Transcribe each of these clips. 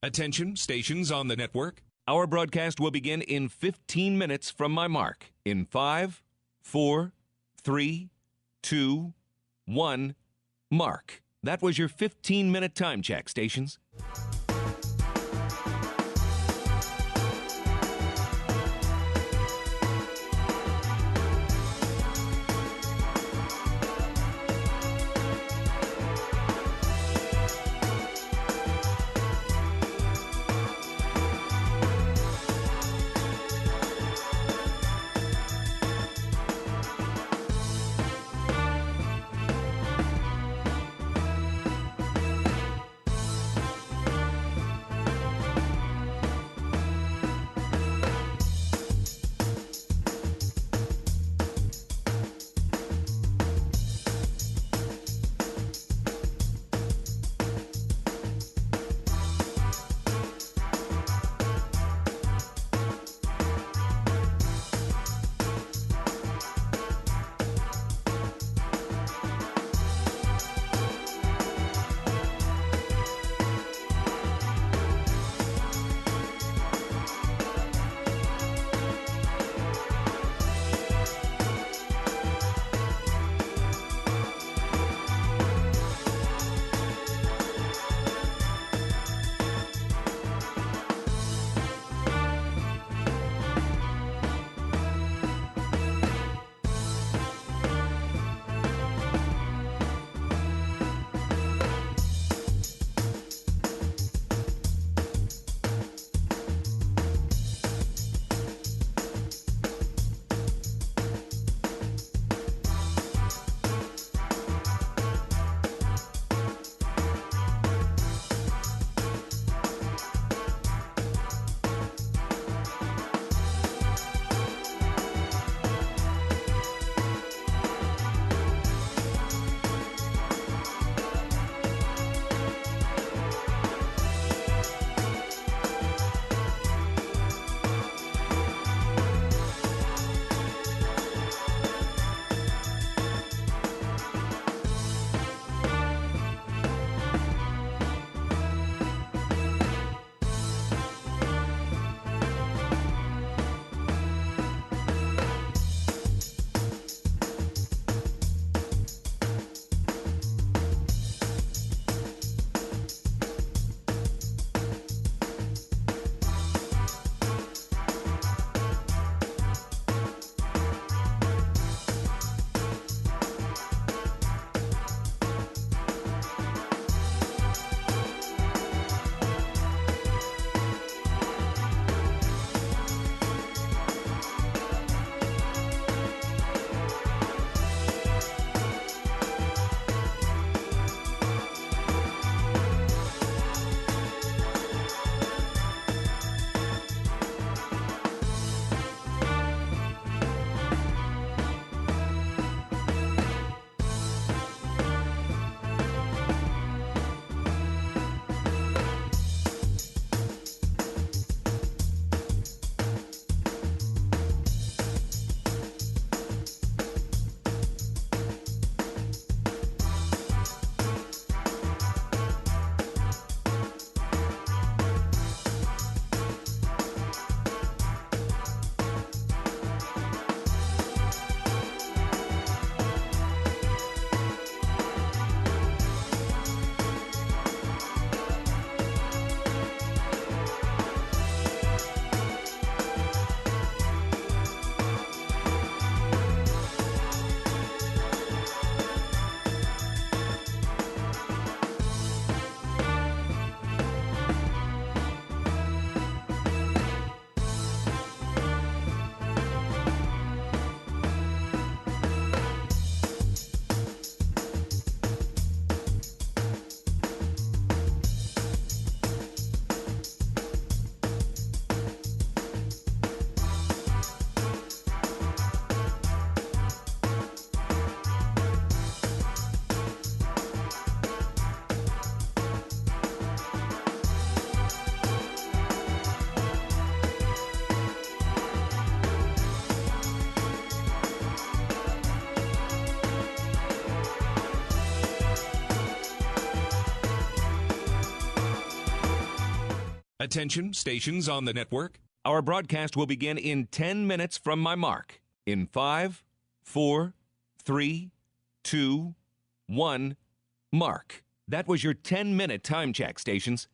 Attention, stations on the network. Our broadcast will begin in 15 minutes from my mark. In 5, 4, 3, 2, 1, mark. That was your 15-minute time check, stations. Attention, stations on the network. Our broadcast will begin in 10 minutes from my mark. In 5, 4, 3, 2, 1, mark. That was your 10-minute time check, stations.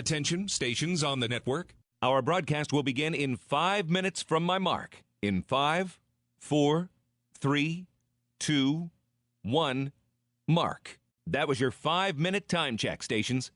Attention, stations on the network. Our broadcast will begin in 5 minutes from my mark. In 5, 4, 3, 2, 1, mark. That was your 5-minute time check, stations.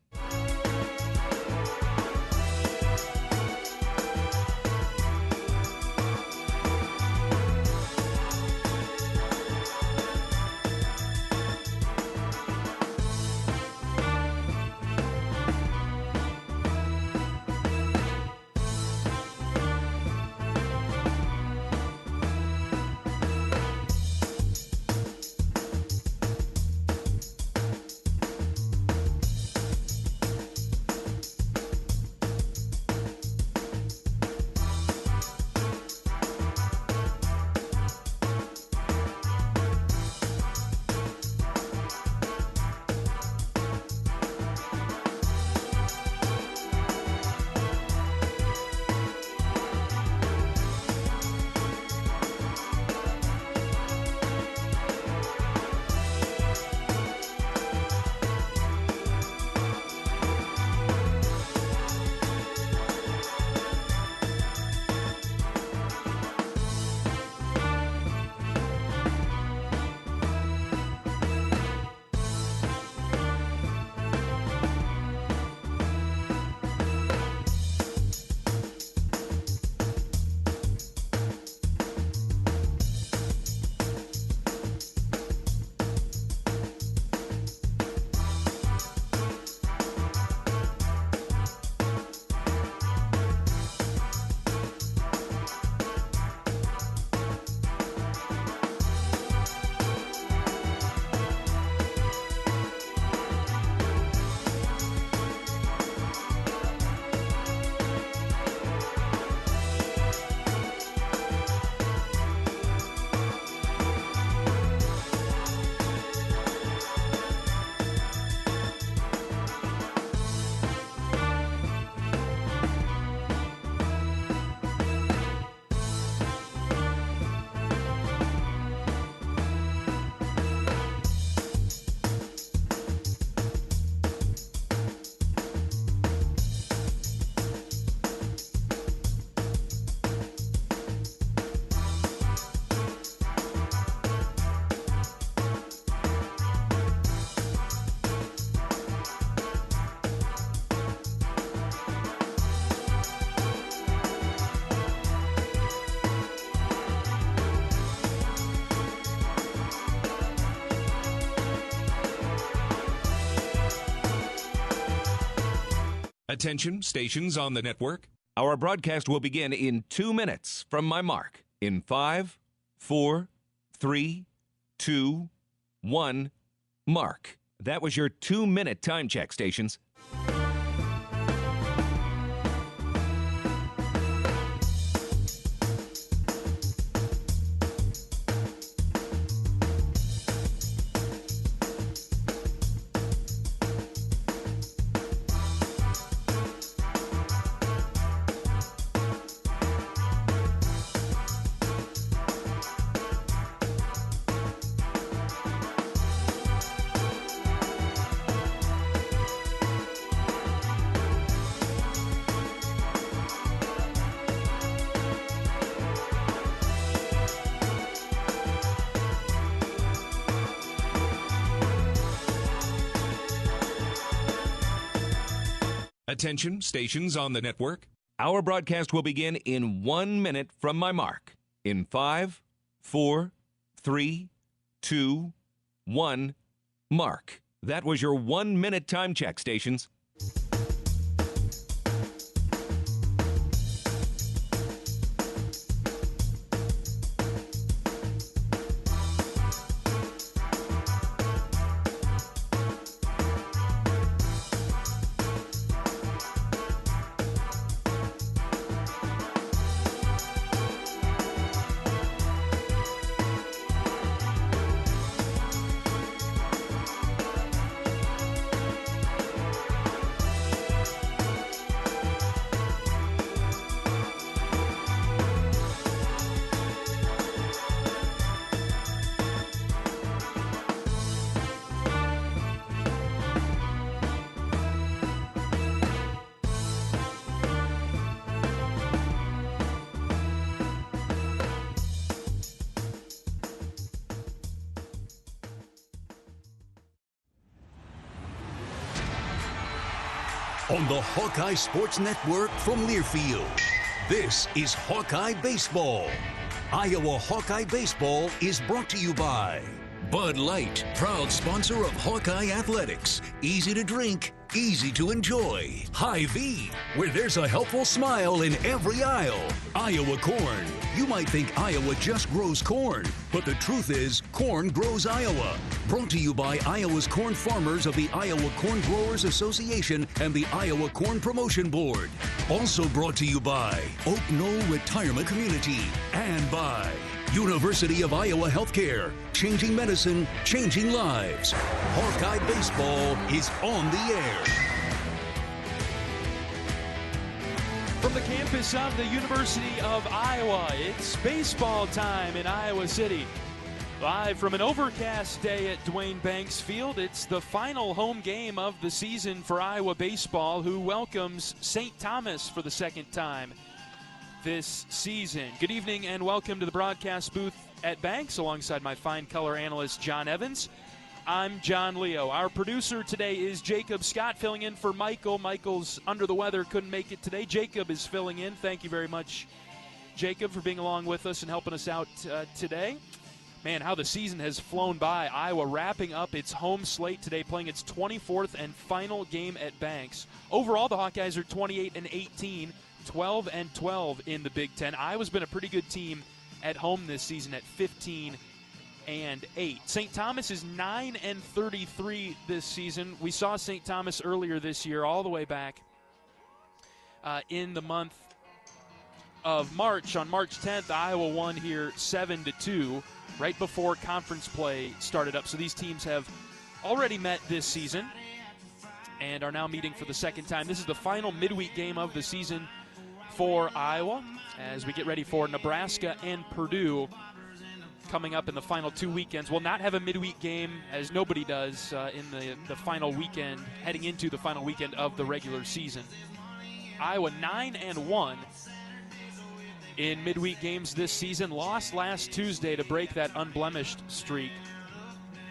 Attention, stations on the network. Our broadcast will begin in 2 minutes from my mark. In 5, 4, 3, 2, 1, mark. That was your 2-minute time check, stations. Attention, stations on the network. Our broadcast will begin in 1 minute from my mark. In 5, 4, 3, 2, 1, mark. That was your 1-minute time check, stations. on the Hawkeye Sports Network from Learfield. This is Hawkeye Baseball. Iowa Hawkeye Baseball is brought to you by Bud Light, proud sponsor of Hawkeye Athletics. Easy to drink, easy to enjoy. Hy-Vee, where there's a helpful smile in every aisle. Iowa Corn. You might think Iowa just grows corn, but the truth is, corn grows Iowa. Brought to you by Iowa's corn farmers of the Iowa Corn Growers Association and the Iowa Corn Promotion Board. Also brought to you by Oak Knoll Retirement Community and by University of Iowa Healthcare. Changing medicine, changing lives. Hawkeye Baseball is on the air. From the campus of the University of Iowa, it's baseball time in Iowa City. Live from an overcast day at Duane Banks Field, it's the final home game of the season for Iowa baseball, who welcomes St. Thomas for the second time this season. Good evening and welcome to the broadcast booth at Banks alongside my fine color analyst John Evans. I'm John Leo. Our producer today is Jacob Scott, filling in for Michael. Michael's under the weather, couldn't make it today. Jacob is filling in. Thank you very much, Jacob, for being along with us and helping us out today. Man, how the season has flown by. Iowa wrapping up its home slate today, playing its 24th and final game at Banks. Overall, the Hawkeyes are 28-18, 12-12 in the Big Ten. Iowa's been a pretty good team at home this season at 15-8. St. Thomas is 9-33 this season. We saw St. Thomas earlier this year, all the way back in the month of March. On March 10th, Iowa won here 7-2, right before conference play started up. So these teams have already met this season and are now meeting for the second time. This is the final midweek game of the season for Iowa as we get ready for Nebraska and Purdue coming up in the final 2 weekends. We'll not have a midweek game, as nobody does, in the final weekend, heading into the final weekend of the regular season. Iowa 9-1 in midweek games this season. Lost last Tuesday to break that unblemished streak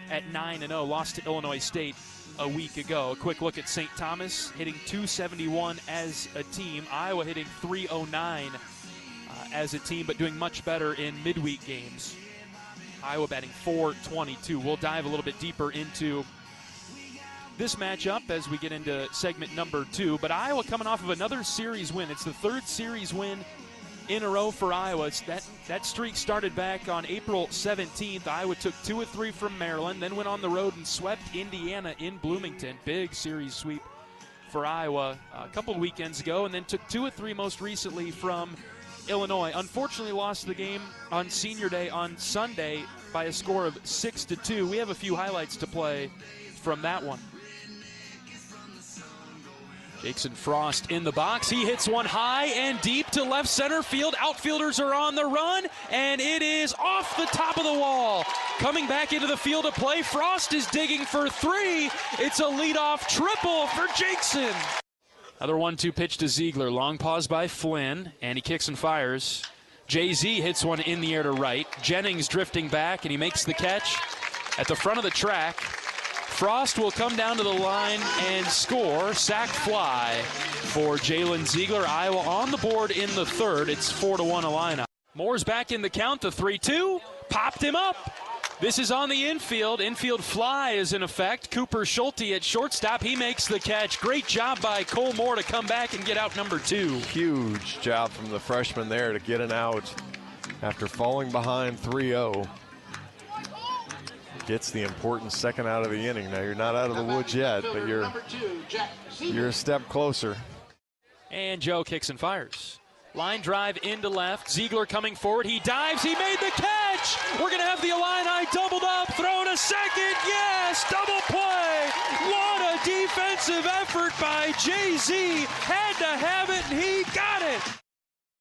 at 9-0. Lost to Illinois State a week ago. A quick look at St. Thomas, hitting .271 as a team. Iowa hitting .309 as a team, but doing much better in midweek games. Iowa batting .422. We'll dive a little bit deeper into this matchup as we get into segment number 2. But Iowa coming off of another series win. It's the third series win in a row for Iowa. That streak started back on April 17th. Iowa took 2 of 3 from Maryland, then went on the road and swept Indiana in Bloomington. Big series sweep for Iowa a couple of weekends ago, and then took 2 of 3 most recently from Illinois. Unfortunately lost the game on Senior Day on Sunday by a score of 6-2. We have a few highlights to play from that one. Jackson Frost in the box. He hits one high and deep to left center field. Outfielders are on the run, and it is off the top of the wall. Coming back into the field of play, Frost is digging for 3. It's a leadoff triple for Jackson. Another 1-2 pitch to Ziegler. Long pause by Flynn, and he kicks and fires. Jay-Z hits one in the air to right. Jennings drifting back, and he makes the catch at the front of the track. Frost will come down to the line and score. Sac fly for Jalen Ziegler. Iowa on the board in the third. It's 4-1 Illini. Moore's back in the count, the 3-2. Popped him up. This is on the infield. Infield fly is in effect. Cooper Schulte at shortstop. He makes the catch. Great job by Cole Moore to come back and get out number 2. Huge job from the freshman there to get an out after falling behind 3-0. Gets the important second out of the inning. Now you're not out of the woods yet, but you're a step closer. And Joe kicks and fires. Line drive into left. Ziegler coming forward. He dives. He made the catch. We're going to have the Illini doubled up. Throw to second. Yes, double play. What a defensive effort by Jay-Z. Had to have it, and he got it.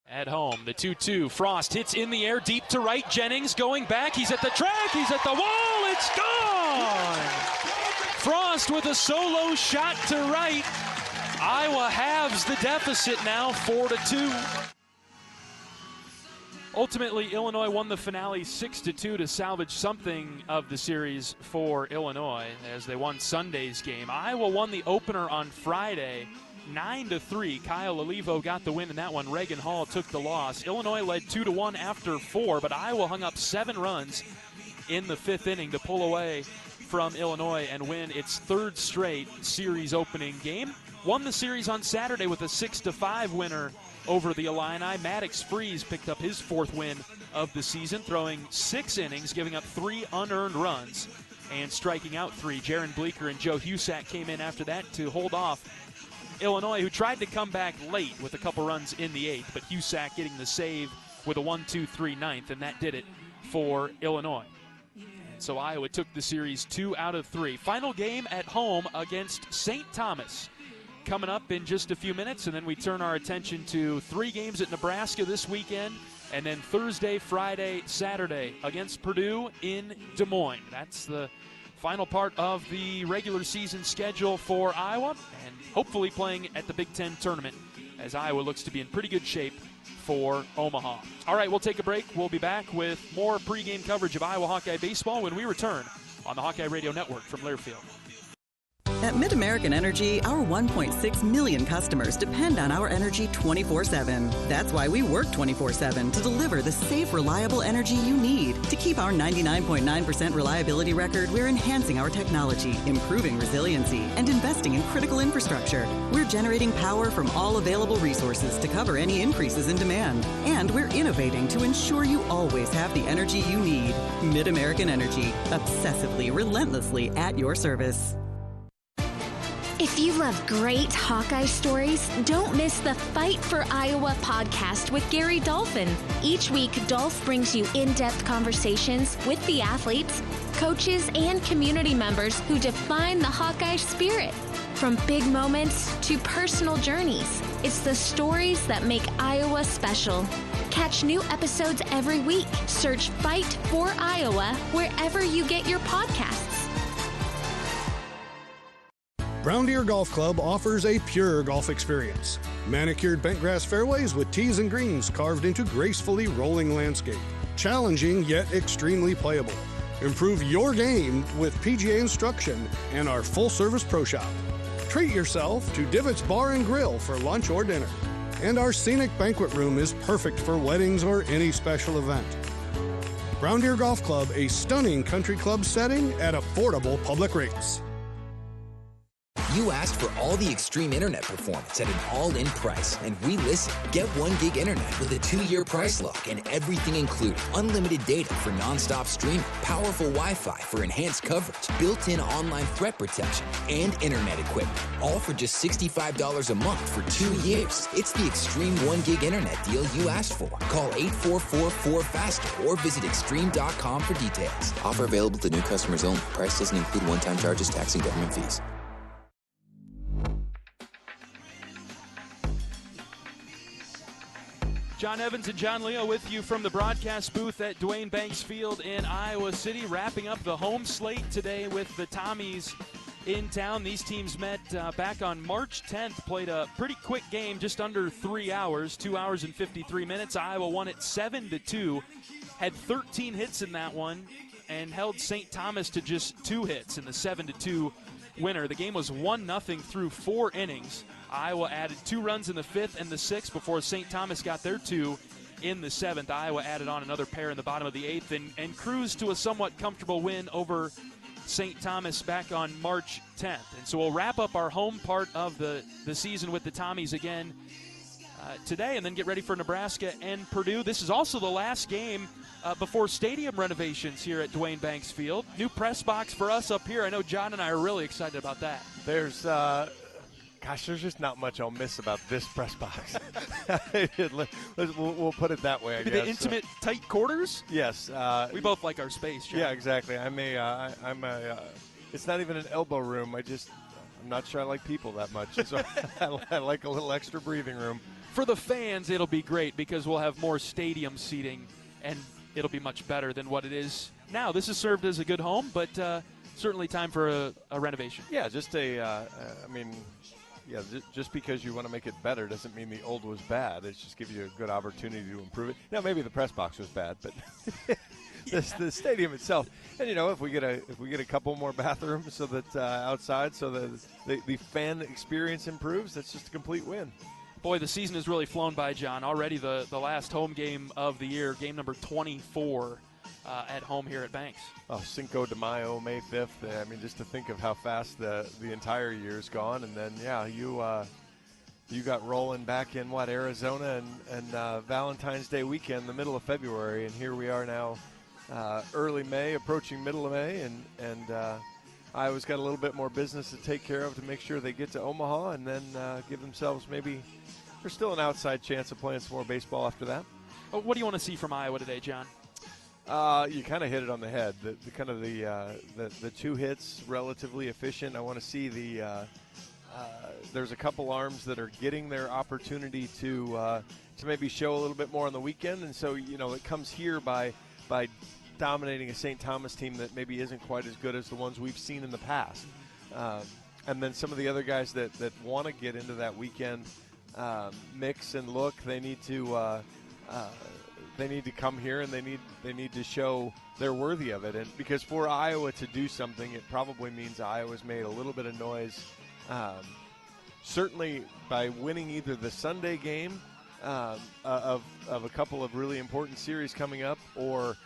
At home, the 2-2. Frost hits in the air, deep to right. Jennings going back. He's at the track. He's at the wall. It's gone. Frost with a solo shot to right. Iowa halves the deficit now, 4-2. Ultimately, Illinois won the finale 6-2 to salvage something of the series for Illinois as they won Sunday's game. Iowa won the opener on Friday 9-3. Kyle Olivo got the win in that one. Reagan Hall took the loss. Illinois led 2-1 after 4, but Iowa hung up 7 runs in the 5th inning to pull away from Illinois and win its 3rd straight series opening game. Won the series on Saturday with a 6-5 winner over the Illini. Maddox Freeze picked up his 4th win of the season, throwing 6 innings, giving up 3 unearned runs and striking out 3. Jaron Bleeker and Joe Husak came in after that to hold off Illinois, who tried to come back late with a couple runs in the 8th, but Husak getting the save with a 1-2-3 ninth, and that did it for Illinois. So Iowa took the series 2 out of 3. Final game at home against St. Thomas coming up in just a few minutes, and then we turn our attention to 3 games at Nebraska this weekend, and then Thursday, Friday, Saturday against Purdue in Des Moines. That's the final part of the regular season schedule for Iowa, and hopefully playing at the Big Ten tournament as Iowa looks to be in pretty good shape for Omaha. All right, we'll take a break. We'll be back with more pregame coverage of Iowa Hawkeye baseball when we return on the Hawkeye Radio Network from Learfield. At Mid-American Energy, our 1.6 million customers depend on our energy 24/7. That's why we work 24/7 to deliver the safe, reliable energy you need. To keep our 99.9% reliability record, we're enhancing our technology, improving resiliency, and investing in critical infrastructure. We're generating power from all available resources to cover any increases in demand. And we're innovating to ensure you always have the energy you need. Mid-American Energy, obsessively, relentlessly at your service. If you love great Hawkeye stories, don't miss the Fight for Iowa podcast with Gary Dolphin. Each week, Dolph brings you in-depth conversations with the athletes, coaches, and community members who define the Hawkeye spirit. From big moments to personal journeys, it's the stories that make Iowa special. Catch new episodes every week. Search Fight for Iowa wherever you get your podcasts. Brown Deer Golf Club offers a pure golf experience. Manicured bentgrass fairways with tees and greens carved into gracefully rolling landscape. Challenging yet extremely playable. Improve your game with PGA instruction and our full-service pro shop. Treat yourself to Divots Bar and Grill for lunch or dinner. And our scenic banquet room is perfect for weddings or any special event. Brown Deer Golf Club, a stunning country club setting at affordable public rates. You asked for all the extreme internet performance at an all-in price, and we listen. Get 1 gig internet with a 2-year price lock and everything included. Unlimited data for non-stop streaming, powerful Wi-Fi for enhanced coverage, built-in online threat protection, and internet equipment. All for just $65 a month for 2 years. It's the extreme 1 gig internet deal you asked for. Call 844-4FASTER or visit extreme.com for details. Offer available to new customers only. Price doesn't include one-time charges, tax, and government fees. John Evans and John Leo with you from the broadcast booth at Dwayne Banks Field in Iowa City, wrapping up the home slate today with the Tommies in town. These teams met back on March 10th, played a pretty quick game, just under 3 hours, 2 hours and 53 minutes. Iowa won it 7-2, had 13 hits in that one, and held St. Thomas to just 2 hits in the 7-2 winner. The game was 1-0 through 4 innings. Iowa added 2 runs in the 5th and the 6th before St. Thomas got their 2 in the 7th. Iowa added on another pair in the bottom of the 8th and cruised to a somewhat comfortable win over St. Thomas back on March 10th. And so we'll wrap up our home part of the season with the Tommies again today, and then get ready for Nebraska and Purdue. This is also the last game before stadium renovations here at Dwayne Banks Field. New press box for us up here. I know John and I are really excited about that. There's just not much I'll miss about this press box. We'll put it that way, I guess. The intimate, tight quarters? Yes. We both like our space, John. Yeah, exactly. It's not even an elbow room. I'm not sure I like people that much. So I like a little extra breathing room. For the fans, it'll be great because we'll have more stadium seating, and it'll be much better than what it is now. This has served as a good home, but certainly time for a renovation. Yeah, just just because you want to make it better doesn't mean the old was bad. It just gives you a good opportunity to improve it. Now, maybe the press box was bad, but the stadium itself. And if we get a couple more bathrooms so that outside, so that the fan experience improves, that's just a complete win. Boy, the season has really flown by, John. Already the last home game of the year, game number 24 at home here at Banks. Oh, Cinco de Mayo, May 5th. I mean, just to think of how fast the entire year's gone. And then, you got rolling back in, Arizona and Valentine's Day weekend, the middle of February. And here we are now, early May, approaching middle of May. And Iowa's got a little bit more business to take care of to make sure they get to Omaha and then give themselves maybe – there's still an outside chance of playing some more baseball after that. What do you want to see from Iowa today, John? You kind of hit it on the head. The two hits, relatively efficient. I want to see there's a couple arms that are getting their opportunity to maybe show a little bit more on the weekend, and so it comes here by dominating a St. Thomas team that maybe isn't quite as good as the ones we've seen in the past, and then some of the other guys that want to get into that weekend mix and look. They need to come here, and they need to show they're worthy of it. And because for Iowa to do something, it probably means Iowa's made a little bit of noise. Certainly by winning either the Sunday game of a couple of really important series coming up, or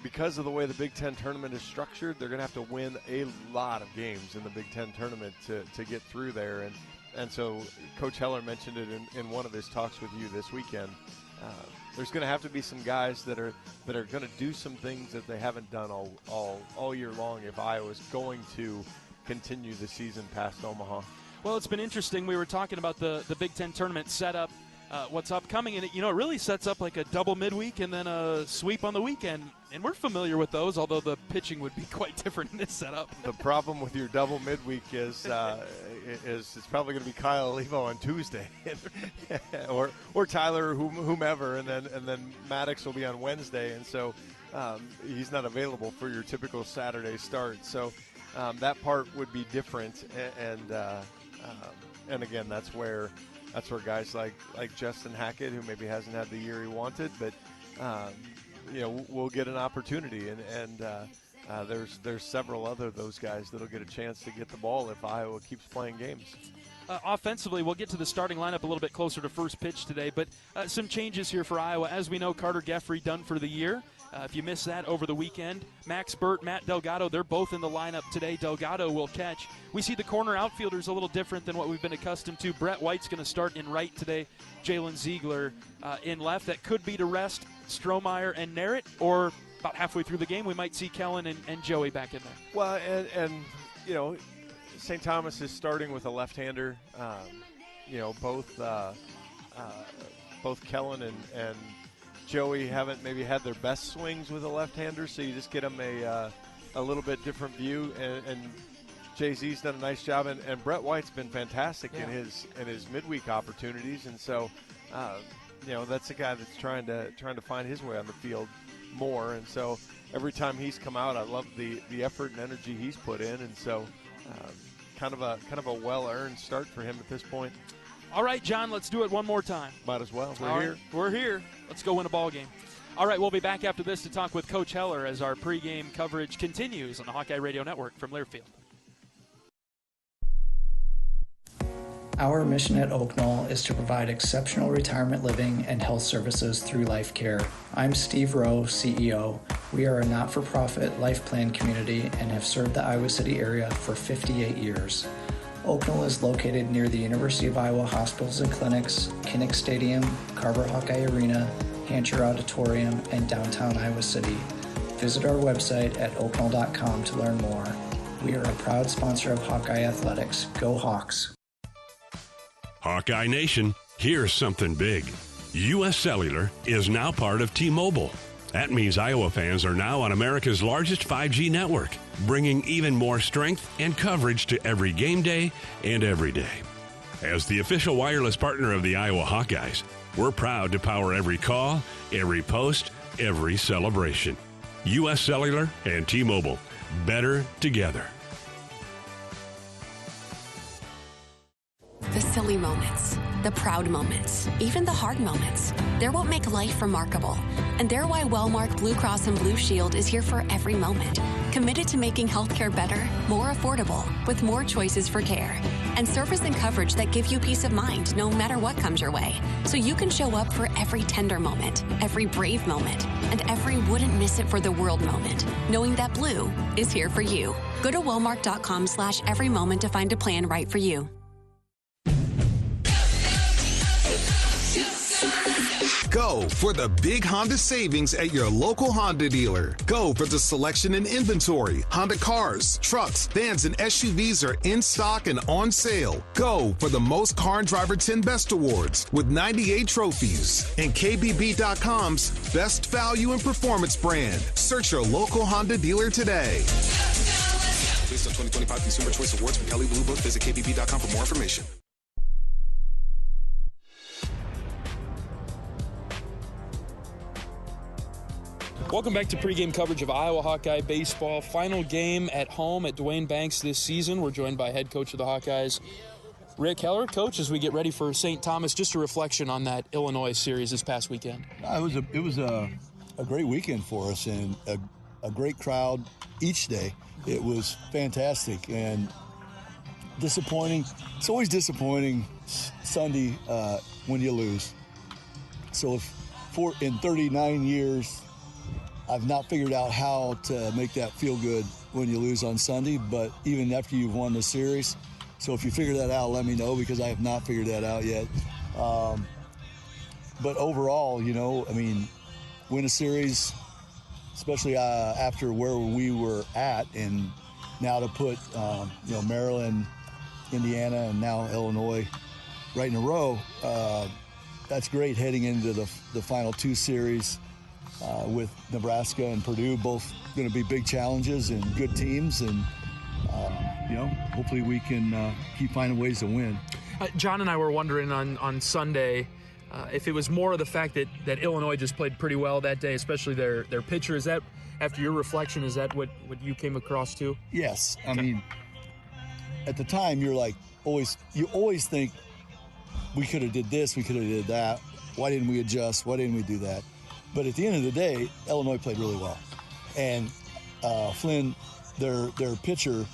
because of the way the Big Ten tournament is structured, they're going to have to win a lot of games in the Big Ten tournament to get through there. And so Coach Heller mentioned it in one of his talks with you this weekend. There's going to have to be some guys that are going to do some things that they haven't done all year long if Iowa's going to continue the season past Omaha. Well, it's been interesting. We were talking about the Big Ten tournament setup, what's upcoming, and it really sets up like a double midweek and then a sweep on the weekend. And we're familiar with those, although the pitching would be quite different in this setup. The problem with your double midweek is it's probably going to be Kyle Olivo on Tuesday, or Tyler, whomever, and then Maddox will be on Wednesday, and so he's not available for your typical Saturday start. So that part would be different, and again, that's where guys like Justin Hackett, who maybe hasn't had the year he wanted, but will get an opportunity, and there's several other of those guys that'll get a chance to get the ball if Iowa keeps playing games. Offensively, we'll get to the starting lineup a little bit closer to first pitch today, but some changes here for Iowa. As we know, Carter Geffrey done for the year. If you missed that over the weekend, Max Burt, Matt Delgado, they're both in the lineup today. Delgado will catch. We see the corner outfielders a little different than what we've been accustomed to. Brett White's going to start in right today. Jalen Ziegler in left. That could be to rest Strohmeyer and Narrett, or about halfway through the game, we might see Kellen and Joey back in there. Well, and St. Thomas is starting with a left-hander. Both Kellen and Joey haven't maybe had their best swings with a left-hander, so you just get them a little bit different view. And Jay-Z's done a nice job, and Brett White's been fantastic in his midweek opportunities, and so that's a guy that's trying to find his way on the field more. And so every time he's come out, I love the effort and energy he's put in, and so kind of a well-earned start for him at this point. All right, John, let's do it one more time. Might as well. We're here. Let's go win a ball game. All right, we'll be back after this to talk with Coach Heller as our pregame coverage continues on the Hawkeye Radio Network from Learfield. Our mission at Oak Knoll is to provide exceptional retirement living and health services through life care. I'm Steve Rowe, CEO. We are a not-for-profit life plan community and have served the Iowa City area for 58 years. Oak Knoll is located near the University of Iowa hospitals and clinics, Kinnick Stadium, Carver Hawkeye Arena, Hancher Auditorium, and downtown Iowa City. Visit our website at oakknoll.com to learn more. We are a proud sponsor of Hawkeye Athletics. Go Hawks! Hawkeye Nation, here's something big. U.S. Cellular is now part of T-Mobile. That means Iowa fans are now on America's largest 5G network, bringing even more strength and coverage to every game day and every day. As the official wireless partner of the Iowa Hawkeyes, we're proud to power every call, every post, every celebration. U.S. Cellular and T-Mobile, better together. The silly moments, the proud moments, even the hard moments. They're what make life remarkable. And they're why Wellmark Blue Cross and Blue Shield is here for every moment. Committed to making healthcare better, more affordable, with more choices for care. And service and coverage that give you peace of mind no matter what comes your way. So you can show up for every tender moment, every brave moment, and every wouldn't miss it for the world moment, knowing that Blue is here for you. Go to Wellmark.com/every moment to find a plan right for you. Go for the big Honda savings at your local Honda dealer. Go for the selection and inventory. Honda cars, trucks, vans, and SUVs are in stock and on sale. Go for the most Car and Driver 10 Best Awards with 98 trophies. And KBB.com's Best Value and Performance brand. Search your local Honda dealer today. Based on 2025 Consumer Choice Awards from Kelley Blue Book, visit KBB.com for more information. Welcome back to pregame coverage of Iowa Hawkeye baseball. Final game at home at Duane Banks this season. We're joined by head coach of the Hawkeyes, Rick Heller. Coach, as we get ready for St. Thomas, just a reflection on that Illinois series this past weekend. It was a great weekend for us and a great crowd each day. It was fantastic and disappointing. It's always disappointing Sunday when you lose. So in 39 years, I've not figured out how to make that feel good when you lose on Sunday, but even after you've won the series. So if you figure that out, let me know, because I have not figured that out yet. But overall, win a series, especially after where we were at, and now to put, Maryland, Indiana, and now Illinois right in a row, that's great heading into the final two series. With Nebraska and Purdue, both going to be big challenges and good teams, and hopefully we can keep finding ways to win. John and I were wondering on Sunday if it was more of the fact that Illinois just played pretty well that day, especially their pitcher. Is that, after your reflection, is that what you came across to? Yes. I mean, at the time, you always think we could have did this, we could have did that. Why didn't we adjust? Why didn't we do that? But at the end of the day, Illinois played really well. And Flynn, their pitcher,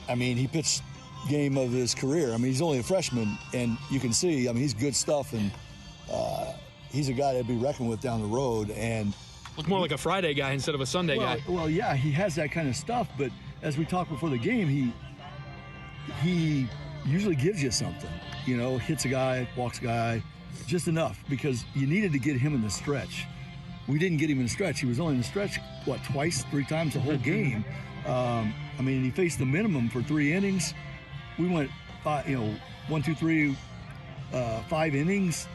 he pitched game of his career. He's only a freshman, and you can see, he's good stuff, and he's a guy to be reckoned with down the road. And look more like a Friday guy instead of a Sunday guy. Well, yeah, he has that kind of stuff, but as we talked before the game, he usually gives you something. Hits a guy, walks a guy. Just enough, because you needed to get him in the stretch. We didn't get him in the stretch. He was only in the stretch, twice, three times the whole game. He faced the minimum for 3 innings. We went, 1, 2, 3, 5 innings.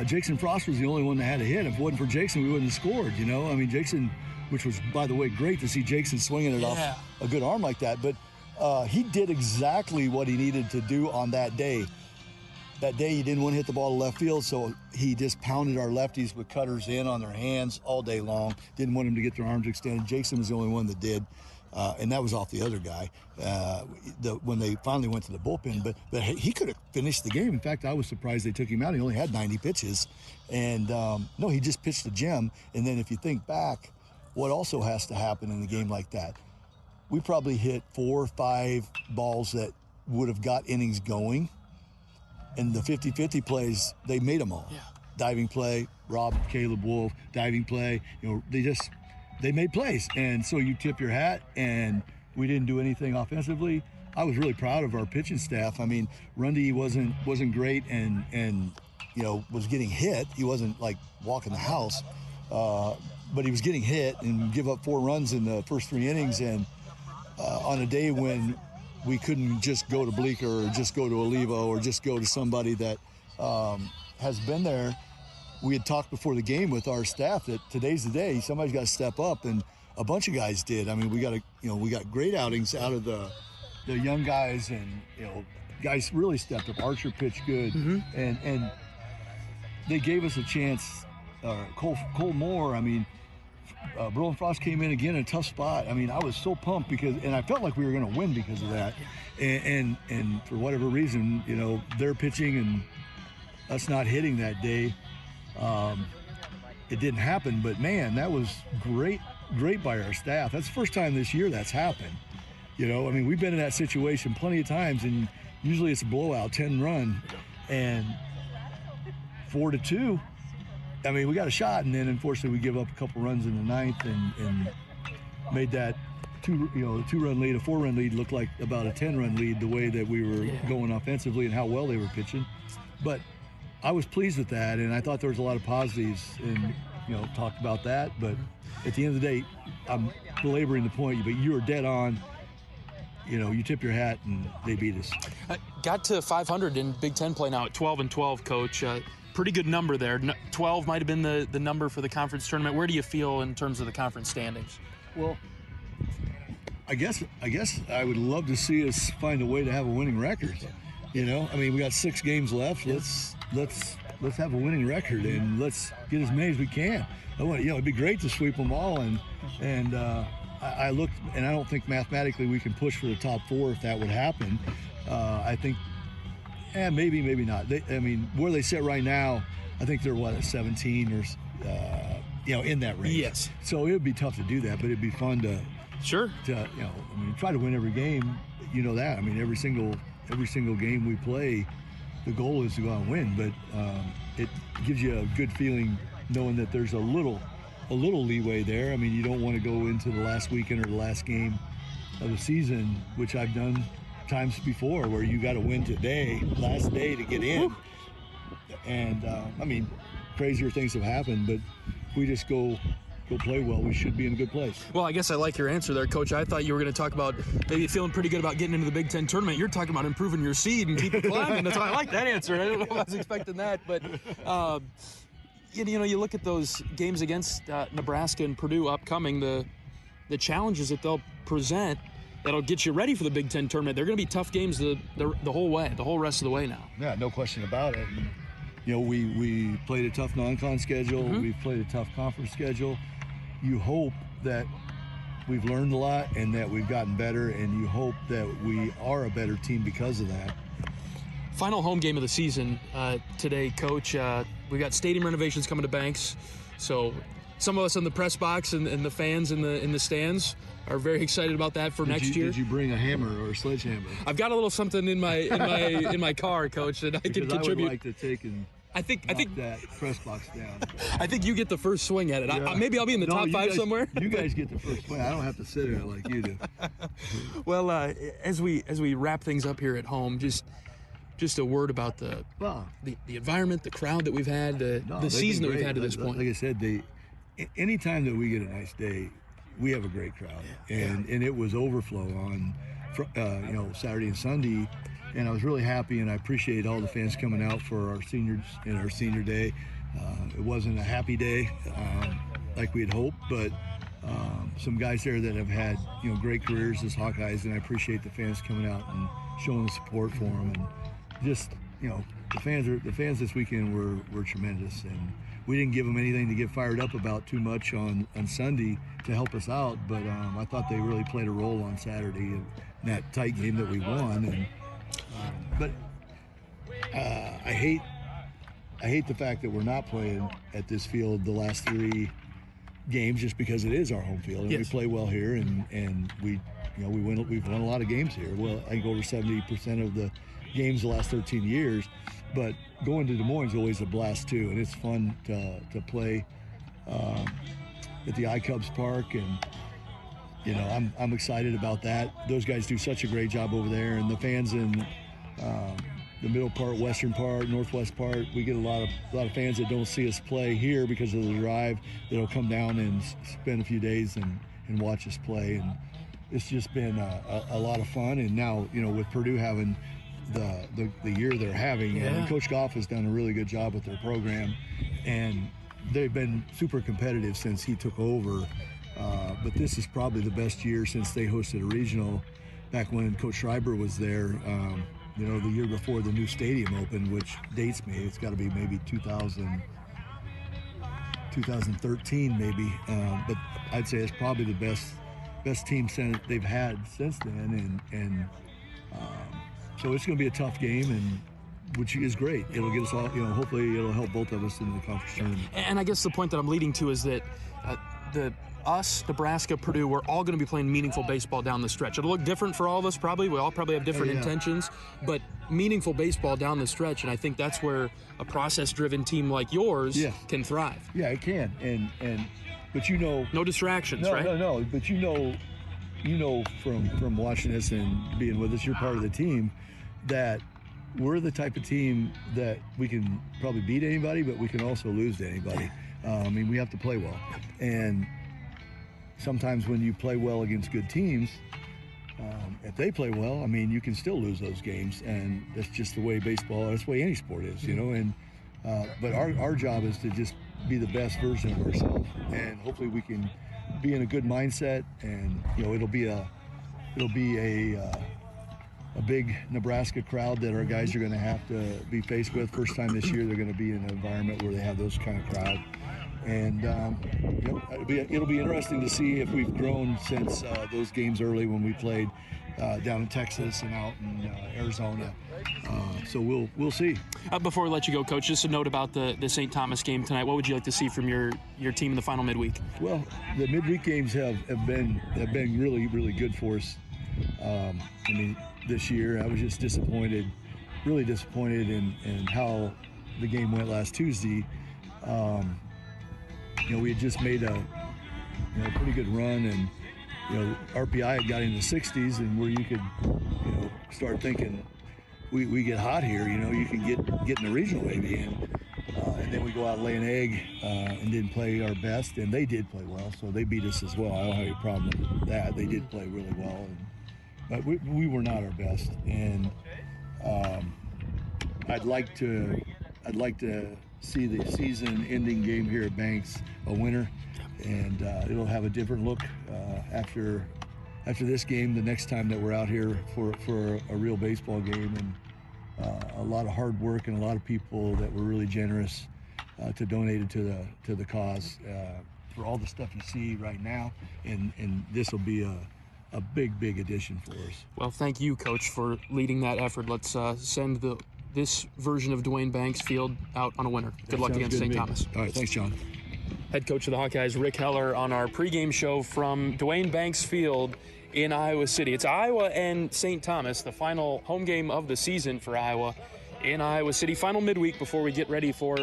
Jackson Frost was the only one that had a hit. If it wasn't for Jackson, we wouldn't have scored, Jackson, which was, by the way, great to see Jackson swinging it off a good arm like that. But he did exactly what he needed to do on that day. That day, he didn't want to hit the ball to left field, so he just pounded our lefties with cutters in on their hands all day long. Didn't want them to get their arms extended. Jason was the only one that did, and that was off the other guy when they finally went to the bullpen. But he could have finished the game. In fact, I was surprised they took him out. He only had 90 pitches. And, no, he just pitched a gem. And then if you think back, what also has to happen in a game like that, we probably hit 4 or 5 balls that would have got innings going. And the 50-50 plays, they made them all. Yeah. Diving play, Caleb Wolf, diving play. They made plays. And so you tip your hat, and we didn't do anything offensively. I was really proud of our pitching staff. Rundy wasn't great and was getting hit. He wasn't like walking the house, but he was getting hit and give up 4 runs in the first 3 innings. And on a day when we couldn't just go to Bleecker or just go to Olivo or just go to somebody that has been there. We had talked before the game with our staff that today's the day. Somebody's got to step up, and a bunch of guys did. We got great outings out of the young guys, and guys really stepped up. Archer pitched good, and they gave us a chance. Cole Moore, Berlin Frost came in again in a tough spot. I was so pumped and I felt like we were going to win because of that. And for whatever reason, they're pitching and us not hitting that day. it didn't happen. But man, that was great by our staff. That's the first time this year that's happened. You know, I mean, we've been in that situation plenty of times, and usually it's a blowout, 10-run, and 4-2. I mean, we got a shot, and then unfortunately we give up a couple runs in the ninth and made that a 2-run lead, a 4-run lead look like about a 10-run lead the way that we were going offensively and how well they were pitching. But I was pleased with that, and I thought there was a lot of positives, and talked about that. But at the end of the day, I'm belaboring the point, but you were dead on. You tip your hat and they beat us. Got to 500 in Big Ten play now at 12-12, Coach. Pretty good number there. 12 might have been the number for the conference tournament. Where do you feel in terms of the conference standings? Well, I guess I would love to see us find a way to have a winning record. I mean, we got 6 games left. Let's have a winning record and let's get as many as we can. It'd be great to sweep them all, and I looked, and I don't think mathematically we can push for the top 4 if that would happen. I think, maybe not. Where they sit right now, I think they're at 17 or in that range. Yes. So it would be tough to do that, but it'd be fun to try to win every game. That. Every single game we play, the goal is to go out and win. But it gives you a good feeling knowing that there's a little leeway there. You don't want to go into the last weekend or the last game of the season, which I've done times before, where you got to win today, last day to get in. And crazier things have happened, but if we just go play well, we should be in a good place. Well, I guess I like your answer there, Coach. I thought you were going to talk about maybe feeling pretty good about getting into the Big Ten tournament. You're talking about improving your seed and keeping climbing. That's why I like that answer. I don't know if I was expecting that, but you look at those games against Nebraska and Purdue upcoming, the challenges that they'll present that'll get you ready for the Big Ten tournament. They're going to be tough games the whole way, the whole rest of the way now. Yeah, no question about it. We played a tough non-con schedule. Mm-hmm. We've played a tough conference schedule. You hope that we've learned a lot and that we've gotten better, and you hope that we are a better team because of that. Final home game of the season today, Coach. We got stadium renovations coming to Banks, so some of us in the press box and the fans in the stands are very excited about that for next year. Did you bring a hammer or a sledgehammer? I've got a little something in my car, Coach, that I can contribute. I would like to take and I think that press box down. I think you get the first swing at it. Yeah. Maybe I'll be in the top 5 somewhere. You guys get the first swing. I don't have to sit in it like you do. Well, as we wrap things up here at home, just a word about the environment, the crowd that we've had, the season that we've had to this point. Like I said, anytime that we get a nice day, we have a great crowd, and it was overflow on Saturday and Sunday. And I was really happy, and I appreciate all the fans coming out for our seniors and our senior day. It wasn't a happy day like we had hoped, but some guys there that have had great careers as Hawkeyes, and I appreciate the fans coming out and showing the support for them. And just the fans this weekend were tremendous, and we didn't give them anything to get fired up about too much on Sunday to help us out, but I thought they really played a role on Saturday in that tight game that we won. And but I hate the fact that we're not playing at this field the last 3 games, just because it is our home field, and we play well here, and we've won a lot of games here. Well, I think over 70% of the games the last 13 years. But going to Des Moines is always a blast too, and it's fun to play at the iCubs Park, and I'm excited about that. Those guys do such a great job over there, and the fans in the middle part, western part, northwest part, we get a lot of fans that don't see us play here because of the drive that'll come down and spend a few days and watch us play, and it's just been a lot of fun. And now with Purdue having the year they're having, Coach Goff has done a really good job with their program, and they've been super competitive since he took over. But this is probably the best year since they hosted a regional back when Coach Schreiber was there, the year before the new stadium opened, which dates me. It's got to be maybe 2013 maybe. But I'd say it's probably the best team they've had since then. And so it's going to be a tough game, and which is great. It'll get us all, hopefully it'll help both of us in the conference tournament. And I guess the point that I'm leading to is that us, Nebraska, Purdue, we're all going to be playing meaningful baseball down the stretch. It'll look different for all of us probably. We all probably have different intentions, but meaningful baseball down the stretch, and I think that's where a process-driven team like yours can thrive. Yeah, it can. But no distractions, right? No. But you know from watching us and being with us, you're part of the team, that we're the type of team that we can probably beat anybody, but we can also lose to anybody. We have to play well. And sometimes when you play well against good teams, if they play well, you can still lose those games. And that's just the way baseball, that's the way any sport is, And but our job is to just be the best version of ourselves. And hopefully we can be in a good mindset, and it'll be a big Nebraska crowd that our guys are going to have to be faced with. First time this year they're going to be in an environment where they have those kind of crowd. And it'll be interesting to see if we've grown since those games early when we played down in Texas and out in Arizona. So we'll see. Before we let you go, Coach, just a note about the St. Thomas game tonight. What would you like to see from your team in the final midweek? Well, the midweek games have been really, really good for us. This year I was just really disappointed in how the game went last Tuesday. We had just made a pretty good run, and RPI had got into the 60s, and where you could start thinking we get hot here, you can get in the regional maybe, and then we go out and lay an egg and didn't play our best, and they did play well, so they beat us as well. I don't have any problem with that. They did play really well, but we were not our best, and I'd like to see the season-ending game here at Banks a winner, and it'll have a different look after this game. The next time that we're out here for a real baseball game, and a lot of hard work and a lot of people that were really generous to donate to the cause for all the stuff you see right now, and this will be a big addition for us. Well, thank you, Coach, for leading that effort. Let's send this version of Dwayne Banks Field out on a winner. Good luck against St. Thomas. All right, thanks, John. Head coach of the Hawkeyes, Rick Heller, on our pregame show from Dwayne Banks Field in Iowa City. It's Iowa and St. Thomas, the final home game of the season for Iowa in Iowa City. Final midweek before we get ready for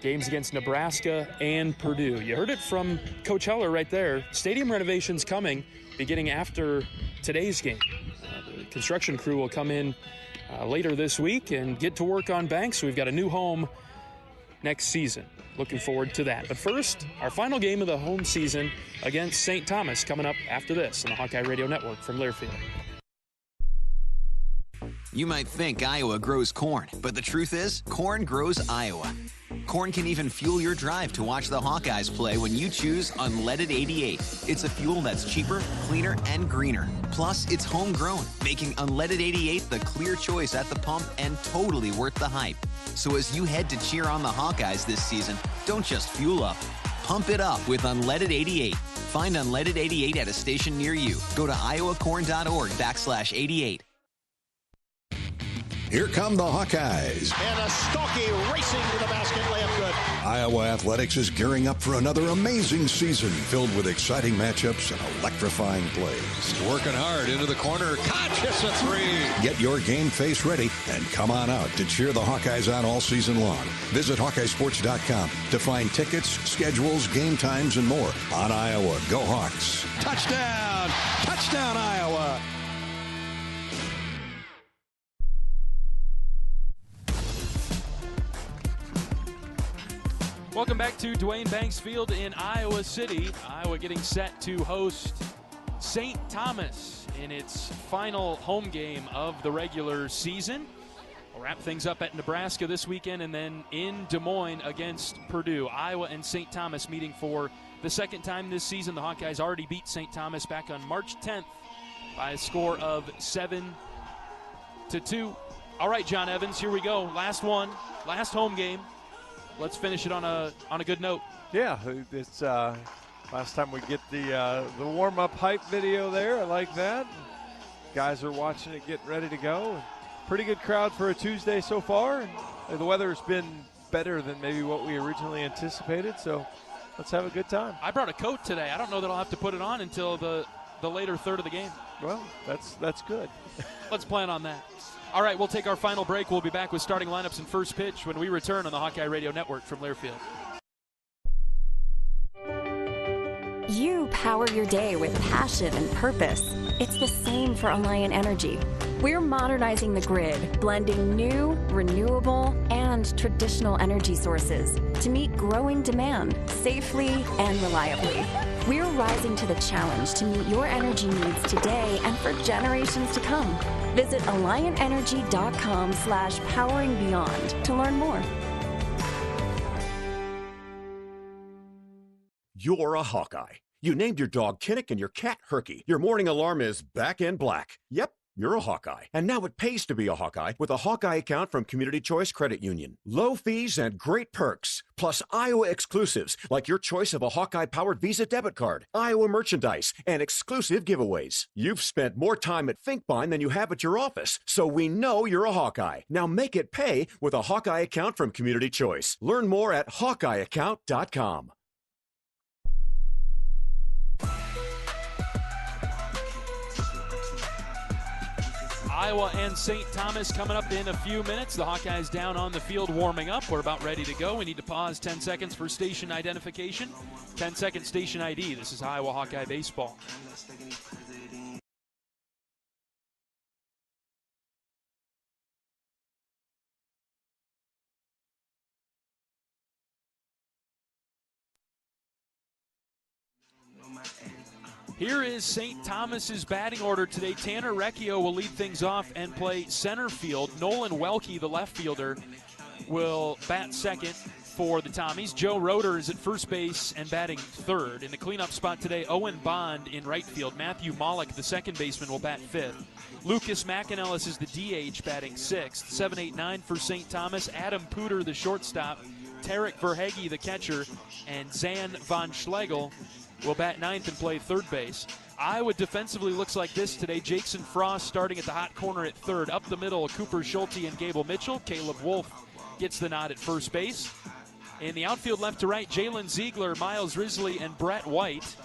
games against Nebraska and Purdue. You heard it from Coach Heller right there. Stadium renovations coming beginning after today's game. The construction crew will come in later this week and get to work on Banks. We've got a new home next season. Looking forward to that. But first, our final game of the home season against St. Thomas coming up after this on the Hawkeye Radio Network from Learfield. You might think Iowa grows corn, but the truth is, corn grows Iowa. Corn can even fuel your drive to watch the Hawkeyes play when you choose Unleaded 88. It's a fuel that's cheaper, cleaner, and greener. Plus, it's homegrown, making Unleaded 88 the clear choice at the pump and totally worth the hype. So as you head to cheer on the Hawkeyes this season, don't just fuel up. Pump it up with Unleaded 88. Find Unleaded 88 at a station near you. Go to iowacorn.org/88. Here come the Hawkeyes. And a Stockie racing to the basket, layup good. Iowa Athletics is gearing up for another amazing season filled with exciting matchups and electrifying plays. Working hard into the corner. Koch hits a three. Get your game face ready and come on out to cheer the Hawkeyes on all season long. Visit HawkeyeSports.com to find tickets, schedules, game times, and more on Iowa. Go Hawks. Touchdown! Touchdown, Iowa! Welcome back to Dwayne Banks Field in Iowa City. Iowa getting set to host St. Thomas in its final home game of the regular season. We'll wrap things up at Nebraska this weekend and then in Des Moines against Purdue. Iowa and St. Thomas meeting for the second time this season. The Hawkeyes already beat St. Thomas back on March 10th by a score of 7-2. All right, John Evans, here we go. Last one, last home game. Let's finish it on a good note. Yeah, it's last time we get the warm-up hype video there. I like that. Guys are watching it, getting ready to go. pretty good crowd for a Tuesday so far. The weather's been better than maybe what we originally anticipated, so let's have a good time. I brought a coat today. I don't know that I'll have to put it on until the later third of the game. Well, that's good. Let's plan on that. All right, we'll take our final break. We'll be back with starting lineups and first pitch when we return on the Hawkeye Radio Network from Learfield. You power your day with passion and purpose. It's the same for Alliant Energy. We're modernizing the grid, blending new, renewable, and traditional energy sources to meet growing demand safely and reliably. We're rising to the challenge to meet your energy needs today and for generations to come. Visit AlliantEnergy.com/poweringbeyond to learn more. You're a Hawkeye. You named your dog Kinnick and your cat Herky. Your morning alarm is back in black. Yep, you're a Hawkeye. And now it pays to be a Hawkeye with a Hawkeye account from Community Choice Credit Union. Low fees and great perks, plus Iowa exclusives like your choice of a Hawkeye-powered Visa debit card, Iowa merchandise, and exclusive giveaways. You've spent more time at Finkbine than you have at your office, so we know you're a Hawkeye. Now make it pay with a Hawkeye account from Community Choice. Learn more at HawkeyeAccount.com. Iowa and St. Thomas coming up in a few minutes. The Hawkeyes down on the field warming up. We're about ready to go. We need to pause 10 seconds for station identification. 10-second station ID. This is Iowa Hawkeye Baseball. Here is St. Thomas's batting order today. Tanner Recchio will lead things off and play center field. Nolan Welke, the left fielder, will bat second for the Tommies. Joe Roeder is at first base and batting third. In the cleanup spot today, Owen Bond in right field. Matthew Mollick, the second baseman, will bat fifth. Lucas McAnellis is the DH, batting sixth. 7-8-9 for St. Thomas. Adam Pooter, the shortstop. Tarek Verhage, the catcher. And Zan von Schlegel will bat ninth and play third base. Iowa defensively looks like this today. Jackson Frost starting at the hot corner at third. Up the middle, Cooper Schulte and Gable Mitchell. Caleb Wolf gets the nod at first base. In the outfield left to right, Jalen Ziegler, Miles Risley, and Brett White.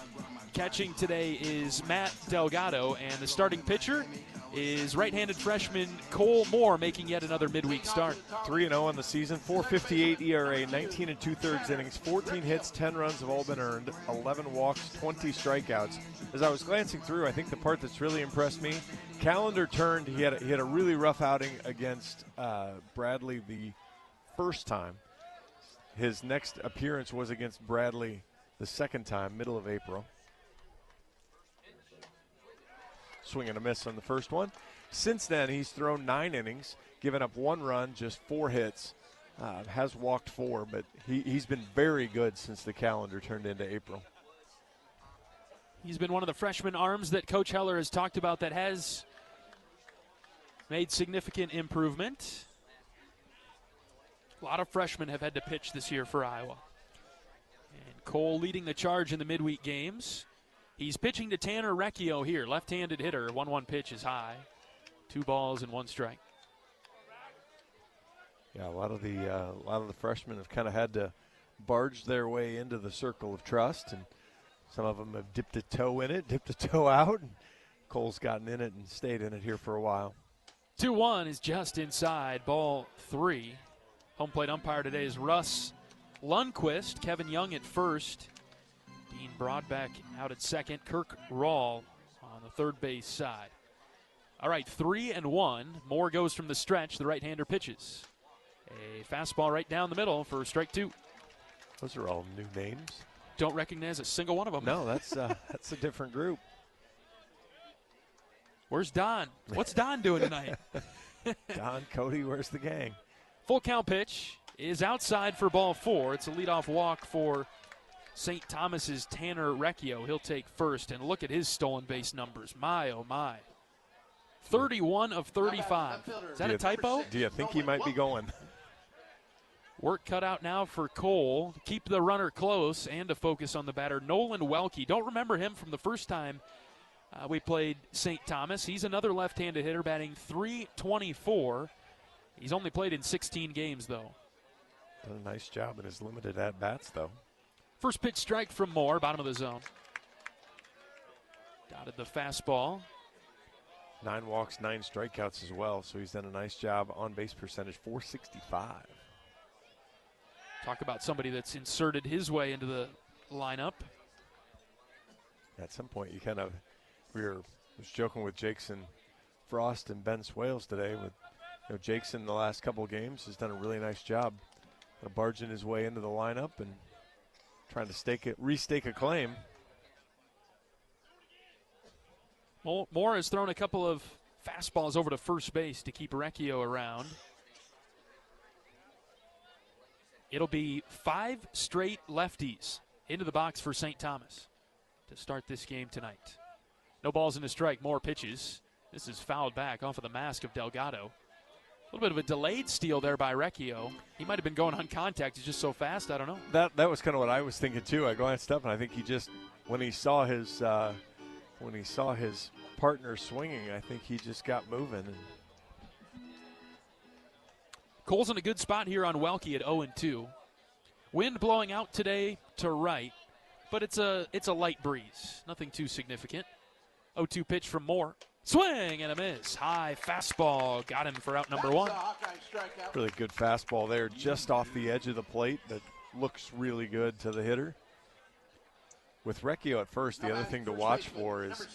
Catching today is Matt Delgado, and the starting pitcher is right-handed freshman Cole Moore, making yet another midweek start. 3-0 on the season, 4.58 ERA, 19 2/3 innings, 14 hits, 10 runs have all been earned, 11 walks, 20 strikeouts. As I was glancing through, I think the part that's really impressed me, calendar turned. He had a really rough outing against Bradley the first time. His next appearance was against Bradley the second time, middle of April. Swing and a miss on the first one. Since then, he's thrown 9 innings, given up 1 run, just 4 hits, has walked 4, but he's been very good since the calendar turned into April. He's been one of the freshman arms that Coach Heller has talked about that has made significant improvement. A lot of freshmen have had to pitch this year for Iowa. And Cole leading the charge in the midweek games. He's pitching to Tanner Recchio here, left-handed hitter. 1-1 pitch is high. 2 balls and 1 strike. Yeah, a lot of the freshmen have kind of had to barge their way into the circle of trust, and some of them have dipped a toe in it, dipped a toe out, and Cole's gotten in it and stayed in it here for a while. 2-1 is just inside, ball 3. Home plate umpire today is Russ Lundquist. Kevin Young at first. Dean Broadbeck out at second. Kirk Rawl on the third base side. All right, 3-1. Moore goes from the stretch. The right-hander pitches. A fastball right down the middle for strike 2. Those are all new names. Don't recognize a single one of them. No, that's a different group. Where's Don? What's Don doing tonight? Don, Cody, where's the gang? Full count pitch is outside for ball 4. It's a leadoff walk for St. Thomas's Tanner Recchio. He'll take first, and look at his stolen base numbers. My, oh my. 31 of 35. Is that a typo? Do you think he might be going? Work cut out now for Cole. Keep the runner close and to focus on the batter, Nolan Welke. Don't remember him from the first time We played St. Thomas. He's another left-handed hitter batting .324. He's only played in 16 games, though. Done a nice job in his limited at-bats, though. First pitch strike from Moore, bottom of the zone. Dotted the fastball. 9 walks, 9 strikeouts as well, so he's done a nice job. On-base percentage, .465. Talk about somebody that's inserted his way into the lineup. At some point, you kind of, was joking with Jackson Frost and Ben Swales today. With Jackson, the last couple of games, has done a really nice job of barging his way into the lineup and trying to restake a claim. Moore has thrown a couple of fastballs over to first base to keep Recchio around. It'll be 5 straight lefties into the box for St. Thomas to start this game tonight. No balls in the strike. Moore pitches. This is fouled back off of the mask of Delgado. A little bit of a delayed steal there by Recchio. He might have been going on contact. He's just so fast. I don't know. That was kind of what I was thinking too. I glanced up and I think he just, when he saw his partner swinging, I think he just got moving. Cole's in a good spot here on Welke at 0-2. Wind blowing out today to right, but it's a light breeze. Nothing too significant. 0-2 pitch from Moore. Swing and a miss. High fastball got him for out number 1. Really good fastball there, just off the edge of the plate. That looks really good to the hitter. With Recchio at first, the other thing to watch for is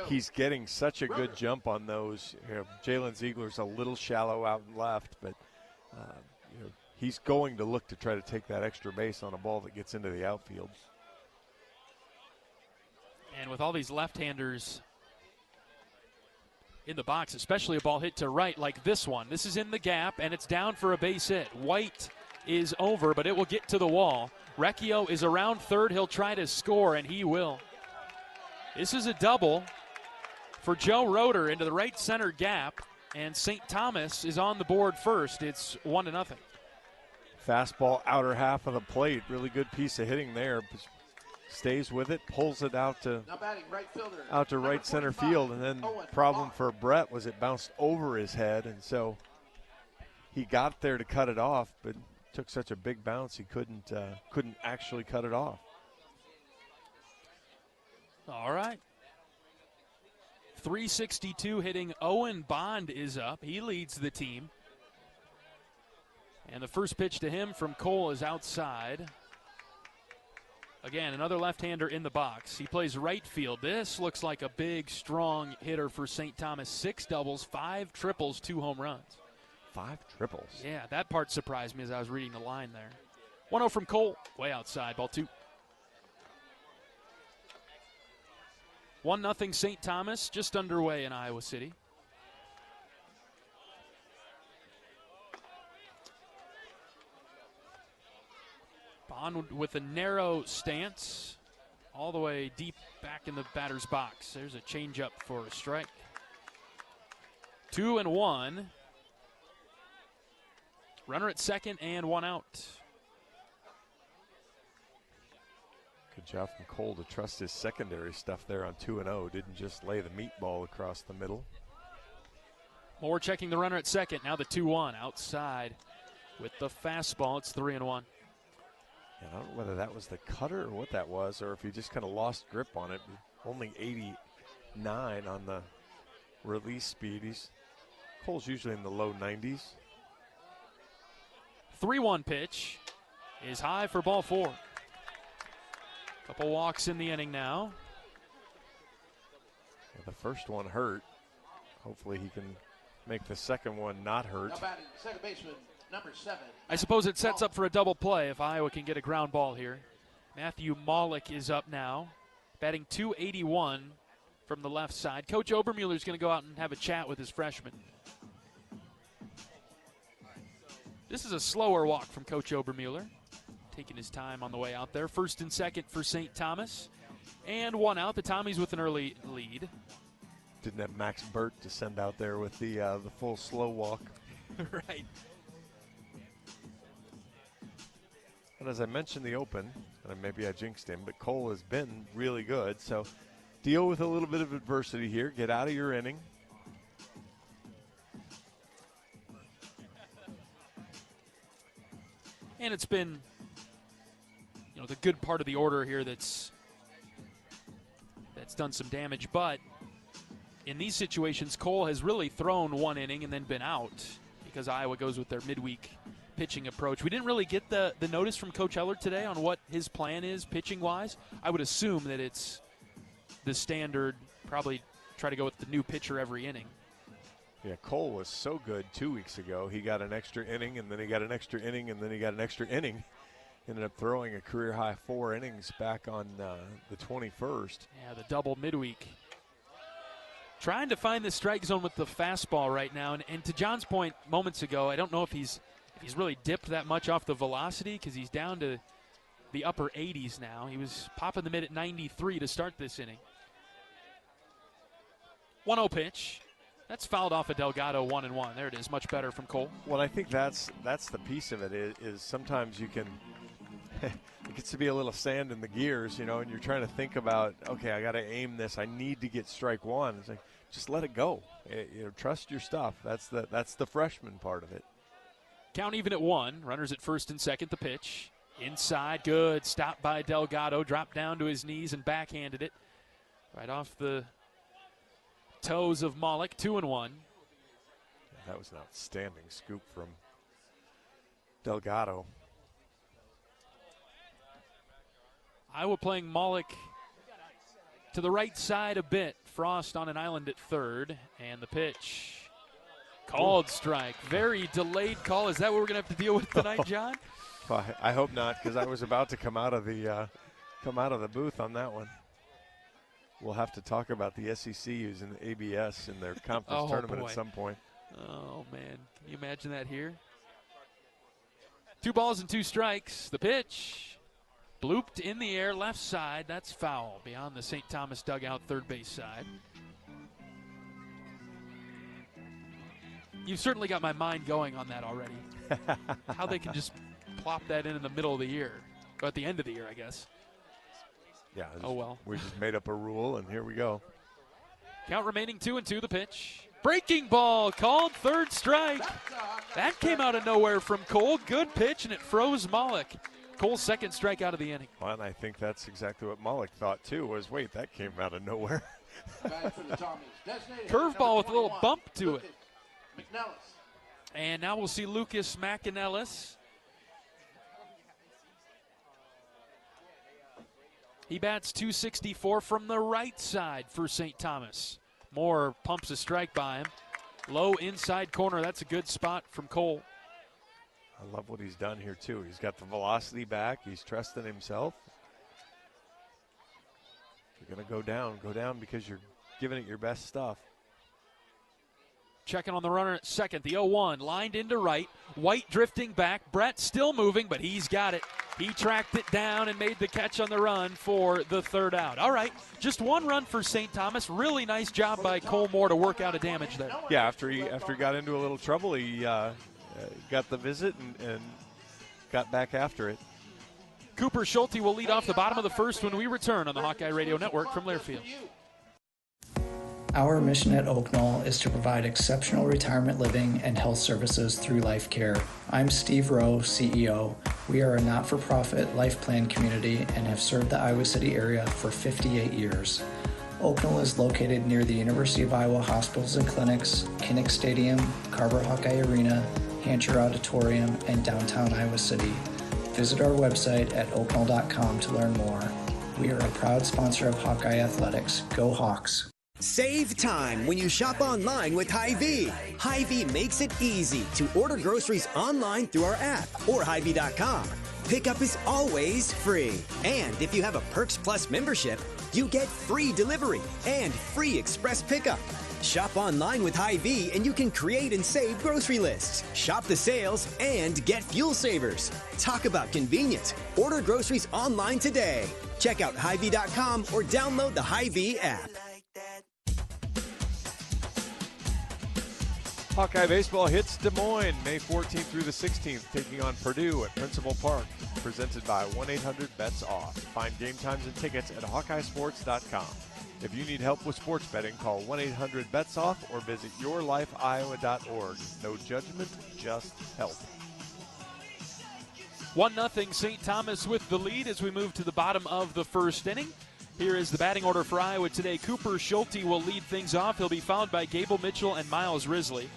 he's getting such a good jump on those. Jalen Ziegler's a little shallow out and left, but he's going to look to try to take that extra base on a ball that gets into the outfield. And with all these left-handers in the box, especially a ball hit to right like this one. This is in the gap, and it's down for a base hit. White is over, but it will get to the wall. Recchio is around third. He'll try to score, and he will. This is a double for Joe Roeder into the right center gap, and St. Thomas is on the board first. It's 1-0. Fastball outer half of the plate. Really good piece of hitting there. Stays with it, pulls it out to right center field, and then problem for Brett was it bounced over his head, and so he got there to cut it off, but took such a big bounce he couldn't actually cut it off. All right. 362 hitting. Owen Bond is up. He leads the team. And the first pitch to him from Cole is outside. Again, another left-hander in the box. He plays right field. This looks like a big, strong hitter for St. Thomas. 6 doubles, 5 triples, 2 home runs. 5 triples? Yeah, that part surprised me as I was reading the line there. 1-0 from Cole, way outside, ball 2. 1-0 St. Thomas, just underway in Iowa City. Bond with a narrow stance all the way deep back in the batter's box. There's a changeup for a strike. 2-1. Runner at second and 1 out. Good job from Cole to trust his secondary stuff there on 2-0. Didn't just lay the meatball across the middle. Moore checking the runner at second. Now the 2-1 outside with the fastball. It's 3-1. I don't know whether that was the cutter or what that was, or if he just kind of lost grip on it. Only 89 on the release speed. Cole's usually in the low 90s. 3-1 pitch is high for ball 4. Couple walks in the inning now. Well, the first one hurt. Hopefully he can make the second one not hurt. Second baseman, number 7. I suppose it sets up for a double play if Iowa can get a ground ball here. Matthew Maulik is up now, batting .281 from the left side. Coach Obermueller is going to go out and have a chat with his freshman. This is a slower walk from Coach Obermueller, taking his time on the way out there. First and second for St. Thomas, and 1 out. The Tommies with an early lead. Didn't have Max Burt to send out there with the full slow walk. Right. And as I mentioned the open, and maybe I jinxed him, but Cole has been really good. So deal with a little bit of adversity here. Get out of your inning. And it's been, the good part of the order here that's done some damage. But in these situations, Cole has really thrown one inning and then been out because Iowa goes with their midweek pitching approach. We didn't really get the notice from Coach Heller today on what his plan is pitching-wise. I would assume that it's the standard, probably try to go with the new pitcher every inning. Yeah, Cole was so good 2 weeks ago. He got an extra inning, and then he got an extra inning, and then he got an extra inning. Ended up throwing a career-high 4 innings back on the 21st. Yeah, the double midweek. Trying to find the strike zone with the fastball right now. And to John's point moments ago, I don't know if he's really dipped that much off the velocity because he's down to the upper 80s now. He was popping the mid at 93 to start this inning. 1-0 pitch. That's fouled off of Delgado, 1-1. There it is, much better from Cole. Well, I think that's the piece of it is sometimes you can it gets to be a little sand in the gears, and you're trying to think about, okay, I got to aim this. I need to get strike one. It's like, just let it go. Trust your stuff. That's the freshman part of it. Count even at 1. Runners at first and second. The pitch inside, good. Stopped by Delgado. Dropped down to his knees and backhanded it right off the toes of Malik. 2-1. That was an outstanding scoop from Delgado. Iowa playing Malik to the right side a bit. Frost on an island at third, and the pitch called strike. Very delayed call. Is that what we're going to have to deal with tonight, John? Well, I hope not, because I was about to come out of the booth on that one. We'll have to talk about the SEC using the ABS in their conference tournament at some point. Oh, man. Can you imagine that here? 2 balls and 2 strikes. The pitch blooped in the air, left side. That's foul beyond the St. Thomas dugout, third base side. You've certainly got my mind going on that already. How they can just plop that in the middle of the year, or at the end of the year, I guess. Yeah. Oh, well. We just made up a rule, and here we go. Count remaining 2-2, the pitch. Breaking ball called, third strike. That came out of nowhere from Cole. Good pitch, and it froze Malik. Cole's second strikeout of the inning. Well, and I think that's exactly what Malik thought, too, was, wait, that came out of nowhere. Curveball with a little bump to it. And now we'll see Lucas McAnellis. He bats .264 from the right side for St. Thomas. Moore pumps a strike by him. Low inside corner. That's a good spot from Cole. I love what he's done here, too. He's got the velocity back. He's trusting himself. If you're going to go down because you're giving it your best stuff. Checking on the runner at second. The 0-1 lined into right. White drifting back. Brett still moving, but he's got it. He tracked it down and made the catch on the run for the third out. All right, just 1 run for St. Thomas. Really nice job by Cole Moore to work out a damage there. Yeah, after he got into a little trouble, he got the visit and got back after it. Cooper Schulte will lead off the bottom of the first when we return on the Hawkeye Radio Network from Learfield. Our mission at Oak Knoll is to provide exceptional retirement living and health services through life care. I'm Steve Rowe, CEO. We are a not-for-profit life plan community and have served the Iowa City area for 58 years. Oak Knoll is located near the University of Iowa hospitals and clinics, Kinnick Stadium, Carver Hawkeye Arena, Hancher Auditorium, and downtown Iowa City. Visit our website at oakknoll.com to learn more. We are a proud sponsor of Hawkeye Athletics. Go Hawks! Save time when you shop online with Hy-Vee. Hy-Vee makes it easy to order groceries online through our app or Hy-Vee.com. Pickup is always free. And if you have a Perks Plus membership, you get free delivery and free express pickup. Shop online with Hy-Vee and you can create and save grocery lists, shop the sales, and get fuel savers. Talk about convenience. Order groceries online today. Check out Hy-Vee.com or download the Hy-Vee app. Hawkeye Baseball hits Des Moines May 14th through the 16th, taking on Purdue at Principal Park. Presented by 1-800-BETS-OFF. Find game times and tickets at HawkeyeSports.com. If you need help with sports betting, call 1-800-BETS-OFF or visit yourlifeiowa.org. No judgment, just help. 1-0 St. Thomas with the lead as we move to the bottom of the first inning. Here is the batting order for Iowa today. Cooper Schulte will lead things off. He'll be followed by Gable Mitchell and Miles Risley.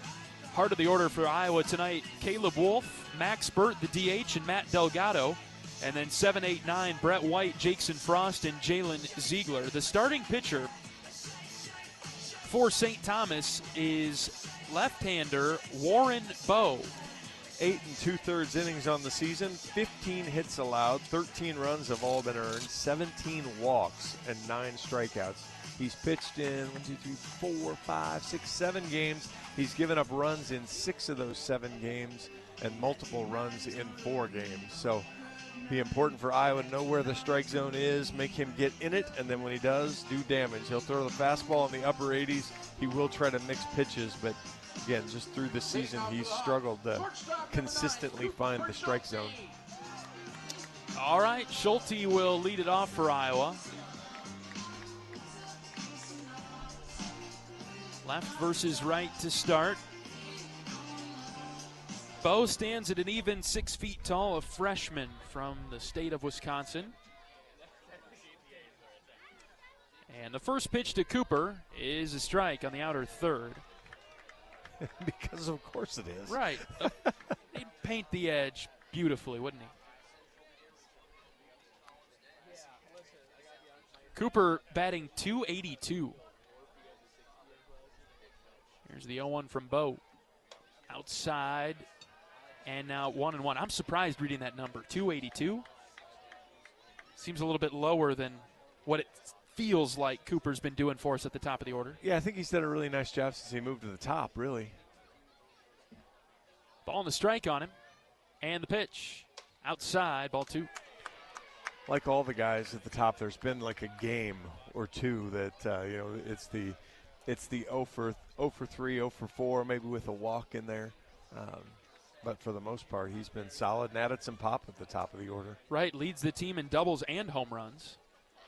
Heart of the order for Iowa tonight, Caleb Wolf, Max Burt, the DH, and Matt Delgado. And then 7, 8, 9, Brett White, Jackson Frost, and Jalen Ziegler. The starting pitcher for St. Thomas is left-hander Warren Bowe. 8 2/3 innings on the season, 15 hits allowed, 13 runs have all been earned, 17 walks, and 9 strikeouts. He's pitched in 7 games. He's given up runs in 6 of those 7 games and multiple runs in 4 games. So be important for Iowa to know where the strike zone is, make him get in it, and then when he does, do damage. He'll throw the fastball in the upper 80s. He will try to mix pitches, but again, just through the season, he's struggled to consistently find the strike zone. All right, Schulte will lead it off for Iowa. Left versus right to start. Bowe stands at an even 6 feet tall, a freshman from the state of Wisconsin. And the first pitch to Cooper is a strike on the outer third. Because of course it is. Right. He'd paint the edge beautifully, wouldn't he? Cooper batting .282. Here's the 0-1 from Bowe. Outside, and now 1-1. I'm surprised reading that number, .282. Seems a little bit lower than what it feels like Cooper's been doing for us at the top of the order. Yeah, I think he's done a really nice job since he moved to the top, really. Ball and the strike on him. And the pitch. Outside, ball 2. Like all the guys at the top, there's been like a game or two that, it's the 0 for 3, 0 for 4, maybe with a walk in there. But for the most part, he's been solid and added some pop at the top of the order. Right, leads the team in doubles and home runs.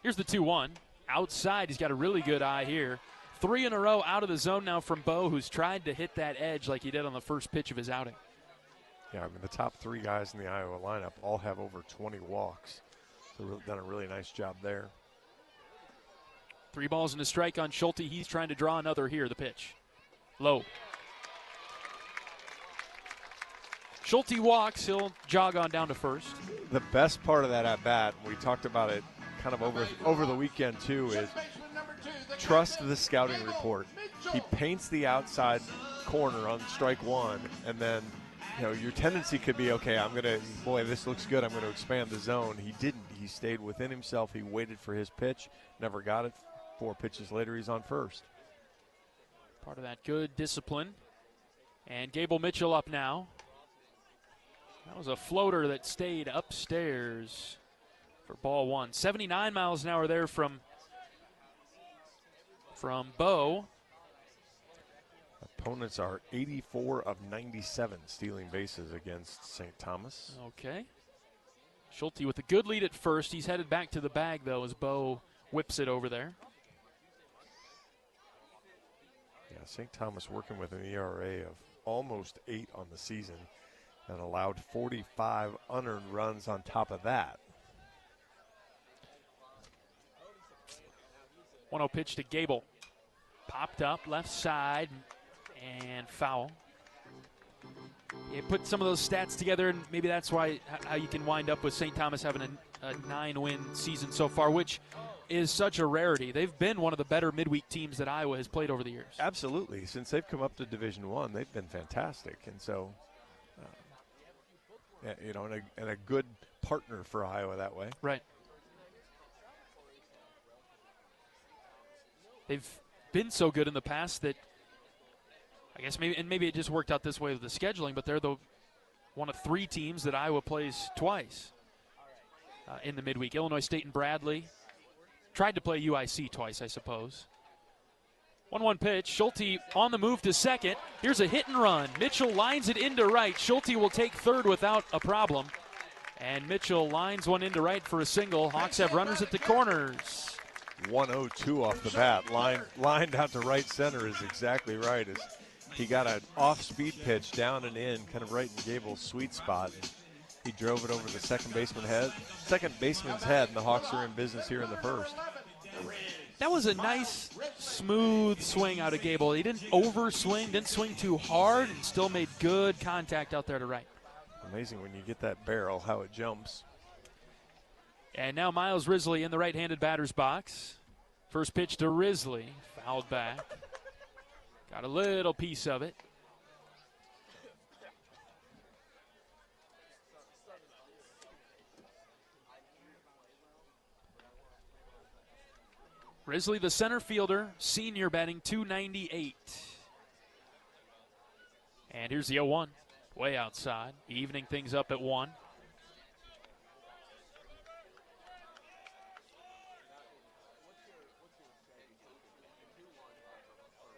Here's the 2-1. Outside, he's got a really good eye here. 3 in a row out of the zone now from Bowe, who's tried to hit that edge like he did on the first pitch of his outing. Yeah, I mean, the top 3 guys in the Iowa lineup all have over 20 walks. So done a really nice job there. 3 balls and a strike on Schulte. He's trying to draw another here, the pitch. Low. Schulte walks. He'll jog on down to first. The best part of that at-bat, we talked about it kind of over the weekend too, is trust the scouting report. He paints the outside corner on strike 1, and then your tendency could be, okay, this looks good, I'm going to expand the zone. He didn't. He stayed within himself. He waited for his pitch, never got it. 4 pitches later, he's on first. Part of that good discipline. And Gable Mitchell up now. That was a floater that stayed upstairs for ball 1. 79 miles an hour there from Bowe. Opponents are 84 of 97 stealing bases against St. Thomas. Okay. Schulte with a good lead at first. He's headed back to the bag, though, as Bowe whips it over there. Yeah, St. Thomas working with an ERA of almost 8 on the season and allowed 45 unearned runs on top of that. 1-0 pitch to Gable. Popped up, left side, and foul. You put some of those stats together, and maybe that's how you can wind up with St. Thomas having a 9-win season so far, which is such a rarity. They've been one of the better midweek teams that Iowa has played over the years. Absolutely. Since they've come up to Division I, they've been fantastic. And so, and a good partner for Iowa that way. Right. They've been so good in the past that I guess maybe it just worked out this way with the scheduling, but they're one of 3 teams that Iowa plays twice in the midweek. Illinois State and Bradley. Tried to play UIC twice, I suppose. 1-1 pitch. Schulte on the move to second. Here's a hit and run. Mitchell lines it into right. Schulte will take third without a problem. And Mitchell lines one into right for a single. Hawks have runners at the corners. 102 off the bat. Lined out to right center is exactly right. He got an off-speed pitch down and in, kind of right in Gable's sweet spot. He drove it over the second baseman's head, and the Hawks are in business here in the first. That was a nice, smooth swing out of Gable. He didn't overswing, didn't swing too hard, and still made good contact out there to right. Amazing when you get that barrel, how it jumps. And now Miles Risley in the right-handed batter's box. First pitch to Risley, fouled back. Got a little piece of it. Risley, the center fielder, senior, batting .298. And here's the 0-1, way outside, evening things up at 1.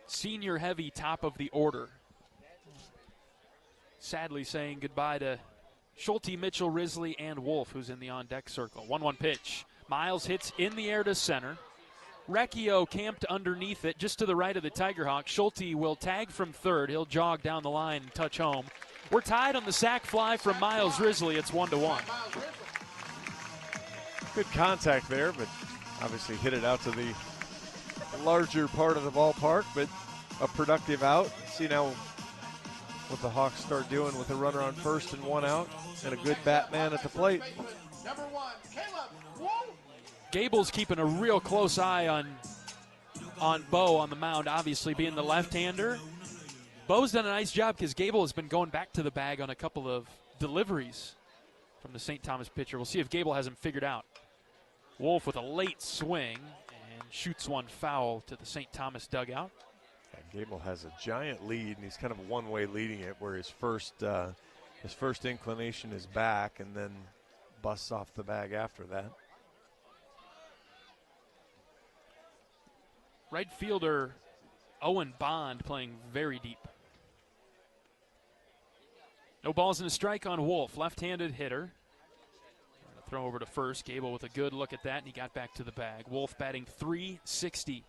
Senior heavy top of the order. Sadly saying goodbye to Schulte, Mitchell, Risley, and Wolf, who's in the on-deck circle. 1-1 pitch. Miles hits in the air to center. Recchio camped underneath it, just to the right of the Tiger Hawk. Schulte will tag from third. He'll jog down the line and touch home. We're tied on the sac fly from Miles Risley. It's 1-1. Good contact there, but obviously hit it out to the larger part of the ballpark, but a productive out. See now what the Hawks start doing with a runner on first and 1 out and a good Batman at the plate. Gable's keeping a real close eye on Bo on the mound, obviously being the left-hander. Bo's done a nice job because Gable has been going back to the bag on a couple of deliveries from the St. Thomas pitcher. We'll see if Gable has him figured out. Wolf with a late swing and shoots one foul to the St. Thomas dugout. Yeah, Gable has a giant lead, and he's kind of one-way leading it, where his first inclination is back and then busts off the bag after that. Right fielder Owen Bond playing very deep. No balls and a strike on Wolf, left-handed hitter. Throw over to first. Gable with a good look at that, and he got back to the bag. Wolf batting .360.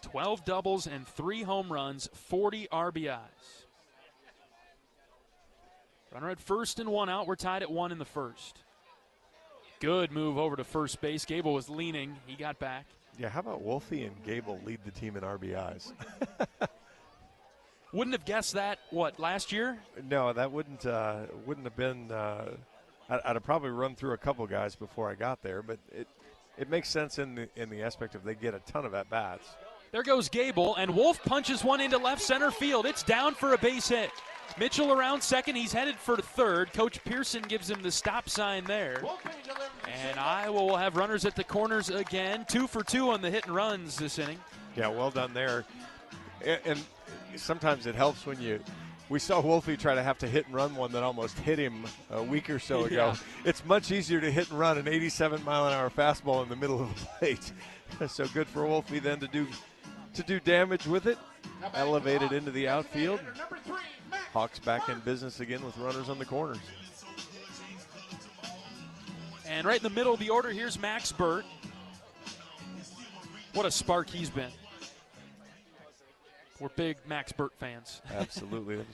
12 doubles and 3 home runs, 40 RBIs. Runner at first and 1 out. We're tied at 1 in the first. Good move over to first base. Gable was leaning. He got back. Yeah, how about Wolfie and Gable lead the team in RBIs? Wouldn't have guessed that, last year? No, that wouldn't have been I'd have probably run through a couple guys before I got there, but it makes sense in the aspect of they get a ton of at-bats. There goes Gable, and Wolf punches one into left center field. It's down for a base hit. Mitchell around second. He's headed for third. Coach Pearson gives him the stop sign there. And Iowa will have runners at the corners again. 2 for 2 on the hit and runs this inning. Yeah, well done there. And sometimes it helps when we saw Wolfie try to have to hit and run one that almost hit him a week or so ago. Yeah. It's much easier to hit and run an 87-mile-an-hour fastball in the middle of the plate. So good for Wolfie then to do damage with it. Elevated into the outfield. Hawks back in business again with runners on the corners. And right in the middle of the order, here's Max Burt. What a spark he's been. We're big Max Burt fans. Absolutely.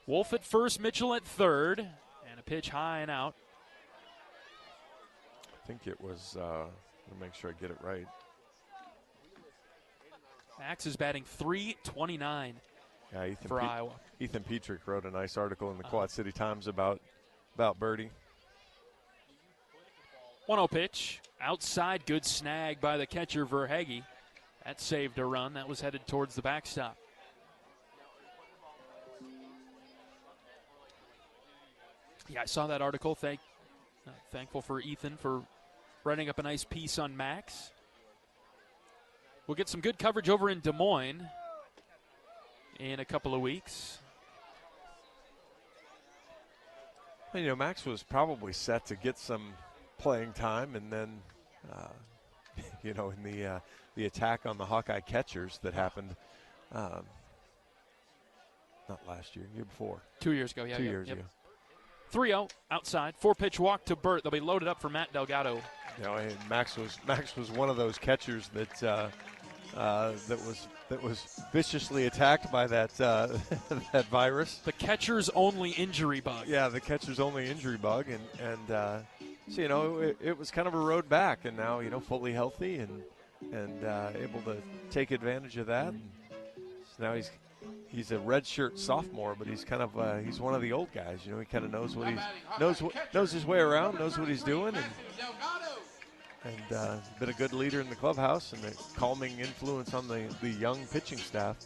Wolf at first, Mitchell at third, and a pitch high and out. I think it was, let me make sure I get it right. Max is batting .329 for Iowa. Ethan Petrick wrote a nice article in the Quad City Times about Birdie. 1-0 pitch. Outside, good snag by the catcher, Verhage. That saved a run. That was headed towards the backstop. Yeah, I saw that article. Thankful for Ethan for writing up a nice piece on Max. We'll get some good coverage over in Des Moines in a couple of weeks. Well, Max was probably set to get some playing time, and then, in the attack on the Hawkeye catchers that happened, not last year, year before. 2 years ago, yeah. 2 years ago. 3-0 outside. 4-pitch walk to Burt. They'll be loaded up for Matt Delgado. You know, and Max was one of those catchers that that was viciously attacked by that that virus. The catcher's only injury bug. Yeah, the catcher's only injury bug, and so you know it was kind of a road back, and now fully healthy and able to take advantage of that. And so now he's a redshirt sophomore, but he's kind of he's one of the old guys. He kind of knows knows his way around, knows what he's doing, and been a good leader in the clubhouse and a calming influence on the young pitching staff.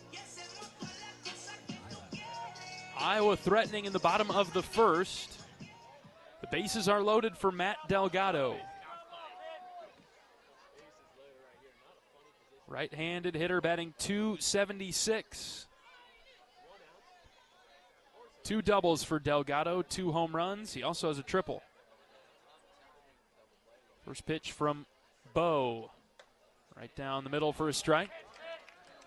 Iowa threatening in the bottom of the first. The bases are loaded for Matt Delgado. Right-handed hitter batting .276. 2 doubles for Delgado, 2 home runs. He also has a triple. First pitch from Bo. Right down the middle for a strike.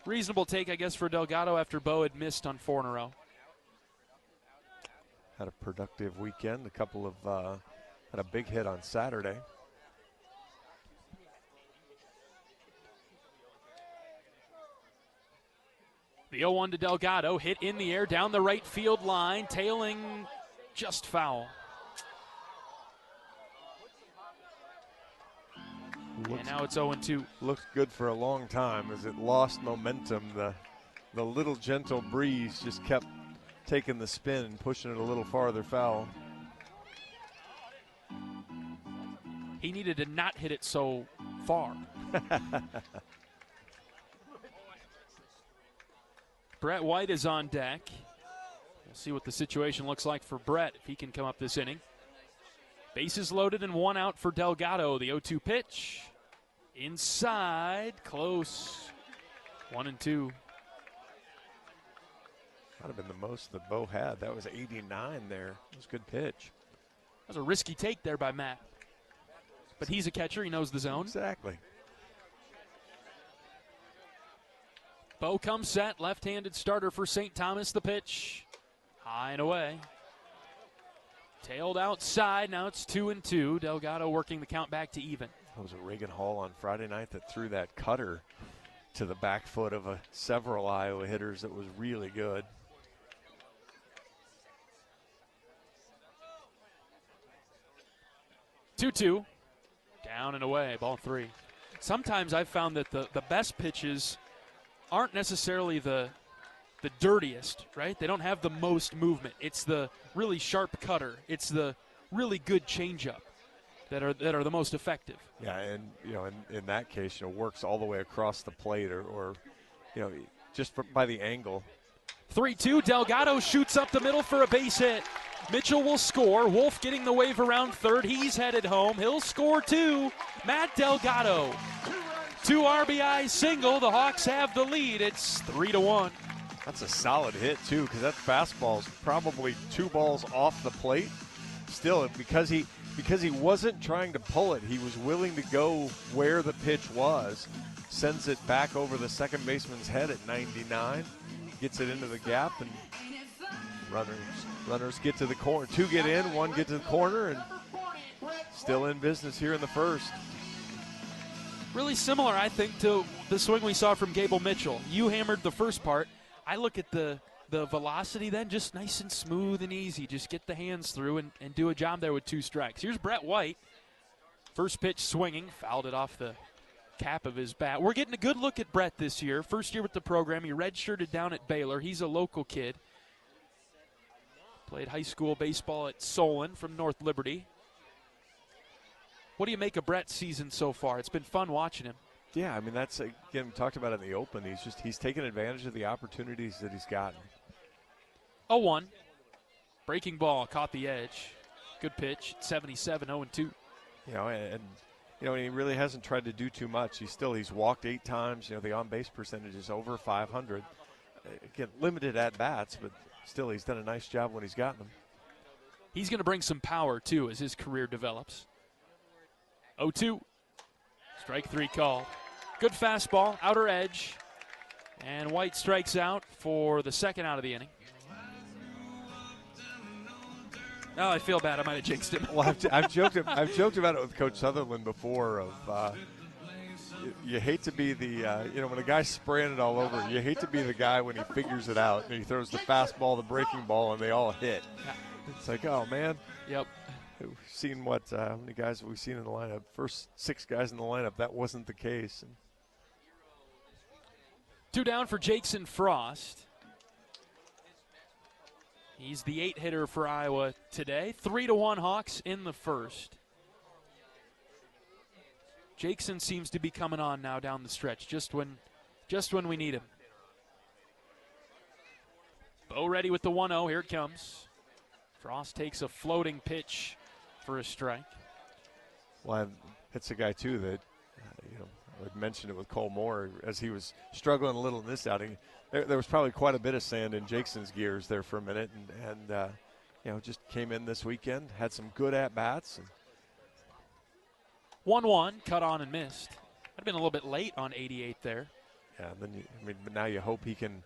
Reasonable take, I guess, for Delgado after Bo had missed on 4 in a row. Had a productive weekend. A couple of had a big hit on Saturday. The 0-1 to Delgado, hit in the air down the right field line, tailing just foul. And now it's 0-2. Looked good for a long time as it lost momentum. The little gentle breeze just kept taking the spin and pushing it a little farther foul. He needed to not hit it so far. Brett White is on deck. We'll see what the situation looks like for Brett if he can come up this inning. Bases loaded and 1 out for Delgado. The 0-2 pitch. Inside, close. 1-2. Might have been the most that Bo had. That was 89 there. It was a good pitch. That was a risky take there by Matt. But he's a catcher. He knows the zone. Exactly. Bo comes set. Left-handed starter for St. Thomas. The pitch. High and away. Tailed outside. Now it's 2-2. Delgado working the count back to even. That was a Reagan Hall on Friday night that threw that cutter to the back foot of several Iowa hitters that was really good. Two-two. Down and away. Ball 3. Sometimes I've found that the best pitches aren't necessarily the dirtiest, right? They don't have the most movement. It's the really sharp cutter. It's the really good changeup that are the most effective. Yeah, and in that case, works all the way across the plate or just by the angle. 3-2. Delgado shoots up the middle for a base hit. Mitchell will score. Wolf getting the wave around third. He's headed home. He'll score 2. Matt Delgado. 2 RBI single. The Hawks have the lead. It's 3-1. That's a solid hit, too, because that fastball's probably 2 balls off the plate. Still, because he wasn't trying to pull it, he was willing to go where the pitch was. Sends it back over the second baseman's head at 99. Gets it into the gap, and runners get to the corner. 2 get in, 1 get to the corner, and still in business here in the first. Really similar, I think, to the swing we saw from Gable Mitchell. You hammered the first part. I look at the velocity then, just nice and smooth and easy. Just get the hands through and do a job there with 2 strikes. Here's Brett White. First pitch swinging, fouled it off the cap of his bat. We're getting a good look at Brett this year. First year with the program. He redshirted down at Baylor. He's a local kid. Played high school baseball at Solon from North Liberty. What do you make of Brett's season so far? It's been fun watching him. Yeah, I mean, that's, again, we talked about it in the open. He's taken advantage of the opportunities that he's gotten. 0-1. Breaking ball, caught the edge. Good pitch, 77, 0-2. And he really hasn't tried to do too much. He's walked 8 times. The on-base percentage is over 500. Again, limited at-bats, but still he's done a nice job when he's gotten them. He's going to bring some power, too, as his career develops. 0-2. Strike 3 called. Good fastball, outer edge. And White strikes out for the second out of the inning. Oh, I feel bad. I might have jinxed him. Well, I've joked about it with Coach Sutherland before. You hate to be the when a guy's spraying it all over. You hate to be the guy when he figures it out and he throws the fastball, the breaking ball, and they all hit. It's like, oh man. Yep. We've seen how many guys have we seen in the lineup? First 6 guys in the lineup, that wasn't the case. 2 down for Jackson Frost. He's the 8 hitter for Iowa today. 3-1 Hawks in the first. Jackson seems to be coming on now down the stretch, just when we need him. Bo ready with the 1-0. Here it comes. Frost takes a floating pitch for a strike. Well, it's a guy too that I mentioned it with Cole Moore as he was struggling a little in this outing. There was probably quite a bit of sand in Jackson's gears there for a minute, and just came in this weekend, had some good at bats. 1-1, cut on and missed. Might have been a little bit late on 88 there. Yeah, and then but now you hope he can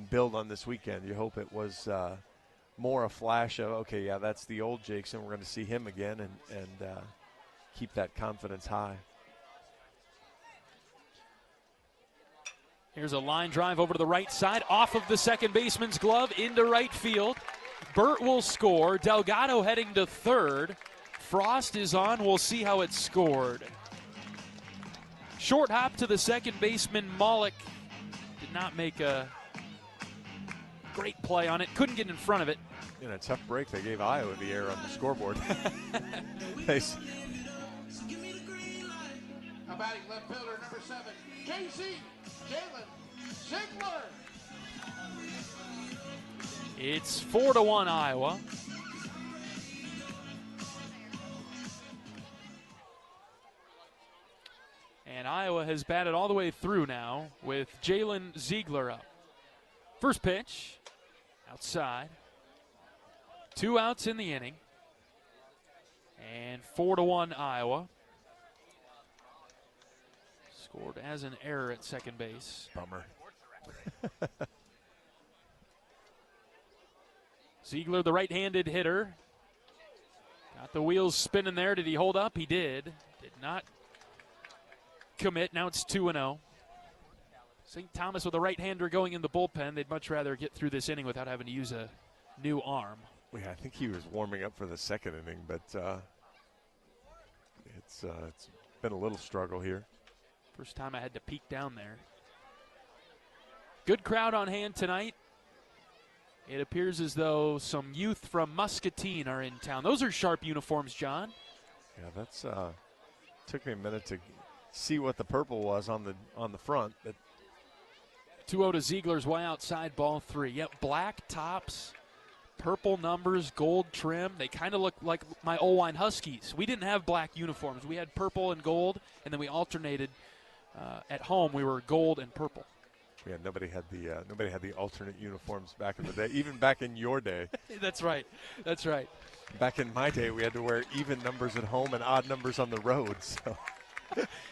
build on this weekend. You hope it was more a flash of, okay, yeah, that's the old Jackson. We're going to see him again and keep that confidence high. Here's a line drive over to the right side, off of the second baseman's glove into right field. Burt will score. Delgado heading to third. Frost is on. We'll see how it's scored. Short hop to the second baseman, Malik. Did not make a great play on it. Couldn't get in front of it. In a tough break, they gave Iowa the error on the scoreboard. Nice. A batting left fielder, number 7, JC Jalen Ziegler. It's 4-1 Iowa. And Iowa has batted all the way through now with Jalen Ziegler up. First pitch, outside. 2 outs in the inning. And 4-1 Iowa. Scored as an error at second base. Bummer. Ziegler, the right-handed hitter. Got the wheels spinning there. Did he hold up? He did. Did not commit. Now it's 2-0. St. Thomas with a right-hander going in the bullpen. They'd much rather get through this inning without having to use a new arm. Yeah, I think he was warming up for the second inning, but it's been a little struggle here. First time I had to peek down there. Good crowd on hand tonight. It appears as though some youth from Muscatine are in town. Those are sharp uniforms, John. Yeah, that's took me a minute to see what the purple was on the front. But 2-0 to Ziegler's way outside, ball 3. Yep, black tops, purple numbers, gold trim. They kind of look like my Olwine Huskies. We didn't have black uniforms. We had purple and gold, and then we alternated. At home, we were gold and purple. Yeah, nobody had the alternate uniforms back in the day, even back in your day. That's right. That's right. Back in my day, we had to wear even numbers at home and odd numbers on the road. So.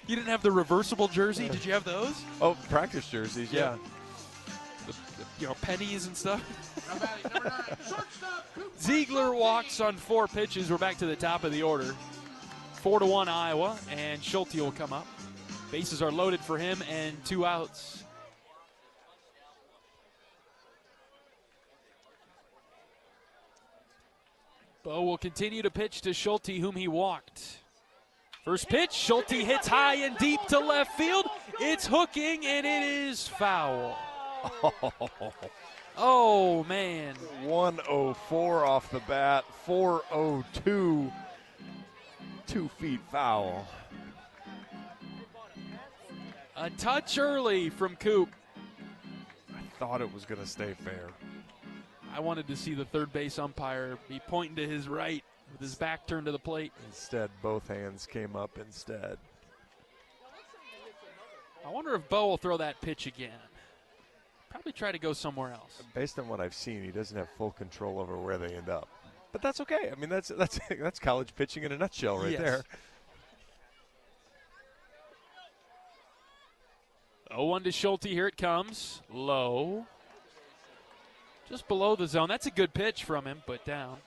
You didn't have the reversible jersey? Did you have those? Oh, practice jerseys, yeah. The pennies and stuff. Ziegler walks on 4 pitches. We're back to the top of the order. 4-1 Iowa, and Schulte will come up. Bases are loaded for him and 2 outs. Bo will continue to pitch to Schulte, whom he walked. First pitch, Schulte hits high and deep to left field. It's hooking, and it is foul. Oh, man. 104 off the bat, 402. 2 feet foul. A touch early from Coop. I thought it was going to stay fair. I wanted to see the third base umpire be pointing to his right with his back turned to the plate. Instead, both hands came up instead. I wonder if Bo will throw that pitch again. Probably try to go somewhere else. Based on what I've seen, he doesn't have full control over where they end up. But that's okay. I mean, that's college pitching in a nutshell right there. 0-1 to Schulte. Here it comes. Low. Just below the zone. That's a good pitch from him, but down.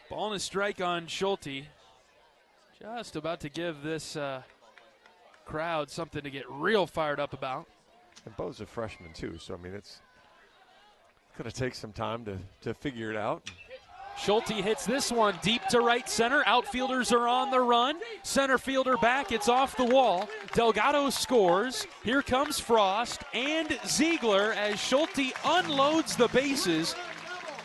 Ball and a strike on Schulte. Just about to give this crowd something to get real fired up about. And Bo's a freshman, too, so, I mean, it's going to take some time to figure it out. Schulte hits this one deep to right center. Outfielders are on the run. Center fielder back. It's off the wall. Delgado scores. Here comes Frost and Ziegler as Schulte unloads the bases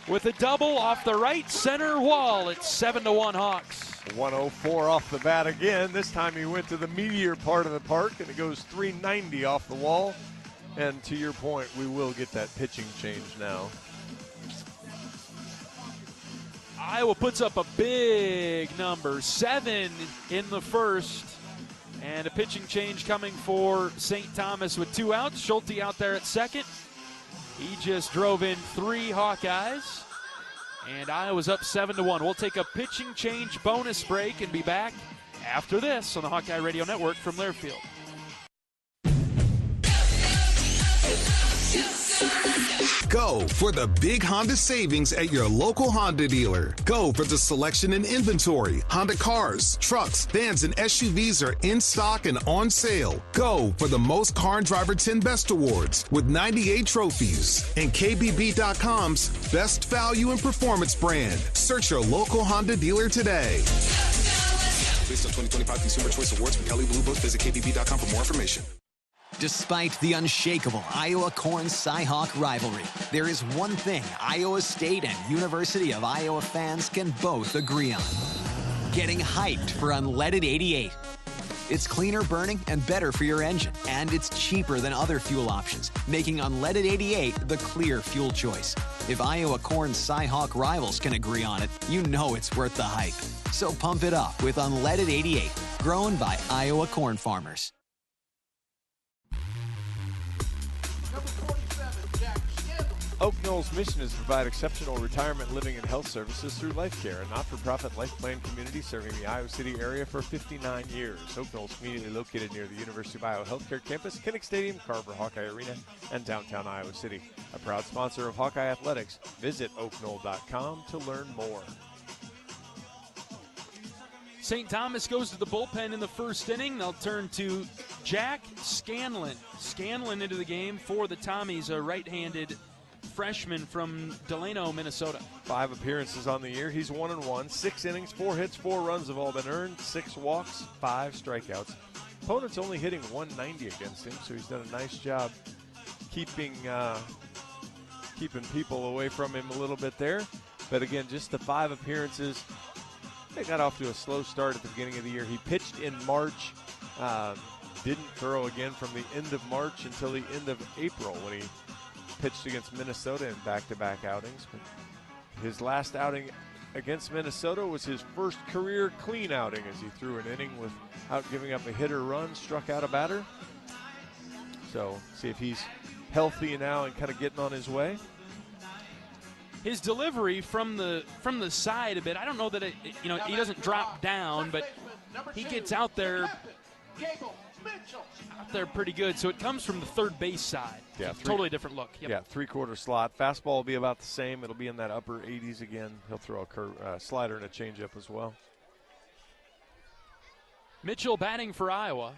with a double off the right center wall. It's 7-1 Hawks. 104 off the bat again. This time he went to the meteor part of the park, and it goes 390 off the wall. And to your point, we will get that pitching change now. Iowa puts up a big number, 7 in the first. And a pitching change coming for St. Thomas with 2 outs. Schulte out there at second. He just drove in 3 Hawkeyes. And Iowa's up 7-1. We'll take a pitching change bonus break and be back after this on the Hawkeye Radio Network from Learfield. Go for the big Honda savings at your local Honda dealer. Go for the selection and inventory. Honda cars, trucks, vans, and SUVs are in stock and on sale. Go for the most Car and Driver 10 Best Awards with 98 trophies. And KBB.com's Best Value and Performance brand. Search your local Honda dealer today. Based on 2025 Consumer Choice Awards from Kelley Blue Book, visit KBB.com for more information. Despite the unshakable Iowa-Corn Cy-Hawk rivalry, there is one thing Iowa State and University of Iowa fans can both agree on: getting hyped for Unleaded 88. It's cleaner burning and better for your engine, and it's cheaper than other fuel options, making Unleaded 88 the clear fuel choice. If Iowa Corn Cy-Hawk rivals can agree on it, you know it's worth the hype. So pump it up with Unleaded 88, grown by Iowa corn farmers. Oak Knoll's mission is to provide exceptional retirement, living, and health services through Life Care, a not-for-profit life plan community serving the Iowa City area for 59 years. Oak Knoll's community located near the University of Iowa Healthcare Campus, Kinnick Stadium, Carver Hawkeye Arena, and downtown Iowa City. A proud sponsor of Hawkeye Athletics. Visit oakknoll.com to learn more. St. Thomas goes to the bullpen in the first inning. They'll turn to Jack Scanlon. Scanlon into the game for the Tommies, a right-handed freshman from Delano, Minnesota. 5 appearances on the year. He's 1-1. 6 innings, 4 hits, 4 runs have all been earned. 6 walks, 5 strikeouts. Opponent's only hitting 190 against him, so he's done a nice job keeping people away from him a little bit there. But again, just the 5 appearances. They got off to a slow start at the beginning of the year. He pitched in March, didn't throw again from the end of March until the end of April when he pitched against Minnesota in back-to-back outings. But his last outing against Minnesota was his first career clean outing as he threw an inning without giving up a hit or run, struck out a batter. So see if he's healthy now and kind of getting on his way. His delivery from the side a bit, I don't know that he doesn't drop down, but he gets out there pretty good. So it comes from the third base side. Yeah, totally different look. Yep. Yeah, 3/4 slot. Fastball will be about the same. It'll be in that upper 80s again. He'll throw a slider and a changeup as well. Mitchell batting for Iowa.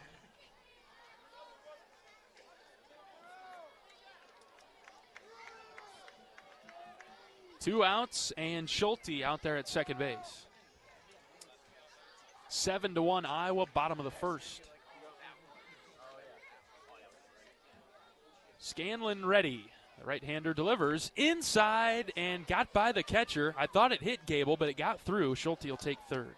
Two outs, and Schulte out there at second base. 7-1 Iowa, bottom of the first. Scanlon ready. The right-hander delivers inside and got by the catcher. I thought it hit Gable, but it got through. Schulte will take third.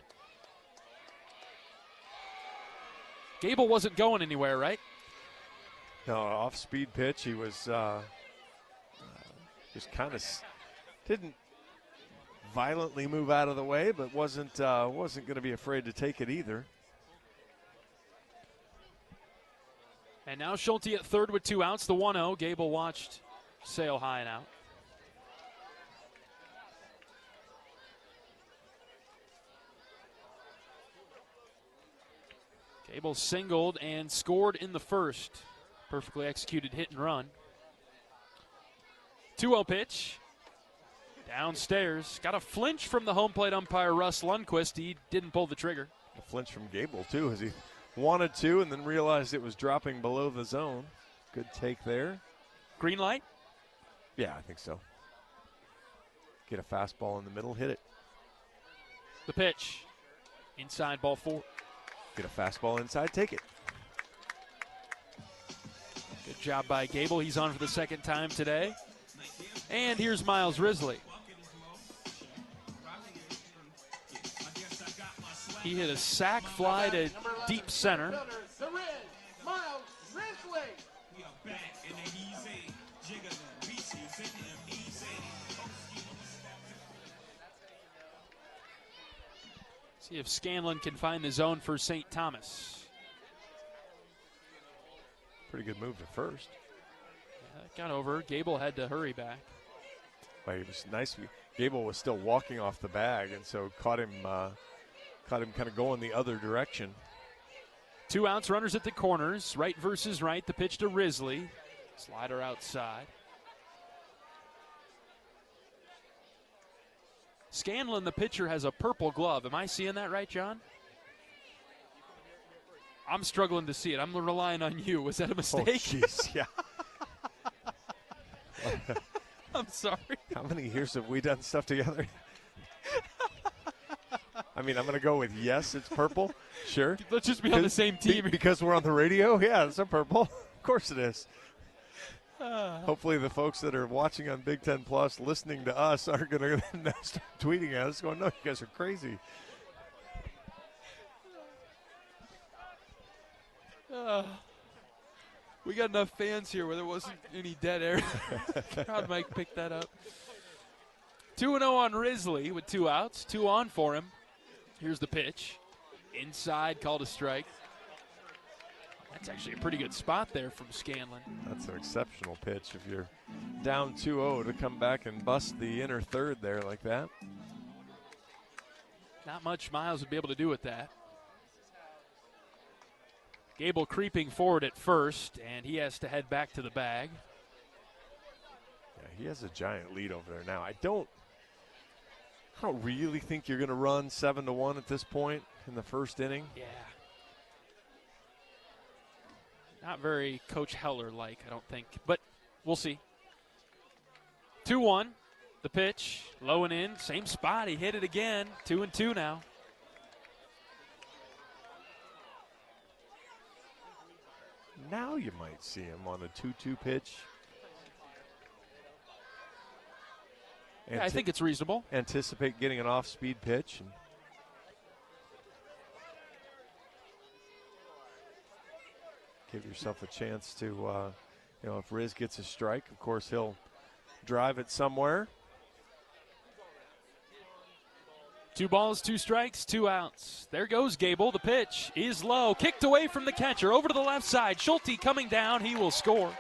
Gable wasn't going anywhere, right? No, off-speed pitch. He was just kind of didn't violently move out of the way, but wasn't going to be afraid to take it either. And now Schulte at third with 2 outs, the 1-0. Gable watched sail high and out. Gable singled and scored in the first. Perfectly executed hit and run. 2-0 pitch. Downstairs. Got a flinch from the home plate umpire, Russ Lundquist. He didn't pull the trigger. A flinch from Gable, too, as he wanted to and then realized it was dropping below the zone. Good take there. Green light? Yeah, I think so. Get a fastball in the middle, hit it. The pitch. Inside, ball 4. Get a fastball inside, take it. Good job by Gable. He's on for the second time today. And here's Miles Risley. He hit a sac fly to deep center. The Red, Miles Risley. See if Scanlon can find the zone for St. Thomas. Pretty good move to first. Got over. Gable had to hurry back. Well, it was nice. Gable was still walking off the bag, and so caught him kind of going the other direction. 2 outs, runners at the corners. Right versus right. The pitch to Risley. Slider outside. Scanlon, the pitcher, has a purple glove. Am I seeing that right, John? I'm struggling to see it. I'm relying on you. Was that a mistake? Oh, jeez, yeah. I'm sorry. How many years have we done stuff together? I mean, I'm going to go with yes, it's purple. Sure. Let's just be on the same team. Because we're on the radio? Yeah, it's a purple. Of course it is. Hopefully the folks that are watching on Big Ten Plus listening to us aren't going to start tweeting at us going, no, you guys are crazy. We got enough fans here where there wasn't any dead air. Crowd might pick that up. 2-0 on Risley with 2 outs. 2 on for him. Here's the pitch. Inside, called a strike. That's actually a pretty good spot there from Scanlon. That's an exceptional pitch if you're down 2-0 to come back and bust the inner third there like that. Not much Miles would be able to do with that. Gable creeping forward at first, and he has to head back to the bag. Yeah, he has a giant lead over there now. I don't really think you're going to run 7-1 at this point in the first inning. Yeah. Not very Coach Heller-like, I don't think, but we'll see. 2-1, the pitch, low and in, same spot. He hit it again, 2-2 now. Now you might see him on a 2-2 pitch. Yeah, I think it's reasonable. Anticipate getting an off-speed pitch. And give yourself a chance to, if Riz gets a strike, of course he'll drive it somewhere. 2 balls, 2 strikes, 2 outs. There goes Gable. The pitch is low. Kicked away from the catcher. Over to the left side. Schulte coming down. He will score.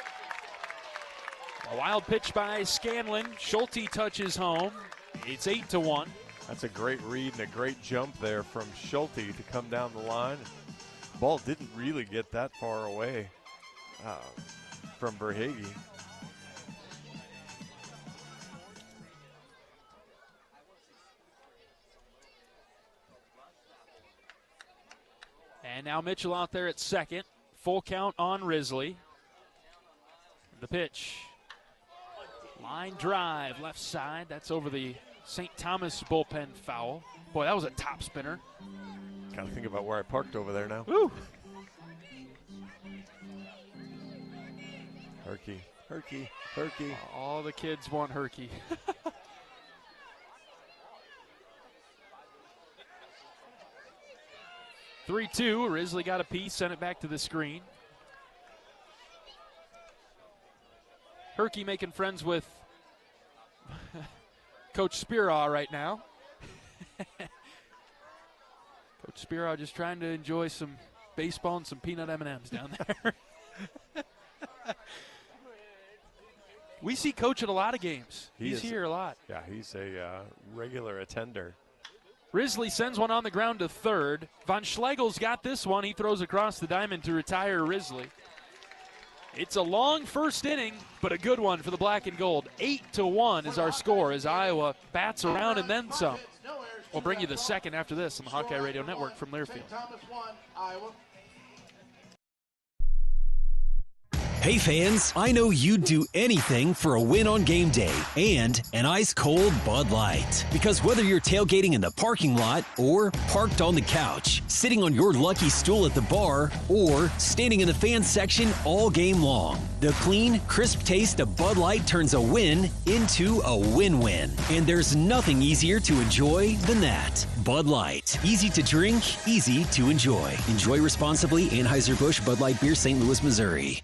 A wild pitch by Scanlon. Schulte touches home. It's 8-1. That's a great read and a great jump there from Schulte to come down the line. Ball didn't really get that far away from Verhage. And now Mitchell out there at second. Full count on Risley. The pitch. Line drive, left side. That's over the St. Thomas bullpen foul. Boy, that was a top spinner. Got to think about where I parked over there now. Woo! Herky. All the kids want Herky. 3-2. Risley got a piece, sent it back to the screen. Herky making friends with Coach Spiraw right now. Coach Spiraw just trying to enjoy some baseball and some peanut M&Ms down there. We see Coach at a lot of games. He's here a lot. Yeah, he's a regular attender. Risley sends one on the ground to third. Von Schlegel's got this one. He throws across the diamond to retire Risley. It's a long first inning, but a good one for the black and gold. 8-1 is our score as Iowa bats around and then some. We'll bring you the second after this on the Hawkeye Radio Network from Learfield. Hey fans, I know you'd do anything for a win on game day and an ice-cold Bud Light. Because whether you're tailgating in the parking lot or parked on the couch, sitting on your lucky stool at the bar, or standing in the fan section all game long, the clean, crisp taste of Bud Light turns a win into a win-win. And there's nothing easier to enjoy than that. Bud Light. Easy to drink, easy to enjoy. Enjoy responsibly. Anheuser-Busch Bud Light Beer, St. Louis, Missouri.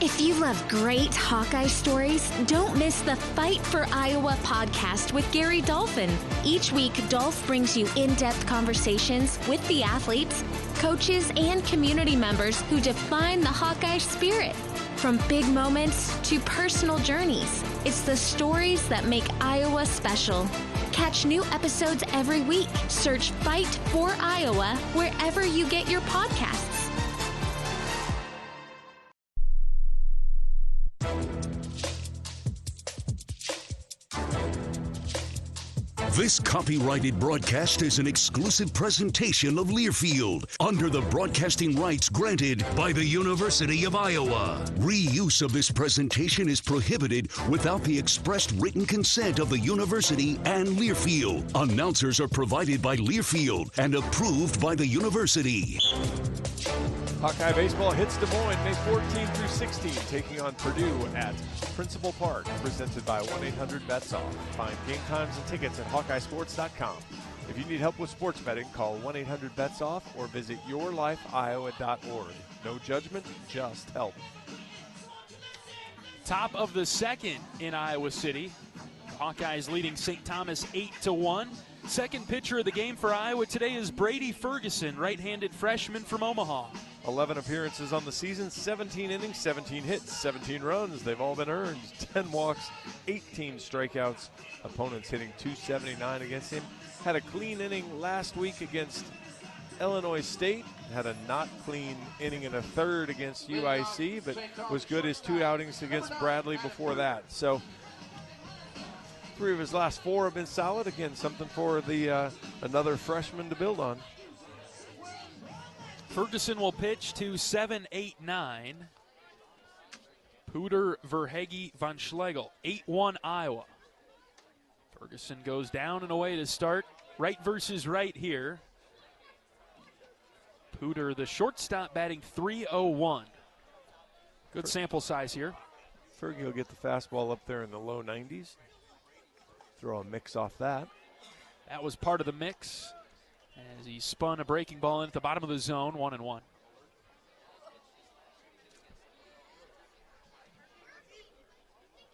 If you love great Hawkeye stories, don't miss the Fight for Iowa podcast with Gary Dolphin. Each week, Dolph brings you in-depth conversations with the athletes, coaches, and community members who define the Hawkeye spirit. From big moments to personal journeys, it's the stories that make Iowa special. Catch new episodes every week. Search Fight for Iowa wherever you get your podcasts. This copyrighted broadcast is an exclusive presentation of Learfield under the broadcasting rights granted by the University of Iowa. Reuse of this presentation is prohibited without the expressed written consent of the university and Learfield. Announcers are provided by Learfield and approved by the university. Hawkeye baseball hits Des Moines May 14 through 16, taking on Purdue at Principal Park, presented by 1-800-BETS-OFF. Find game times and tickets at HawkeyeSports.com. If you need help with sports betting, call 1-800-BETS-OFF or visit yourlifeiowa.org. No judgment, just help. Top of the second in Iowa City. Hawkeyes leading St. Thomas 8-1. Second pitcher of the game for Iowa today is Brady Ferguson, right-handed freshman from Omaha. 11 appearances on the season, 17 innings, 17 hits, 17 runs. They've all been earned. 10 walks, 18 strikeouts. Opponents hitting .279 against him. Had a clean inning last week against Illinois State. Had a not clean inning in a third against UIC, but was good his 2 outings against Bradley before that. So 3 of his last 4 have been solid. Again, something for the another freshman to build on. Ferguson will pitch to 7-8-9. Pooter, Verhege, Von Schlegel. 8-1 Iowa. Ferguson goes down and away to start. Right versus right here. Pooter, the shortstop, batting .301. Good sample size here. Fergie will get the fastball up there in the low 90s. Throw a mix off that. That was part of the mix as he spun a breaking ball in at the bottom of the zone, 1-1.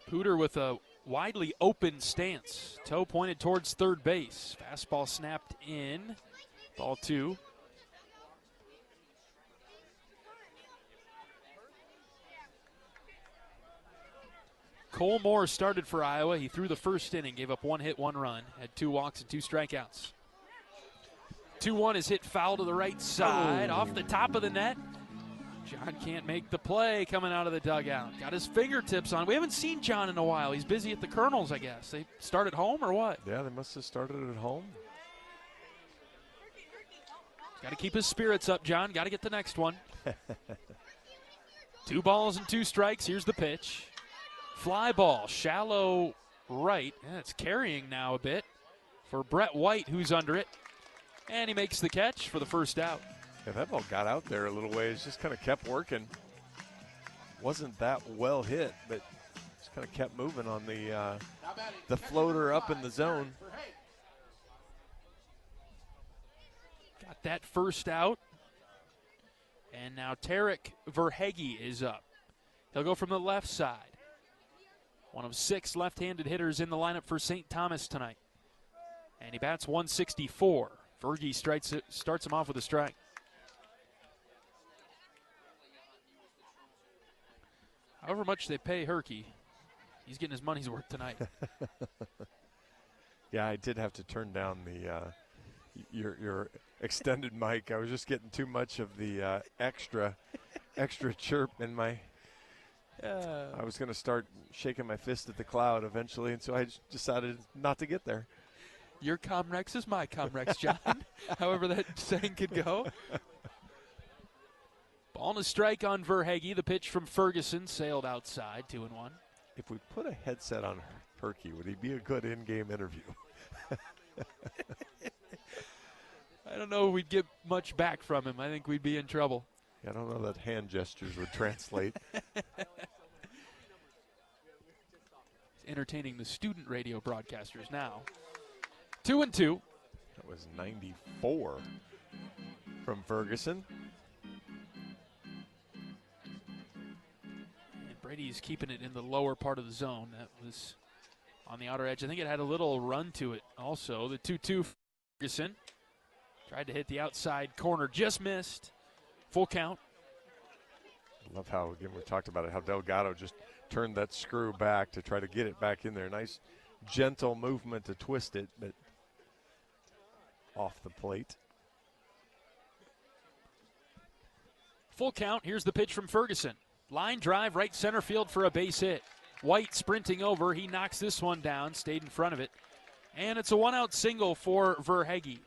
Pooter with a widely open stance. Toe pointed towards third base. Fastball snapped in. Ball 2. Cole Moore started for Iowa. He threw the first inning, gave up 1 hit, 1 run, had 2 walks and 2 strikeouts. 2-1 is hit foul to the right side, off the top of the net. John can't make the play coming out of the dugout. Got his fingertips on. We haven't seen John in a while. He's busy at the Colonels, I guess. They start at home or what? Yeah, they must have started at home. Got to keep his spirits up, John. Got to get the next one. 2 balls and 2 strikes. Here's the pitch. Fly ball, shallow right. Yeah, it's carrying now a bit for Brett White, who's under it. And he makes the catch for the first out. Yeah, that ball got out there a little ways, just kind of kept working. Wasn't that well hit, but just kind of kept moving on the floater up in the zone. Got that first out. And now Tarek Verhege is up. He'll go from the left side. One of 6 left-handed hitters in the lineup for St. Thomas tonight. And he bats .164. Verhege starts him off with a strike. However much they pay Herky, he's getting his money's worth tonight. Yeah, I did have to turn down the your extended mic. I was just getting too much of the extra extra chirp in my I was going to start shaking my fist at the cloud eventually, and so I decided not to get there. Your Comrex is my Comrex, John. However that saying could go. Ball and a strike on Verhage. The pitch from Ferguson sailed outside, 2-1. If we put a headset on Herky, would he be a good in-game interview? I don't know if we'd get much back from him. I think we'd be in trouble. I don't know that hand gestures would translate. Entertaining the student radio broadcasters now. 2-2. That was 94 from Ferguson. And Brady's keeping it in the lower part of the zone. That was on the outer edge. I think it had a little run to it also. The 2-2 Ferguson. Tried to hit the outside corner, just missed. Full count. I love how, again, we talked about it, how Delgado just turned that screw back to try to get it back in there. Nice, gentle movement to twist it, but off the plate. Full count. Here's the pitch from Ferguson. Line drive, right center field for a base hit. White sprinting over. He knocks this one down, stayed in front of it. And it's a one-out single for Verhage.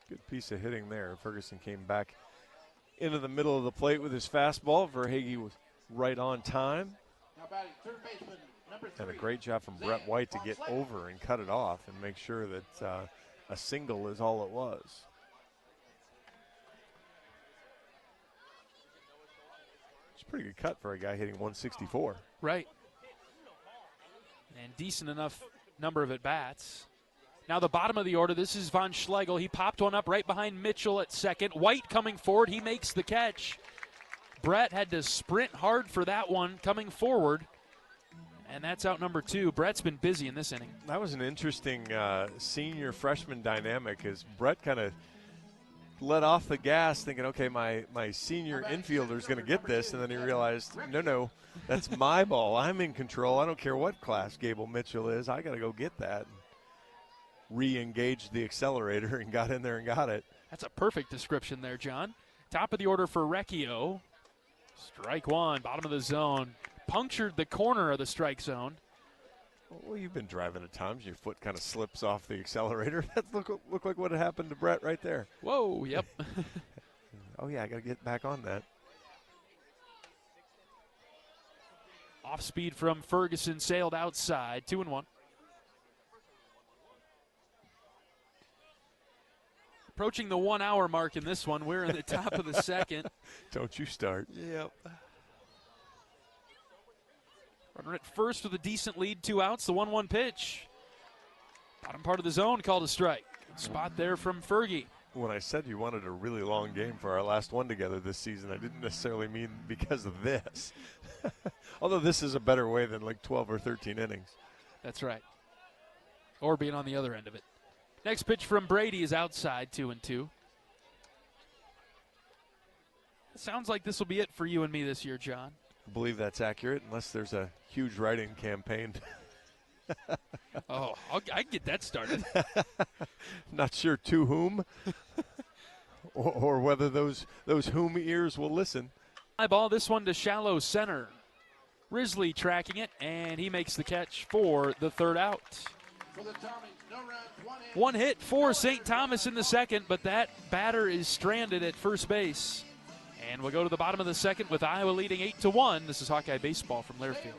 Good piece of hitting there. Ferguson came back into the middle of the plate with his fastball. Verhage was right on time. Now batting third baseman, number 3. And a great job from Brett White to get over and cut it off and make sure that a single is all it was. It's a pretty good cut for a guy hitting 164. Right. And decent enough number of at-bats. Now the bottom of the order, this is Von Schlegel. He popped one up right behind Mitchell at second. White coming forward, he makes the catch. Brett had to sprint hard for that one coming forward. And that's out number 2. Brett's been busy in this inning. That was an interesting senior freshman dynamic as Brett kind of let off the gas thinking, okay, my senior infielder is going to get this. And then he realized, no, that's my ball. I'm in control. I don't care what class Gable Mitchell is. I got to go get that. Re-engaged the accelerator and got in there and got it. That's a perfect description there, John. Top of the order for Recchio. Strike one, bottom of the zone. Punctured the corner of the strike zone. Well, you've been driving at times. Your foot kind of slips off the accelerator. That look like what happened to Brett right there. Whoa, yep. Oh, yeah, I got to get back on that. Off speed from Ferguson, sailed outside, 2-1. Approaching the 1 hour mark in this one. We're in the top of the second. Don't you start. Yep. Runner at first with a decent lead, 2 outs. The 1-1 pitch. Bottom part of the zone called a strike. Good spot there from Fergie. When I said you wanted a really long game for our last one together this season, I didn't necessarily mean because of this. Although this is a better way than like 12 or 13 innings. That's right. Or being on the other end of it. Next pitch from Brady is outside, 2-2. It sounds like this will be it for you and me this year, John. I believe that's accurate, unless there's a huge write-in campaign. Oh, I can get that started. Not sure to whom, or whether those whom ears will listen. High ball, this one to shallow center. Risley tracking it, and he makes the catch for the third out. For the Tommies, no runs, one hit for St. Thomas in the second, but that batter is stranded at first base. And we'll go to the bottom of the second with Iowa leading 8-1. This is Hawkeye Baseball from Learfield.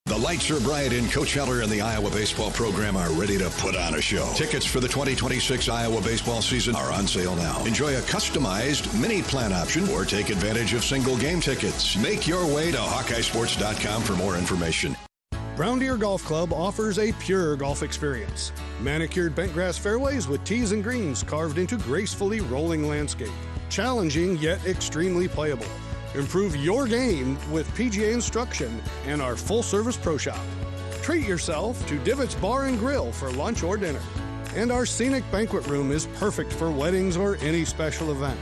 The lights are bright, and Coach Heller and the Iowa baseball program are ready to put on a show. Tickets for the 2026 Iowa baseball season are on sale now. Enjoy a customized mini plan option or take advantage of single game tickets. Make your way to HawkeyeSports.com for more information. Brown Deer Golf Club offers a pure golf experience. Manicured bentgrass fairways with tees and greens carved into gracefully rolling landscape. Challenging yet extremely playable. Improve your game with PGA instruction and our full-service pro shop. Treat yourself to Divots Bar and Grill for lunch or dinner. And our scenic banquet room is perfect for weddings or any special event.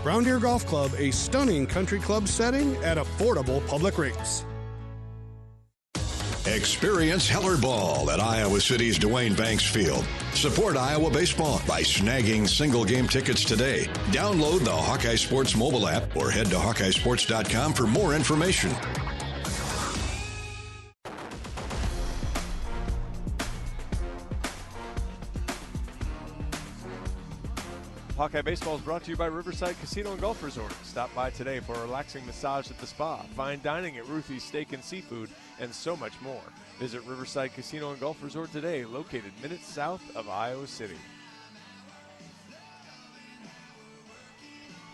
Brown Deer Golf Club, a stunning country club setting at affordable public rates. Experience Heller Ball at Iowa City's Duane Banks Field. Support Iowa baseball by snagging single game tickets today. Download the Hawkeye Sports mobile app or head to HawkeyeSports.com for more information. Hawkeye Baseball is brought to you by Riverside Casino and Golf Resort. Stop by today for a relaxing massage at the spa, fine dining at Ruthie's Steak and Seafood, and so much more. Visit Riverside Casino and Golf Resort today, located minutes south of Iowa City.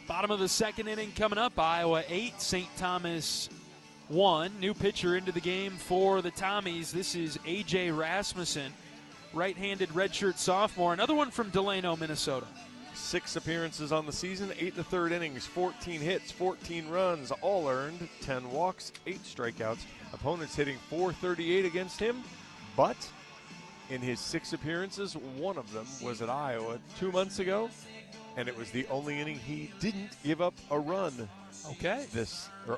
Bottom of the second inning coming up. Iowa 8, St. Thomas 1. New pitcher into the game for the Tommies. This is A.J. Rasmussen, right-handed redshirt sophomore. Another one from Delano, Minnesota. 6 appearances on the season, 8 1/3 innings, 14 hits, 14 runs, all earned, 10 walks, 8 strikeouts. Opponents hitting .438 against him, but in his 6 appearances, one of them was at Iowa 2 months ago, and it was the only inning he didn't give up a run. Okay.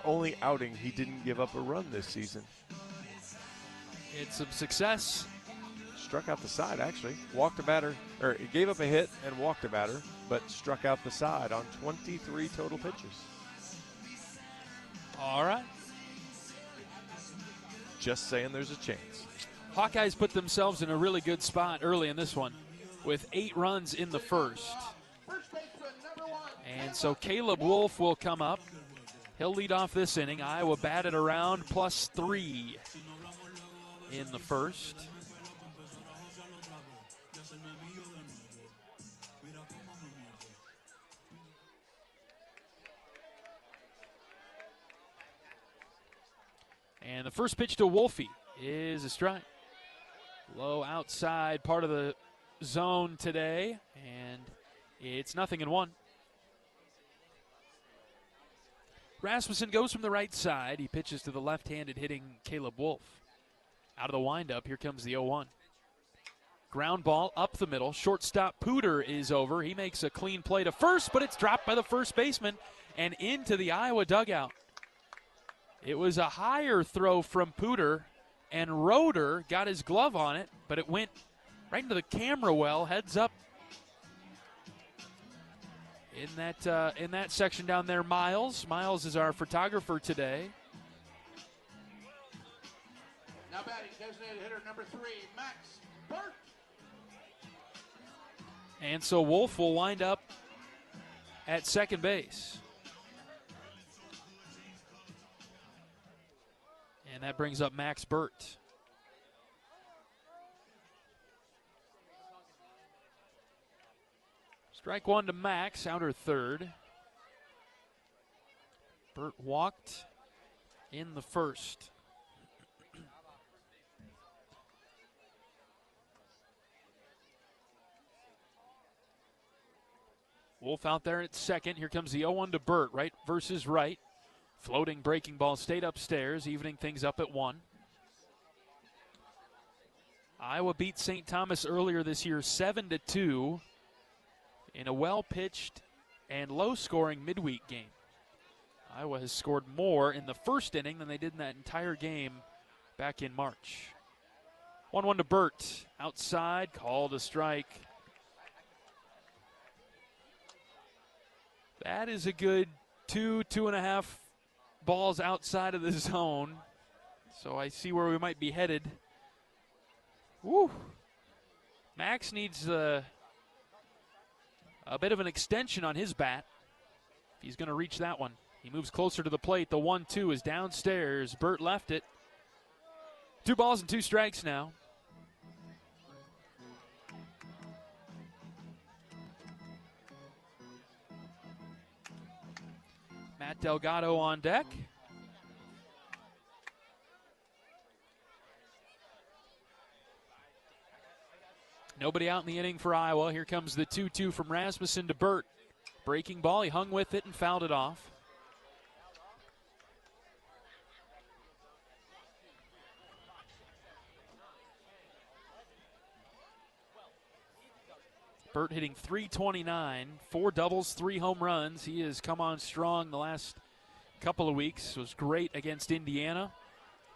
Only outing he didn't give up a run this season. It's a success. Struck out the side, actually. Walked a batter, or he gave up a hit and walked a batter, but struck out the side on 23 total pitches. All right. Just saying there's a chance. Hawkeyes put themselves in a really good spot early in this one with 8 runs in the first. And so Caleb Wolf will come up. He'll lead off this inning. Iowa batted around +3 in the first. And the first pitch to Wolfie is a strike. Low outside part of the zone today, and it's 0-1. Rasmussen goes from the right side. He pitches to the left-handed hitting Caleb Wolf. Out of the windup, here comes the 0-1. Ground ball up the middle. Shortstop Pooter is over. He makes a clean play to first, but it's dropped by the first baseman and into the Iowa dugout. It was a higher throw from Pooter, and Roeder got his glove on it, but it went right into the camera well, heads up. In that section down there, Miles. Miles is our photographer today. Now batting, designated hitter number 3, Max Burt. And so Wolf will wind up at second base. And that brings up Max Burt. Strike 1 to Max, outer third. Burt walked in the first. Wolf out there at second. Here comes the 0-1 to Burt, right versus right. Floating breaking ball stayed upstairs, evening things up at 1. Iowa beat St. Thomas earlier this year 7-2 in a well-pitched and low-scoring midweek game. Iowa has scored more in the first inning than they did in that entire game back in March. 1-1 to Burt. Outside, called a strike. That is a good 2.5 balls outside of the zone. So I see where we might be headed. Woo. Max needs a bit of an extension on his bat if he's going to reach that one. He moves closer to the plate. The 1-2 is downstairs. Burt left it. 2 balls and 2 strikes now. Matt Delgado on deck. Nobody out in the inning for Iowa. Here comes the 2-2 from Rasmussen to Burt. Breaking ball, he hung with it and fouled it off. Burt hitting .329, 4 doubles, 3 home runs. He has come on strong the last couple of weeks. Was great against Indiana.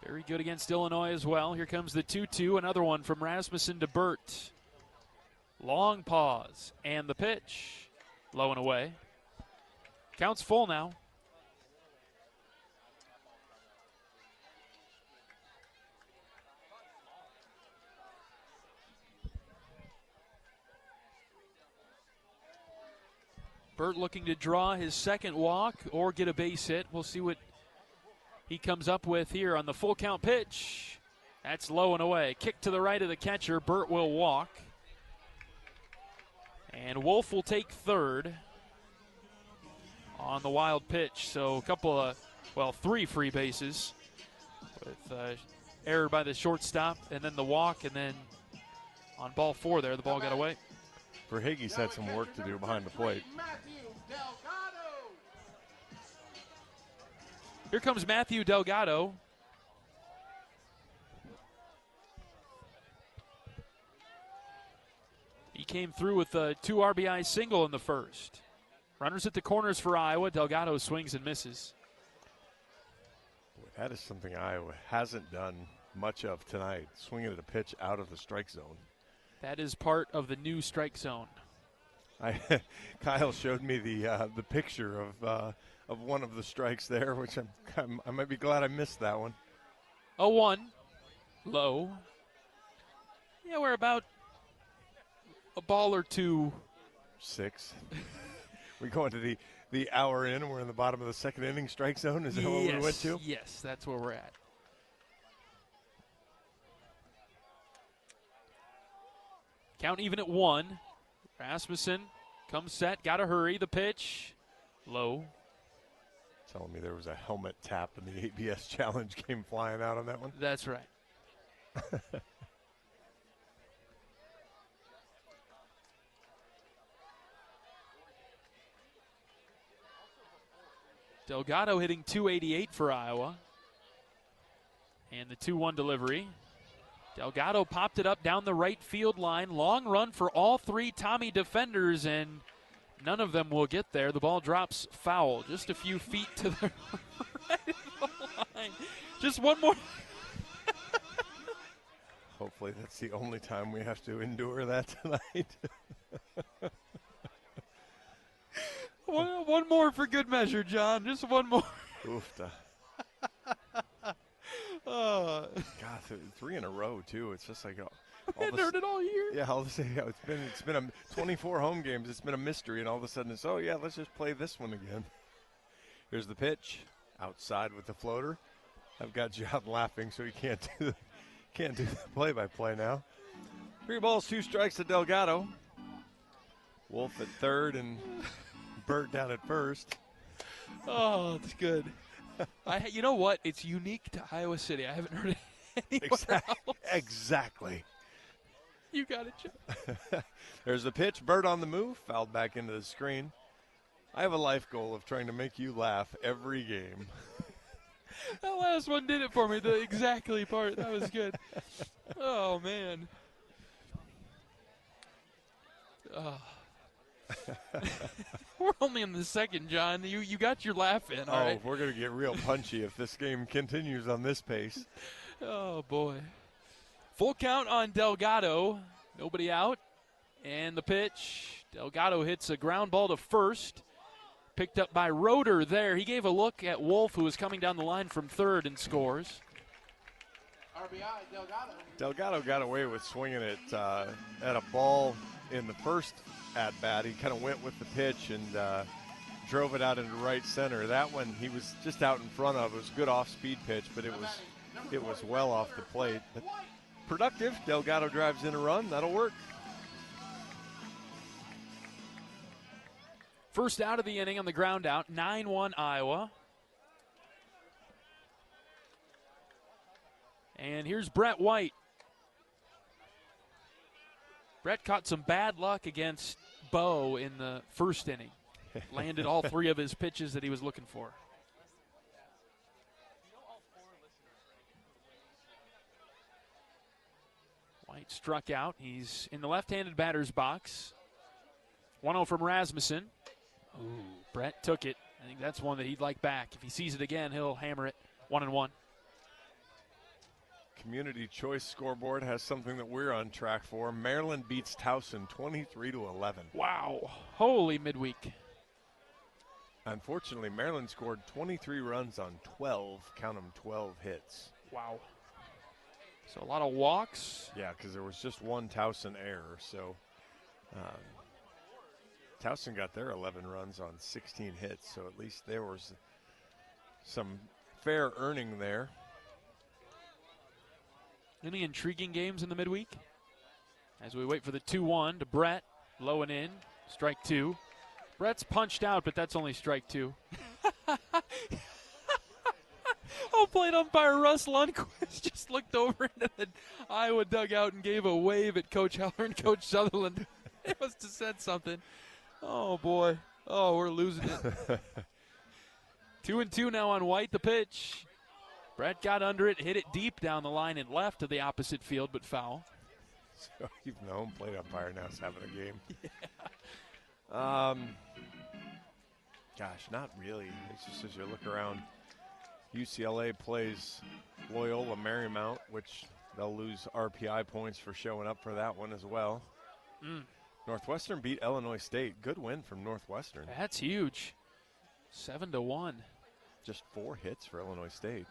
Very good against Illinois as well. Here comes the 2-2. Another one from Rasmussen to Burt. Long pause. And the pitch. Low and away. Count's full now. Burt looking to draw his second walk or get a base hit. We'll see what he comes up with here on the full count pitch. That's low and away. Kick to the right of the catcher. Burt will walk. And Wolf will take third on the wild pitch. So a couple of, well, 3 free bases with error by the shortstop and then the walk, and then on ball 4 there, the ball got away. Hawkeyes had some work to do behind the plate. Here comes Matthew Delgado. He came through with a 2 RBI single in the first. Runners at the corners for Iowa. Delgado swings and misses. Boy, that is something Iowa hasn't done much of tonight, swinging at a pitch out of the strike zone. That is part of the new strike zone. Kyle showed me the picture of one of the strikes there, which I might be glad I missed that one. 0-1, low. Yeah, we're about a ball or 2. 6. We go into the hour in, and we're in the bottom of the second inning strike zone. Is that what we went to? Yes, that's where we're at. Count even at 1. Rasmussen comes set, got to hurry. The pitch, low. Telling me there was a helmet tap and the ABS challenge came flying out on that one. That's right. Delgado hitting .288 for Iowa. And the 2-1 delivery. Delgado popped it up down the right field line. Long run for all 3 Tommy defenders, and none of them will get there. The ball drops foul. Just a few feet to the right of the line. Just one more. Hopefully that's the only time we have to endure that tonight. One more for good measure, John. Just one more. Oofta. God, 3 in a row too. It's just like I hadn't heard it all year. Yeah, all of a sudden, it's been 24 home games. It's been a mystery, and all of a sudden it's let's just play this one again. Here's the pitch, outside with the floater. I've got John laughing, so he can't do the play-by-play now. 3 balls, 2 strikes to Delgado. Wolf at third and Burt down at first. Oh, it's good. You know what? It's unique to Iowa City. I haven't heard it anywhere else. Exactly. You got it, Joe. There's the pitch. Burt on the move. Fouled back into the screen. I have a life goal of trying to make you laugh every game. That last one did it for me. The exactly part. That was good. Oh, man. Oh. We're only in the second, John. You got your laugh in, all right? We're going to get real punchy if this game continues on this pace. Oh, boy. Full count on Delgado. Nobody out. And the pitch. Delgado hits a ground ball to first. Picked up by Roeder there. He gave a look at Wolf, who was coming down the line from third, and scores. RBI, Delgado. Delgado got away with swinging it at a ball in the first at-bat. He kind of went with the pitch and drove it out into right center. That one he was just out in front of. It was a good off-speed pitch, but it was well off the plate. But productive. Delgado drives in a run. That'll work. First out of the inning on the ground out. 9-1 Iowa. And here's Brett White. Brett caught some bad luck against Bo in the first inning. Landed all 3 of his pitches that he was looking for. White struck out. He's in the left-handed batter's box. 1-0 from Rasmussen. Ooh, Brett took it. I think that's one that he'd like back. If he sees it again, he'll hammer it. 1-1. Community Choice scoreboard has something that we're on track for. Maryland beats Towson 23-11. Wow. Holy midweek. Unfortunately, Maryland scored 23 runs on 12, count them 12 hits. Wow. So a lot of walks. Yeah, because there was just one Towson error. So Towson got their 11 runs on 16 hits. So at least there was some fair earning there. Any intriguing games in the midweek? As we wait for the 2-1 to Brett, low and in, strike two. Brett's punched out, but that's only strike two. Plate umpire Russ Lundquist just looked over into the Iowa dugout and gave a wave at Coach Heller and Coach Sutherland. It must have said something. Oh, boy. Oh, we're losing it. 2-2 now on White, the pitch. Brett got under it, hit it deep down the line and left to the opposite field, but foul. So even the home plate umpire now is having a game. Yeah. Gosh, not really. It's just as you look around, UCLA plays Loyola Marymount, which they'll lose RPI points for showing up for that one as well. Northwestern beat Illinois State. Good win from Northwestern. That's huge. 7-1. Just 4 hits for Illinois State.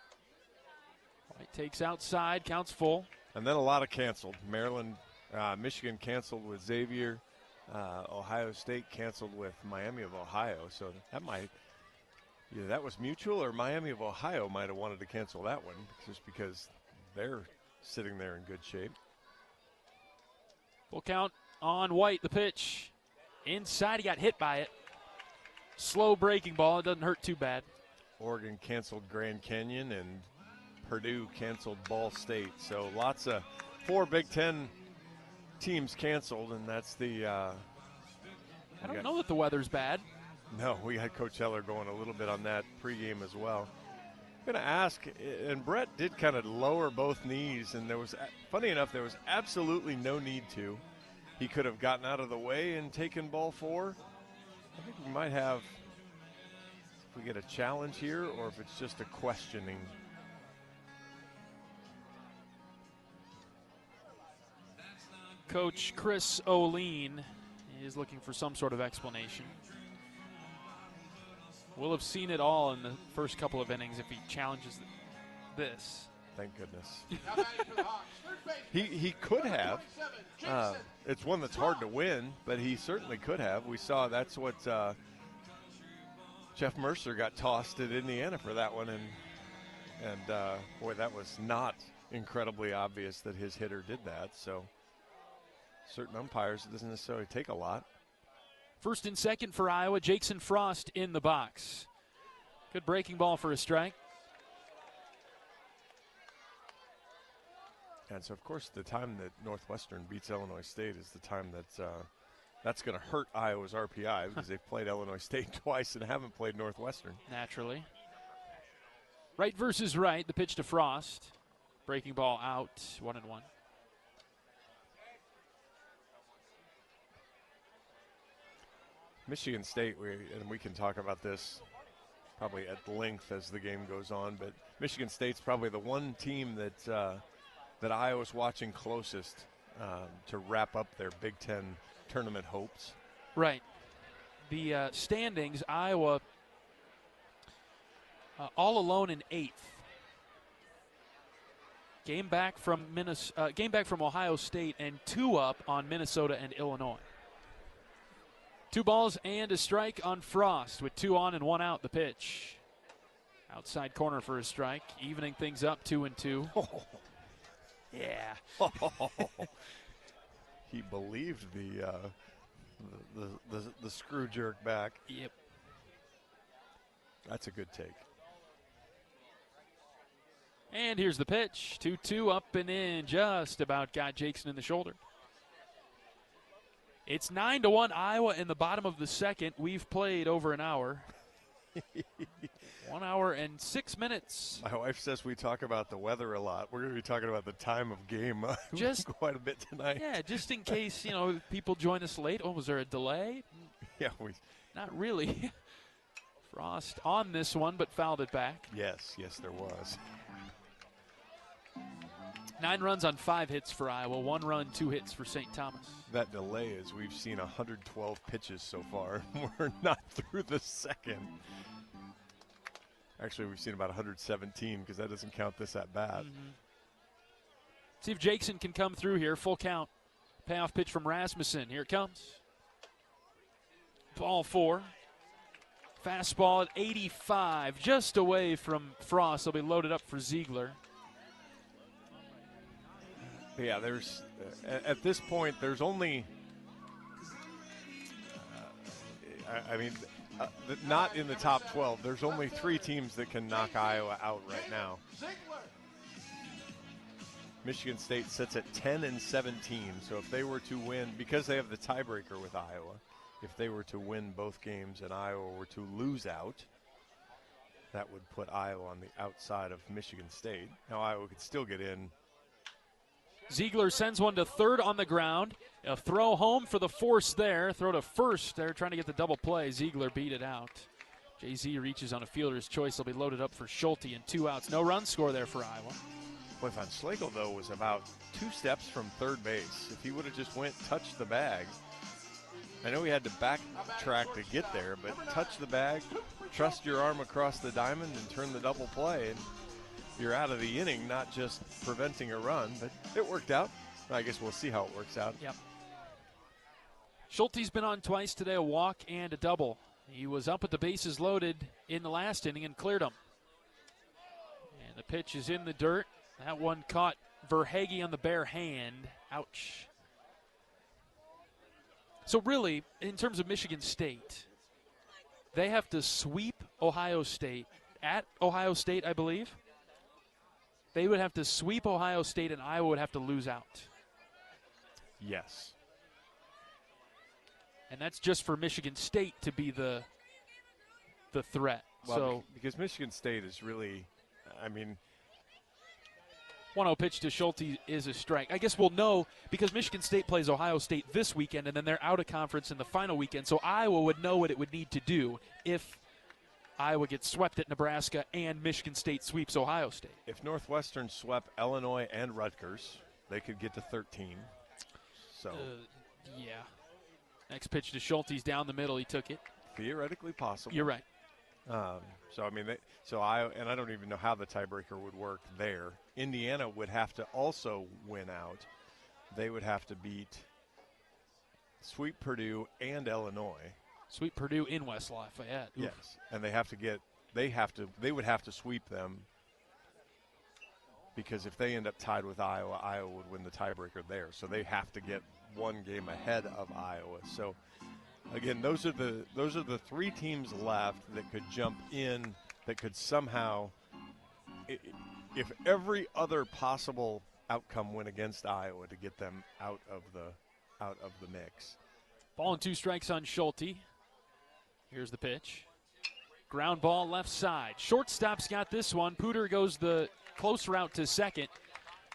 White takes outside, counts full. And then a lot of canceled. Maryland, Michigan canceled with Xavier. Ohio State canceled with Miami of Ohio. So that might, either that was mutual or Miami of Ohio might have wanted to cancel that one just because they're sitting there in good shape. Full count on White, the pitch. Inside, he got hit by it. Slow breaking ball, it doesn't hurt too bad. Oregon canceled Grand Canyon and Purdue canceled Ball State. So lots of 4 Big Ten teams canceled, and that's the I don't know that the weather's bad. No, we had Coach Heller going a little bit on that pregame as well. I'm going to ask, and Brett did kind of lower both knees, and there was, funny enough, there was absolutely no need to. He could have gotten out of the way and taken ball 4. I think we might have, if we get a challenge here, or if it's just a questioning. Coach Chris O'Lean is looking for some sort of explanation. We'll have seen it all in the first couple of innings if he challenges this. Thank goodness. He could have. It's one that's hard to win, but he certainly could have. We saw that's what Jeff Mercer got tossed at Indiana for that one, and boy, that was not incredibly obvious that his hitter did that. So certain umpires, it doesn't necessarily take a lot. First and second for Iowa, Jackson Frost in the box. Good breaking ball for a strike. And so, of course, the time that Northwestern beats Illinois State is the time that's going to hurt Iowa's RPI because they've played Illinois State twice and haven't played Northwestern. Naturally. Right versus right, the pitch to Frost. Breaking ball out, 1-1. Michigan State, and we can talk about this probably at length as the game goes on, but Michigan State's probably the one team that Iowa's watching closest to wrap up their Big Ten tournament hopes. Right. The standings, Iowa all alone in 8th. Game back from Ohio State and 2 up on Minnesota and Illinois. 2 balls and a strike on Frost with 2 on and 1 out. The pitch. Outside corner for a strike, evening things up 2-2. Oh. Yeah. He believed the screw jerk back. Yep. That's a good take. And here's the pitch. 2-2 up and in. Just about got Jackson in the shoulder. It's 9-1 Iowa in the bottom of the second. We've played over an hour. 1 hour and 6 minutes. My wife says we talk about the weather a lot. We're going to be talking about the time of game just quite a bit tonight. Yeah, just in case, people join us late. Oh, was there a delay? Yeah, not really. Frost on this one, but fouled it back. Yes, there was. 9 runs on 5 hits for Iowa, 1 run, 2 hits for St. Thomas. That delay is we've seen 112 pitches so far. We're not through the second. Actually, we've seen about 117 because that doesn't count this at bat. See if Jackson can come through here. Full count. Payoff pitch from Rasmussen. Here it comes. Ball 4. Fastball at 85, just away from Frost. They'll be loaded up for Ziegler. Yeah, there's at this point there's only not in the top 12. There's only 3 teams that can knock Iowa out right now. Michigan State sits at 10-17. So if they were to win, because they have the tiebreaker with Iowa, if they were to win both games and Iowa were to lose out, that would put Iowa on the outside of Michigan State. Now Iowa could still get in. Ziegler sends one to third on the ground. A throw home for the force there. Throw to first. They're trying to get the double play. Ziegler beat it out. JZ reaches on a fielder's choice. They'll be loaded up for Schulte and 2 outs. No run score there for Iowa. Boy, Van Schlegel, though, was about 2 steps from third base. If he would have just touched the bag. I know he had to backtrack to get there, but touch the bag, trust your arm across the diamond, and turn the double play. And you're out of the inning, not just preventing a run, but it worked out. I guess we'll see how it works out. Yep. Schulte's been on twice today, a walk and a double. He was up with the bases loaded in the last inning and cleared them. And the pitch is in the dirt. That one caught Verhage on the bare hand. Ouch. So really, in terms of Michigan State, they have to sweep Ohio State at Ohio State, I believe. They would have to sweep Ohio State, and Iowa would have to lose out. Yes. And that's just for Michigan State to be the threat. Well, so because Michigan State is really, 1-0 pitch to Schulte is a strike. I guess we'll know because Michigan State plays Ohio State this weekend, and then they're out of conference in the final weekend. So Iowa would know what it would need to do if Iowa gets swept at Nebraska and Michigan State sweeps Ohio State. If Northwestern swept Illinois and Rutgers, they could get to 13. So, yeah. Next pitch to Schulte's down the middle. He took it. Theoretically possible. You're right. Iowa, and I don't even know how the tiebreaker would work there. Indiana would have to also win out. They would have to sweep Purdue and Illinois. Sweep Purdue in West Lafayette. Oof. Yes, and they would have to sweep them because if they end up tied with Iowa, Iowa would win the tiebreaker there. So they have to get one game ahead of Iowa. So again, those are the 3 teams left that could jump in, that could somehow, if every other possible outcome went against Iowa, to get them out of the mix. Ball and 2 strikes on Schulte. Here's the pitch. Ground ball left side. Shortstop's got this one. Pooter goes the close route to second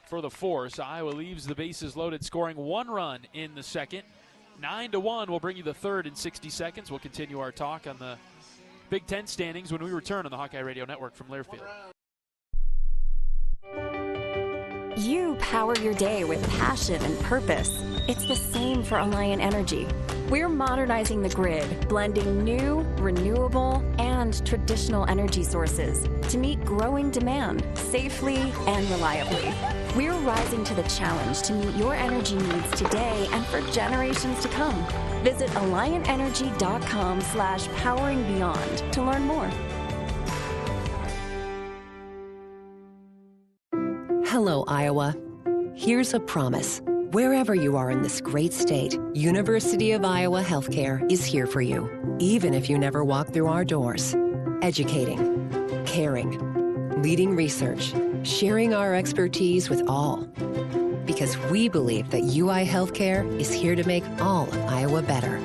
for the force. Iowa leaves the bases loaded, scoring 1 run in the second. 9-1. We'll bring you the third in 60 seconds. We'll continue our talk on the Big Ten standings when we return on the Hawkeye Radio Network from Learfield. You power your day with passion and purpose. It's the same for Alliant Energy. We're modernizing the grid, blending new, renewable, and traditional energy sources to meet growing demand safely and reliably. We're rising to the challenge to meet your energy needs today and for generations to come. Visit AlliantEnergy.com/poweringbeyond to learn more. Hello, Iowa. Here's a promise. Wherever you are in this great state, University of Iowa Healthcare is here for you, even if you never walk through our doors. Educating, caring, leading research, sharing our expertise with all. Because we believe that UI Healthcare is here to make all of Iowa better.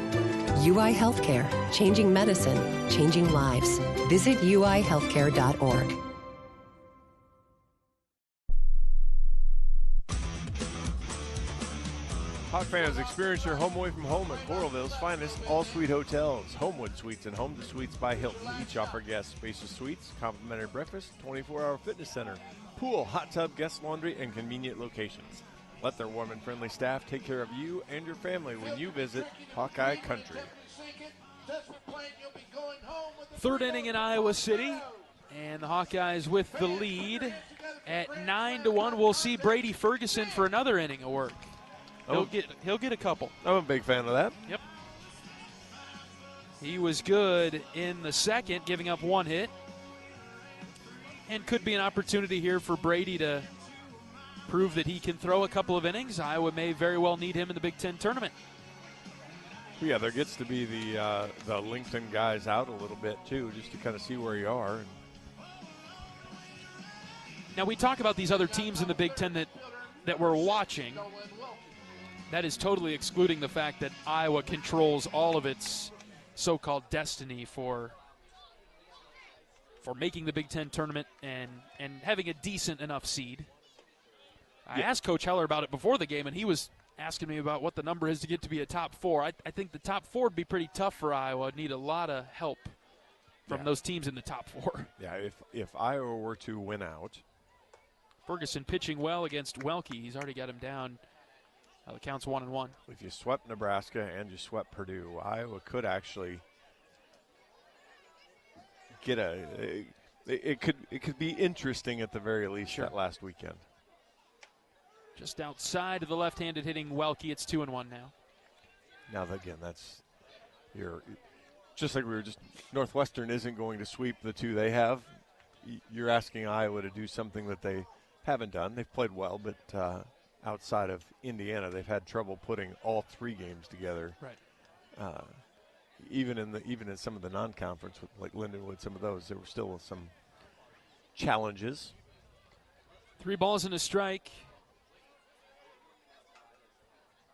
UI Healthcare, changing medicine, changing lives. Visit uihealthcare.org. Hawk fans, experience your home away from home at Coralville's finest all-suite hotels. Homewood Suites and Home to Suites by Hilton each offer guests spacious suites, complimentary breakfast, 24-hour fitness center, pool, hot tub, guest laundry, and convenient locations. Let their warm and friendly staff take care of you and your family when you visit Hawkeye Country. Third inning in Iowa City, and the Hawkeyes with the lead at 9-1. We'll see Brady Ferguson for another inning of work. He'll get a couple. I'm a big fan of that. Yep. He was good in the second, giving up one hit. And could be an opportunity here for Brady to prove that he can throw a couple of innings. Iowa may very well need him in the Big Ten tournament. Yeah, there gets to be the Lincoln guys out a little bit, too, just to kind of see where you are. Now, we talk about these other teams in the Big Ten that we're watching. That is totally excluding the fact that Iowa controls all of its so-called destiny for making the Big Ten tournament and having a decent enough seed. I asked Coach Heller about it before the game, and he was asking me about what the number is to get to be a top four. I think the top four would be pretty tough for Iowa. It'd need a lot of help from those teams in the top four. Yeah, if Iowa were to win out. Ferguson pitching well against Welke. He's already got him down. The count's 1-1. If you swept Nebraska and you swept Purdue, Iowa could actually get it could be interesting at the very least that last weekend. Just outside of the left-handed hitting Welke, it's 2-1 now. Now again, that's just like we were just Northwestern isn't going to sweep the two they have. You're asking Iowa to do something that they haven't done. They've played well, but outside of Indiana, they've had trouble putting all three games together. Right. Even in some of the non-conference, with like Lindenwood, some of those, there were still some challenges. 3 balls and a strike.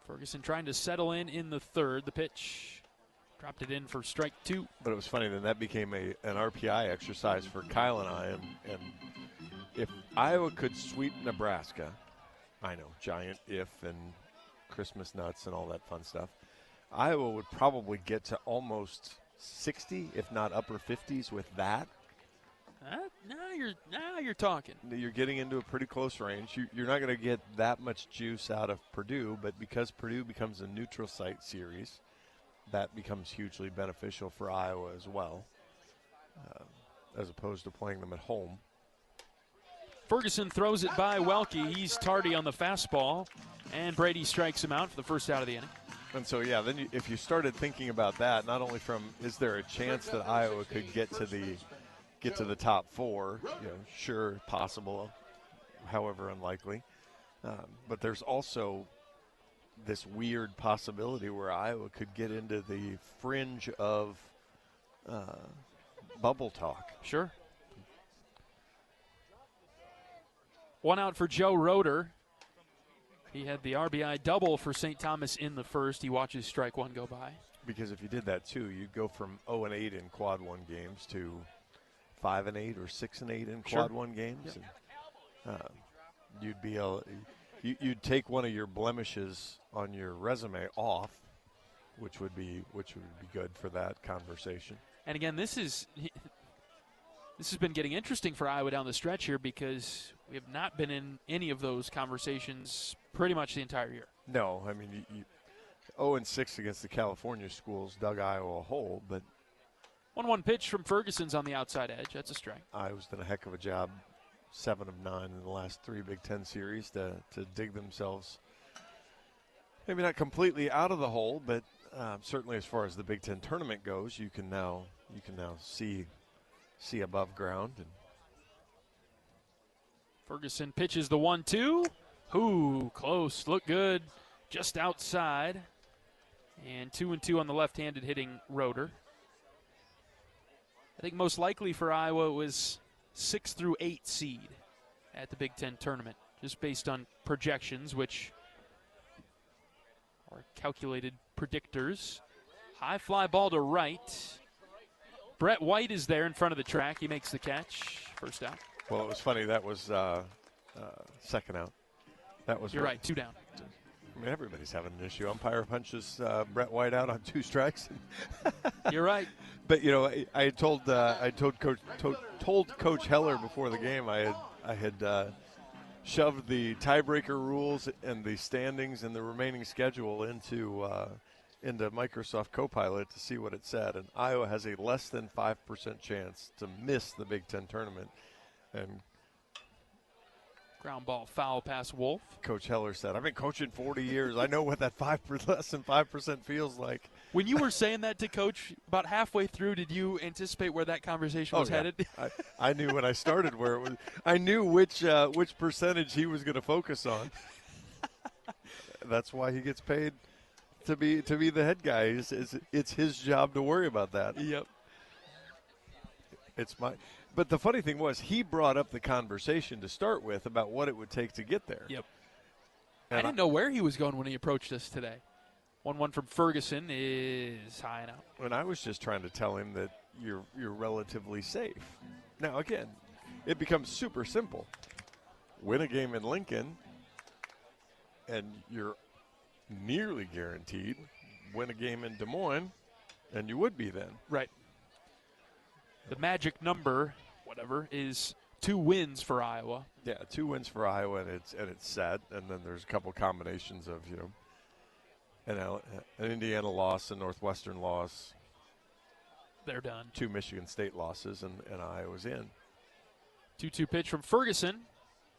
Ferguson trying to settle in the third. The pitch dropped it in for strike 2. But it was funny, then that became an RPI exercise for Kyle and I. And if Iowa could sweep Nebraska, I know, giant if and Christmas nuts and all that fun stuff, Iowa would probably get to almost 60, if not upper 50s with that. Now you're talking. You're getting into a pretty close range. You're not going to get that much juice out of Purdue, but because Purdue becomes a neutral site series, that becomes hugely beneficial for Iowa as well, as opposed to playing them at home. Ferguson throws it by Welke. He's tardy on the fastball, and Brady strikes him out for the first out of the inning. And so, then if you started thinking about that, not only from is there a chance that Iowa could get to the top 4, sure, possible, however unlikely, but there's also this weird possibility where Iowa could get into the fringe of bubble talk. Sure. 1 out for Joe Roeder. He had the RBI double for St. Thomas in the first. He watches strike 1 go by. Because if you did that too, you'd go from 0-8 in quad 1 games to 5-8 or 6-8 in quad 1 games. Yep. And, you'd take one of your blemishes on your resume off, which would be good for that conversation. And again, this has been getting interesting for Iowa down the stretch here because we have not been in any of those conversations pretty much the entire year. No, I mean, 0-6 against the California schools dug Iowa a hole, but 1-1 pitch from Ferguson's on the outside edge. That's a strike. Iowa's done a heck of a job, 7 of 9 in the last 3 Big Ten series to dig themselves maybe not completely out of the hole, but certainly as far as the Big Ten tournament goes, you can now see above ground. And Ferguson pitches the 1-2. Ooh, close. Look good. Just outside. And 2-2 on the left-handed hitting Roeder. I think most likely for Iowa it was 6 through 8 seed at the Big Ten tournament, just based on projections, which are calculated predictors. High fly ball to right. Brett White is there in front of the track. He makes the catch. First out. Well, it was funny. That was second out. That was. You're right. 2 down. I mean, everybody's having an issue. Umpire punches Brett White out on 2 strikes. You're right. But I told Coach Heller before the game. I I had shoved the tiebreaker rules and the standings and the remaining schedule into Microsoft Copilot to see what it said, and Iowa has a less than 5% chance to miss the Big Ten tournament. And ground ball foul past Wolf. Coach Heller said, "I've been coaching 40 years. I know what that less than 5% feels like." When you were saying that to Coach, about halfway through, did you anticipate where that conversation was headed? I knew when I started where it was. I knew which percentage he was going to focus on. That's why he gets paid to be the head guy. It's his job to worry about that. Yep. But the funny thing was, he brought up the conversation to start with about what it would take to get there. Yep. And I didn't know where he was going when he approached us today. 1-1 from Ferguson is high and out. And I was just trying to tell him that you're relatively safe. Now, again, it becomes super simple. Win a game in Lincoln, and you're nearly guaranteed. Win a game in Des Moines, and you would be then. Right. The magic number, whatever, is 2 wins for Iowa. Yeah, 2 wins for Iowa, and it's set. And then there's a couple combinations of an Indiana loss, a Northwestern loss. They're done. 2 Michigan State losses, and Iowa's in. 2-2 pitch from Ferguson.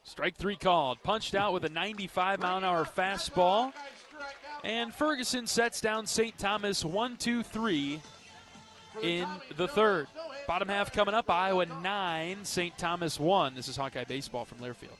Strike 3 called. Punched out with a 95-mile-an-hour fastball. And Ferguson sets down St. Thomas 1-2-3 in the third. Bottom half coming up, Iowa 9, St. Thomas 1. This is Hawkeye Baseball from Learfield.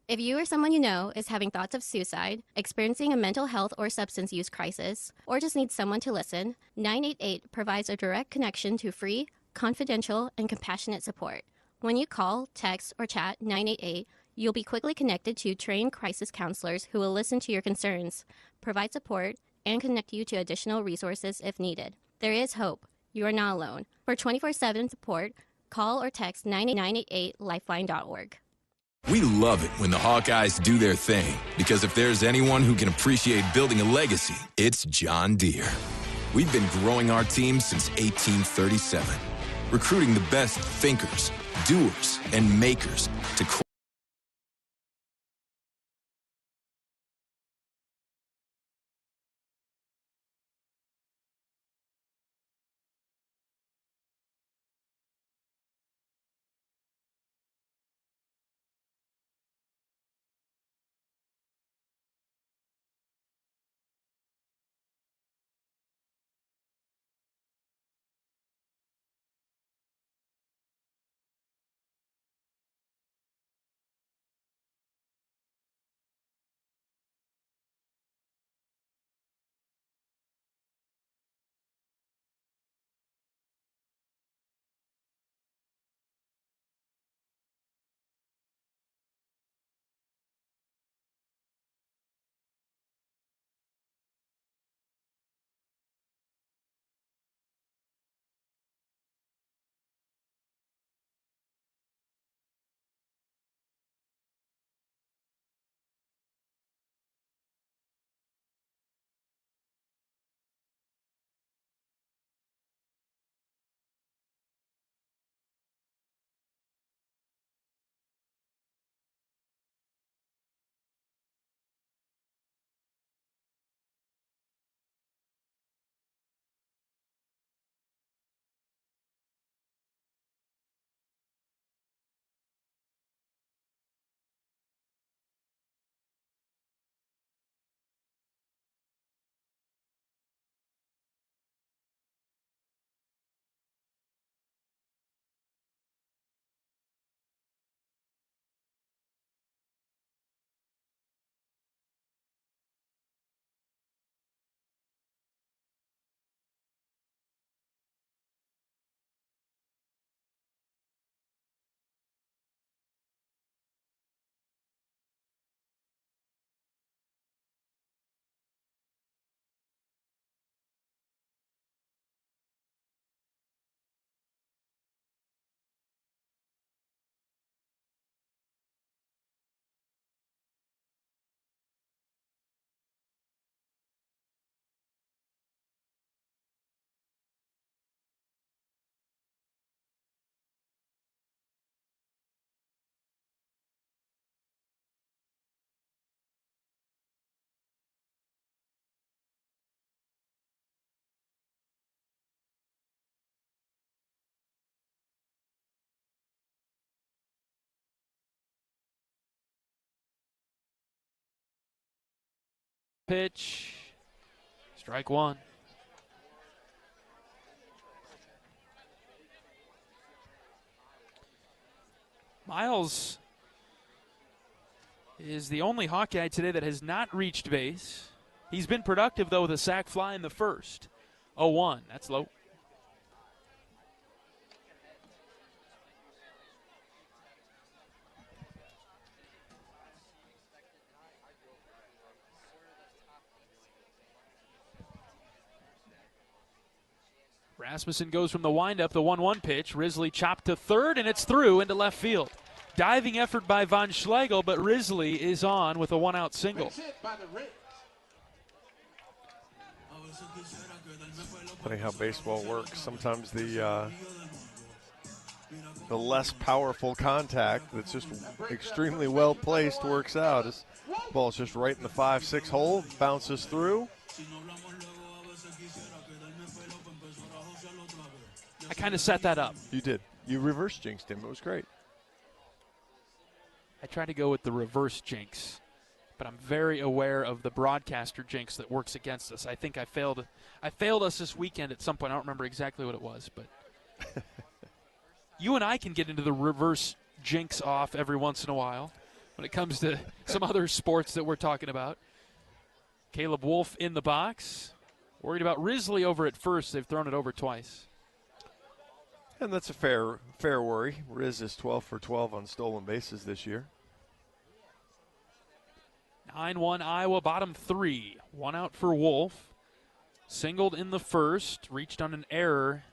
If you or someone you know is having thoughts of suicide, experiencing a mental health or substance use crisis, or just needs someone to listen, 988 provides a direct connection to free, confidential, and compassionate support. When you call, text, or chat 988, you'll be quickly connected to trained crisis counselors who will listen to your concerns, provide support, and connect you to additional resources if needed. There is hope. You are not alone. For 24/7 support, call or text 988lifeline.org. We love it when the Hawkeyes do their thing, because if there's anyone who can appreciate building a legacy, it's John Deere. We've been growing our team since 1837, recruiting the best thinkers, doers, and makers to pitch. Strike one. Miles is the only Hawkeye today that has not reached base. He's been productive, though, with a sac fly in the first. 0-1. That's low. Rasmussen goes from the windup, the 1-1 pitch. Risley chopped to third, and it's through into left field. Diving effort by Von Schlegel, but Risley is on with a one-out single. Funny how baseball works. Sometimes the less powerful contact that's just extremely well placed works out. This ball's just right in the 5-6 hole, bounces through. I kind of set that up. You did. You reverse jinxed him. It was great. I try to go with the reverse jinx, but I'm very aware of the broadcaster jinx that works against us. I think I failed us this weekend at some point. I don't remember exactly what it was, but you and I can get into the reverse jinx off every once in a while when it comes to some other sports that we're talking about. Caleb Wolf in the box. Worried about Risley over at first. They've thrown it over twice. And that's a fair worry. Riz is 12 for 12 on stolen bases this year. 9-1 Iowa, bottom three. One out for Wolf. Singled in the first, reached on an error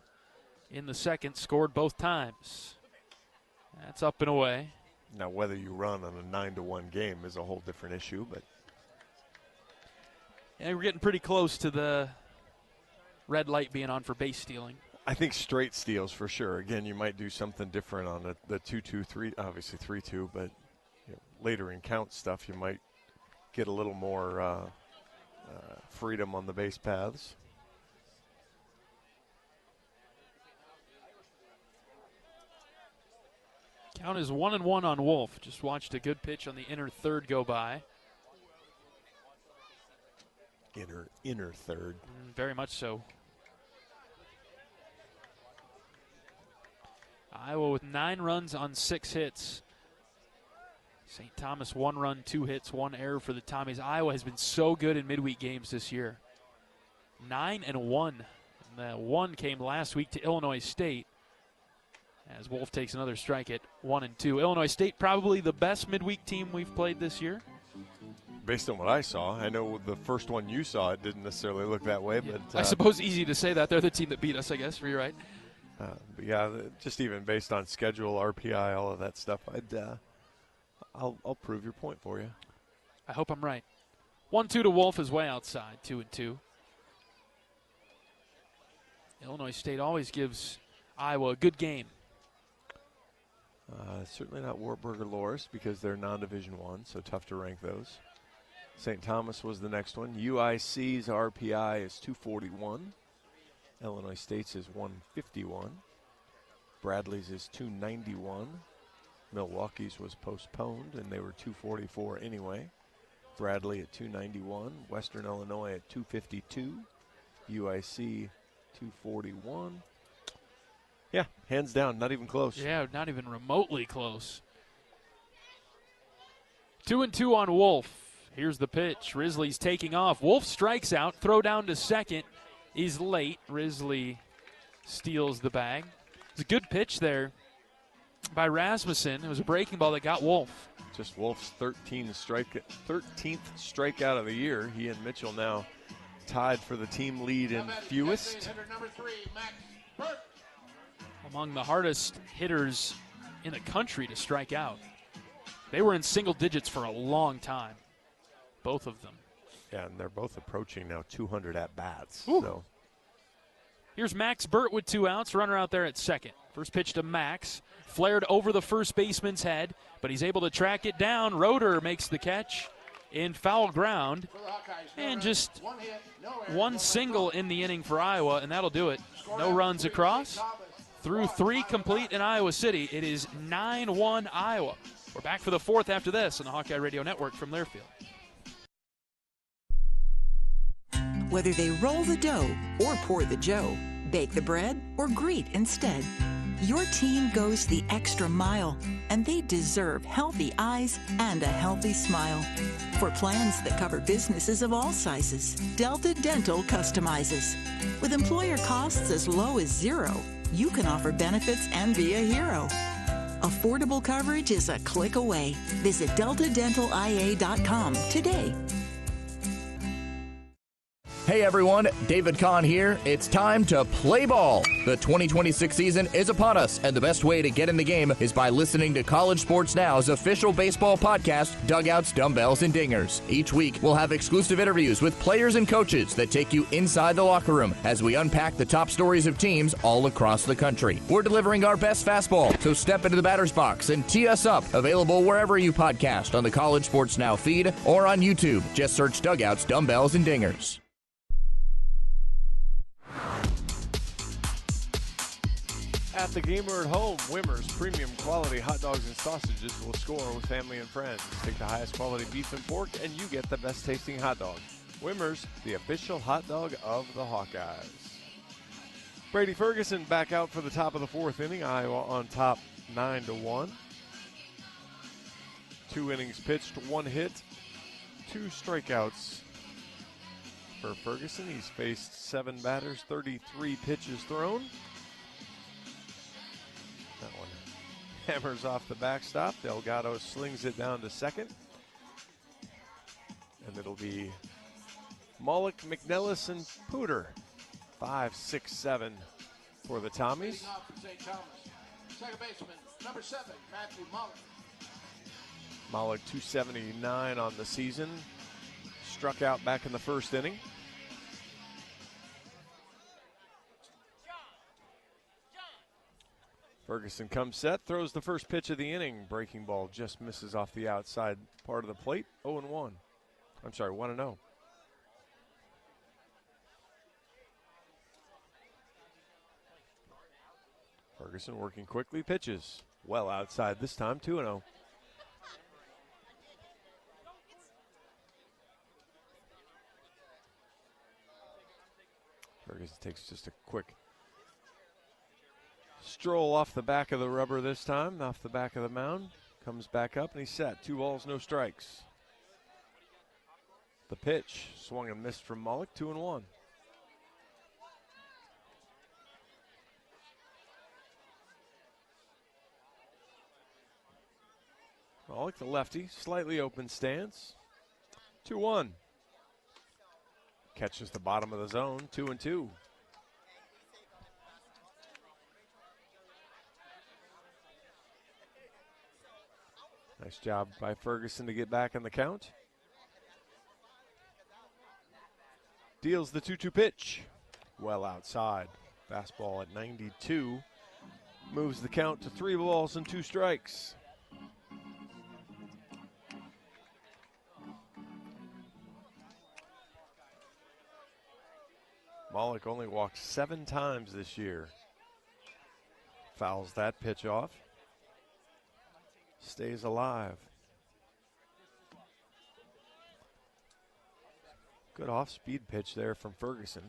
in the second, scored both times. That's up and away. Now, whether you run on a 9-1 game is a whole different issue, but yeah, we're getting pretty close to the red light being on for base stealing. I think straight steals for sure. Again, you might do something different on the 2-2-3, obviously 3-2, but later in count stuff, you might get a little more freedom on the base paths. Count is 1-1 on Wolf. Just watched a good pitch on the inner third go by. Inner third. Very much so. Iowa with 9 runs on 6 hits. St. Thomas 1 run, 2 hits, 1 error for the Tommies. Iowa has been so good in midweek games this year. 9-1. And the 1 came last week to Illinois State as Wolf takes another strike at 1-2. Illinois State probably the best midweek team we've played this year. Based on what I saw, I know the first one you saw, it didn't necessarily look that way. Yeah. But I suppose easy to say that. They're the team that beat us, I guess. You're right. But yeah, just even based on schedule, RPI, all of that stuff, I'll prove your point for you. I hope I'm right. 1-2 to Wolf is way outside, 2-2. Illinois State always gives Iowa a good game. Certainly not Wartburg Loris because they're non-Division I, so tough to rank those. St. Thomas was the next one. UIC's RPI is 241. Illinois State's is 151. Bradley's is 291. Milwaukee's was postponed, and they were 244 anyway. Bradley at 291. Western Illinois at 252. UIC 241. Yeah, hands down, not even close. Yeah, not even remotely close. 2-2 on Wolf. Here's the pitch. Risley's taking off. Wolf strikes out. Throw down to second is late. Risley steals the bag. It's a good pitch there by Rasmussen. It was a breaking ball that got Wolf. Just Wolf's 13th strikeout of the year. He and Mitchell now tied for the team lead in fewest. Among the hardest hitters in the country to strike out. They were in single digits for a long time, both of them. Yeah, and they're both approaching now 200 at-bats. So here's Max Burt with 2 outs, runner out there at second. First pitch to Max, flared over the first baseman's head, but he's able to track it down. Roeder makes the catch in foul ground, and just one single in the inning for Iowa, and that'll do it. No runs across. Through 3 complete in Iowa City, it is 9-1 Iowa. We're back for the 4th after this on the Hawkeye Radio Network from Learfield. Whether they roll the dough or pour the joe, bake the bread or greet instead, your team goes the extra mile, and they deserve healthy eyes and a healthy smile. For plans that cover businesses of all sizes, Delta Dental customizes. With employer costs as low as $0, you can offer benefits and be a hero. Affordable coverage is a click away. Visit deltadentalia.com today. Hey everyone, David Kahn here. It's time to play ball. The 2026 season is upon us, and the best way to get in the game is by listening to College Sports Now's official baseball podcast, Dugouts, Dumbbells, and Dingers. Each week, we'll have exclusive interviews with players and coaches that take you inside the locker room as we unpack the top stories of teams all across the country. We're delivering our best fastball, so step into the batter's box and tee us up. Available wherever you podcast on the College Sports Now feed or on YouTube. Just search Dugouts, Dumbbells, and Dingers. At the game or at home, Wimmer's premium quality hot dogs and sausages will score with family and friends. Take the highest quality beef and pork, and you get the best tasting hot dog. Wimmer's, the official hot dog of the Hawkeyes. Brady Ferguson back out for the top of the fourth inning. Iowa on top 9-1. 2 innings pitched, 1 hit, 2 strikeouts for Ferguson. He's faced 7 batters, 33 pitches thrown. That one hammers off the backstop. Delgado slings it down to second. And it'll be Mullock, McNellis, and Pooter. 5, 6, 7 for the Tommies. Second baseman, number 7, Matthew Mullock. Mullock 279 on the season. Struck out back in the first inning. Ferguson comes set, throws the first pitch of the inning. Breaking ball just misses off the outside part of the plate. 0-1. I'm sorry, 1-0. Ferguson working quickly, pitches. Well outside this time, 2-0. Ferguson takes just a quick stroll off the back of the rubber this time, off the back of the mound. Comes back up and he's set. 2 balls, no strikes. The pitch, swung and missed from Mullock, 2-1. Mullock, the lefty, slightly open stance. 2-1. Catches the bottom of the zone, 2-2. Nice job by Ferguson to get back in the count. Deals the 2-2 pitch. Well outside. Fastball at 92. Moves the count to 3 balls and 2 strikes. Mullock only walked 7 times this year. Fouls that pitch off. Stays alive. Good off-speed pitch there from Ferguson.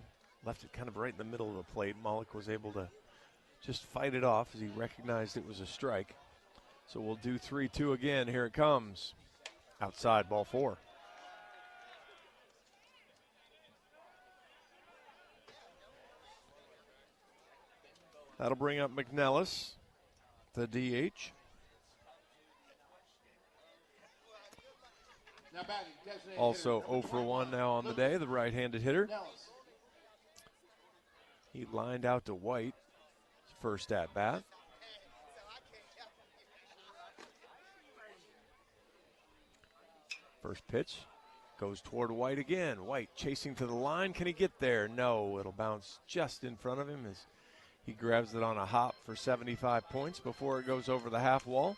Left it kind of right in the middle of the plate. Mullock was able to just fight it off as he recognized it was a strike. So we'll do 3-2 again. Here it comes. Outside, ball 4. That'll bring up McNellis, the DH. Also 0 for 1 now on the day, the right-handed hitter. He lined out to White, first at bat. First pitch goes toward White again. White chasing to the line. Can he get there? No, it'll bounce just in front of him as he grabs it on a hop for 75 points before it goes over the half wall.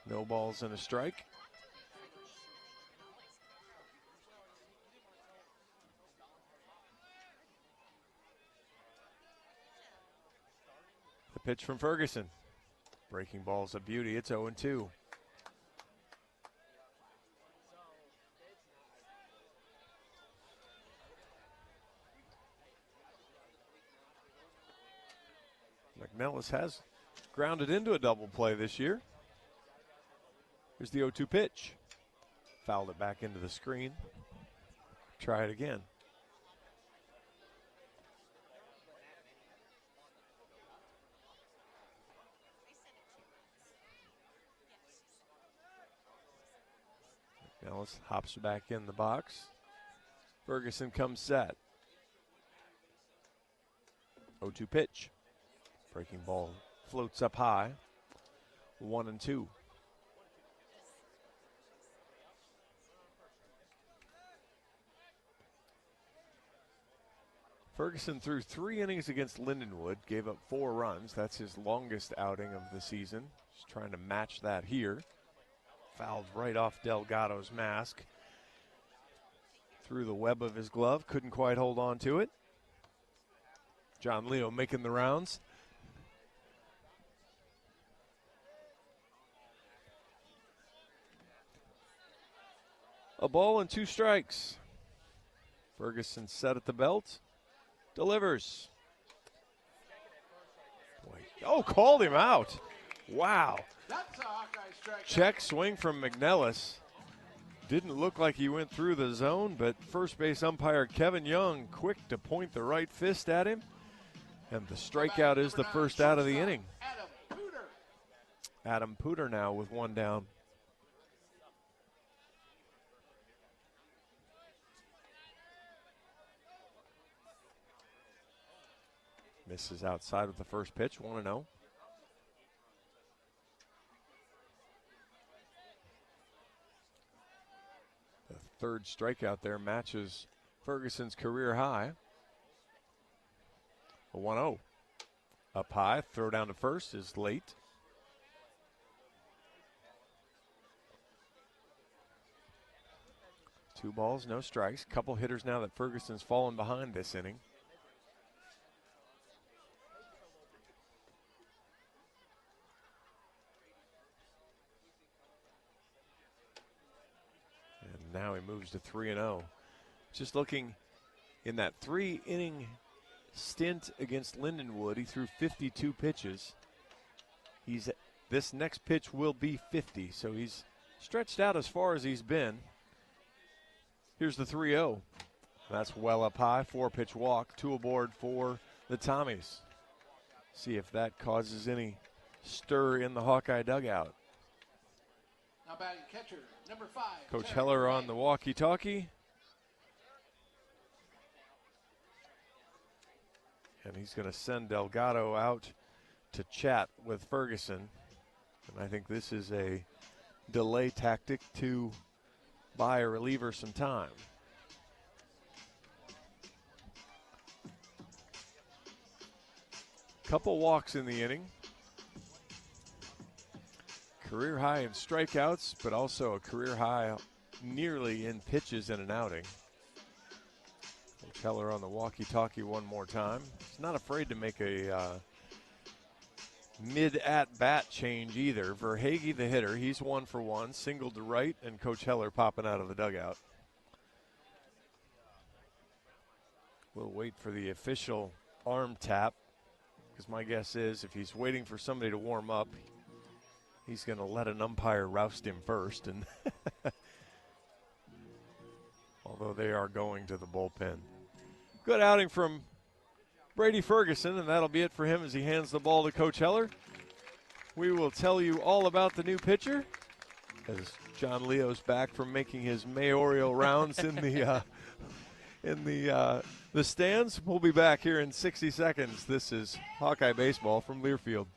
No balls and a strike. The pitch from Ferguson. Breaking ball's a beauty. It's 0-2. McNellis has grounded into a double play this year. Here's the 0-2 pitch. Fouled it back into the screen. Try it again. McNellis hops back in the box. Ferguson comes set. 0-2 pitch. Breaking ball floats up high. 1-2. Ferguson threw 3 innings against Lindenwood, gave up 4 runs. That's his longest outing of the season. He's trying to match that here. Fouled right off Delgado's mask. Through the web of his glove, couldn't quite hold on to it. John Leo making the rounds. A ball and 2 strikes. Ferguson set at the belt. Delivers. Boy. Oh, called him out. Wow. That's a Hawkeye strike. Check swing from McNellis. Didn't look like he went through the zone, but first base umpire Kevin Young quick to point the right fist at him. And the strikeout is the first out of the inning. Adam Pooter now with 1 down. Misses outside with the first pitch, 1-0. The third strikeout there matches Ferguson's career high. A 1-0. Up high, throw down to first is late. Two balls, no strikes. Couple hitters now that Ferguson's fallen behind this inning. And now he moves to 3-0. Just looking in that 3-inning stint against Lindenwood, he threw 52 pitches. This next pitch will be 50, so he's stretched out as far as he's been. Here's the 3-0. That's well up high, 4-pitch walk, 2 aboard for the Tommies. See if that causes any stir in the Hawkeye dugout. Now batting catcher, number 5. Coach Heller on the walkie-talkie. And he's going to send Delgado out to chat with Ferguson. And I think this is a delay tactic to buy a reliever some time. Couple walks in the inning. Career high in strikeouts, but also a career high nearly in pitches in an outing. Coach Heller on the walkie-talkie one more time. He's not afraid to make a mid-at-bat change either. Verhage, the hitter, he's 1 for 1, single to right, and Coach Heller popping out of the dugout. We'll wait for the official arm tap, because my guess is if he's waiting for somebody to warm up, he's going to let an umpire roust him first. And although they are going to the bullpen. Good outing from Brady Ferguson, and that'll be it for him as he hands the ball to Coach Heller. We will tell you all about the new pitcher as John Leo's back from making his mayoral rounds in the stands. We'll be back here in 60 seconds. This is Hawkeye Baseball from Learfield.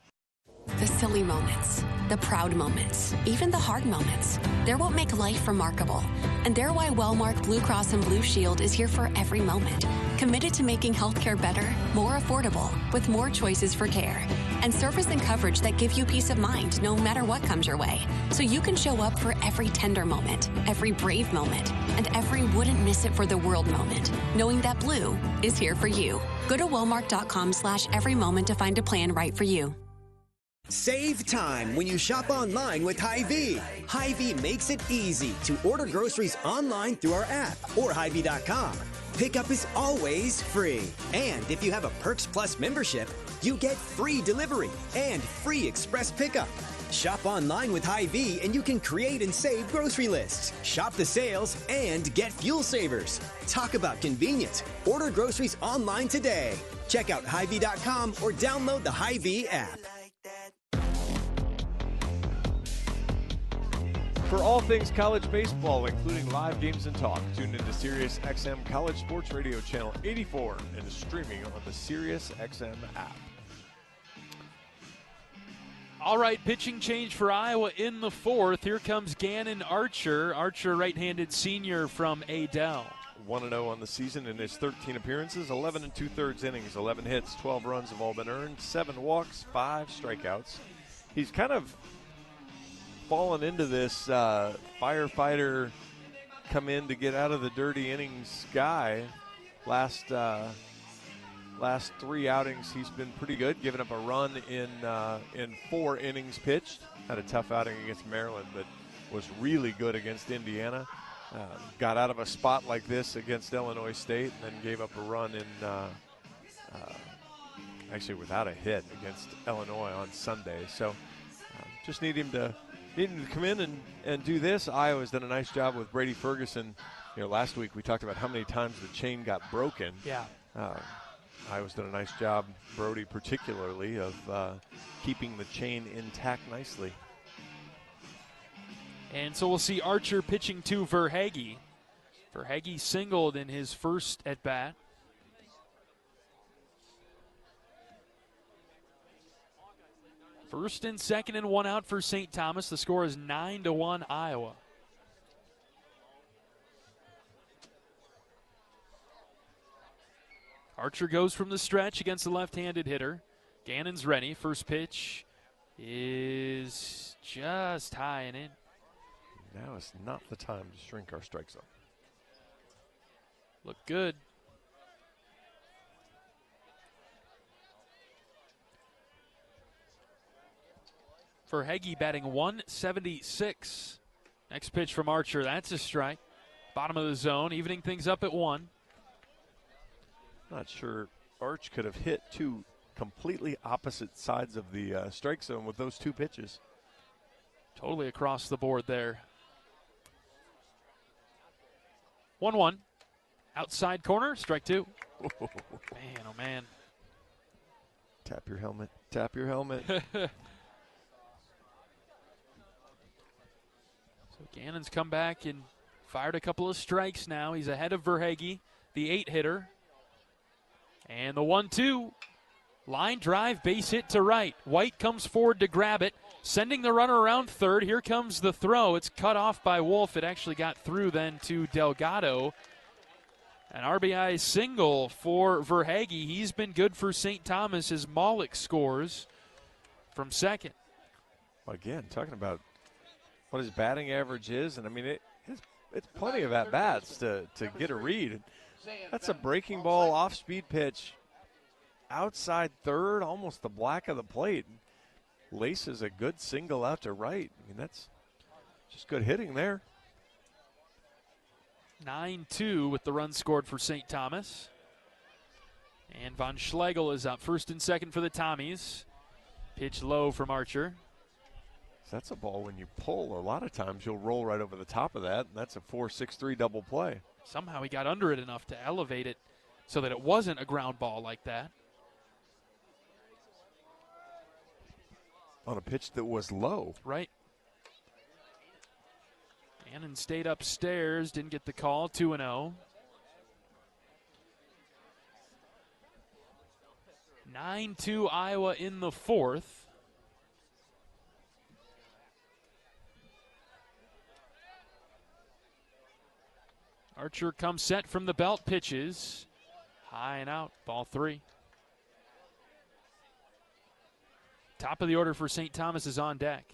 The silly moments, the proud moments, even the hard moments. They're what make life remarkable. And they're why Wellmark Blue Cross and Blue Shield is here for every moment. Committed to making healthcare better, more affordable, with more choices for care. And service and coverage that give you peace of mind no matter what comes your way. So you can show up for every tender moment, every brave moment, and every wouldn't miss it for the world moment, knowing that Blue is here for you. Go to Wellmark.com/every moment to find a plan right for you. Save time when you shop online with Hy-Vee. Hy-Vee makes it easy to order groceries online through our app or Hy-Vee.com. Pickup is always free. And if you have a Perks Plus membership, you get free delivery and free express pickup. Shop online with Hy-Vee and you can create and save grocery lists, shop the sales, and get fuel savers. Talk about convenience. Order groceries online today. Check out Hy-Vee.com or download the Hy-Vee app. For all things college baseball, including live games and talk, tune into Sirius XM College Sports Radio Channel 84 and streaming on the Sirius XM app. All right, pitching change for Iowa in the fourth. Here comes Gannon Archer. Archer, right-handed senior from Adel. 1-0 on the season in his 13 appearances, 11 2/3 innings, 11 hits, 12 runs have all been earned, 7 walks, 5 strikeouts. He's kind of fallen into this firefighter, come in to get out of the dirty innings guy. Last 3 outings, he's been pretty good, giving up a run in 4 innings pitched. Had a tough outing against Maryland, but was really good against Indiana. Got out of a spot like this against Illinois State, and then gave up a run in actually without a hit against Illinois on Sunday. So just need him to come in and do this. Iowa's done a nice job with Brady Ferguson. Last week we talked about how many times the chain got broken. Yeah. Iowa's done a nice job, Brody particularly, of keeping the chain intact nicely. And so we'll see Archer pitching to Verhaeghe. Verhaeghe singled in his first at-bat. First and second and 1 out for St. Thomas. The score is 9-1 Iowa. Archer goes from the stretch against the left-handed hitter. Gannon's ready. First pitch is just high and in. Now is not the time to shrink our strike zone. Look good. Verhaeghe batting 176. Next pitch from Archer. That's a strike. Bottom of the zone, evening things up at 1. Not sure Arch could have hit 2 completely opposite sides of the strike zone with those 2 pitches. Totally across the board there. 1-1. Outside corner, strike 2. Man, oh man. Tap your helmet. Tap your helmet. So Gannon's come back and fired a couple of strikes now. He's ahead of Verhaeghe, the 8-hitter. And the 1-2. Line drive, base hit to right. White comes forward to grab it, sending the runner around third. Here comes the throw. It's cut off by Wolf. It actually got through then to Delgado. An RBI single for Verhaeghe. He's been good for St. Thomas as Maulik scores from second. Well, again, talking about what his batting average is, and I mean, it's plenty of at-bats to get a read. That's a breaking ball off-speed pitch outside third, almost the black of the plate. Laces a good single out to right. I mean, that's just good hitting there. 9-2 with the run scored for St. Thomas. And Von Schlegel is up. First and second for the Tommies. Pitch low from Archer. That's a ball when you pull, a lot of times you'll roll right over the top of that, and that's a 4-6-3 double play. Somehow he got under it enough to elevate it so that it wasn't a ground ball like that. On a pitch that was low. Right. Gannon stayed upstairs, didn't get the call, 2-0. 9-2 Iowa in the fourth. Archer comes set from the belt, pitches. High and out, ball 3. Top of the order for St. Thomas is on deck.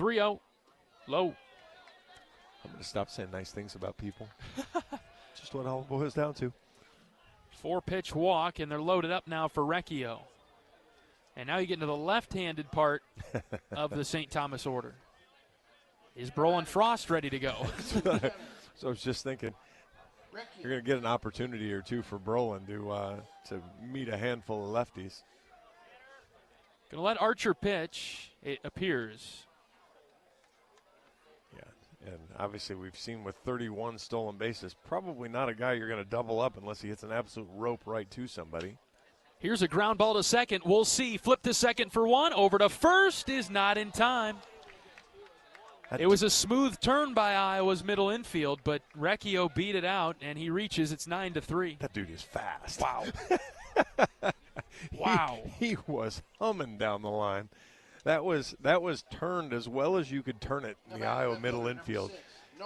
Low. I'm going to stop saying nice things about people. Just what it all boils down to. 4-pitch walk, and they're loaded up now for Recchio. And now you get into the left-handed part of the St. Thomas order. Is Brolin Frost ready to go? So I was just thinking, you're going to get an opportunity or two for Brolin to meet a handful of lefties. Going to let Archer pitch, it appears. Yeah, and obviously we've seen with 31 stolen bases, probably not a guy you're going to double up unless he hits an absolute rope right to somebody. Here's a ground ball to second. We'll see. Flip to second for one. Over to first is not in time. It was a smooth turn by Iowa's middle infield, but Recchio beat it out, and he reaches. It's 9-3. That dude is fast. Wow. Wow. He was humming down the line. That was turned as well as you could turn it in the Iowa middle infield.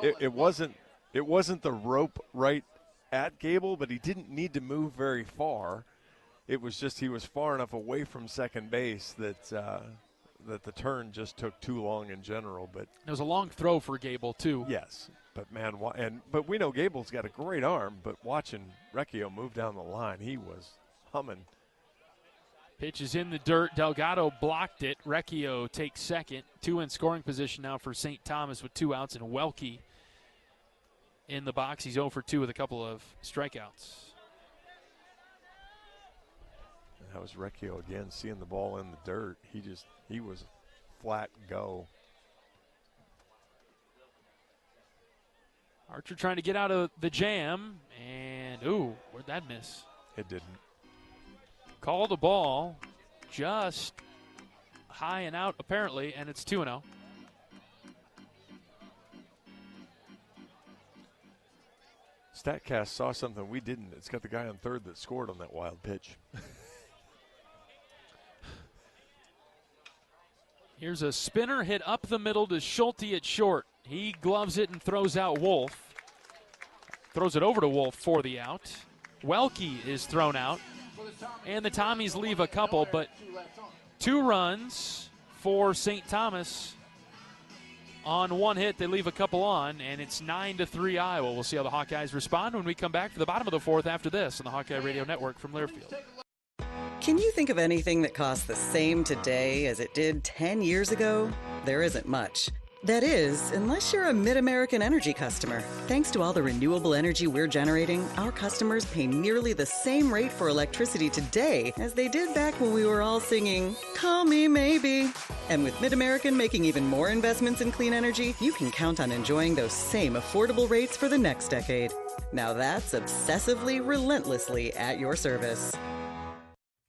It wasn't the rope right at Gable, but he didn't need to move very far. It was just he was far enough away from second base that the turn just took too long in general. But it was a long throw for Gable too. Yes, but man, but we know Gable's got a great arm. But watching Recchio move down the line, he was humming. Pitch is in the dirt. Delgado blocked it. Recchio takes second. 2 in scoring position now for St. Thomas with 2 outs, and Welke in the box. He's 0 for 2 with a couple of strikeouts. That was Recchio again, seeing the ball in the dirt. He was flat go. Archer trying to get out of the jam, and ooh, where'd that miss? It didn't. Called a ball just high and out apparently, and it's 2-0. StatCast saw something we didn't. It's got the guy on third that scored on that wild pitch. Here's a spinner hit up the middle to Schulte at short. He gloves it and throws out Wolf. Throws it over to Wolf for the out. Welke is thrown out. And the Tommies leave a couple, but 2 runs for St. Thomas. On 1 hit, they leave a couple on, and it's 9-3 Iowa. We'll see how the Hawkeyes respond when we come back to the bottom of the 4th after this on the Hawkeye Radio Network from Learfield. Can you think of anything that costs the same today as it did 10 years ago? There isn't much. That is, unless you're a Mid-American Energy customer. Thanks to all the renewable energy we're generating, our customers pay nearly the same rate for electricity today as they did back when we were all singing, "Call Me Maybe." And with Mid-American making even more investments in clean energy, you can count on enjoying those same affordable rates for the next decade. Now that's obsessively, relentlessly at your service.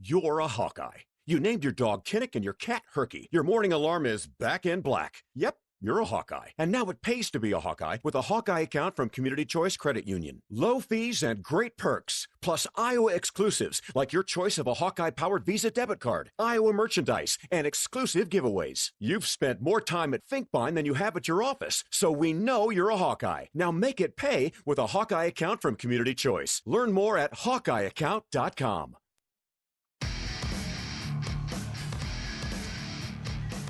You're a Hawkeye. You named your dog Kinnick and your cat Herky. Your morning alarm is back in black. Yep, you're a Hawkeye. And now it pays to be a Hawkeye with a Hawkeye account from Community Choice Credit Union. Low fees and great perks, plus Iowa exclusives like your choice of a Hawkeye-powered Visa debit card, Iowa merchandise, and exclusive giveaways. You've spent more time at Finkbine than you have at your office, so we know you're a Hawkeye. Now make it pay with a Hawkeye account from Community Choice. Learn more at HawkeyeAccount.com.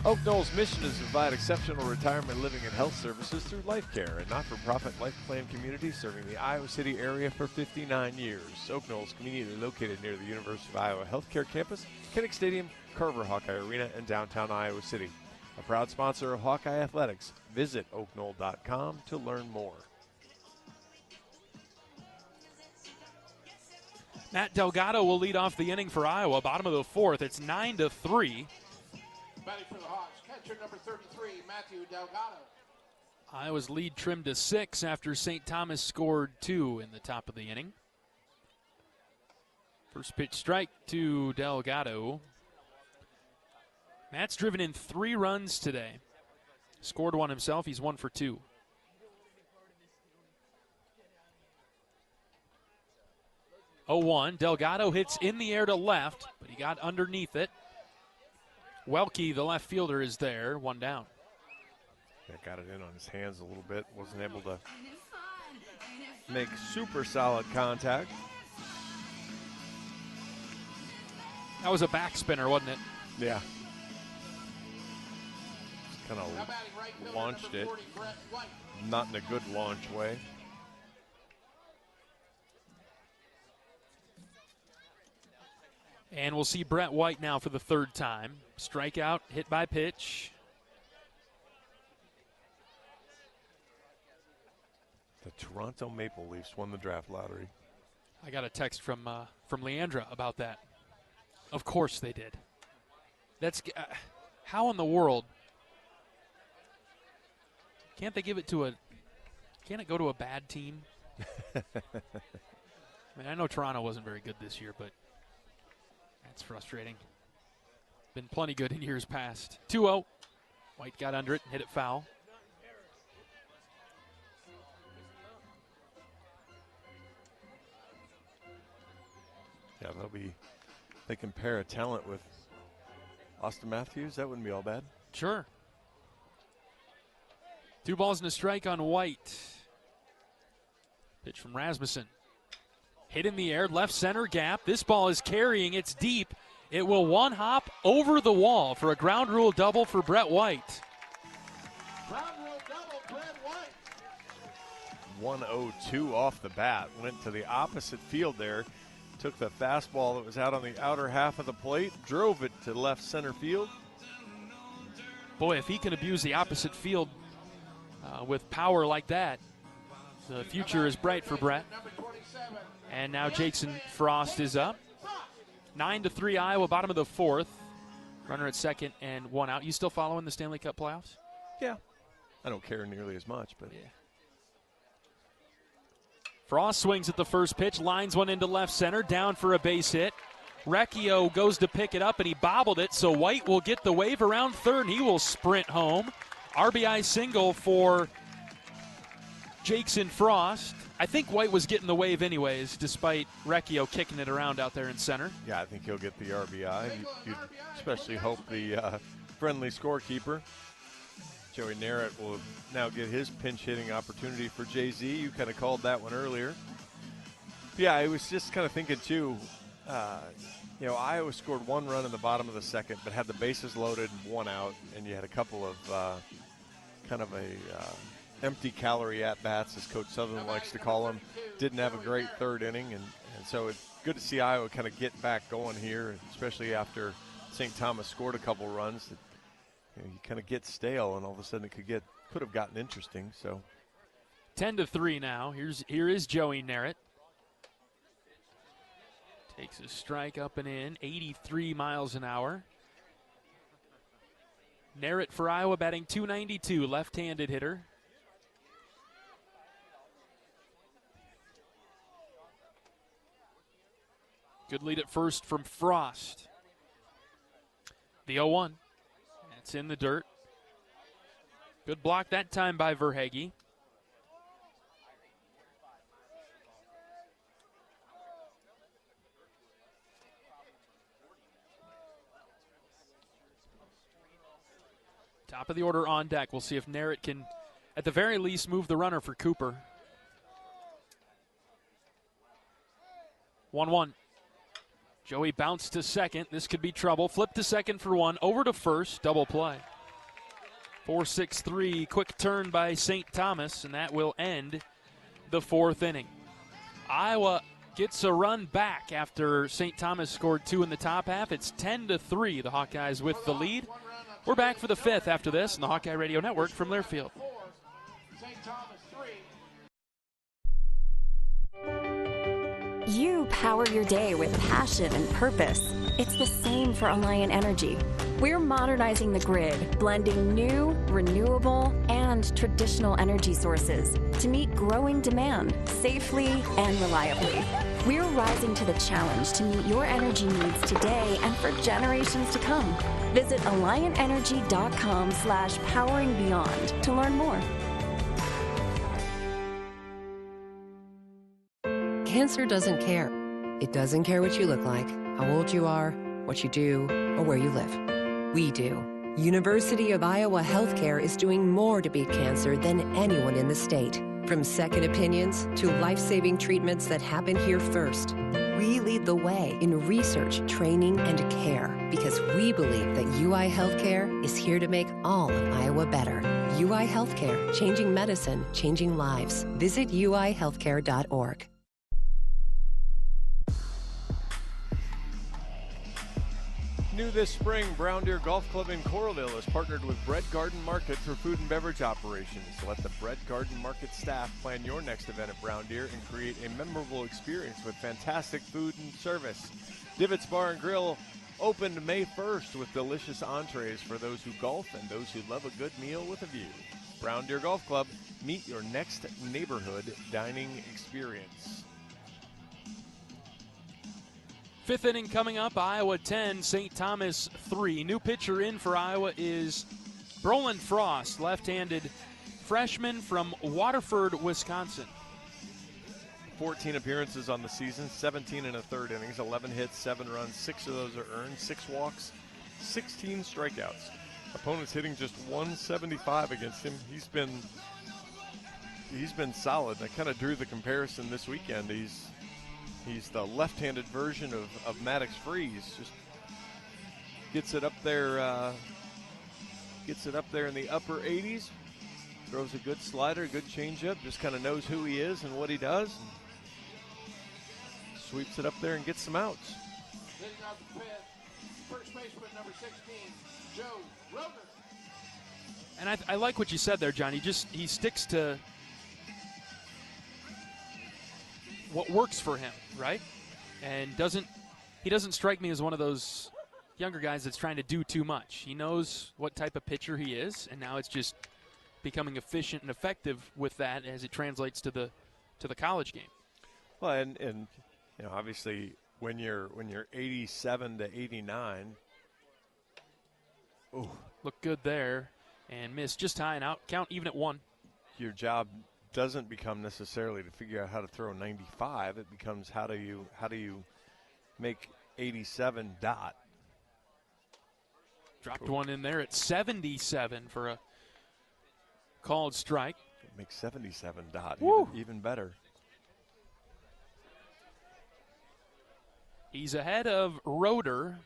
Oak Knoll's mission is to provide exceptional retirement living and health services through Life Care, a not-for-profit life plan community serving the Iowa City area for 59 years. Oak Knoll's conveniently located near the University of Iowa Healthcare Campus, Kinnick Stadium, Carver Hawkeye Arena, and downtown Iowa City. A proud sponsor of Hawkeye Athletics. Visit oakknoll.com to learn more. Matt Delgado will lead off the inning for Iowa. Bottom of the 4th, it's 9-3. Batting for the Hawks, catcher number 33, Matthew Delgado. Iowa's lead trimmed to 6 after St. Thomas scored 2 in the top of the inning. First pitch strike to Delgado. Matt's driven in 3 runs today. Scored 1 himself. He's 1 for 2. Delgado hits in the air to left, but he got underneath it. Welke, the left fielder, is there. 1 down. Yeah, got it in on his hands a little bit. Wasn't able to make super solid contact. That was a back spinner, wasn't it? Yeah. Kind of launched it. Not in a good launch way. And we'll see Brett White now for the third time. Strikeout, hit by pitch. The Toronto Maple Leafs won the draft lottery. I got a text from Leandra about that. Of course they did. That's how in the world can't they give it to can't it go to a bad team? I mean, I know Toronto wasn't very good this year, but that's frustrating. Been plenty good in years past. 2-0. White got under it and hit it foul. Yeah, that'll be, they can pair a talent with Austin Matthews. That wouldn't be all bad. Sure. 2 balls and a strike on White. Pitch from Rasmussen. Hit in the air, left center gap. This ball is carrying. It's deep. It will one hop over the wall for a ground rule double for Brett White. Ground rule double, Brett White. 102 off the bat. Went to the opposite field there. Took the fastball that was out on the outer half of the plate, drove it to left center field. Boy, if he can abuse the opposite field with power like that, the future is bright for Brett. And now Jason Frost is up. 9-3 Iowa, bottom of the fourth. Runner at second and 1 out. You still following the Stanley Cup playoffs? Yeah. I don't care nearly as much, but yeah. Frost swings at the first pitch, lines one into left center, down for a base hit. Recchio goes to pick it up, and he bobbled it, so White will get the wave around third, and he will sprint home. RBI single for Jason Frost. I think White was getting the wave anyways, despite Recchio kicking it around out there in center. Yeah, I think he'll get the RBI. You'd especially hope the friendly scorekeeper, Joey Narrett, will now get his pinch hitting opportunity for JZ. You kind of called that one earlier. Yeah, I was just kind of thinking too, Iowa scored 1 run in the bottom of the second, but had the bases loaded and 1 out, and you had a couple of empty calorie at-bats, as Coach Sutherland likes to call them. Didn't have a great third inning, and so it's good to see Iowa kind of get back going here, especially after St. Thomas scored a couple runs. You kind of get stale, and all of a sudden it could have gotten interesting. So 10-3 now. Here is Joey Narrett. Takes a strike up and in, 83 miles an hour. Narrett for Iowa batting .292, left-handed hitter. Good lead at first from Frost. The 0-1. It's in the dirt. Good block that time by Verhage. Top of the order on deck. We'll see if Narrett can, at the very least, move the runner for Cooper. 1-1. Joey bounced to second. This could be trouble. Flip to second for 1. Over to first. Double play. 4-6-3. Quick turn by St. Thomas, and that will end the 4th inning. Iowa gets a run back after St. Thomas scored 2 in the top half. It's 10-3. The Hawkeyes with the lead. We're back for the 5th after this on the Hawkeye Radio Network from Learfield. St. Thomas 3. You power your day with passion and purpose. It's the same for Alliant Energy. We're modernizing the grid, blending new, renewable, and traditional energy sources to meet growing demand safely and reliably. We're rising to the challenge to meet your energy needs today and for generations to come. Visit AlliantEnergy.com/poweringbeyond to learn more. Cancer doesn't care. It doesn't care what you look like, how old you are, what you do, or where you live. We do. University of Iowa Healthcare is doing more to beat cancer than anyone in the state. From second opinions to life-saving treatments that happen here first. We lead the way in research, training, and care because we believe that UI Healthcare is here to make all of Iowa better. UI Healthcare, changing medicine, changing lives. Visit uihealthcare.org. New this spring, Brown Deer Golf Club in Coralville has partnered with Bread Garden Market for food and beverage operations. Let the Bread Garden Market staff plan your next event at Brown Deer and create a memorable experience with fantastic food and service. Divots Bar and Grill opened May 1st with delicious entrees for those who golf and those who love a good meal with a view. Brown Deer Golf Club, meet your next neighborhood dining experience. Fifth inning coming up, Iowa 10, St. Thomas 3. New pitcher in for Iowa is Brolin Frost, left-handed freshman from Waterford, Wisconsin. 14 appearances on the season, 17 in a third innings, 11 hits, 7 runs, 6 of those are earned, 6 walks, 16 strikeouts. Opponents hitting just 175 against him. He's been solid. I kind of drew the comparison this weekend. He's the left-handed version of Maddox Freeze. Just gets it up there in the upper 80s. Throws a good slider, good changeup. Just kind of knows who he is and what he does. And sweeps it up there and gets some outs. Hitting out the fifth, first baseman number 16, Joe Roeder. And I like what you said there, John. He sticks to what works for him, right? And he doesn't strike me as one of those younger guys that's trying to do too much. He knows what type of pitcher he is, and now it's just becoming efficient and effective with that as it translates to the college game. Well, and you know, obviously when you're 87 to 89, look good there and missed just high and out. Count even at 1. Your job doesn't become necessarily to figure out how to throw 95. It becomes how do you make 87 dot. Dropped one in there at 77 for a called strike. Make 77 dot even better. He's ahead of Roeder.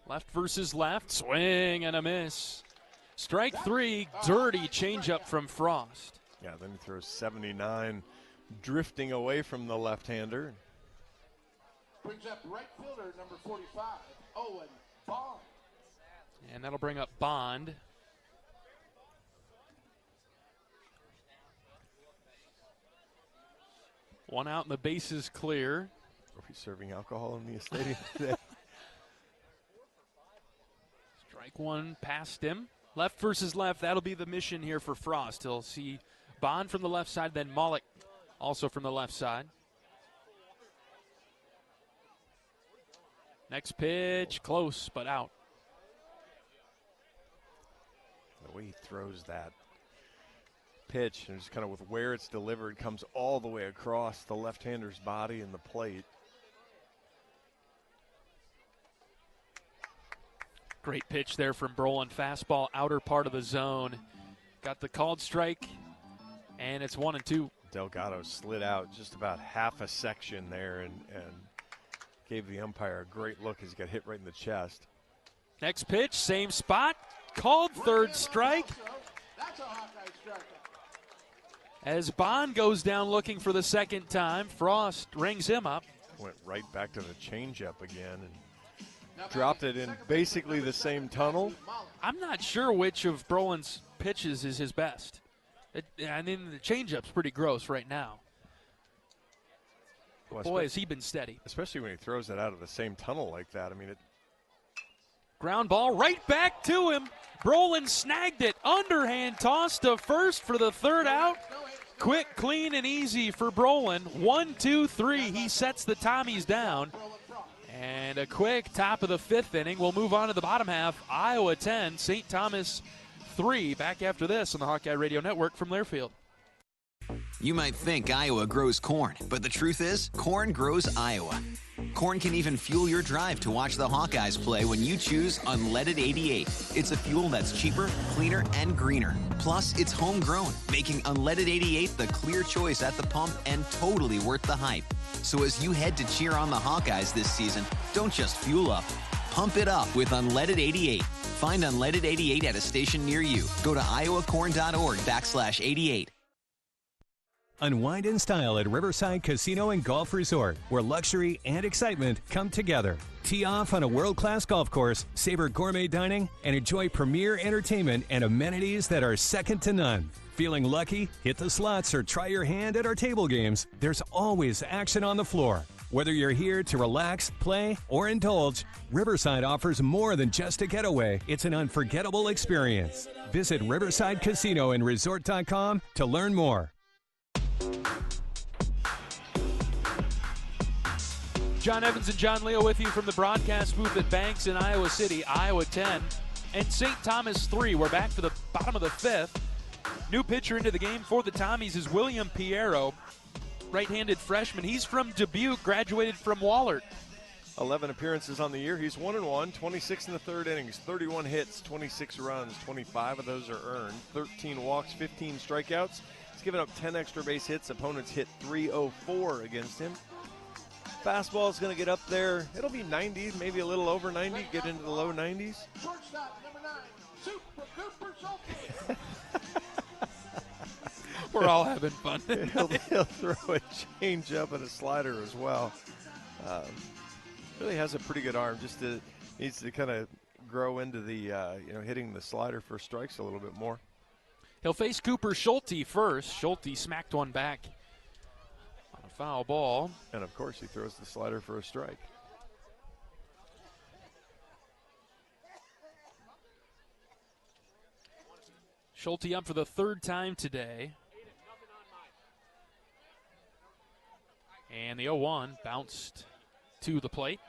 Left versus left. Swing and a miss. Strike 3. Dirty changeup from Frost. Yeah, then he throws 79, drifting away from the left-hander. Brings up right fielder number 45, Owen Bond. And that'll bring up Bond. One out and the base is clear. Are we serving alcohol in the stadium today? Strike 1 past him. Left versus left, that'll be the mission here for Frost. He'll see Bond from the left side, then Malik also from the left side. Next pitch, close, but out. The way he throws that pitch, and just kind of with where it's delivered, comes all the way across the left-hander's body and the plate. Great pitch there from Brolin. Fastball, outer part of the zone. Got the called strike, and it's 1-2. Delgado slid out just about half a section there and gave the umpire a great look as he got hit right in the chest. Next pitch, same spot. Called third strike. That's a Hawkeye strike. As Bond goes down looking for the second time, Frost rings him up. Went right back to the changeup again and dropped it in basically the same tunnel. I'm not sure which of Brolin's pitches is his best. I mean, the changeup's pretty gross right now. Well, boy, has he been steady. Especially when he throws it out of the same tunnel like that. I mean, ground ball right back to him. Brolin snagged it. Underhand toss to first for the third out. Quick, clean, and easy for Brolin. 1, 2, 3. He sets the Tommies down. And a quick top of the fifth inning. We'll move on to the bottom half. Iowa 10, St. Thomas 3. Back after this on the Hawkeye Radio Network from Learfield. You might think Iowa grows corn, but the truth is, corn grows Iowa. Corn can even fuel your drive to watch the Hawkeyes play when you choose Unleaded 88. It's a fuel that's cheaper, cleaner, and greener. Plus, it's homegrown, making Unleaded 88 the clear choice at the pump and totally worth the hype. So as you head to cheer on the Hawkeyes this season, don't just fuel up. Pump it up with Unleaded 88. Find Unleaded 88 at a station near you. Go to iowacorn.org/88. Unwind in style at Riverside Casino and Golf Resort, where luxury and excitement come together. Tee off on a world-class golf course, savor gourmet dining, and enjoy premier entertainment and amenities that are second to none. Feeling lucky? Hit the slots or try your hand at our table games. There's always action on the floor. Whether you're here to relax, play, or indulge, Riverside offers more than just a getaway. It's an unforgettable experience. Visit Riverside Casino and Resort.com to learn more. John Evans and John Leo with you from the broadcast booth at Banks in Iowa City. Iowa 10 and St. Thomas 3. We're back for the bottom of the fifth. New pitcher into the game for the Tommies is William Piero, right-handed freshman. He's from Dubuque, graduated from Wahlert. 11 appearances on the year. He's 1-1, 26 in the third innings, 31 hits, 26 runs, 25 of those are earned, 13 walks, 15 strikeouts. He's given up 10 extra base hits. Opponents hit .304 against him. Fastball is going to get up there. It'll be 90, maybe a little over 90, get into the low 90s. Shortstop, number 9, Super Cooper Schulte. We're all having fun. he'll throw a change-up and a slider as well. Really has a pretty good arm. Just needs to kind of grow into the hitting the slider for strikes a little bit more. He'll face Cooper Schulte first. Schulte smacked one back on a foul ball. And, of course, he throws the slider for a strike. Schulte up for the third time today. And the 0-1 bounced to the plate.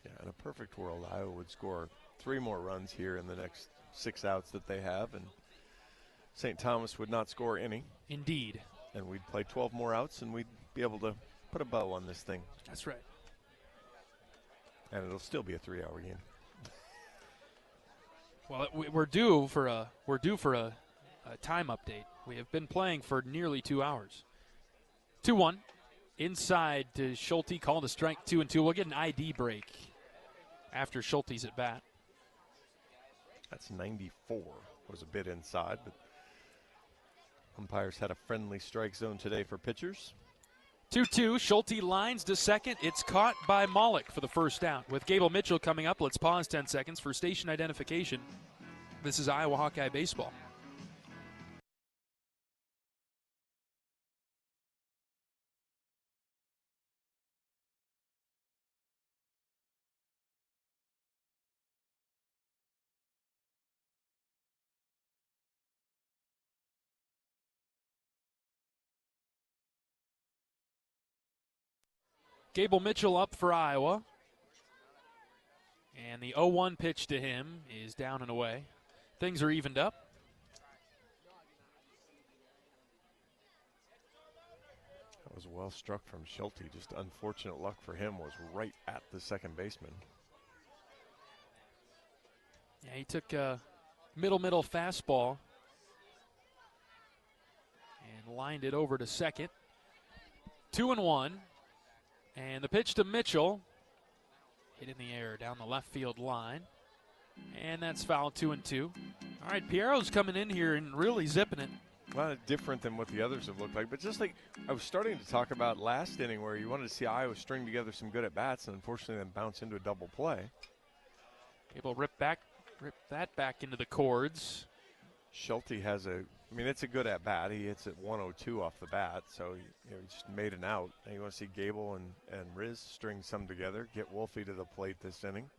Yeah, in a perfect world, Iowa would score 3 more runs here in the next 6 outs that they have, and St. Thomas would not score any. Indeed. And we'd play 12 more outs, and we'd be able to put a bow on this thing. That's right. And it'll still be a 3-hour game. Well, we're due for a time update. We have been playing for nearly 2 hours. 2-1. Inside to Schulte, called a strike 2-2. We'll get an ID break after Schulte's at bat. That's 94. Was a bit inside, but umpires had a friendly strike zone today for pitchers. 2-2. Schulte lines to second. It's caught by Maulik for the first down. With Gable Mitchell coming up, let's pause 10 seconds for station identification. This is Iowa Hawkeye Baseball. Gable Mitchell up for Iowa. And the 0-1 pitch to him is down and away. Things are evened up. That was well struck from Schulte. Just unfortunate luck for him was right at the second baseman. Yeah, he took a middle fastball and lined it over to second. 2-1. And the pitch to Mitchell, hit in the air down the left field line. And that's foul, 2-2. All right, Piero's coming in here and really zipping it. A lot different than what the others have looked like. But just like I was starting to talk about last inning where you wanted to see Iowa string together some good at-bats and unfortunately then bounce into a double play. Able to rip that back into the cords. Schulte has it's a good at-bat. He hits it 102 off the bat, so he just made an out. And you want to see Gable and Riz string some together, get Wolfe to the plate this inning.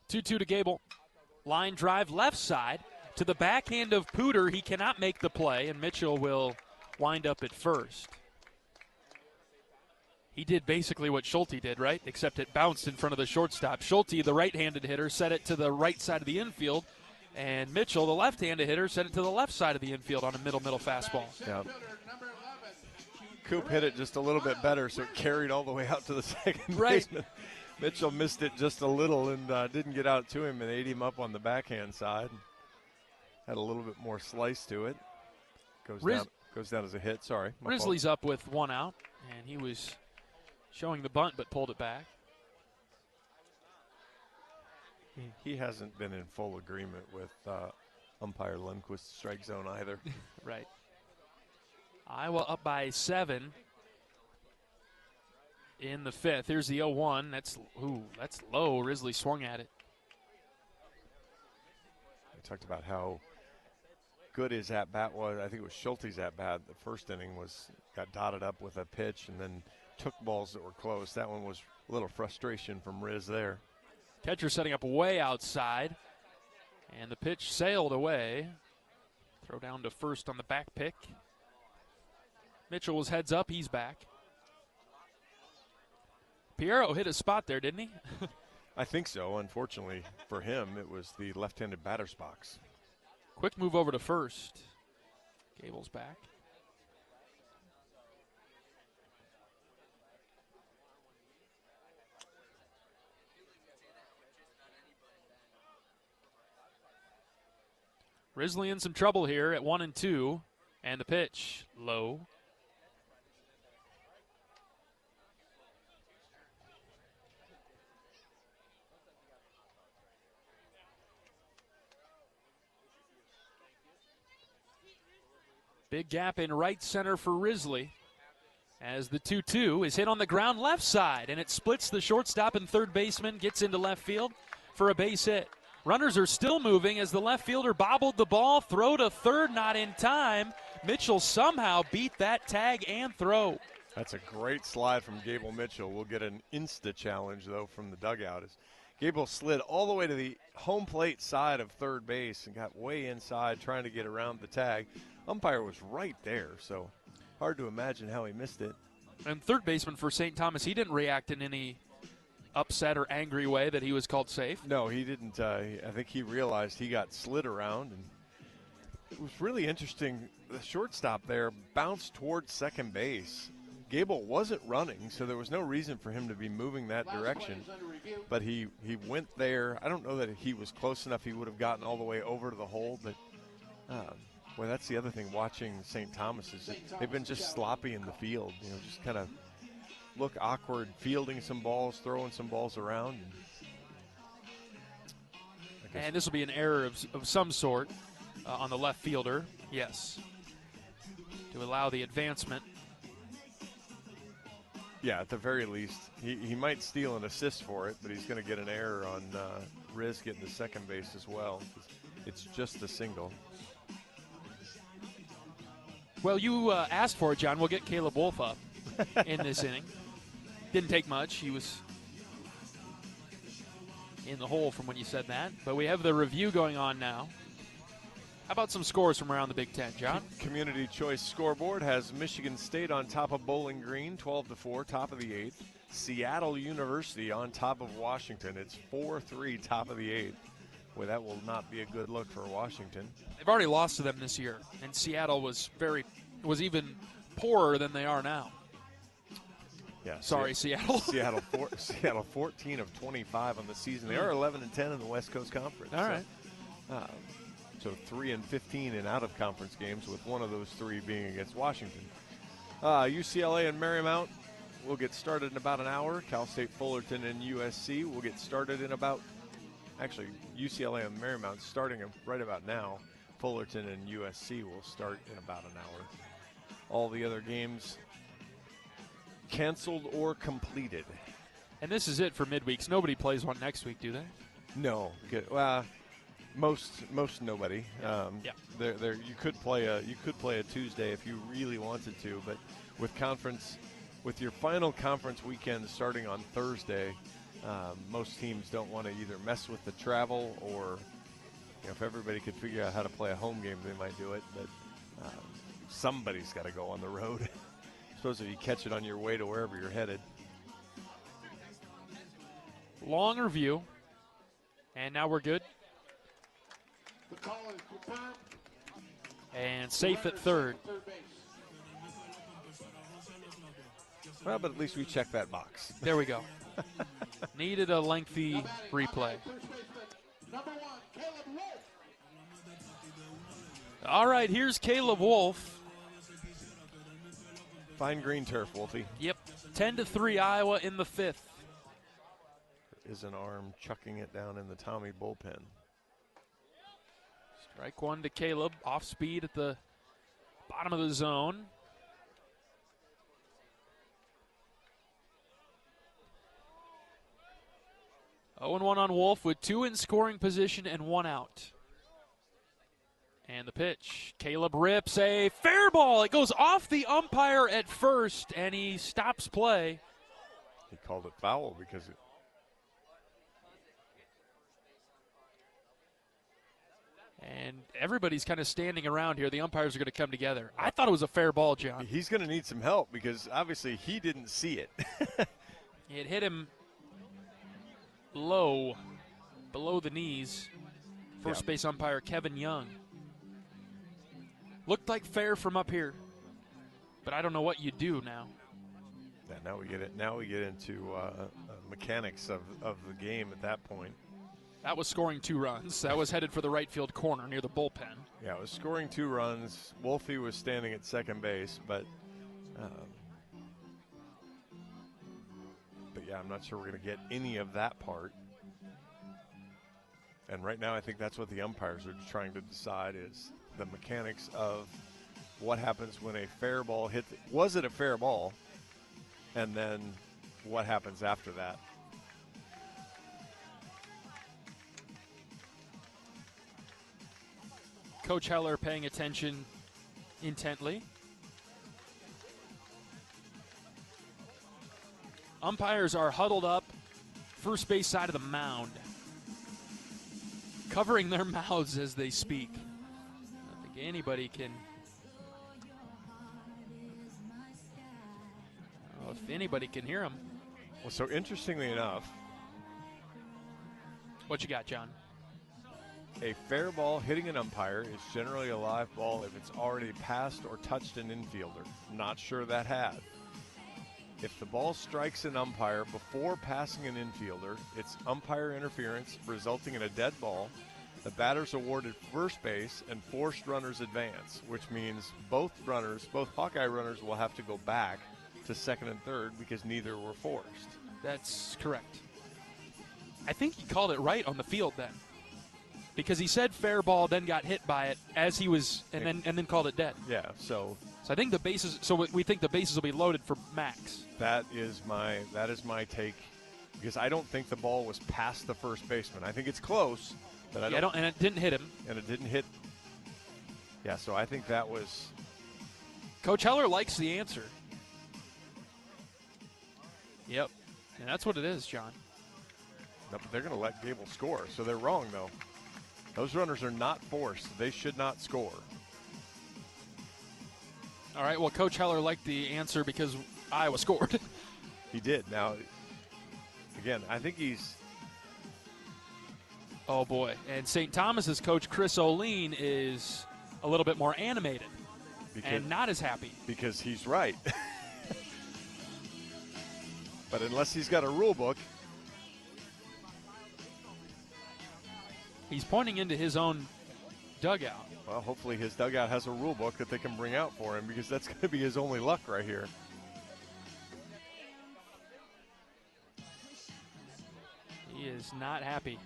2-2 to Gable. Line drive left side to the backhand of Pooter. He cannot make the play, and Mitchell will wind up at first. He did basically what Schulte did, right? Except it bounced in front of the shortstop. Schulte, the right-handed hitter, set it to the right side of the infield. And Mitchell, the left-handed hitter, set it to the left side of the infield on a middle fastball. Yeah. Coop hit it just a little bit better, so it carried all the way out to the second baseman. Mitchell missed it just a little and didn't get out to him and ate him up on the backhand side. Had a little bit more slice to it. Goes down as a hit. Sorry. Risley's up with 1 out, and he was showing the bunt but pulled it back. He hasn't been in full agreement with umpire Lundqvist's strike zone either. Right. Iowa up by 7 in the 5th. Here's the 0-1. That's low. Risley swung at it. I talked about how good his at-bat was. I think it was Schulte's at-bat. The first inning got dotted up with a pitch and then took balls that were close. That one was a little frustration from Riz there. Catcher setting up way outside, and the pitch sailed away. Throw down to first on the back pick. Mitchell was heads up. He's back. Piero hit a spot there, didn't he? I think so. Unfortunately for him, it was the left-handed batter's box. Quick move over to first. Gable's back. Risley in some trouble here at 1-2, and the pitch low. Big gap in right center for Risley as the 2-2 is hit on the ground left side, and it splits the shortstop and third baseman, gets into left field for a base hit. Runners are still moving as the left fielder bobbled the ball. Throw to third, not in time. Mitchell somehow beat that tag and throw. That's a great slide from Gable Mitchell. We'll get an insta challenge, though, from the dugout. As Gable slid all the way to the home plate side of third base and got way inside trying to get around the tag. Umpire was right there, so hard to imagine how he missed it. And third baseman for St. Thomas, he didn't react in any upset or angry way that he was called safe. No, he didn't. I think he realized he got slid around, and it was really interesting. The shortstop there bounced towards second base. Gable wasn't running, so there was no reason for him to be moving that direction. But he went there. I don't know that he was close enough he would have gotten all the way over to the hole, but boy, that's the other thing watching St. Thomas is that they've been just sloppy in the field, just kind of look awkward, fielding some balls, throwing some balls around. And this will be an error of some sort on the left fielder, yes, to allow the advancement. Yeah, at the very least, he might steal an assist for it, but he's going to get an error on Riz getting to second base as well. It's just a single. Well, you asked for it, John. We'll get Caleb Wolf up in this inning. Didn't take much. He was in the hole from when you said that. But we have the review going on now. How about some scores from around the Big Ten, John? Community Choice Scoreboard has Michigan State on top of Bowling Green, 12-4, top of the 8th. Seattle University on top of Washington. It's 4-3, top of the 8th. Boy, that will not be a good look for Washington. They've already lost to them this year, and Seattle was even poorer than they are now. Yeah, sorry, Seattle. Seattle 14 of 25 on the season. They are 11-10 in the West Coast Conference. All right. So 3-15 in out-of-conference games, with one of those 3 being against Washington. UCLA and Marymount will get started in about an hour. Cal State Fullerton and USC will get started in about, actually, UCLA and Marymount starting right about now. Fullerton and USC will start in about an hour. All the other games canceled or completed. And this is it for midweeks. Nobody plays one next week, do they? No. Good. Well, most nobody. There you could play a Tuesday if you really wanted to, but with your final conference weekend starting on Thursday, most teams don't want to either mess with the travel or, if everybody could figure out how to play a home game, they might do it. But somebody's got to go on the road. I suppose if you catch it on your way to wherever you're headed. Long review, and now we're good. The call is confirmed. And safe at third. Well, but at least we checked that box. There we go. Needed a lengthy replay. All right, here's Caleb Wolf. Fine green turf, Wolfie. Yep, 10-3 Iowa in the 5th. is an arm chucking it down in the Tommy bullpen. Strike one to Caleb. Off speed at the bottom of the zone. Oh, and 1 on Wolf with 2 in scoring position and 1 out. And the pitch. Caleb rips a fair ball. It goes off the umpire at first, and he stops play. He called it foul because it. And everybody's kind of standing around here. The umpires are going to come together. I thought it was a fair ball, John. He's going to need some help because obviously he didn't see it. It hit him low, below the knees. First base umpire Kevin Young. Looked like fair from up here, but I don't know what you do now. Yeah, now we get it. Now we get into mechanics of the game at that point. That was scoring 2 runs. That was headed for the right field corner near the bullpen. Yeah, it was scoring 2 runs. Wolfie was standing at second base, but yeah, I'm not sure we're going to get any of that part. And right now I think that's what the umpires are trying to decide is the mechanics of what happens when a fair ball hits. Was it a fair ball? And then what happens after that? Coach Heller paying attention intently. Umpires are huddled up first base side of the mound, covering their mouths as they speak. I don't think anybody can. I don't know if anybody can hear them. Well, so interestingly enough. What you got, John? A fair ball hitting an umpire is generally a live ball if it's already passed or touched an infielder. Not sure that had. If the ball strikes an umpire before passing an infielder, it's umpire interference resulting in a dead ball. The batter's awarded first base and forced runners advance, which means both Hawkeye runners will have to go back to second and third because neither were forced. That's correct. I think he called it right on the field then, because he said fair ball, then got hit by it as he was, and then called it dead. Yeah. So I think the bases. So we think the bases will be loaded for Max. That is my take, because I don't think the ball was past the first baseman. I think it's close, but I don't. And it didn't hit him. And it didn't hit. Yeah. So I think that was. Coach Heller likes the answer. Yep. And that's what it is, John. No, but they're going to let Gable score, so they're wrong, though. Those runners are not forced. They should not score. All right, well, Coach Heller liked the answer because Iowa scored. He did. Now, again, I think he's... Oh, boy. And St. Thomas's coach, Chris O'Lean, is a little bit more animated and not as happy. Because he's right. But unless he's got a rule book... He's pointing into his own dugout. Well, hopefully his dugout has a rule book that they can bring out for him, because that's going to be his only luck right here. He is not happy.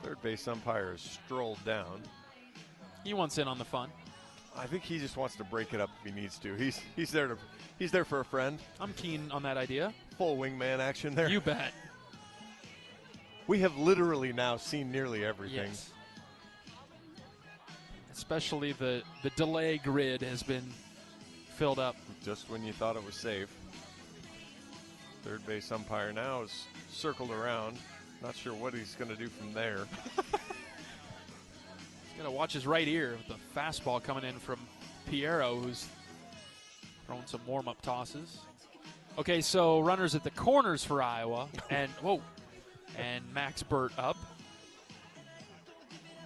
Third base umpire has strolled down. He wants in on the fun. I think he just wants to break it up if he needs to. He's there for a friend. I'm keen on that idea. Full wingman action there. You bet. We have literally now seen nearly everything. Yes. Especially the delay grid has been filled up. Just when you thought it was safe. Third base umpire now is circled around. Not sure what he's going to do from there. He's going to watch his right ear with the fastball coming in from Piero, who's throwing some warm-up tosses. Okay, so runners at the corners for Iowa, and and Max Burt up.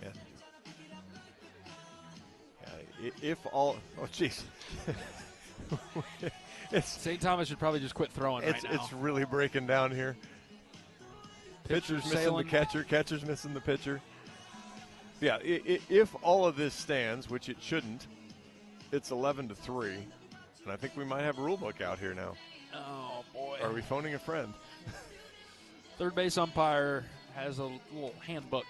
Yeah. If all, oh jeez. St. Thomas should probably just quit throwing right now. It's really breaking down here. Pitcher's missing the catcher, catcher's missing the pitcher. Yeah, if all of this stands, which it shouldn't, It's 11-3, and I think we might have a rule book out here now. Oh, boy. Are we phoning a friend? Third base umpire has a little handbook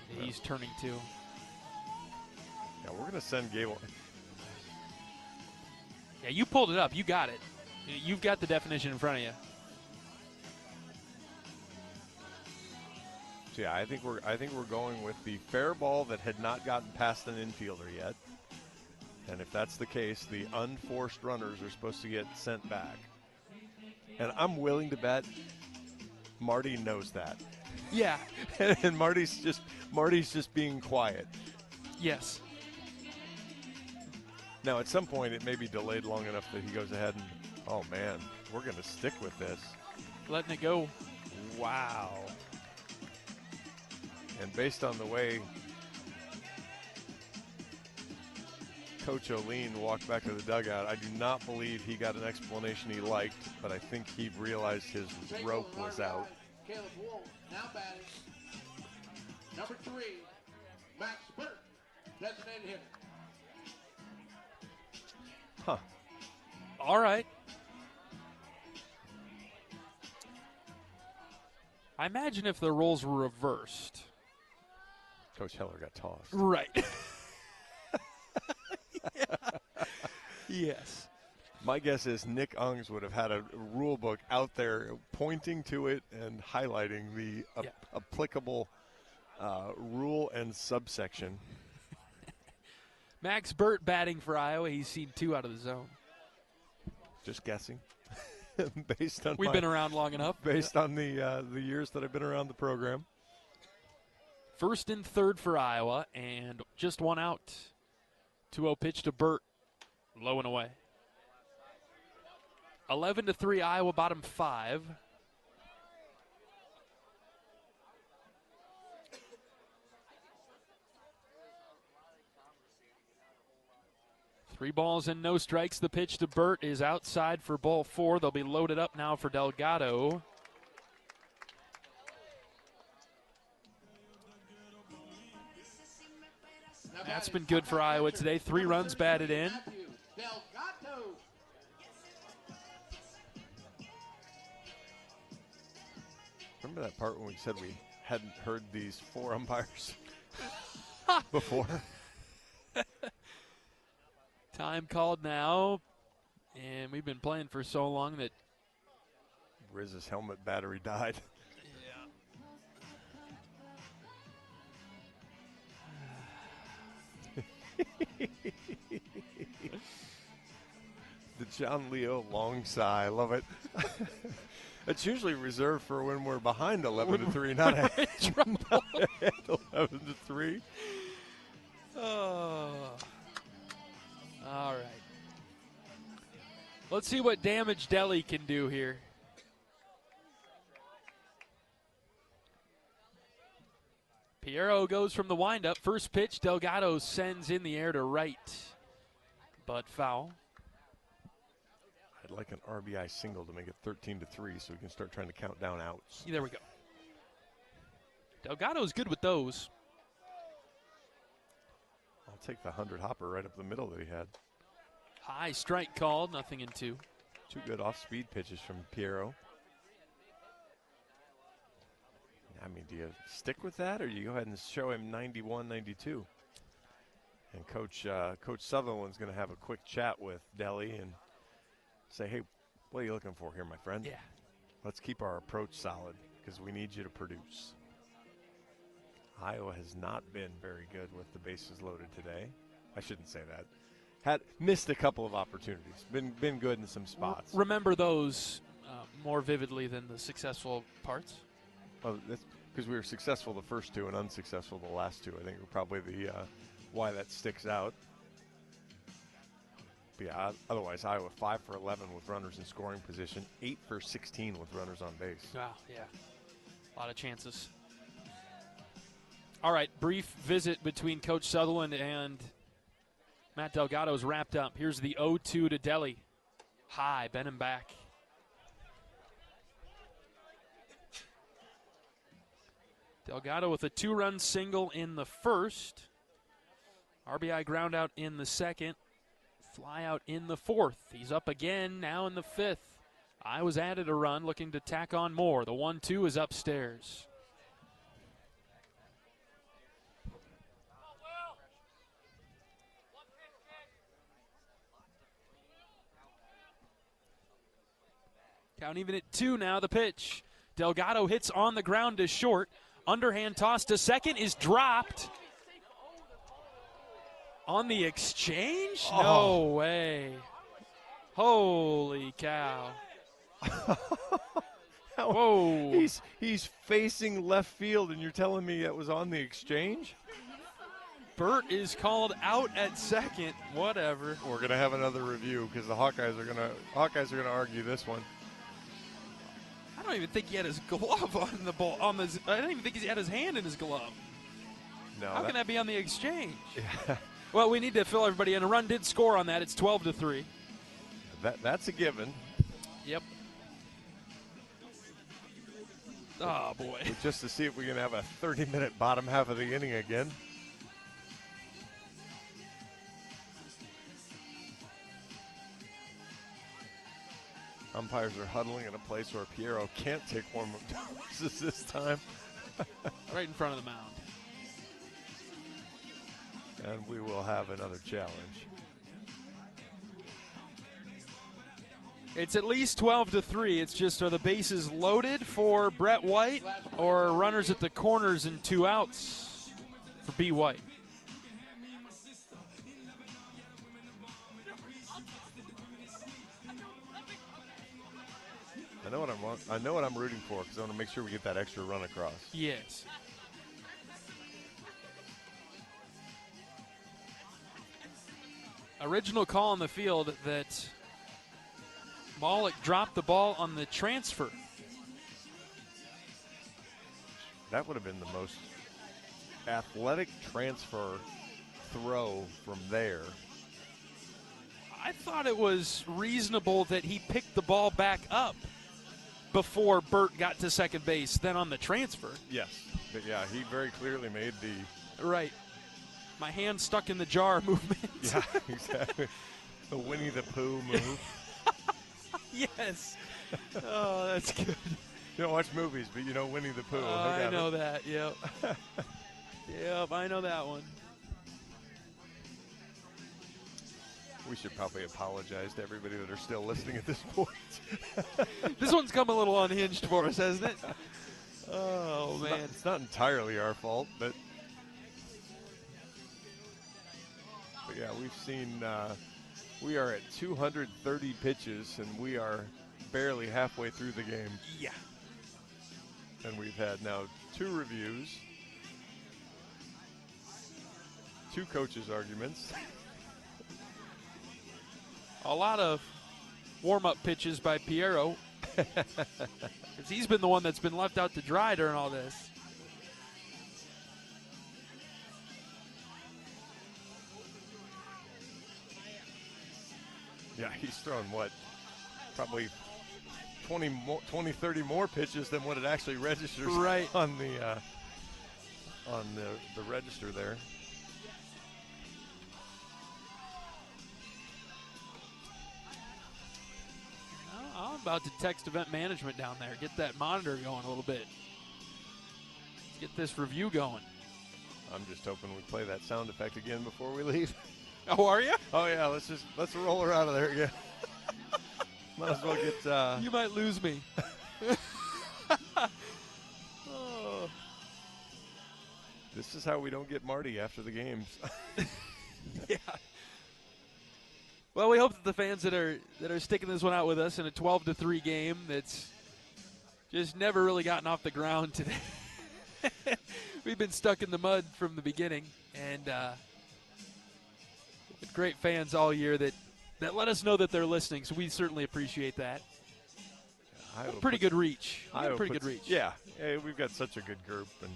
that he's turning to. Yeah, we're going to send Gable. Yeah, you pulled it up. You got it. You've got the definition in front of you. So yeah, I think we're going with the fair ball that had not gotten past an infielder yet. And if that's the case, the unforced runners are supposed to get sent back. And I'm willing to bet Marty knows that. Yeah. And Marty's just being quiet. Yes. Now, at some point, it may be delayed long enough that he goes ahead and, oh, man, we're going to stick with this. Letting it go. Wow. And based on the way Coach O'Lean walked back to the dugout, I do not believe he got an explanation he liked, but I think he realized his rope was out. Caleb Wolf now batting. Number 3, Max Burt, designated hitter. Huh. All right. I imagine if the roles were reversed. Coach Heller got tossed. Right. Yeah. Yes. My guess is Nick Ungs would have had a rule book out there pointing to it and highlighting the applicable rule and subsection. Max Burt batting for Iowa. He's seen 2 out of the zone. Just guessing. Based on We've been around long enough. Based on the years that I've been around the program. First and third for Iowa, and just 1 out. 2-0 pitch to Burt. Low and away. 11-3 Iowa, bottom 5. Three balls and no strikes. The pitch to Burt is outside for ball 4. They'll be loaded up now for Delgado. That's been good for Iowa today. 3 runs batted in. Remember that part when we said we hadn't heard these 4 umpires before? Time called now, and we've been playing for so long that Riz's helmet battery died. The John Leo long sigh. I love it. It's usually reserved for when we're behind 11-3, not ahead 11-3. Oh. All right. Let's see what damage Delhi can do here. Piero goes from the windup. First pitch, Delgado sends in the air to right, but foul. I'd like an RBI single to make it 13-3 so we can start trying to count down outs. There we go. Delgado's good with those. I'll take the 100 hopper right up the middle that he had. High strike called, nothing in 2. 2 good off-speed pitches from Piero. I mean, do you stick with that, or you go ahead and show him 91, 92? And Coach Sutherland's going to have a quick chat with Delhi and say, hey, what are you looking for here, my friend? Yeah. Let's keep our approach solid because we need you to produce. Iowa has not been very good with the bases loaded today. I shouldn't say that. Had missed a couple of opportunities. Been good in some spots. Remember those more vividly than the successful parts? Well, that's because we were successful the first 2 and unsuccessful the last 2. I think are probably the why that sticks out. But yeah, otherwise Iowa 5 for 11 with runners in scoring position, 8 for 16 with runners on base. Wow, yeah, a lot of chances. All right, brief visit between Coach Sutherland and Matt Delgado is wrapped up. Here's the 0-2 to Delhi. High, bend him back. Delgado with a 2-run single in the first. RBI ground out in the second. Fly out in the 4th. He's up again now in the 5th. Iowa's added a run, looking to tack on more. The 1-2 is upstairs. Count even at 2 now, the pitch. Delgado hits on the ground to short. Underhand toss to second is dropped. On the exchange? Oh. No way. Holy cow. Whoa. He's facing left field, and you're telling me that was on the exchange? Burt is called out at second. Whatever. We're going to have another review because the Hawkeyes are going to argue this one. I don't even think he had his glove on the ball. I don't even think he had his hand in his glove. No. How can that be on the exchange? Yeah. Well, we need to fill everybody in. A run did score on that. It's 12-3. That's a given. Yep. Oh, boy. Just to see if we can have a 30-minute bottom half of the inning again. Umpires are huddling in a place where Piero can't take warm-up doses this time. Right in front of the mound. And we will have another challenge. It's at least 12-3. It's just, are the bases loaded for Brett White or runners at the corners and 2 outs for B. White? I know what I'm rooting for because I want to make sure we get that extra run across. Yes. Original call on the field that Maulik dropped the ball on the transfer. That would have been the most athletic transfer throw from there. I thought it was reasonable that he picked the ball back up before Burt got to second base, then on the transfer. Yes. But yeah, he very clearly made the... Right. My hand stuck in the jar movement. Yeah, exactly. The Winnie the Pooh move. Yes. Oh, that's good. You don't watch movies, but you know Winnie the Pooh. I know that, yep. Yep, I know that one. We should probably apologize to everybody that are still listening at this point. This one's come a little unhinged for us, hasn't it? Oh, man. It's not entirely our fault, but yeah, we've seen, we are at 230 pitches, and we are barely halfway through the game. Yeah. And we've had now 2 reviews, 2 coaches' arguments. A lot of warm-up pitches by Piero. Because he's been the one that's been left out to dry during all this. Yeah, he's thrown, what, probably 20, 30 more pitches than what it actually registers right on the register there. I'm about to text event management down there. Get that monitor going a little bit. Let's get this review going. I'm just hoping we play that sound effect again before we leave. Oh, are you? Oh yeah, let's roll her out of there again. Might as well get. You might lose me. Oh. This is how we don't get Marty after the games. Yeah. Well, we hope that the fans that are sticking this one out with us in a 12-3 game that's just never really gotten off the ground today. We've been stuck in the mud from the beginning, and with great fans all year that let us know that they're listening, so we certainly appreciate that. Pretty good reach. Pretty good reach. Yeah, we've got such a good group, and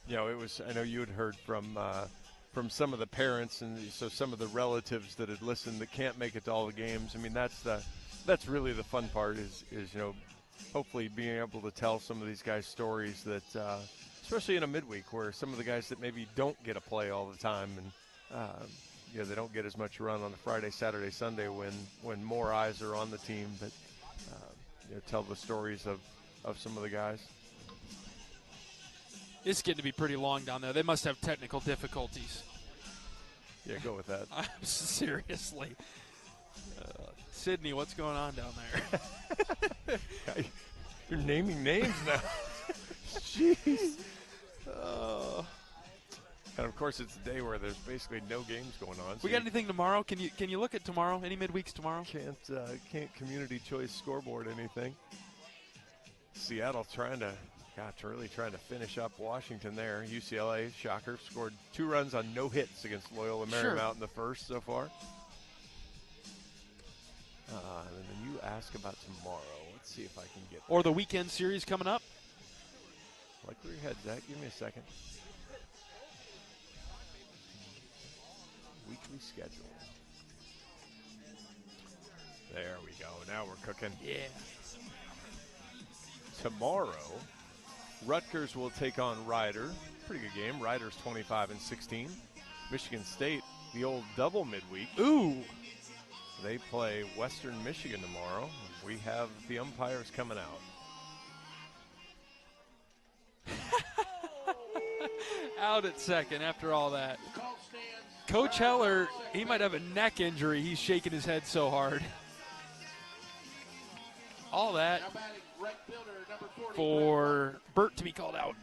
it was. I know you had heard from some of the parents, and so some of the relatives that had listened that can't make it to all the games. I mean, that's really the fun part is hopefully being able to tell some of these guys stories that, especially in a midweek where some of the guys that maybe don't get a play all the time and they don't get as much run on the Friday, Saturday, Sunday when more eyes are on the team. But tell the stories of some of the guys. It's getting to be pretty long down there. They must have technical difficulties. Yeah, go with that. Seriously. Sydney, what's going on down there? You're naming names now. Jeez. And of course, it's a day where there's basically no games going on. So We got anything tomorrow? Can you look at tomorrow? Any midweeks tomorrow? Can't community choice scoreboard anything. Seattle really trying to finish up Washington there. UCLA, shocker, scored 2 runs on no hits against Loyola Marymount in the first so far. And then you ask about tomorrow. Let's see if I can get Or the weekend series coming up. Like where your head's at. Give me a second. Weekly schedule. There we go. Now we're cooking. Yeah. Tomorrow, Rutgers will take on Rider. Pretty good game. Rider's 25-16. Michigan State, the old double midweek. Ooh. They play Western Michigan tomorrow. We have the umpires coming out. Out at second after all that. Coach Heller, he might have a neck injury. He's shaking his head so hard. All that for Burt to be called out.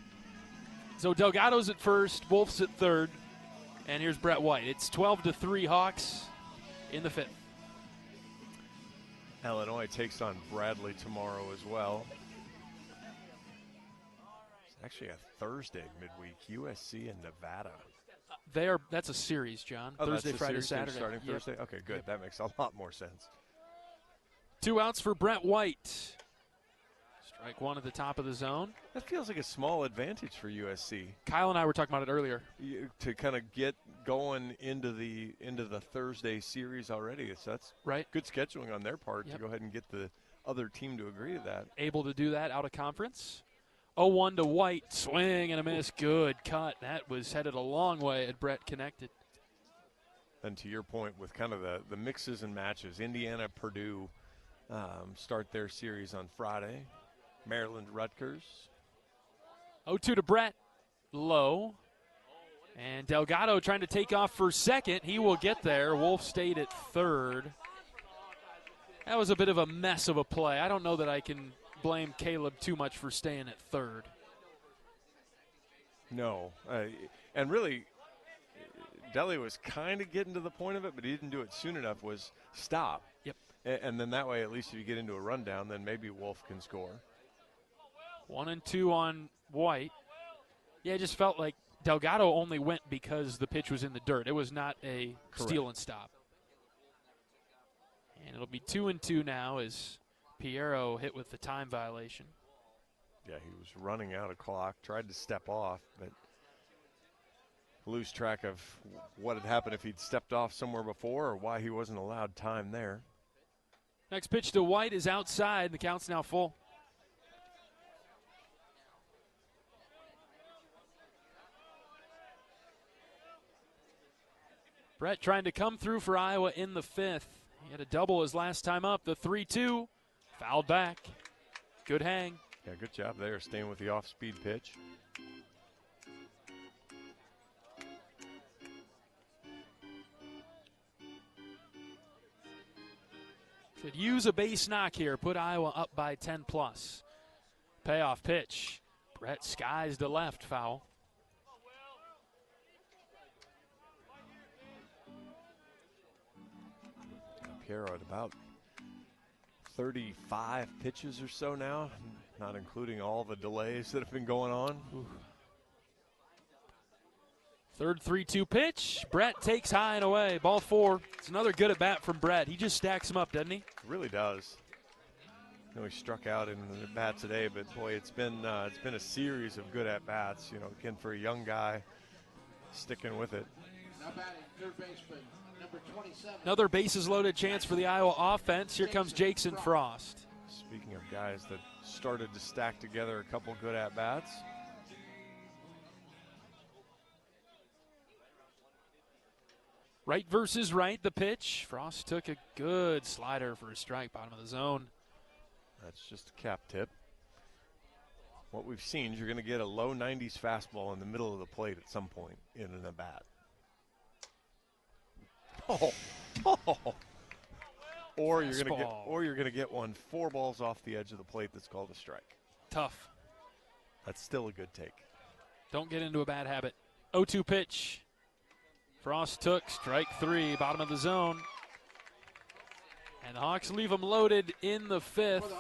So Delgado's at first, Wolf's at third, and here's Brett White. It's 12-3 Hawks in the 5th. Illinois takes on Bradley tomorrow as well. It's actually a Thursday midweek, USC and Nevada. That's a series, John. Oh, Thursday, that's Friday, series Saturday. Starting Thursday? Okay, good. Yep. That makes a lot more sense. 2 outs for Brett White. Strike one at the top of the zone. That feels like a small advantage for USC. Kyle and I were talking about it earlier. To kind of get going into the Thursday series already. So that's right. Good scheduling on their part to go ahead and get the other team to agree to that. Able to do that out of conference. 0-1 to White. Swing and a miss. Good cut. That was headed a long way at Brett connected. And to your point with kind of the mixes and matches, Indiana, Purdue start their series on Friday. Maryland, Rutgers. 0-2 to Brett. Low. And Delgado trying to take off for second. He will get there. Wolf stayed at third. That was a bit of a mess of a play. I don't know that I can blame Caleb too much for staying at third. No. And really, Deli was kind of getting to the point of it, but he didn't do it soon enough, was stop. Yep. And then that way, at least if you get into a rundown, then maybe Wolf can score. 1-2 on White. Yeah, it just felt like Delgado only went because the pitch was in the dirt. It was not a steal and stop. And it'll be 2-2 now as Piero hit with the time violation. Yeah, he was running out of clock, tried to step off, but lose track of what had happened if he'd stepped off somewhere before or why he wasn't allowed time there. Next pitch to White is outside. The count's now full. Brett trying to come through for Iowa in the 5th. He had a double his last time up. The 3-2, fouled back. Good hang. Yeah, good job there, staying with the off-speed pitch. Could use a base knock here, put Iowa up by 10 plus. Payoff pitch. Brett skies to left, foul. Piero at about 35 pitches or so now, not including all the delays that have been going on. Ooh. Third 3-2 pitch. Brett takes high and away. Ball 4. It's another good at bat from Brett. He just stacks them up, doesn't he? Really does. I know he struck out in the bat today, but boy, it's been a series of good at bats. You know, again for a young guy, sticking with it. Now batting third baseman, number 27. Another bases loaded chance for the Iowa offense. Here comes Jackson Frost. Speaking of guys that started to stack together a couple good at bats. Right versus right, the pitch. Frost took a good slider for a strike, bottom of the zone. That's just a cap tip. What we've seen is you're going to get a low 90s fastball in the middle of the plate at some point in an at-bat. Or you're going to get one 4 balls off the edge of the plate that's called a strike. Tough. That's still a good take. Don't get into a bad habit. 0-2 pitch. Frost took strike 3, bottom of the zone. And the Hawks leave them loaded in the 5th.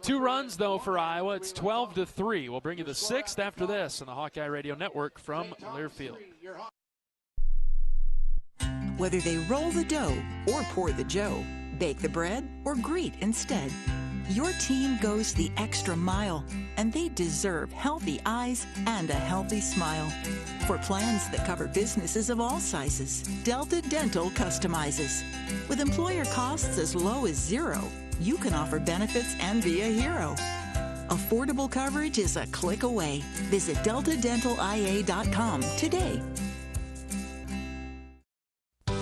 2 runs, though, for Iowa. It's 12-3. We'll bring you the 6th after this on the Hawkeye Radio Network from Learfield. Whether they roll the dough or pour the joe, bake the bread or greet instead, your team goes the extra mile, and they deserve healthy eyes and a healthy smile. For plans that cover businesses of all sizes, Delta Dental customizes. With employer costs as low as $0, you can offer benefits and be a hero. Affordable coverage is a click away. Visit deltadentalia.com today.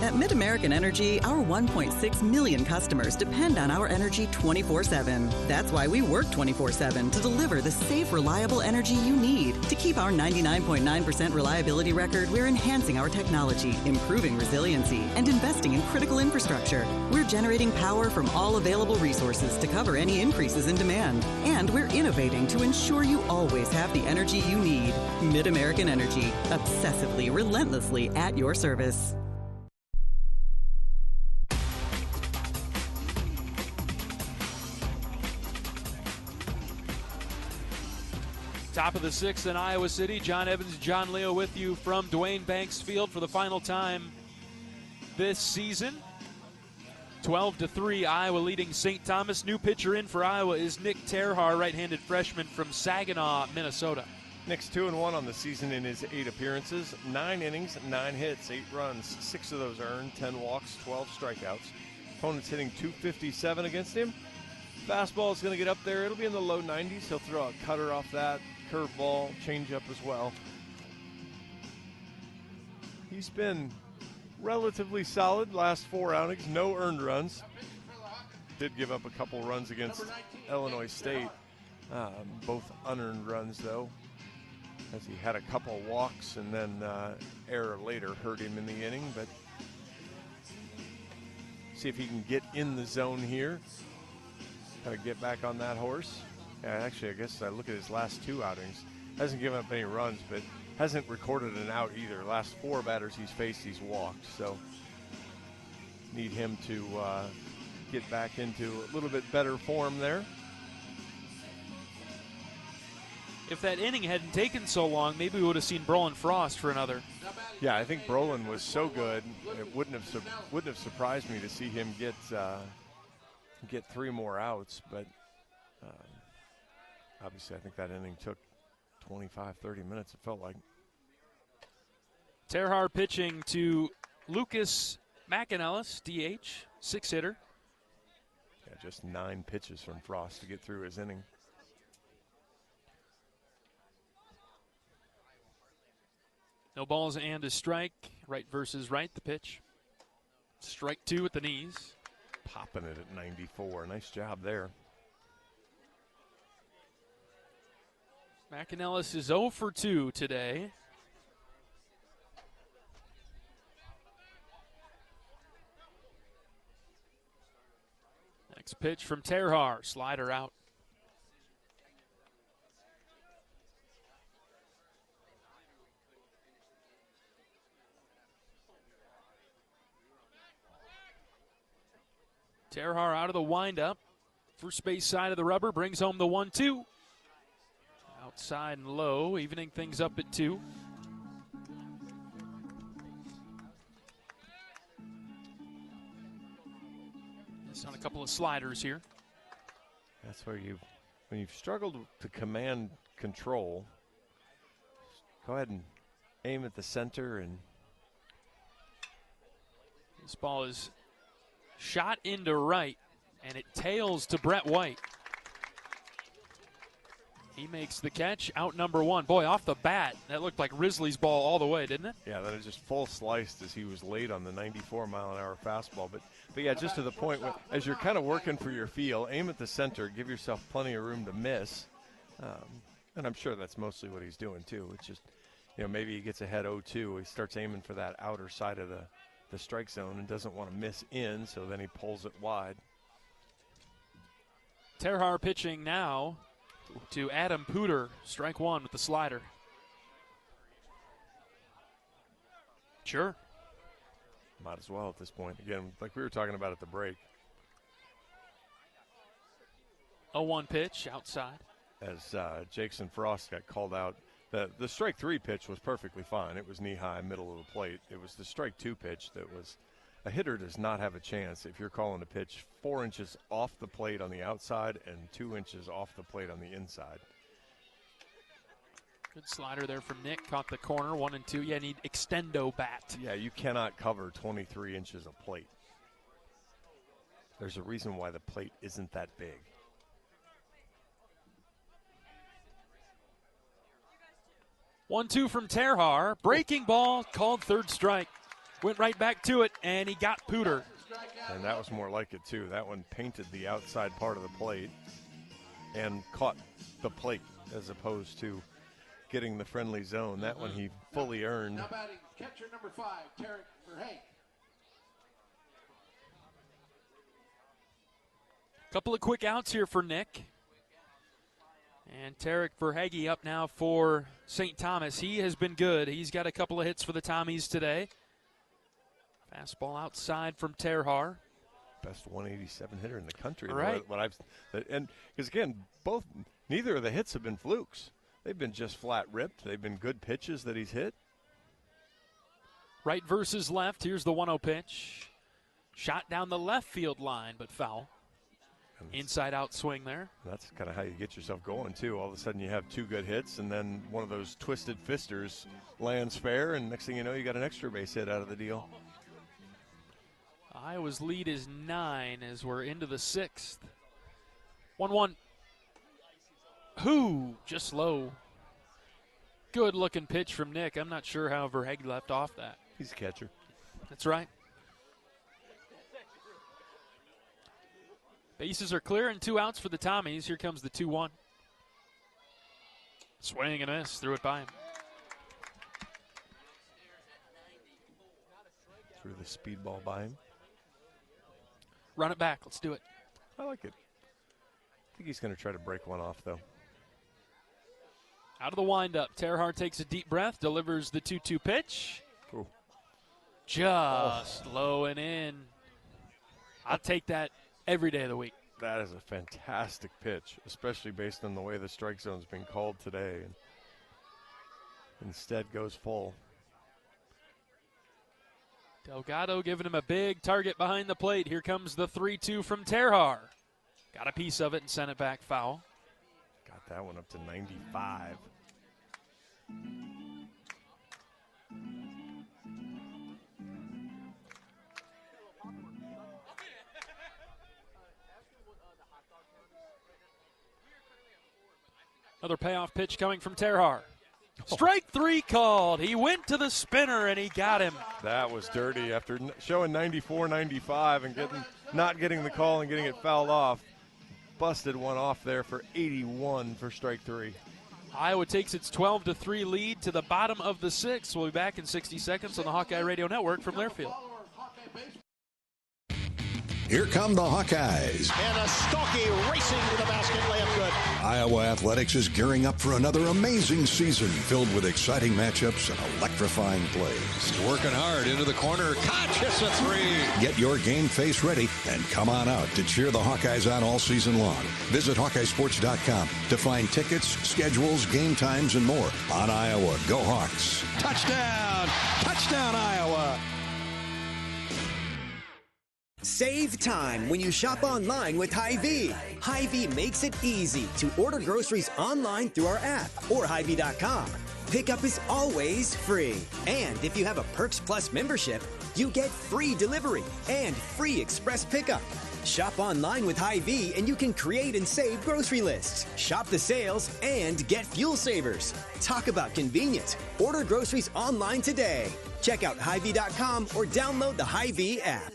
At MidAmerican Energy, our 1.6 million customers depend on our energy 24/7. That's why we work 24/7 to deliver the safe, reliable energy you need. To keep our 99.9% reliability record, we're enhancing our technology, improving resiliency, and investing in critical infrastructure. We're generating power from all available resources to cover any increases in demand. And we're innovating to ensure you always have the energy you need. MidAmerican Energy, obsessively, relentlessly at your service. Top of the 6th in Iowa City. John Evans, John Leo with you from Dwayne Banks Field for the final time this season. 12-3, Iowa leading St. Thomas. New pitcher in for Iowa is Nick Terhar, right-handed freshman from Saginaw, Minnesota. Nick's 2-1 on the season in his 8 appearances. 9 innings, 9 hits, 8 runs. 6 of those earned, 10 walks, 12 strikeouts. Opponent's hitting .257 against him. Fastball is going to get up there. It'll be in the low 90s. He'll throw a cutter off that. Curveball, changeup as well. He's been relatively solid last 4 outings, no earned runs. Did give up a couple runs against Illinois State, both unearned runs though, as he had a couple walks and then error later hurt him in the inning. But see if he can get in the zone here, kind of get back on that horse. Yeah, actually, I guess I look at his last 2 outings. Hasn't given up any runs, but hasn't recorded an out either. Last 4 batters he's faced, he's walked. So need him to get back into a little bit better form there. If that inning hadn't taken so long, maybe we would have seen Brolin Frost for another. Yeah, I think Brolin was so good, it wouldn't have surprised me to see him get 3 more outs, but obviously I think that inning took 25-30 minutes, it felt like. Terhar pitching to Lucas McAnellis, DH, 6-hitter. Yeah, just 9 pitches from Frost to get through his inning. No balls and a strike. Right versus right, the pitch. Strike 2 at the knees. Popping it at 94. Nice job there. McAnellis is 0 for 2 today. Next pitch from Terhar. Slider out. Terhar out of the windup. First base side of the rubber brings home the 1-2. Outside and low, evening things up at 2. Just on a couple of sliders here. That's where when you've struggled to command control, go ahead and aim at the center. And this ball is shot into right, and it tails to Brett White. He makes the catch, out number one. Boy, off the bat, that looked like Risley's ball all the way, didn't it? Yeah, that is just full sliced as he was late on the 94-mile-an-hour fastball. But yeah, just to the point, as you're kind of working for your feel, aim at the center, give yourself plenty of room to miss. And I'm sure that's mostly what he's doing, too. It's just, maybe he gets ahead 0-2. He starts aiming for that outer side of the strike zone and doesn't want to miss in, so then he pulls it wide. Terhaar pitching now to Adam Pooter, strike one with the slider. Sure. Might as well at this point. Again, like we were talking about at the break. 0-1 pitch outside. As Jackson Frost got called out, the strike three pitch was perfectly fine. It was knee-high, middle of the plate. It was the strike two pitch that was – a hitter does not have a chance if you're calling a pitch 4 inches off the plate on the outside and 2 inches off the plate on the inside. Good slider there from Nick. Caught the corner, 1-2. Yeah, need extendo bat. Yeah, you cannot cover 23 inches of plate. There's a reason why the plate isn't that big. One-two from Terhaar. Breaking ball, called third strike. Went right back to it, and he got Pooter. And that was more like it, too. That one painted the outside part of the plate and caught the plate as opposed to getting the friendly zone. That one he fully earned. Now batting catcher number 5, Tarek Verhey. Couple of quick outs here for Nick. And Tarek Verhage up now for St. Thomas. He has been good. He's got a couple of hits for the Tommies today. Fastball outside from Terhaar. Best 187 hitter in the country. Right. And because again, neither of the hits have been flukes. They've been just flat ripped. They've been good pitches that he's hit. Right versus left. Here's the 1-0 pitch. Shot down the left field line, but foul. Inside out swing there. That's kind of how you get yourself going, too. All of a sudden you have two good hits, and then one of those twisted fisters lands fair, and next thing you know, you got an extra base hit out of the deal. Iowa's lead is 9 as we're into the 6th. 1-1. Just low. Good looking pitch from Nick. I'm not sure how Verhage left off that. He's a catcher. That's right. Bases are clear and 2 outs for the Tommies. Here comes the 2-1. Swing and a miss. Threw it by him. Threw the speed ball by him. Run it back. Let's do it. I like it. I think he's going to try to break one off, though. Out of the windup, Terhaar takes a deep breath, delivers the 2-2 pitch. Ooh. Just low and in. I'll take that every day of the week. That is a fantastic pitch, especially based on the way the strike zone's been called today. And instead goes full. Delgado giving him a big target behind the plate. Here comes the 3-2 from Terhaar. Got a piece of it and sent it back foul. Got that one up to 95. Another payoff pitch coming from Terhaar. Strike 3 called. He went to the spinner and he got him. That was dirty after showing 94, 95 and not getting the call and getting it fouled off. Busted one off there for 81 for strike 3. Iowa takes its 12-3 lead to the bottom of the 6th. We'll be back in 60 seconds on the Hawkeye Radio Network from Learfield. Here come the Hawkeyes. And a Stockie racing to the basket, layup good. Iowa Athletics is gearing up for another amazing season filled with exciting matchups and electrifying plays. Working hard into the corner. Catches a 3. Get your game face ready and come on out to cheer the Hawkeyes on all season long. Visit HawkeyeSports.com to find tickets, schedules, game times, and more on Iowa. Go Hawks. Touchdown! Touchdown, Iowa! Save time when you shop online with Hy-Vee. Hy-Vee makes it easy to order groceries online through our app or Hy-Vee.com. Pickup is always free. And if you have a Perks Plus membership, you get free delivery and free express pickup. Shop online with Hy-Vee and you can create and save grocery lists. Shop the sales and get fuel savers. Talk about convenient. Order groceries online today. Check out Hy-Vee.com or download the Hy-Vee app.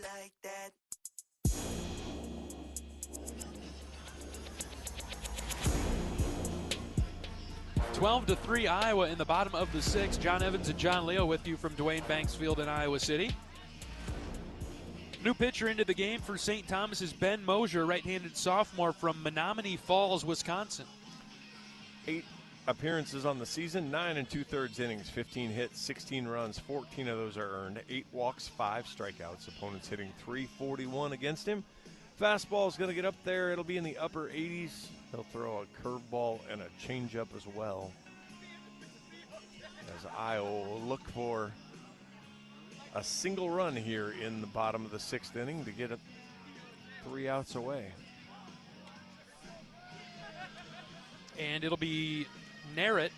12-3 Iowa in the bottom of the 6th. John Evans and John Leo with you from Dwayne Banks Field in Iowa City. New pitcher into the game for St. Thomas is Ben Mosier, right-handed sophomore from Menominee Falls, Wisconsin. 8 appearances on the season, 9 2/3 innings, 15 hits, 16 runs, 14 of those are earned, 8 walks, 5 strikeouts. Opponents hitting .341 against him. Fastball is going to get up there. It'll be in the upper 80s. He'll throw a curveball and a changeup as well. As Iowa will look for a single run here in the bottom of the 6th inning to get it 3 outs away. And it'll be Narrett,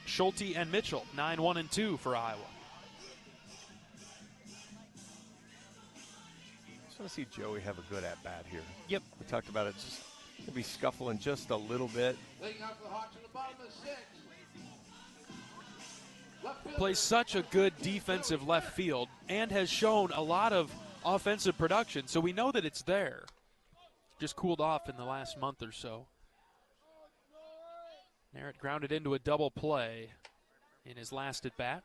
Schulte, and Mitchell, 9-1 and 2 for Iowa. Just want to see Joey have a good at-bat here. Yep. We talked about it. Just he'll be scuffling just a little bit. Leading off the Hawks in the bottom of the 6th. Plays such a good defensive left field and has shown a lot of offensive production, so we know that it's there. Just cooled off in the last month or so. Narrett grounded into a double play in his last at bat.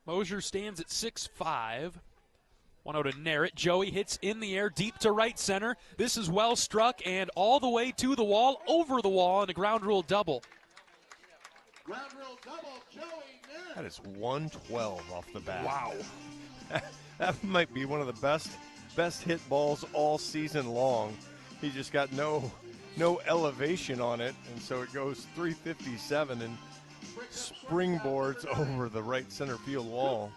Mosier stands at 6'5". 1-0 to Narrett. Joey hits in the air deep to right center. This is well struck and all the way to the wall, over the wall, and a ground rule double. Ground rule double, Joey Narrett. That is 112 off the bat. Wow. That might be one of the best hit balls all season long. He just got no elevation on it, and so it goes 357 and springboards over the right center field wall.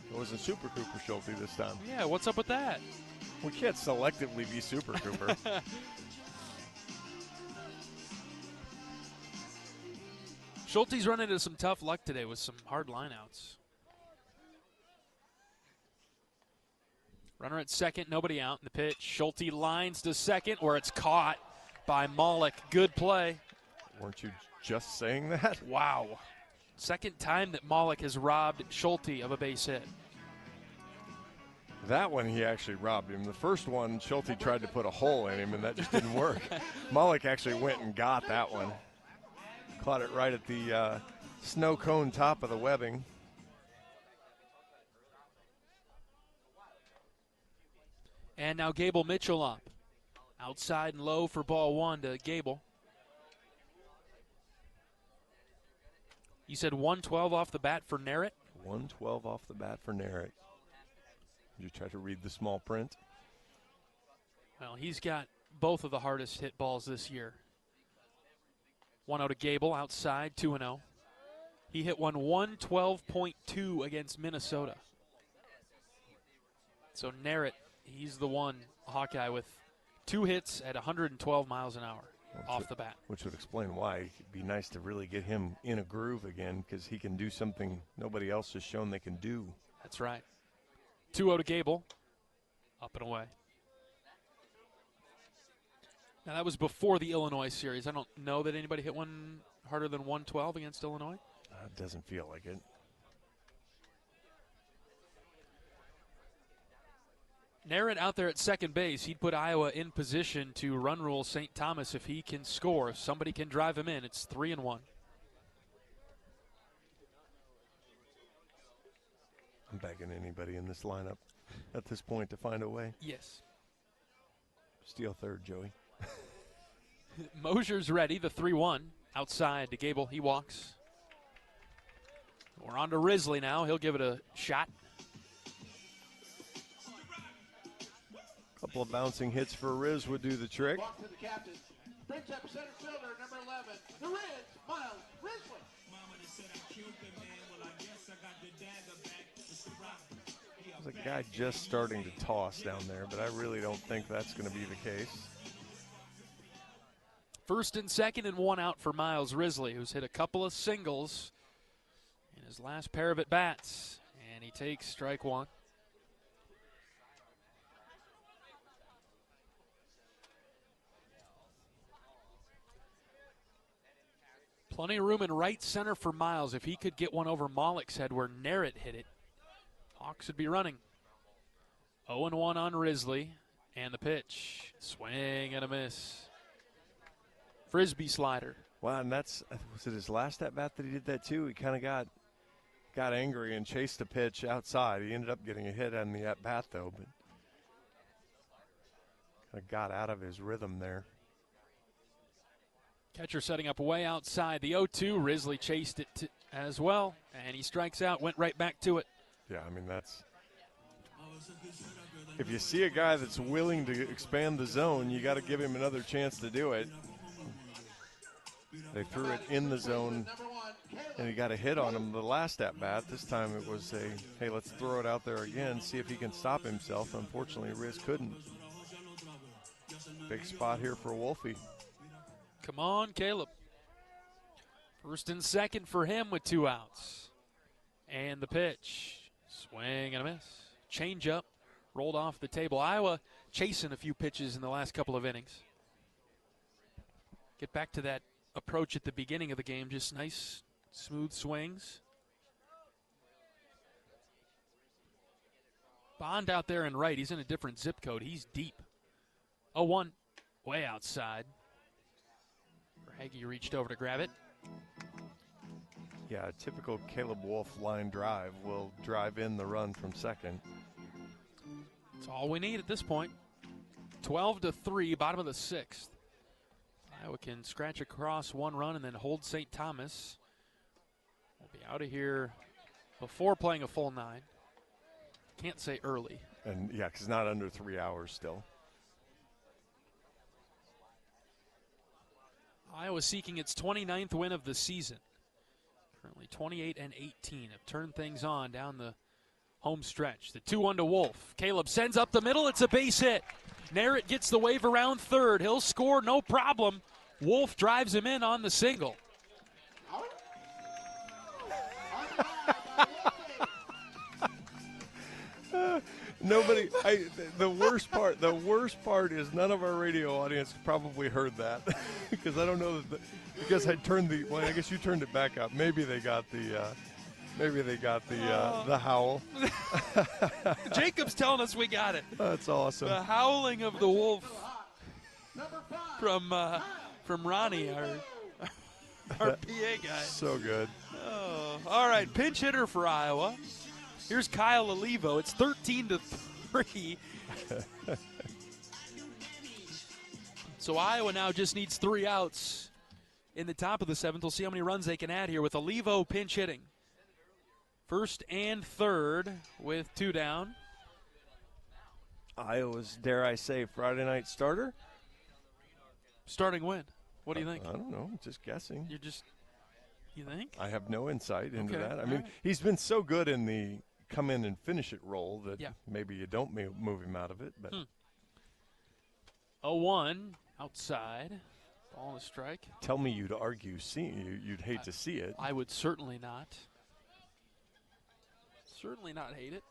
It wasn't Super Cooper Schulte this time. Yeah, what's up with that? We can't selectively be Super Cooper. Schulte's run into some tough luck today with some hard lineouts. Runner at second, nobody out in the pitch. Schulte lines to second where it's caught by Malik. Good play. Weren't you just saying that? Wow. Second time that Malik has robbed Schulte of a base hit. That one he actually robbed him. The first one, Schulte tried to put a hole in him, and that just didn't work. Malik actually went and got that one. Caught it right at the snow cone top of the webbing. And now Gable Mitchell up. Outside and low for ball 1 to Gable. You said 112 off the bat for Narrett? 112 off the bat for Narrett. Did you try to read the small print? Well, he's got both of the hardest hit balls this year. 1-0 to Gable, outside, 2-0. He hit one 112.2 against Minnesota. So Narrett, he's the one Hawkeye with 2 hits at 112 miles an hour off the bat. Which would explain why it'd be nice to really get him in a groove again, because he can do something nobody else has shown they can do. That's right. 2-0 to Gable. Up and away. Now, that was before the Illinois series. I don't know that anybody hit one harder than 112 against Illinois. It doesn't feel like it. Narrett out there at second base. He'd put Iowa in position to run rule St. Thomas if he can score. If somebody can drive him in, it's 3-1. I'm begging anybody in this lineup at this point to find a way. Yes. Steal third, Joey. Mosier's ready, the 3-1. Outside to Gable, he walks. We're on to Risley now. He'll give it a shot. Couple of bouncing hits for Riz would do the trick. Walk to the captain. Brings up center fielder, number 11. The Riz, Miles Risley. There's a guy just starting to toss down there, but I really don't think that's going to be the case. First and second and one out for Miles Risley, who's hit a couple of singles in his last pair of at-bats. And he takes strike one. Plenty of room in right center for Miles. If he could get one over Maulick's head where Narrett hit it, Hawks would be running. 0-1 on Risley. And the pitch. Swing and a miss. Frisbee slider. Wow, and was it his last at-bat that he did that too? He kind of got angry and chased the pitch outside. He ended up getting a hit on the at-bat though, but kind of got out of his rhythm there. Catcher setting up way outside. The 0-2, Risley chased it as well, and he strikes out, went right back to it. Yeah, I mean, if you see a guy that's willing to expand the zone, you got to give him another chance to do it. They threw it in the zone, and he got a hit on him the last at-bat. This time it was hey, let's throw it out there again, see if he can stop himself. Unfortunately, Riz couldn't. Big spot here for Wolfie. Come on, Caleb. First and second for him with 2 outs. And the pitch. Swing and a miss. Change up. Rolled off the table. Iowa chasing a few pitches in the last couple of innings. Get back to that approach at the beginning of the game. Just nice, smooth swings. Bond out there in right. He's in a different zip code. He's deep. 0-1. Way outside. Hagee reached over to grab it. Yeah, a typical Caleb Wolf line drive will drive in the run from second. That's all we need at this point. 12-3, bottom of the 6th. Iowa can scratch across 1 run and then hold St. Thomas. We'll be out of here before playing a full 9. Can't say early. And yeah, because not under 3 hours still. Iowa seeking its 29th win of the season. Currently 28-18. Have turned things on down the home stretch. The 2-1 to Wolf. Caleb sends up the middle. It's a base hit. Narrett gets the wave around third. He'll score, no problem. Wolf drives him in on the single. The worst part is none of our radio audience probably heard that because I don't know because I guess you turned it back up. Maybe they got the howl. Jacob's telling us we got it. That's awesome. The howling of the wolf from Ronnie, our PA guy. So good. Oh, all right, pinch hitter for Iowa. Here's Kyle Olivo. It's 13-3. So Iowa now just needs 3 outs in the top of the 7th. We'll see how many runs they can add here with Olivo pinch hitting. First and third with 2 down. Iowa's, dare I say, Friday night starter? Starting win. What do you think? I don't know. Just guessing. You think? I have no insight into that. I All mean, right. he's been so good in the come in and finish it role that maybe you don't move him out of it. But 0-1 outside. Ball and a strike. Tell me you'd argue you'd hate to see it. I would certainly not. Certainly not hate it.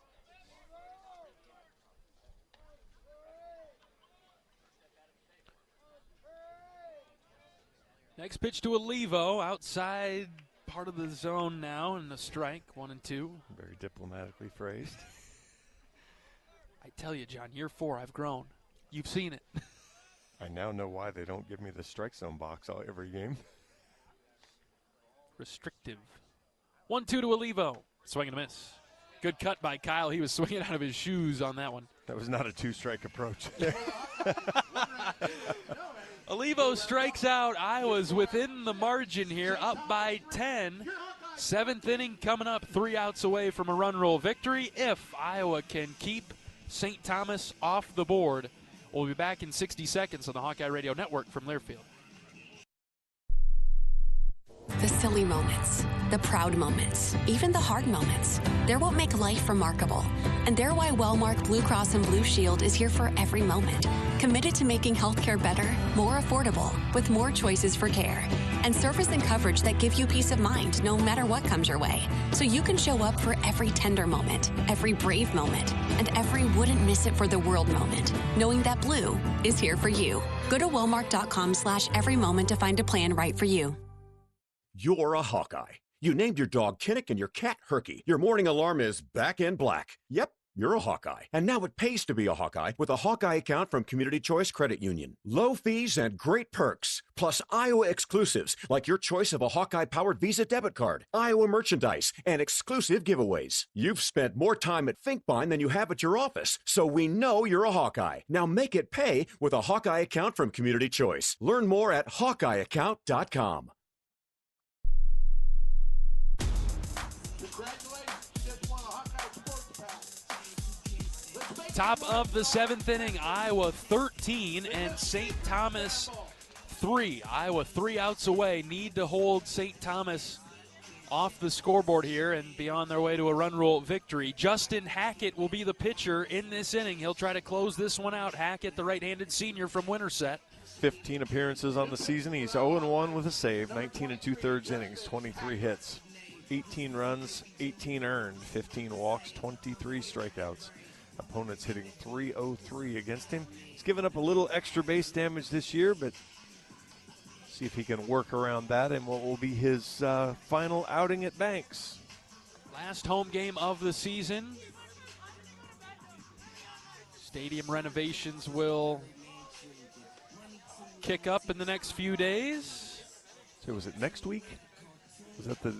Next pitch to Olivo, outside part of the zone now, and the strike, 1-2. Very diplomatically phrased. I tell you, John, year 4, I've grown. You've seen it. I now know why they don't give me the strike zone box every game. Restrictive. 1-2 to Olivo. Swing and a miss. Good cut by Kyle. He was swinging out of his shoes on that one. That was not a 2-strike approach. Olivo strikes out. Iowa's within the margin here, up by 10. 7th inning coming up, 3 outs away from a run roll victory if Iowa can keep St. Thomas off the board. We'll be back in 60 seconds on the Hawkeye Radio Network from Learfield. The silly moments, the proud moments, even the hard moments. They're what make life remarkable. And they're why Wellmark Blue Cross and Blue Shield is here for every moment. Committed to making healthcare better, more affordable, with more choices for care. And service and coverage that give you peace of mind no matter what comes your way. So you can show up for every tender moment, every brave moment, and every wouldn't miss it for the world moment, knowing that Blue is here for you. Go to Wellmark.com/every moment to find a plan right for you. You're a Hawkeye. You named your dog Kinnick and your cat Herky. Your morning alarm is back in black. Yep, you're a Hawkeye. And now it pays to be a Hawkeye with a Hawkeye account from Community Choice Credit Union. Low fees and great perks, plus Iowa exclusives like your choice of a Hawkeye-powered Visa debit card, Iowa merchandise, and exclusive giveaways. You've spent more time at Finkbine than you have at your office, so we know you're a Hawkeye. Now make it pay with a Hawkeye account from Community Choice. Learn more at HawkeyeAccount.com. Top of the 7th inning, Iowa 13 and St. Thomas 3. Iowa 3 outs away. Need to hold St. Thomas off the scoreboard here and be on their way to a run rule victory. Justin Hackett will be the pitcher in this inning. He'll try to close this one out. Hackett, the right-handed senior from Winterset. 15 appearances on the season. He's 0-1 with a save, 19 2/3 innings, 23 hits, 18 runs, 18 earned, 15 walks, 23 strikeouts. Opponents hitting .303 against him. He's given up a little extra base damage this year, but see if he can work around that in what will be his final outing at Banks. Last home game of the season. Stadium renovations will kick up in the next few days. So was it next week? Was that the...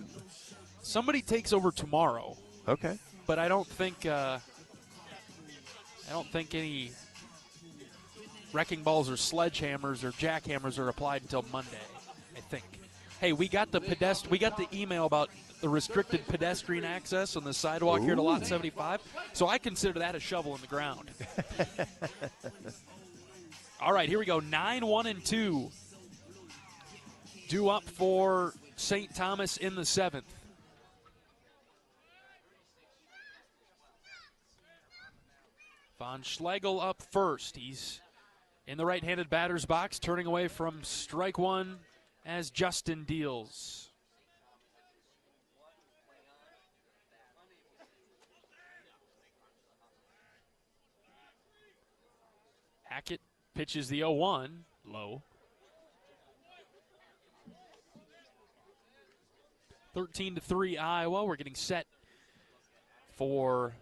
Somebody takes over tomorrow. Okay. But I don't think any wrecking balls or sledgehammers or jackhammers are applied until Monday, I think. Hey, we got the email about the restricted pedestrian access on the sidewalk here to Lot 75, so I consider that a shovel in the ground. All right, here we go. 9-1-2. Due up for St. Thomas in the 7th. Von Schlegel up first. He's in the right-handed batter's box, turning away from strike one as Justin deals. Hackett pitches the 0-1, low. 13-3 Iowa. We're getting set for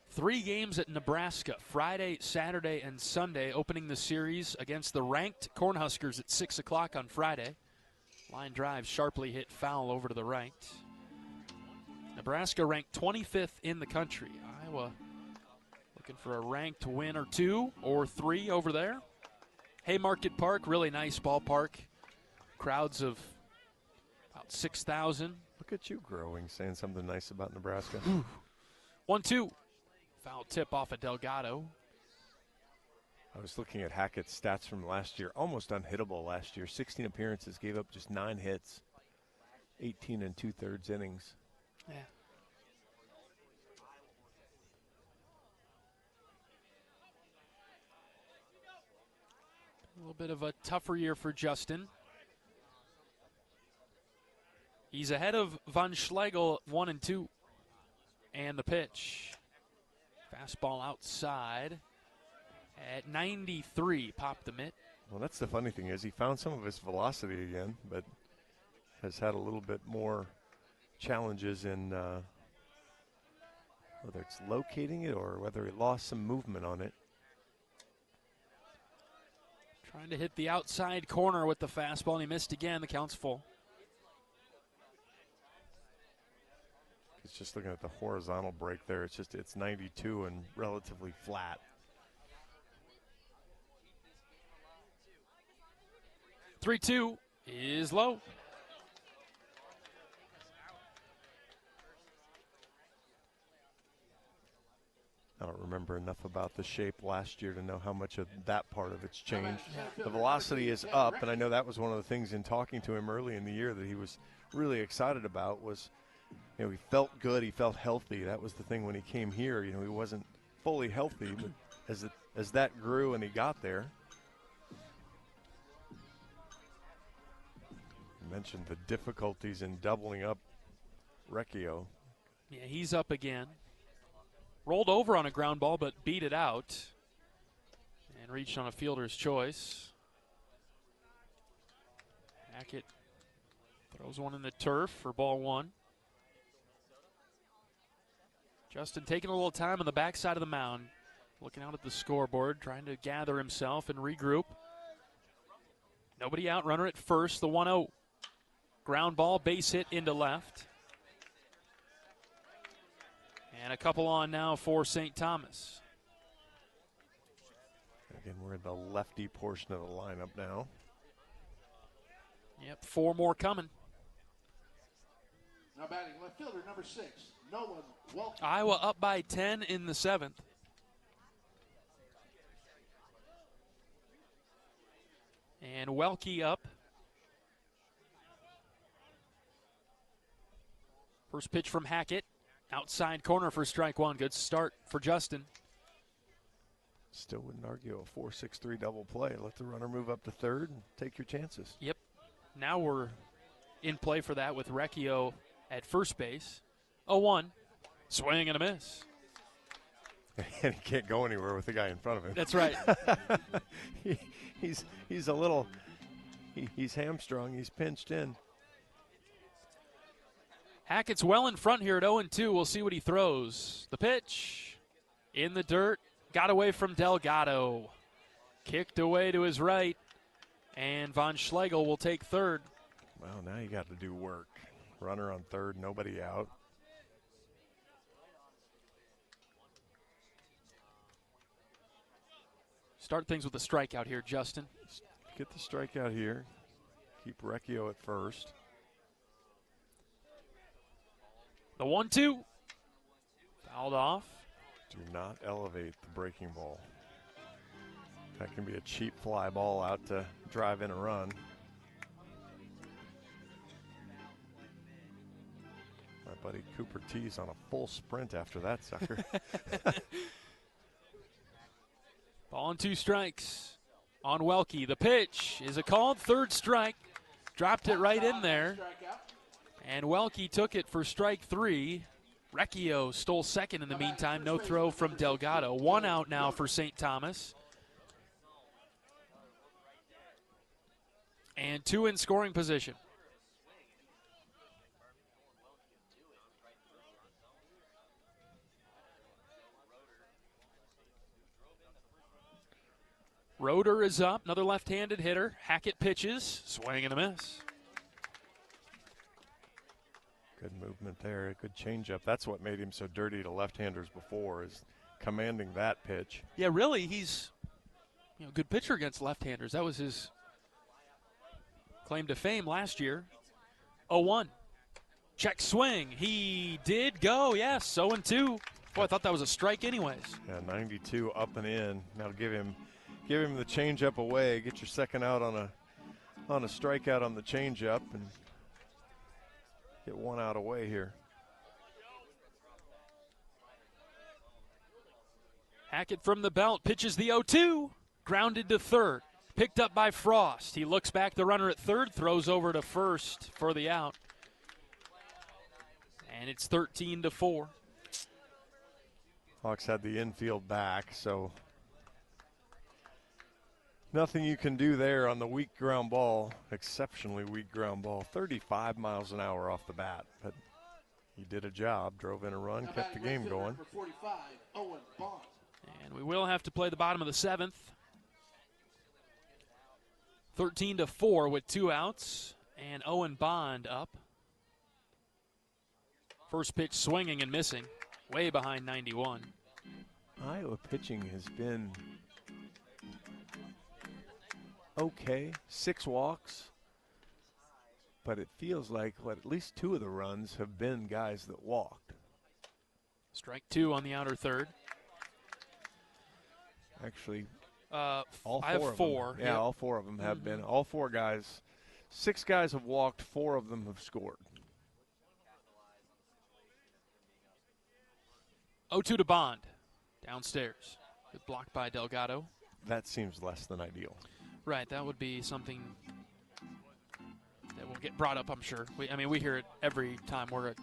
3 games at Nebraska, Friday, Saturday, and Sunday, opening the series against the ranked Cornhuskers at 6 o'clock on Friday. Line drive sharply hit foul over to the right. Nebraska ranked 25th in the country. Iowa looking for a ranked win or 2 or 3 over there. Haymarket Park, really nice ballpark. Crowds of about 6,000. Look at you growing, saying something nice about Nebraska. 1-2. Foul tip off of Delgado. I was looking at Hackett's stats from last year. Almost unhittable last year. 16 appearances, gave up just 9 hits. 18 2/3 innings. Yeah. A little bit of a tougher year for Justin. He's ahead of Von Schlegel 1-2. And the pitch. Fastball outside at 93, popped the mitt. Well, that's the funny thing is he found some of his velocity again, but has had a little bit more challenges in whether it's locating it or whether he lost some movement on it. Trying to hit the outside corner with the fastball, and he missed again. The count's full. It's just looking at the horizontal break there. It's 92 and relatively flat. (3-2) is low. I don't remember enough about the shape last year to know how much of that part of it's changed. The velocity is up, and I know that was one of the things in talking to him early in the year that he was really excited about was he felt good. He felt healthy. That was the thing when he came here. He wasn't fully healthy, but as that grew and he got there. You mentioned the difficulties in doubling up Recchio. Yeah, he's up again. Rolled over on a ground ball, but beat it out. And reached on a fielder's choice. Hackett throws one in the turf for ball one. Justin taking a little time on the backside of the mound, looking out at the scoreboard, trying to gather himself and regroup. Nobody out, runner at first, the 1-0. Ground ball, base hit into left. And a couple on now for St. Thomas. Again, we're in the lefty portion of the lineup now. Yep, 4 more coming. Now batting left fielder, number 6, Nolan Welke. Iowa up by 10 in the 7th. And Welke up. First pitch from Hackett. Outside corner for strike one. Good start for Justin. Still wouldn't argue a 4-6-3 double play. Let the runner move up to third and take your chances. Yep. Now we're in play for that with Recchio at first base. 0-1. Swing and a miss. And he can't go anywhere with the guy in front of him. That's right. he's a little, he's hamstrung. He's pinched in. Hackett's well in front here at 0-2. We'll see what he throws. The pitch in the dirt. Got away from Delgado. Kicked away to his right. And Von Schlegel will take third. Well, now you got to do work. Runner on third, nobody out. Start things with a strikeout here, Justin. Get the strikeout here. Keep Recchio at first. The 1-2. Fouled off. Do not elevate the breaking ball. That can be a cheap fly ball out to drive in a run. My buddy Cooper T's on a full sprint after that sucker. Ball and 2 strikes on Welke. The pitch is a called third strike. Dropped it right in there. And Welke took it for strike 3. Recchio stole second in the meantime. No throw from Delgado. 1 out now for St. Thomas. And 2 in scoring position. Roeder is up, another left-handed hitter. Hackett pitches, swing and a miss. Good movement there, a good changeup. That's what made him so dirty to left-handers before, is commanding that pitch. Yeah, really, he's a good pitcher against left-handers. That was his claim to fame last year. 0-1. Check swing. He did go, yes, 0-2. Boy, I thought that was a strike anyways. Yeah, 92 up and in. Now give him the changeup away. Get your second out on a strikeout on the changeup and get 1 out away here. Hackett from the belt pitches the 0-2. Grounded to third. Picked up by Frost. He looks back the runner at third, throws over to first for the out. And it's 13-4. Hawks had the infield back, so nothing you can do there on the weak ground ball, exceptionally weak ground ball. 35 miles an hour off the bat, but he did a job, drove in a run, kept the game going. And we will have to play the bottom of the 7th. 13-4 with 2 outs, and Owen Bond up. First pitch swinging and missing, way behind 91. Iowa pitching has been okay, 6 walks, but it feels like at least 2 of the runs have been guys that walked. Strike 2 on the outer third. Actually, all 4 I have 4. Yeah, yep. all 4 of them have been. All 4 guys, 6 guys have walked, 4 of them have scored. 0-2 to Bond. Downstairs. Good block by Delgado. That seems less than ideal. Right, that would be something that will get brought up, I'm sure. We hear it every time we're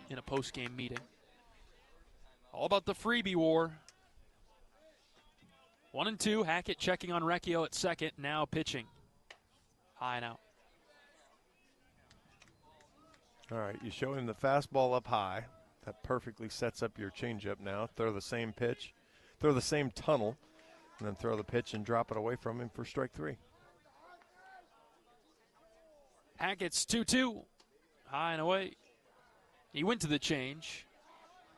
in a post-game meeting. All about the freebie war. 1-2, Hackett checking on Recchio at second, now pitching. High and out. All right, you show him the fastball up high. That perfectly sets up your changeup now. Throw the same pitch, throw the same tunnel, and then throw the pitch and drop it away from him for strike 3. Hackett's 2-2, high and away. He went to the change,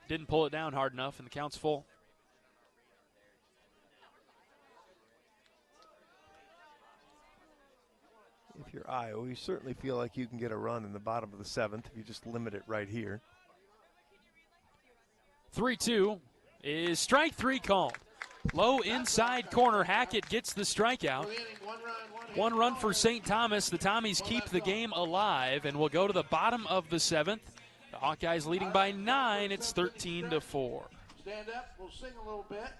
didn't pull it down hard enough, and the count's full. If you're Iowa, you certainly feel like you can get a run in the bottom of the 7th if you just limit it right here. 3-2 is strike 3 called. Low inside corner, Hackett gets the strikeout. 1 run for St. Thomas. The Tommies keep the game alive and will go to the bottom of the 7th. The Hawkeyes leading by 9. It's 13-4. Stand up. We'll sing a little bit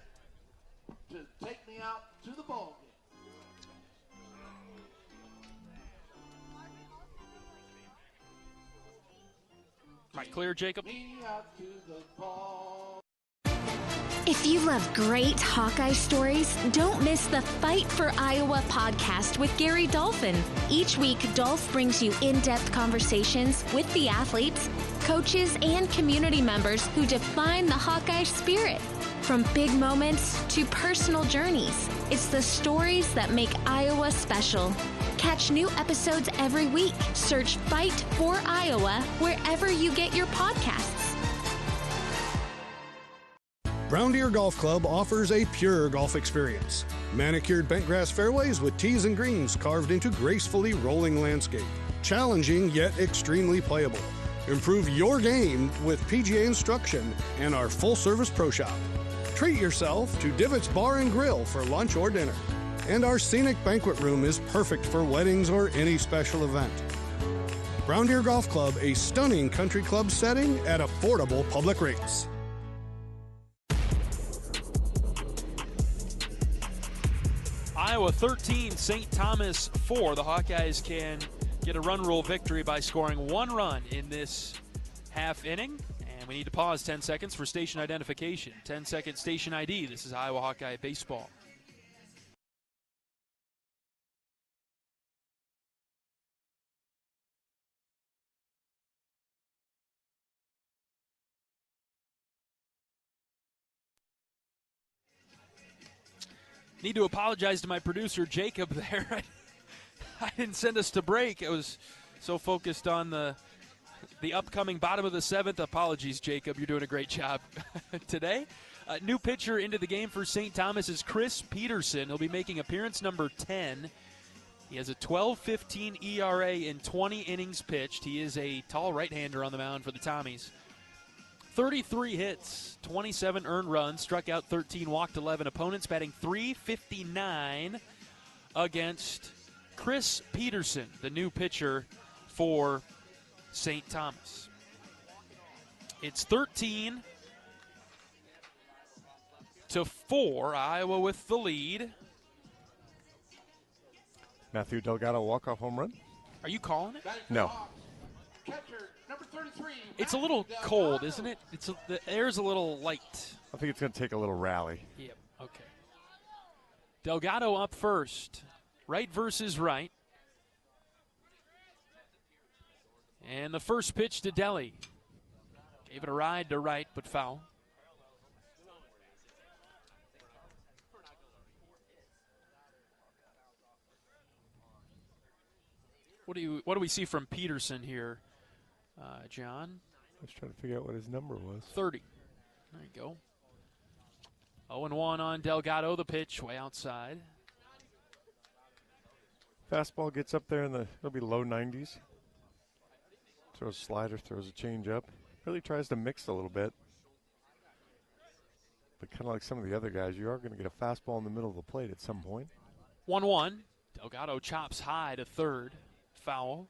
to take me out to the ball game. Right, clear, Jacob. If you love great Hawkeye stories, don't miss the Fight for Iowa podcast with Gary Dolphin. Each week, Dolph brings you in-depth conversations with the athletes, coaches, and community members who define the Hawkeye spirit. From big moments to personal journeys, it's the stories that make Iowa special. Catch new episodes every week. Search Fight for Iowa wherever you get your podcasts. Brown Deer Golf Club offers a pure golf experience. Manicured bentgrass fairways with tees and greens carved into gracefully rolling landscape. Challenging yet extremely playable. Improve your game with PGA instruction and our full-service pro shop. Treat yourself to Divots Bar and Grill for lunch or dinner. And our scenic banquet room is perfect for weddings or any special event. Brown Deer Golf Club, a stunning country club setting at affordable public rates. Iowa 13, St. Thomas 4. The Hawkeyes can get a run rule victory by scoring 1 run in this half inning. And we need to pause 10 seconds for station identification. 10-second station ID. This is Iowa Hawkeye Baseball. Need to apologize to my producer, Jacob, there. I didn't send us to break. I was so focused on the upcoming bottom of the 7th. Apologies, Jacob. You're doing a great job today. New pitcher into the game for St. Thomas is Chris Peterson. He'll be making appearance number 10. He has a 12.15 ERA in 20 innings pitched. He is a tall right-hander on the mound for the Tommies. 33 hits, 27 earned runs, struck out 13, walked 11. Opponents batting .359 against Chris Peterson, the new pitcher for St. Thomas. It's 13-4, Iowa with the lead. Matthew Delgado walk-off home run? Are you calling it? No. It's a little cold, isn't it? The air's a little light. I think it's going to take a little rally. Yep, okay. Delgado up first. Right versus right. And the first pitch to Deli. Gave it a ride to right, but foul. What do we see from Peterson here, John? I was trying to figure out what his number was. 30. There you go. 0-1 on Delgado. The pitch way outside. Fastball gets up there it'll be low 90s. Throws a slider, throws a changeup. Really tries to mix a little bit. But kind of like some of the other guys, you are going to get a fastball in the middle of the plate at some point. 1-1. Delgado chops high to third. Foul.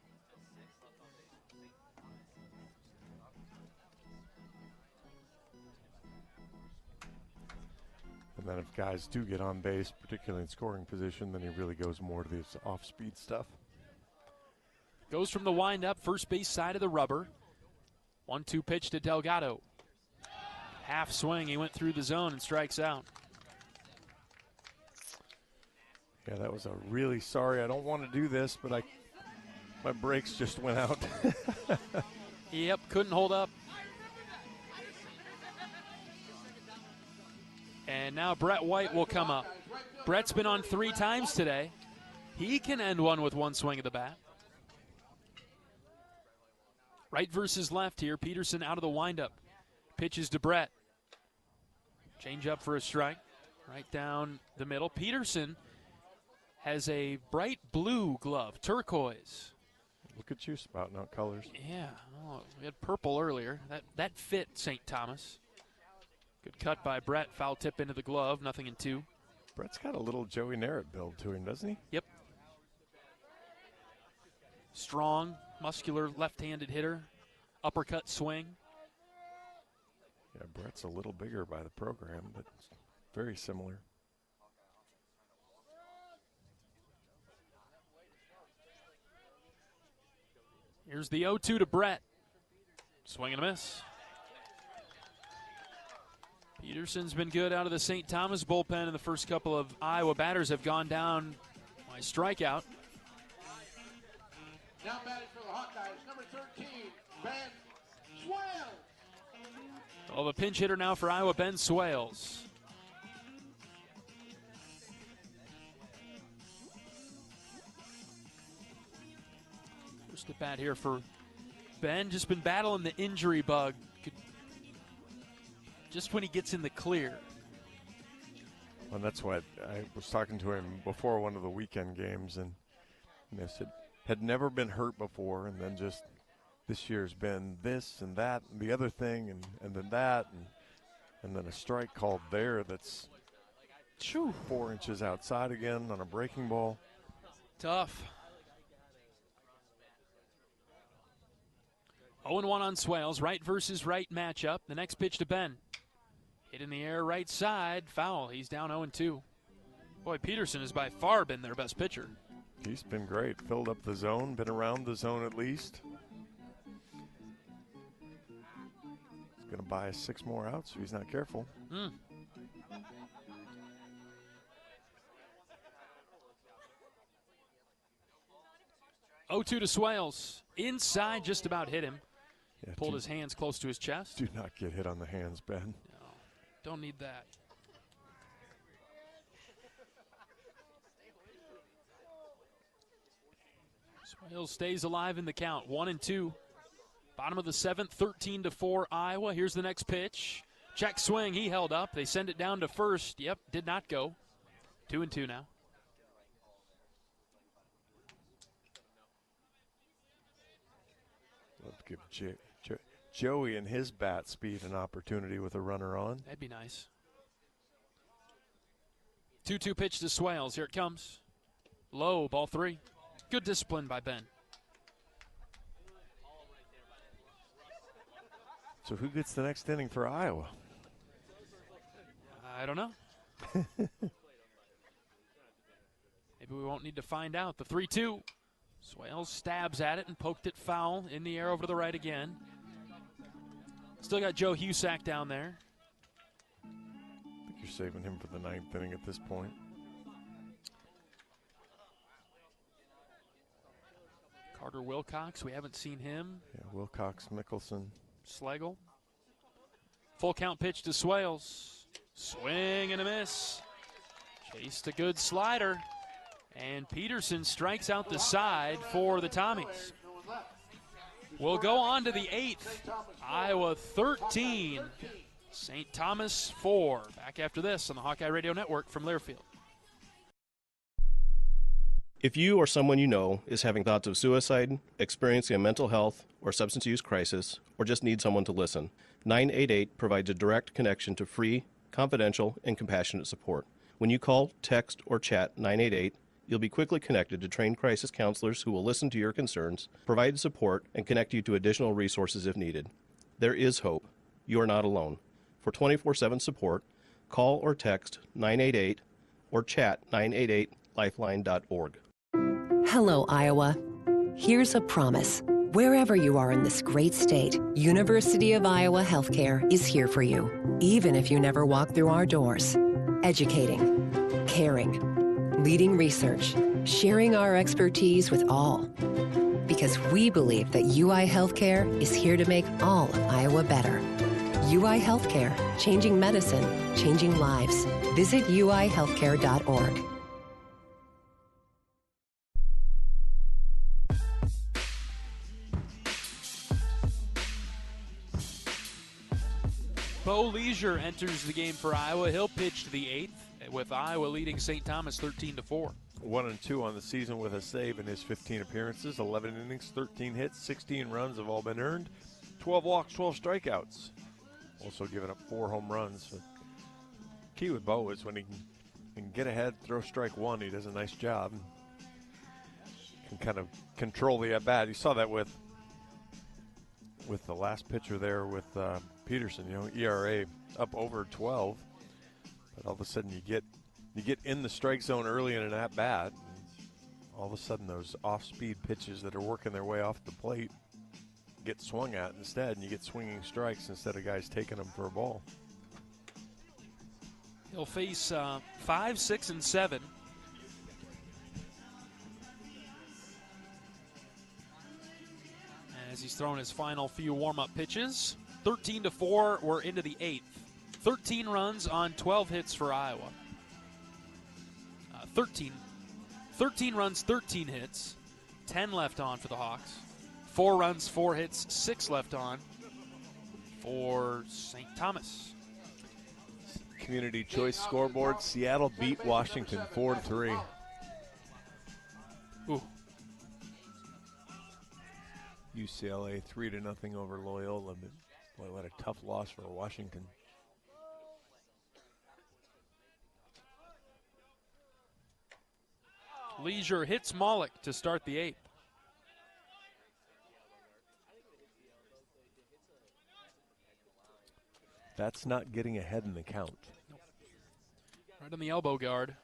And then if guys do get on base, particularly in scoring position, then he really goes more to this off-speed stuff. Goes from the windup, first base side of the rubber. 1-2 pitch to Delgado. Half swing, he went through the zone and strikes out. Yeah, that was a really sorry. I don't want to do this, but my brakes just went out. Yep, couldn't hold up. And now Brett White will come up. Brett's been on 3 times today. He can end one with one swing of the bat. Right versus left here. Peterson out of the windup. Pitches to Brett. Change up for a strike. Right down the middle. Peterson has a bright blue glove, turquoise. Look at you spouting out colors. Yeah, oh, we had purple earlier. That fit St. Thomas. Good cut by Brett. Foul tip into the glove. 0-2. Brett's got a little Joey Narrett build to him, doesn't he? Yep. Strong, muscular, left-handed hitter. Uppercut swing. Yeah, Brett's a little bigger by the program, but very similar. Here's the 0-2 to Brett. Swing and a miss. Peterson's been good out of the St. Thomas bullpen, and the first couple of Iowa batters have gone down by strikeout. Now batting for the Hawkeyes, number 13, Ben Swales. Well, the pinch hitter now for Iowa, Ben Swales. First at bat here for Ben. Just been battling the injury bug. Just when he gets in the clear. Well, that's what I was talking to him before one of the weekend games, and they said had never been hurt before, and then just this year's been this and that and the other thing and then that and then a strike called there that's 4 inches outside again on a breaking ball. Tough. 0-1 on Swales. Right versus right matchup. The next pitch to Ben. Hit in the air right side. Foul. He's down 0-2. Boy, Peterson has by far been their best pitcher. He's been great. Filled up the zone. Been around the zone at least. He's going to buy us 6 more outs if he's not careful. 0-2 to Swales. Inside, just about hit him. Yeah, pulled his hands close to his chest. Do not get hit on the hands, Ben. No, don't need that. Swales stays alive in the count. 1-2. Bottom of the 7th, 13-4 Iowa. Here's the next pitch. Check swing, he held up. They send it down to first. Yep, did not go. 2-2 now. Love to give Joey and his bat speed an opportunity with a runner on. That'd be nice. 2-2 pitch to Swales. Here it comes. Low, ball 3. Good discipline by Ben. So who gets the next inning for Iowa? I don't know. Maybe we won't need to find out. The 3-2. Swales stabs at it and poked it foul. In the air over to the right again. Still got Joe Husak down there. I think you're saving him for the 9th inning at this point. Carter Wilcox, we haven't seen him. Yeah, Wilcox, Mickelson. Schlegel. Full count pitch to Swales. Swing and a miss. Chased a good slider. And Peterson strikes out the side for the Tommies. We'll go on to the 8th. Iowa 13, St. Thomas 4. Back after this on the Hawkeye Radio Network from Learfield. If you or someone you know is having thoughts of suicide, experiencing a mental health or substance use crisis, or just need someone to listen, 988 provides a direct connection to free, confidential, and compassionate support. When you call, text, or chat 988, you'll be quickly connected to trained crisis counselors who will listen to your concerns, provide support, and connect you to additional resources if needed. There is hope. You are not alone. For 24/7 support, Call or text 988 or chat 988lifeline.org. Hello, Iowa. Here's a promise. Wherever you are in this great state, University of Iowa Healthcare is here for you, even if you never walk through our doors. Educating, caring, leading research, sharing our expertise with all. Because we believe that UI Healthcare is here to make all of Iowa better. UI Healthcare, changing medicine, changing lives. Visit uihealthcare.org. Bo Leisure enters the game for Iowa. He'll pitch to the 8th, with Iowa leading St. Thomas 13-4. 1-2 on the season with a save in his 15 appearances, 11 innings, 13 hits, 16 runs have all been earned, 12 walks, 12 strikeouts. Also giving up 4 home runs. So key with Bo is when he can get ahead, throw strike one, he does a nice job. Can kind of control the at-bat. You saw that with the last pitcher there with Peterson, ERA up over 12. But all of a sudden you get in the strike zone early in an at-bat, and all of a sudden those off-speed pitches that are working their way off the plate get swung at instead, and you get swinging strikes instead of guys taking them for a ball. He'll face 5, 6, and 7. As he's thrown his final few warm-up pitches. 13-4, we're into the 8th. 13 runs on 12 hits for Iowa. 13 runs, 13 hits. 10 left on for the Hawks. 4 runs, 4 hits, 6 left on for St. Thomas. Community Choice scoreboard, Seattle beat Washington 4-3. Ooh. UCLA 3-0 over Loyola. Boy, what a tough loss for Washington. Leisure hits Maulik to start the 8th. That's not getting ahead in the count. Nope. Right on the elbow guard.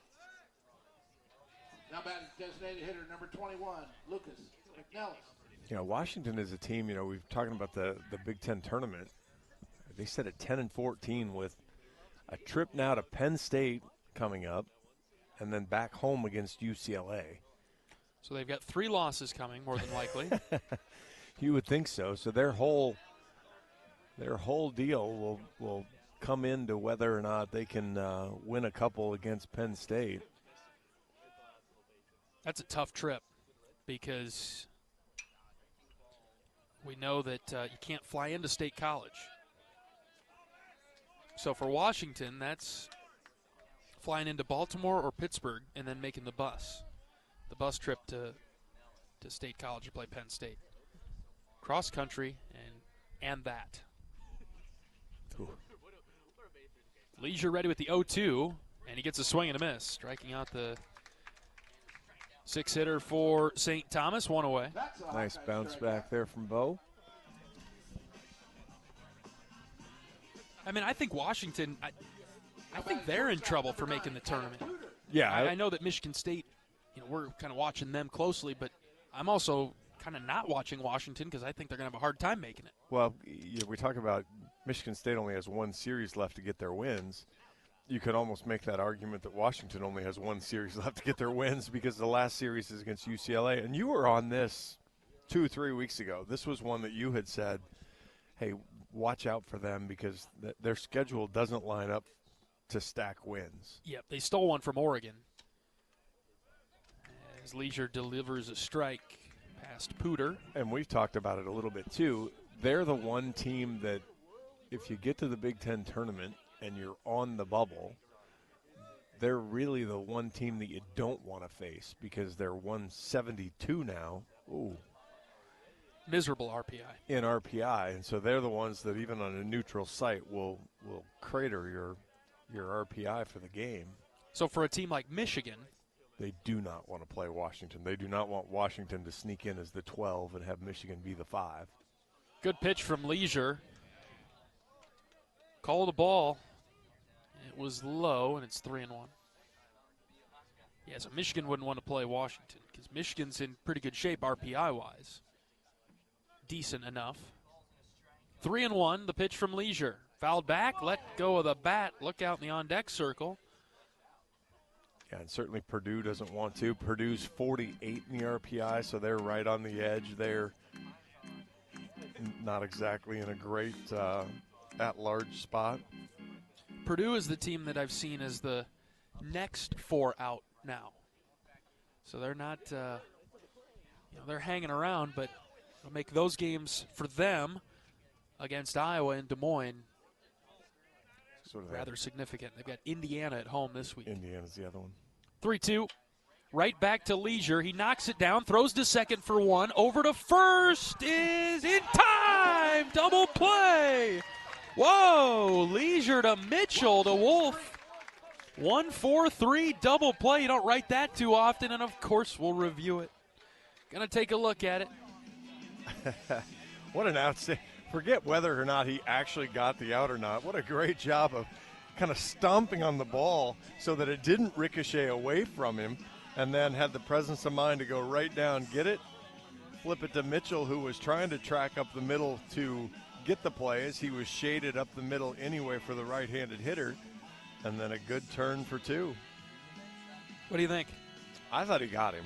Now batting designated hitter number 21, Lucas McNellis. Washington is a team, we've talking about the Big Ten tournament. They sit at 10-14 with a trip now to Penn State coming up and then back home against UCLA. So they've got 3 losses coming, more than likely. You would think so. So their whole deal will come into whether or not they can win a couple against Penn State. That's a tough trip because we know that you can't fly into State College. So for Washington, that's flying into Baltimore or Pittsburgh and then making the bus trip to State College to play Penn State. Cross country and that. Ooh. Leisure ready with the 0-2, and he gets a swing and a miss, striking out the 6-hitter for St. Thomas, 1 away. Nice bounce back there from Bo. I think Washington, I think they're in trouble for making the tournament. Yeah. I know that Michigan State, we're kind of watching them closely, but I'm also kind of not watching Washington because I think they're going to have a hard time making it. Well, we talk about Michigan State only has 1 series left to get their wins. You could almost make that argument that Washington only has 1 series left to get their wins because the last series is against UCLA. And you were on this 2-3 weeks ago. This was one that you had said, hey, watch out for them because their schedule doesn't line up to stack wins. Yep, they stole one from Oregon. As Leisure delivers a strike past Pooter. And we've talked about it a little bit too. They're the one team that if you get to the Big Ten tournament and you're on the bubble, they're really the one team that you don't want to face because they're 172 now. Ooh. Miserable RPI. In RPI, and so they're the ones that even on a neutral site will crater your RPI for the game. So for a team like Michigan, they do not want to play Washington. They do not want Washington to sneak in as the 12 and have Michigan be the 5. Good pitch from Leisure. Call the ball. was low, and it's 3-1. Yeah, so Michigan wouldn't want to play Washington because Michigan's in pretty good shape RPI-wise. Decent enough. 3-1, the pitch from Leisure. Fouled back, let go of the bat. Look out in the on-deck circle. Yeah, and certainly Purdue doesn't want to. Purdue's 48 in the RPI, so they're right on the edge. They're not exactly in a great at-large spot. Purdue is the team that I've seen as the next 4 out now. So they're not, they're hanging around, but it'll make those games for them against Iowa and Des Moines sort of rather significant. They've got Indiana at home this week. Indiana's the other one. 3-2. Right back to Leisure. He knocks it down, throws to second for 1. Over to first is in time. Double play. Whoa. Leisure to Mitchell to Wolf. 1-4-3 double play. You don't write that too often, and of course we'll review it. Gonna take a look at it. What an outstanding. Forget whether or not he actually got the out or not. What a great job of kind of stomping on the ball so that it didn't ricochet away from him, and then had the presence of mind to go right down, get it, flip it to Mitchell, who was trying to track up the middle to get the play as he was shaded up the middle anyway for the right-handed hitter, and then a good turn for 2. What do you think? I thought he got him.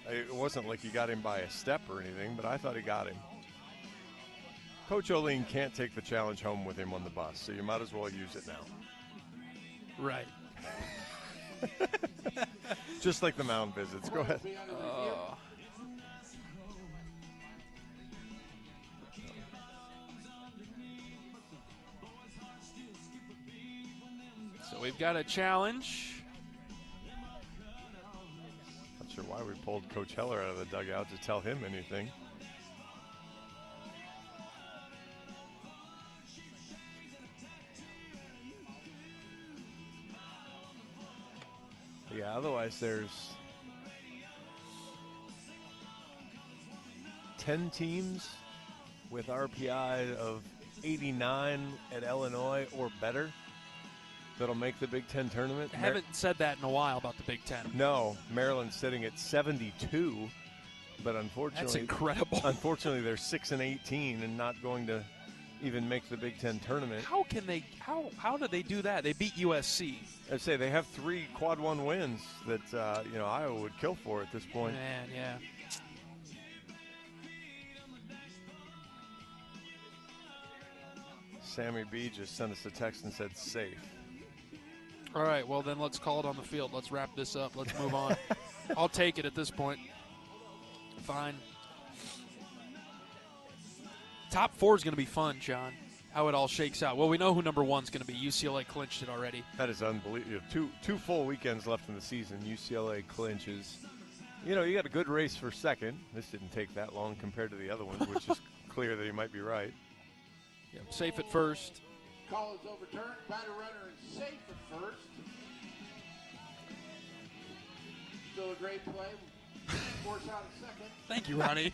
It wasn't like he got him by a step or anything, but I thought he got him. Coach O'Lean can't take the challenge home with him on the bus, so you might as well use it now. Right. Just like the mound visits. Go ahead. So we've got a challenge. Not sure why we pulled Coach Heller out of the dugout to tell him anything. Yeah, otherwise there's 10 teams with RPI of 89 at Illinois or better that'll make the Big Ten tournament. I haven't said that in a while about the Big Ten. No, Maryland's sitting at 72, but unfortunately, that's incredible. Unfortunately, they're 6-18 and not going to even make the Big Ten tournament. How can they? How do they do that? They beat USC. I'd say they have 3 quad 1 wins that Iowa would kill for at this point. Man, yeah. Sammy B just sent us a text and said safe. All right, well then let's call it on the field. Let's wrap this up. Let's move on. I'll take it at this point. Fine. Top 4 is going to be fun, John. How it all shakes out. Well, we know who number 1 is going to be. UCLA clinched it already. That is unbelievable. Two full weekends left in the season. UCLA clinches. You got a good race for second. This didn't take that long compared to the other ones, which is clear that he might be right. Yep, safe at first. Call is overturned. Batter runner is safe at first. Still a great play. Force out at second. Thank you, Ronnie.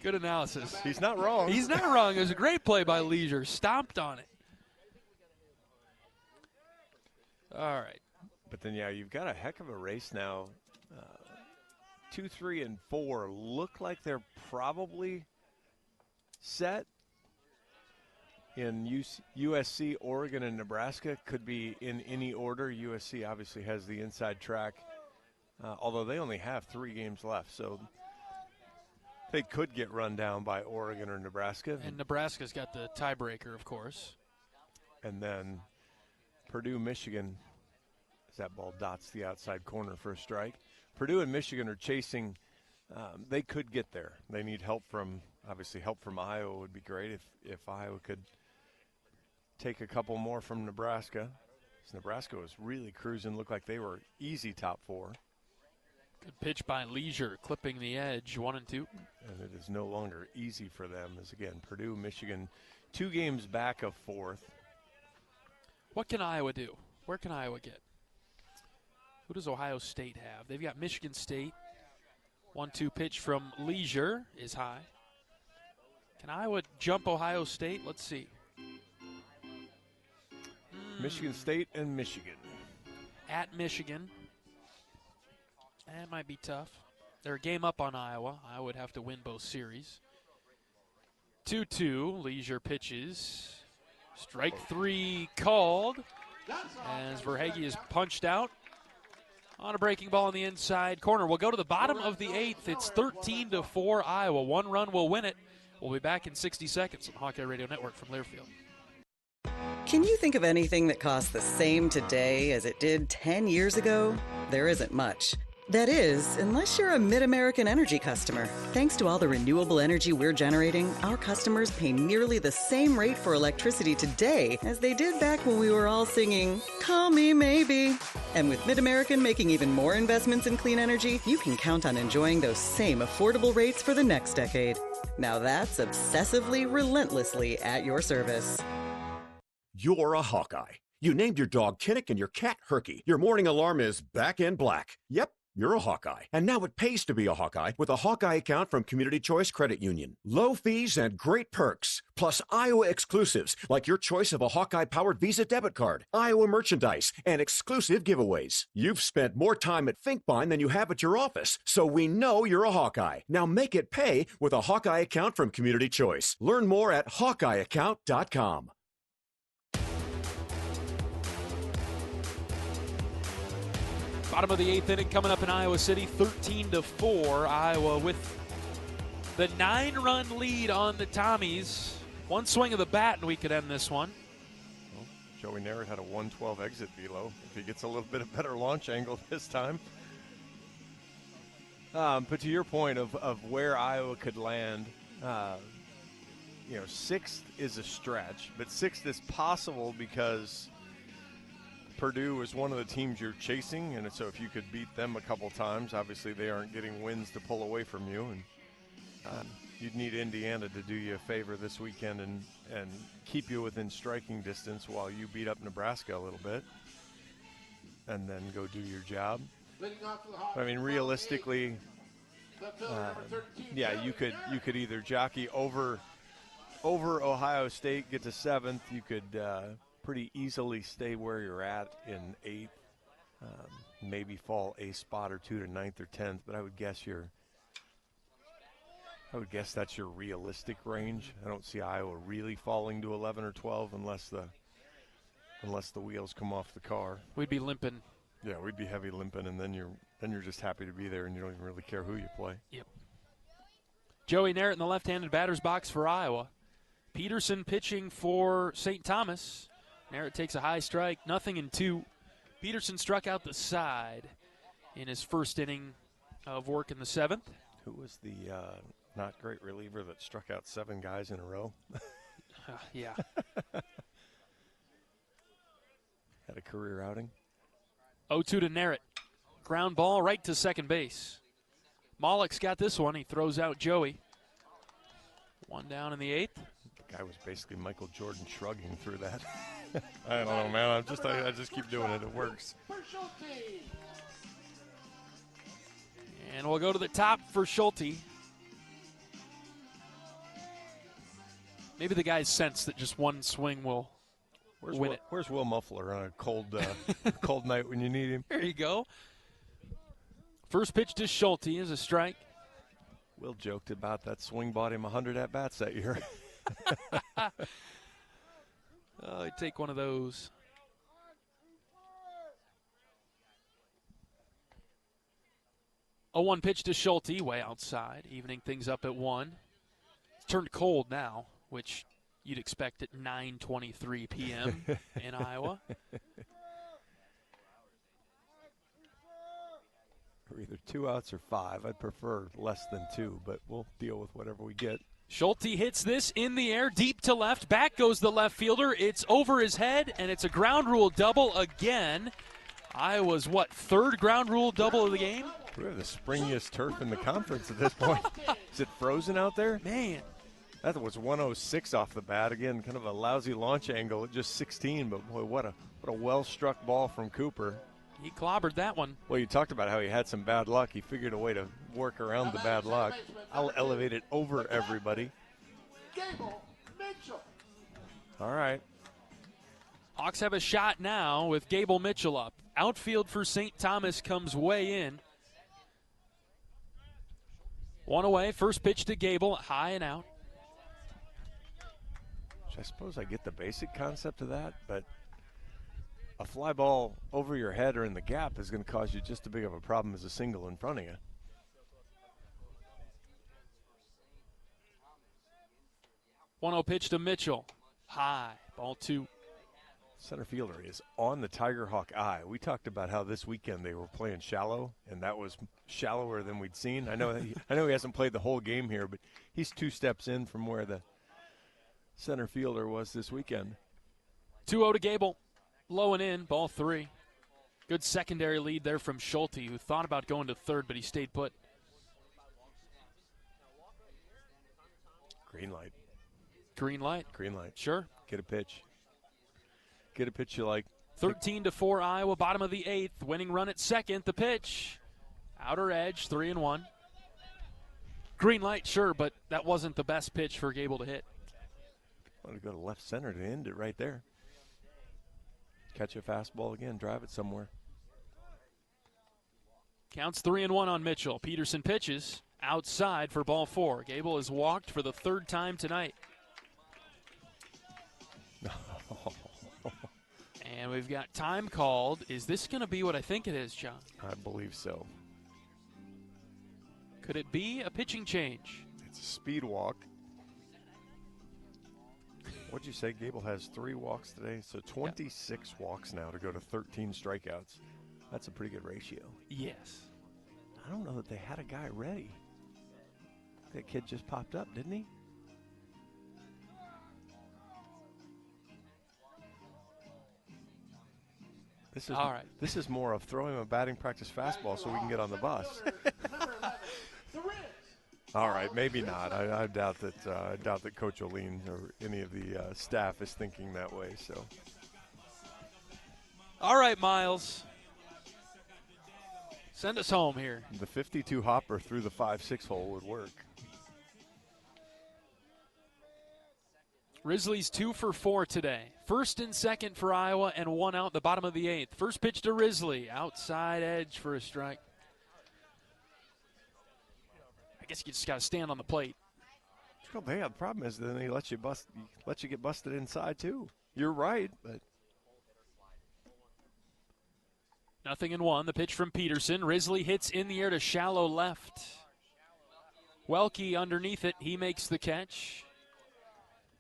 Good analysis. He's not wrong. He's not wrong. It was a great play by Leisure. Stomped on it. All right. But then, you've got a heck of a race now. 2, 3, and 4 look like they're probably set. In USC, Oregon, and Nebraska could be in any order. USC obviously has the inside track, although they only have 3 games left. So they could get run down by Oregon or Nebraska. And Nebraska's got the tiebreaker, of course. And then Purdue, Michigan, as that ball dots the outside corner for a strike. Purdue and Michigan are chasing. They could get there. They need help from Iowa would be great if Iowa could take a couple more from Nebraska. Nebraska was really cruising. Looked like they were easy top 4. Good pitch by Leisure, clipping the edge, 1-2. And it is no longer easy for them as, again, Purdue, Michigan, 2 games back of 4th. What can Iowa do? Where can Iowa get? Who does Ohio State have? They've got Michigan State. 1-2 pitch from Leisure is high. Can Iowa jump Ohio State? Let's see. Michigan State and Michigan. At Michigan. That might be tough. They're a game up on Iowa. I would have to win both series. 2-2, Leisure pitches. Strike 3 called as Verhage is punched out on a breaking ball in the inside corner. We'll go to the bottom of the 8th. It's 13-4 Iowa. 1 run will win it. We'll be back in 60 seconds on Hawkeye Radio Network from Learfield. Can you think of anything that costs the same today as it did 10 years ago? There isn't much. That is, unless you're a Mid-American Energy customer. Thanks to all the renewable energy we're generating, our customers pay nearly the same rate for electricity today as they did back when we were all singing, "Call Me Maybe." And with Mid-American making even more investments in clean energy, you can count on enjoying those same affordable rates for the next decade. Now that's obsessively, relentlessly at your service. You're a Hawkeye. You named your dog Kinnick and your cat Herky. Your morning alarm is back in black. Yep. You're a Hawkeye. And now it pays to be a Hawkeye with a Hawkeye account from Community Choice Credit Union. Low fees and great perks, plus Iowa exclusives like your choice of a Hawkeye-powered Visa debit card, Iowa merchandise, and exclusive giveaways. You've spent more time at Finkbine than you have at your office, so we know you're a Hawkeye. Now make it pay with a Hawkeye account from Community Choice. Learn more at HawkeyeAccount.com. Bottom of the 8th inning coming up in Iowa City, 13-4. Iowa with the 9-run lead on the Tommies. One swing of the bat and we could end this one. Well, Joey Narrett had a 112 exit velo. If he gets a little bit of better launch angle this time. But to your point of where Iowa could land, 6th is a stretch, but 6th is possible because Purdue is one of the teams you're chasing, and so if you could beat them a couple times, obviously they aren't getting wins to pull away from you, and you'd need Indiana to do you a favor this weekend and keep you within striking distance while you beat up Nebraska a little bit, and then go do your job. I mean, realistically, you could either jockey over Ohio State, get to 7th. You could pretty easily stay where you're at in 8th, maybe fall a spot or 2 to 9th or 10th, but I would guess that's your realistic range. I don't see Iowa really falling to 11 or 12 unless the wheels come off the car. We'd be limping. Yeah, we'd be heavy limping, and then you're just happy to be there, and you don't even really care who you play. Yep. Joey Narrett in the left-handed batter's box for Iowa. Peterson pitching for St. Thomas. Narrett takes a high strike, 0-2. Peterson struck out the side in his first inning of work in the 7th. Who was the not great reliever that struck out 7 guys in a row? Yeah. Had a career outing. 0-2 to Narrett. Ground ball right to second base. Mollick's got this one. He throws out Joey. 1 down in the 8th. The guy was basically Michael Jordan shrugging through that. I don't know, man. I just keep doing it. It works. And we'll go to the top for Schulte. Maybe the guys sense that just one swing will win it. Where's Will Muffler on a cold night when you need him? There you go. First pitch to Schulte is a strike. Will joked about that swing bought him 100 at-bats that year. Oh, he'd take one of those. A 1 pitch to Schulte, way outside, evening things up at 1. It's turned cold now, which you'd expect at 9:23 p.m. in Iowa. Or either 2 outs or 5. I'd prefer less than 2, but we'll deal with whatever we get. Schulte hits this in the air, deep to left. Back goes the left fielder. It's over his head, and it's a ground rule double again. Iowa's, third ground rule double of the game? We have the springiest turf in the conference at this point. Is it frozen out there? Man. That was 106 off the bat. Again, kind of a lousy launch angle at just 16, but boy, what a well-struck ball from Cooper. He clobbered that one. Well, you talked about how he had some bad luck. He figured a way to work around the bad luck. I'll elevate it over everybody. Gable Mitchell. All right. Hawks have a shot now with Gable Mitchell up. Outfield for St. Thomas comes way in. One away. First pitch to Gable, high and out. I suppose I get the basic concept of that, but a fly ball over your head or in the gap is going to cause you just as big of a problem as a single in front of you. One-0 pitch to Mitchell. High, ball two. Center fielder is on the Tiger Hawk eye. We talked about how this weekend they were playing shallow, and that was shallower than we'd seen. I know he hasn't played the whole game here, but he's 2 steps in from where the center fielder was this weekend. 2-0 to Gable. Low and in, ball 3. Good secondary lead there from Schulte, who thought about going to third, but he stayed put. Green light. Green light. Green light. Sure. Get a pitch. Get a pitch you like. 13-4 Iowa, bottom of the 8th. Winning run at second. The pitch. Outer edge, 3-1. Green light, sure, but that wasn't the best pitch for Gable to hit. Want to go to left center to end it right there. Catch a fastball again, drive it somewhere. Counts 3-1 on Mitchell. Peterson pitches outside for ball 4. Gable is walked for the 3rd time tonight. And we've got time called. Is this going to be what I think it is, John? I believe so. Could it be a pitching change? It's a speed walk. What'd you say? Gable has 3 walks today, so 26 walks now to go to 13 strikeouts. That's a pretty good ratio. Yes. I don't know that they had a guy ready. That kid just popped up, didn't he? This is all right. This is more of throwing a batting practice fastball so we can get on the bus. All right, maybe not. I doubt that Coach O'Lean or any of the staff is thinking that way. So, all right, Miles, send us home here. The 52 hopper through the 5-6 hole would work. Risley's 2 for 4 today. First and second for Iowa and 1 out the bottom of the 8th. First pitch to Risley, outside edge for a strike. I guess you just got to stand on the plate. Well, the problem is then he lets you get busted inside too. You're right, but 0-1. The pitch from Peterson. Risley hits in the air to shallow left. Welke underneath it. He makes the catch.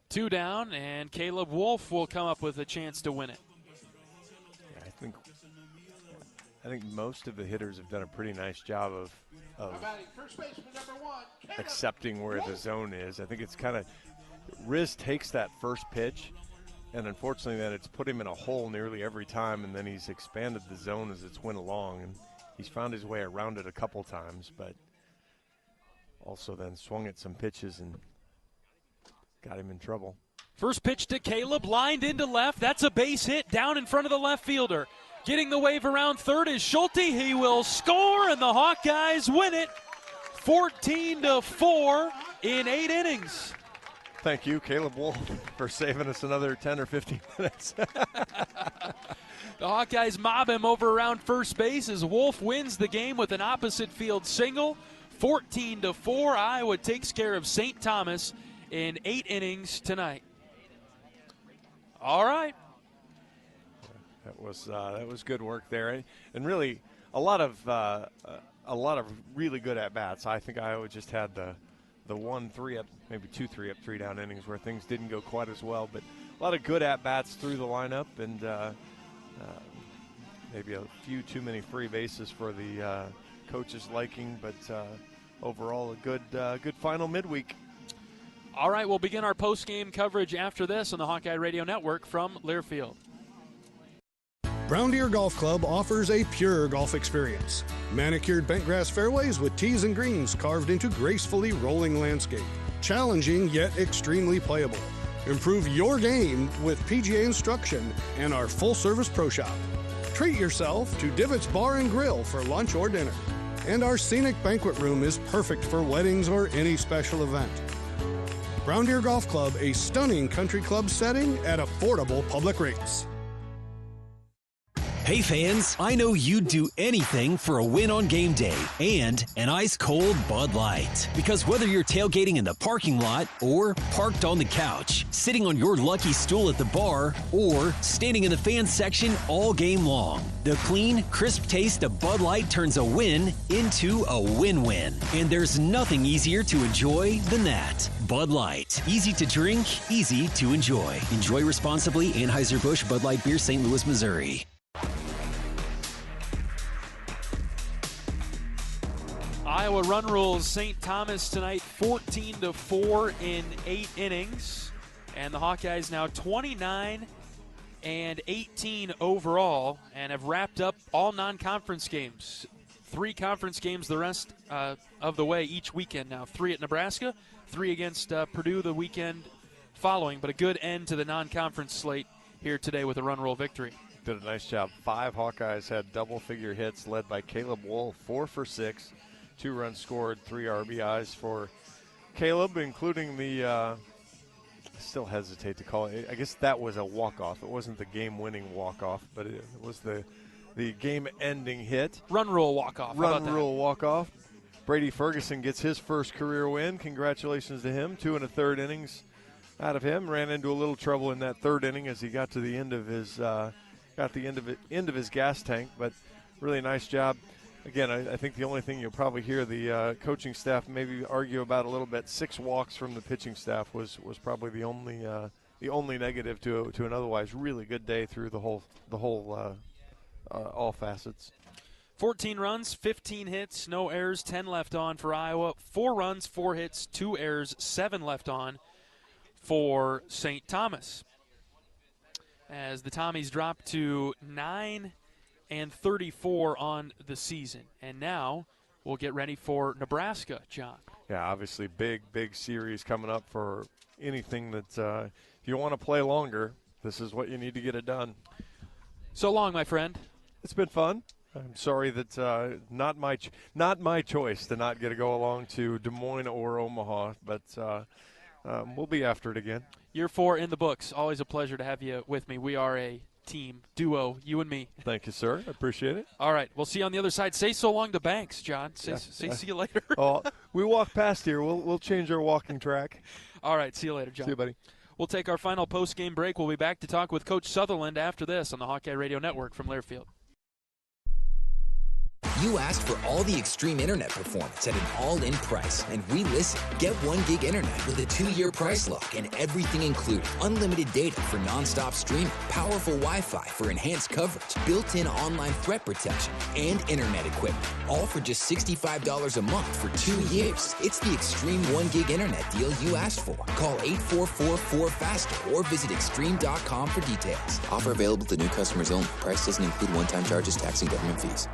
2 down, and Caleb Wolf will come up with a chance to win it. Yeah, I think most of the hitters have done a pretty nice job of accepting where the zone is. I think it's kind of Riz takes that first pitch, and unfortunately then it's put him in a hole nearly every time, and then he's expanded the zone as it's went along, and he's found his way around it a couple times, but also then swung at some pitches and got him in trouble. First pitch to Caleb, lined into left. That's a base hit down in front of the left fielder. Getting the wave around third is Schulte. He will score, and the Hawkeyes win it 14-4 in 8 innings. Thank you, Caleb Wolf, for saving us another 10 or 15 minutes. The Hawkeyes mob him over around first base as Wolf wins the game with an opposite field single. 14-4, Iowa takes care of St. Thomas in 8 innings tonight. All right. That was good work there, and really a lot of really good at bats. I think Iowa just had the 1-3 up, maybe 2-3 up, 3 down innings where things didn't go quite as well, but a lot of good at bats through the lineup, and maybe a few too many free bases for the coach's liking, but overall a good final midweek. All right, we'll begin our post-game coverage after this on the Hawkeye Radio Network from Learfield. Brown Deer Golf Club offers a pure golf experience. Manicured bentgrass fairways with tees and greens carved into gracefully rolling landscape. Challenging yet extremely playable. Improve your game with PGA instruction and our full-service pro shop. Treat yourself to Divots Bar and Grill for lunch or dinner. And our scenic banquet room is perfect for weddings or any special event. Brown Deer Golf Club, a stunning country club setting at affordable public rates. Hey fans, I know you'd do anything for a win on game day and an ice-cold Bud Light. Because whether you're tailgating in the parking lot or parked on the couch, sitting on your lucky stool at the bar, or standing in the fan section all game long, the clean, crisp taste of Bud Light turns a win into a win-win. And there's nothing easier to enjoy than that. Bud Light. Easy to drink, easy to enjoy. Enjoy responsibly. Anheuser-Busch Bud Light Beer, St. Louis, Missouri. Iowa run rules St. Thomas tonight 14-4 in 8 innings. And the Hawkeyes now 29-18 overall and have wrapped up all non-conference games. 3 conference games the rest of the way each weekend now. 3 at Nebraska, 3 against Purdue the weekend following, but a good end to the non-conference slate here today with a run rule victory. Did a nice job. 5 Hawkeyes had double-figure hits led by Caleb Wool, 4 for 6. 2 runs scored, 3 RBIs for Caleb, including the, I still hesitate to call it, I guess that was a walk-off. It wasn't the game-winning walk-off, but it was the game-ending hit. Run rule walk-off. Run rule walk-off. Brady Ferguson gets his first career win. Congratulations to him. 2 1/3 innings out of him. Ran into a little trouble in that 3rd inning as he got to the end of his end of his gas tank, but really nice job. Again, I think the only thing you'll probably hear the coaching staff maybe argue about a little bit, 6 walks from the pitching staff was probably the only negative to an otherwise really good day through the whole all facets. 14 runs, 15 hits, no errors, 10 left on for Iowa. 4 runs, 4 hits, 2 errors, 7 left on for St. Thomas. As the Tommies drop to 9-34 on the season. And now we'll get ready for Nebraska, John. Yeah, obviously big series coming up for anything that if you want to play longer, this is what you need to get it done. So long, my friend. It's been fun. I'm sorry that not my choice to not get to go along to Des Moines or Omaha, but we'll be after it again. Year 4 in the books. Always a pleasure to have you with me. We are a team, duo, you and me. Thank you, sir. I appreciate it. All right, we'll see you on the other side. Say so long to Banks, John. Say see you later. Oh, we walk past here. We'll change our walking track. All right, see you later, John. See you, buddy. We'll take our final post-game break. We'll be back to talk with Coach Sutherland after this on the Hawkeye Radio Network from Learfield. You asked for all the extreme internet performance at an all-in price, and we listened. Get 1 gig internet with a 2-year price lock and everything included. Unlimited data for nonstop streaming, powerful Wi-Fi for enhanced coverage, built-in online threat protection, and internet equipment. All for just $65 a month for 2 years. It's the extreme 1 gig internet deal you asked for. Call 844-4FASTER or visit extreme.com for details. Offer available to new customers only. Price doesn't include one-time charges, tax, and government fees.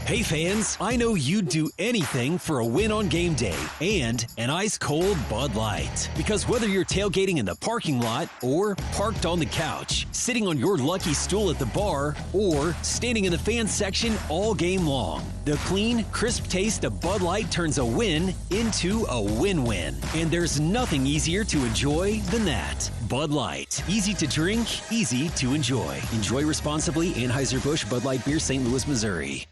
Hey fans, I know you'd do anything for a win on game day and an ice-cold Bud Light. Because whether you're tailgating in the parking lot or parked on the couch, sitting on your lucky stool at the bar, or standing in the fan section all game long, the clean, crisp taste of Bud Light turns a win into a win-win. And there's nothing easier to enjoy than that. Bud Light. Easy to drink, easy to enjoy. Enjoy responsibly. Anheuser-Busch Bud Light Beer, St. Louis, Missouri.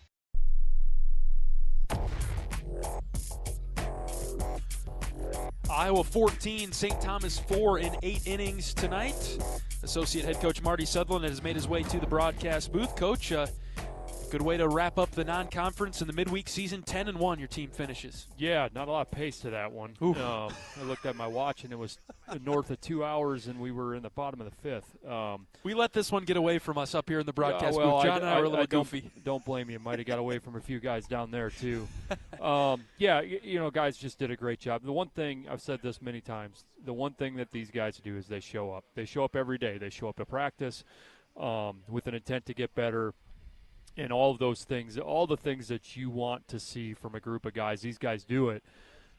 Iowa 14, St. Thomas 4 in 8 innings tonight. Associate head coach Marty Sutherland has made his way to the broadcast booth. Coach, good way to wrap up the non-conference in the midweek season. 10-1 your team finishes. Yeah, not a lot of pace to that one. I looked at my watch, and it was north of 2 hours, and we were in the bottom of the 5th. We let this one get away from us up here in the broadcast booth. John and I were a little goofy. Don't blame you. Might have got away from a few guys down there, too. Guys just did a great job. The one thing, I've said this many times, the one thing that these guys do is they show up. They show up every day. They show up to practice with an intent to get better. And all of those things, all the things that you want to see from a group of guys, these guys do it.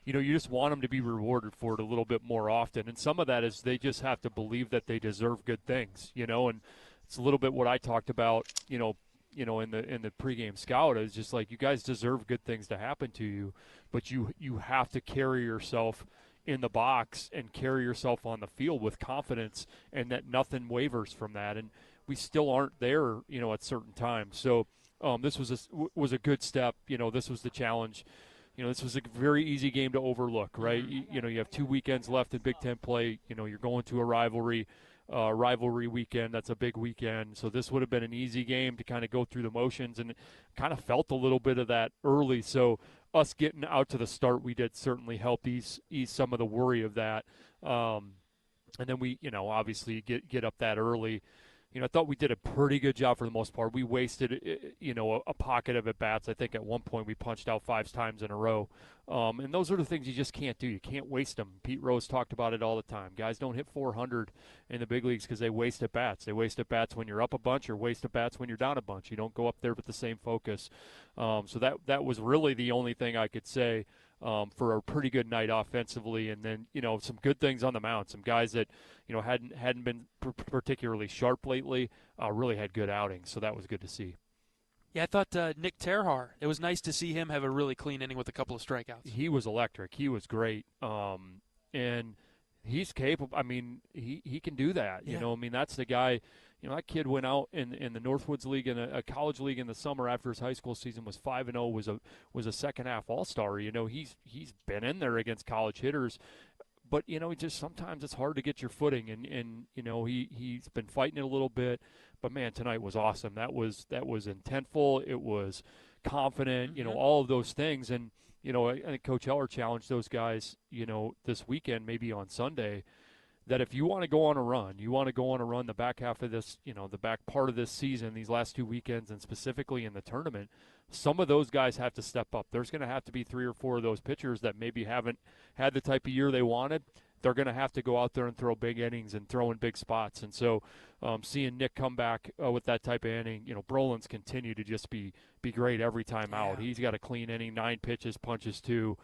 You just want them to be rewarded for it a little bit more often. And some of that is they just have to believe that they deserve good things, and it's a little bit what I talked about, in the pregame scout is just like, you guys deserve good things to happen to you, but you have to carry yourself in the box and carry yourself on the field with confidence, and that nothing wavers from that. And we still aren't there, at certain times. So this was a good step. This was the challenge. This was a very easy game to overlook, right? You have 2 weekends left in Big Ten play. You're going to a rivalry weekend. That's a big weekend. So this would have been an easy game to kind of go through the motions, and kind of felt a little bit of that early. So us getting out to the start we did certainly help ease some of the worry of that. And then we, obviously get up that early. I thought we did a pretty good job for the most part. We wasted, a pocket of at-bats. I think at one point we punched out 5 times in a row. And those are the things you just can't do. You can't waste them. Pete Rose talked about it all the time. Guys don't hit 400 in the big leagues because they waste at-bats. They waste at-bats when you're up a bunch, or waste at-bats when you're down a bunch. You don't go up there with the same focus. So that was really the only thing I could say for a pretty good night offensively. And then, some good things on the mound. Some guys that, hadn't been particularly sharp lately really had good outings. So that was good to see. Yeah, I thought Nick Terhaar, it was nice to see him have a really clean inning with a couple of strikeouts. He was electric. He was great. And he's capable. I mean, he can do that. Yeah. That's the guy. That kid went out in the Northwoods League, in a college league in the summer after his high school season, was 5-0, was a second half All-Star. He's been in there against college hitters. But, just sometimes it's hard to get your footing, and he's been fighting it a little bit. But, man, tonight was awesome. That was intentful. It was confident, all of those things. And, I think Coach Heller challenged those guys, this weekend, maybe on Sunday, that if you want to go on a run, the back half of this, the back part of this season, these last 2 weekends, and specifically in the tournament, some of those guys have to step up. There's going to have to be 3 or 4 of those pitchers that maybe haven't had the type of year they wanted. They're going to have to go out there and throw big innings and throw in big spots. And so seeing Nick come back with that type of inning, Brolin's continue to just be great every time out. He's got a clean inning, 9 pitches, punches 2.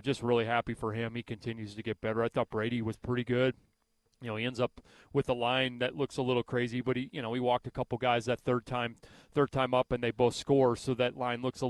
Just really happy for him. He continues to get better. I thought Brady was pretty good. He ends up with a line that looks a little crazy, but he walked a couple guys that third time up, and they both score. So that line looks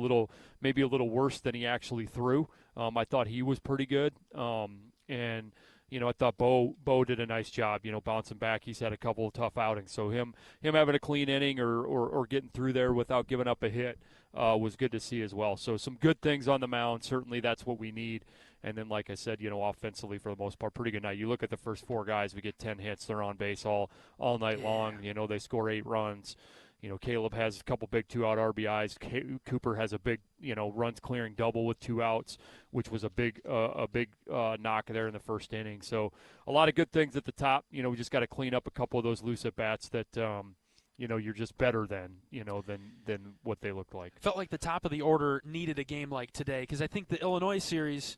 maybe a little worse than he actually threw. I thought he was pretty good. And I thought Bo did a nice job, bouncing back. He's had a couple of tough outings. So him having a clean inning or getting through there without giving up a hit was good to see as well. So some good things on the mound. Certainly that's what we need. And then, like I said, offensively for the most part, pretty good night. You look at the first 4 guys, we get 10 hits. They're on base all night long. They score 8 runs. Caleb has a couple big 2-out RBIs. Cooper has a big, runs clearing double with 2 outs, which was a big knock there in the first inning. So a lot of good things at the top. We just got to clean up a couple of those loose at bats that, you're just better than what they looked like. Felt like the top of the order needed a game like today, because I think the Illinois series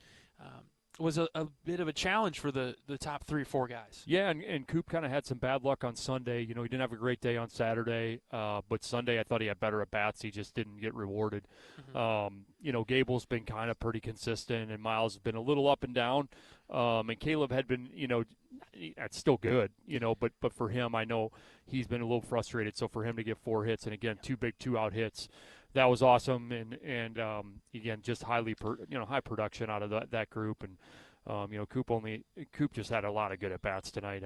was a bit of a challenge for the top 3 or 4 guys. Yeah, and Coop kind of had some bad luck on Sunday. He didn't have a great day on Saturday, but Sunday I thought he had better at-bats. He just didn't get rewarded. Gable's been kind of pretty consistent, and Miles has been a little up and down. And Caleb had been, that's still good, but for him, I know he's been a little frustrated. So for him to get 4 hits, and again, 2 big 2-out hits, that was awesome. And again, just high production out of that group. And Coop just had a lot of good at bats tonight.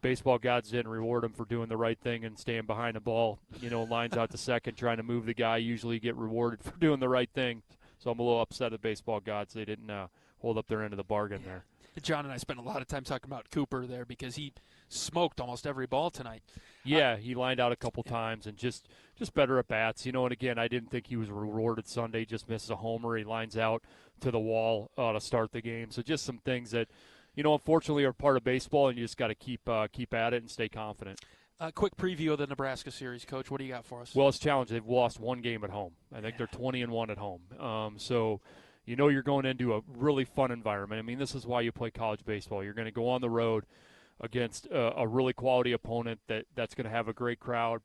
Baseball gods didn't reward him for doing the right thing and staying behind the ball. Lines out to second, trying to move the guy. Usually get rewarded for doing the right thing. So I'm a little upset at baseball gods. They didn't hold up their end of the bargain there. John and I spent a lot of time talking about Cooper there because he smoked almost every ball tonight. Yeah, he lined out a couple times and just better at bats. And again, I didn't think he was rewarded Sunday. Just misses a homer. He lines out to the wall to start the game. So just some things that, unfortunately are part of baseball, and you just got to keep at it and stay confident. Quick preview of the Nebraska series, Coach. What do you got for us? Well, it's challenging. They've lost 1 game at home. I think they're 20-1 at home. So you're going into a really fun environment. I mean, this is why you play college baseball. You're going to go on the road against a really quality opponent that's going to have a great crowd.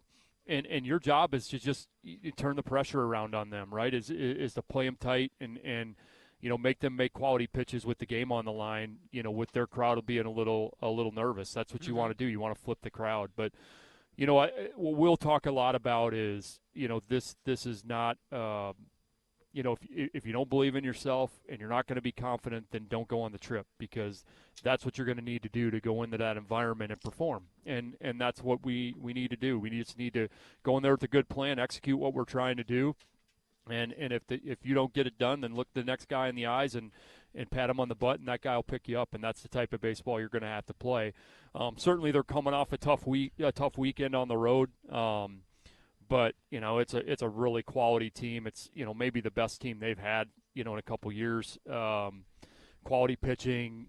And your job is to just turn the pressure around on them, right, is to play them tight and make them make quality pitches with the game on the line, with their crowd being a little nervous. That's what you want to do. You want to flip the crowd. But, what we'll talk a lot about is, this is not if you don't believe in yourself and you're not going to be confident, then don't go on the trip, because that's what you're going to need to do to go into that environment and perform. And that's what we need to do. We just need to go in there with a good plan, execute what we're trying to do. And if you don't get it done, then look the next guy in the eyes and pat him on the butt, and that guy will pick you up. And that's the type of baseball you're going to have to play. Certainly, they're coming off a tough weekend on the road. But it's a really quality team. It's maybe the best team they've had in a couple years. Quality pitching,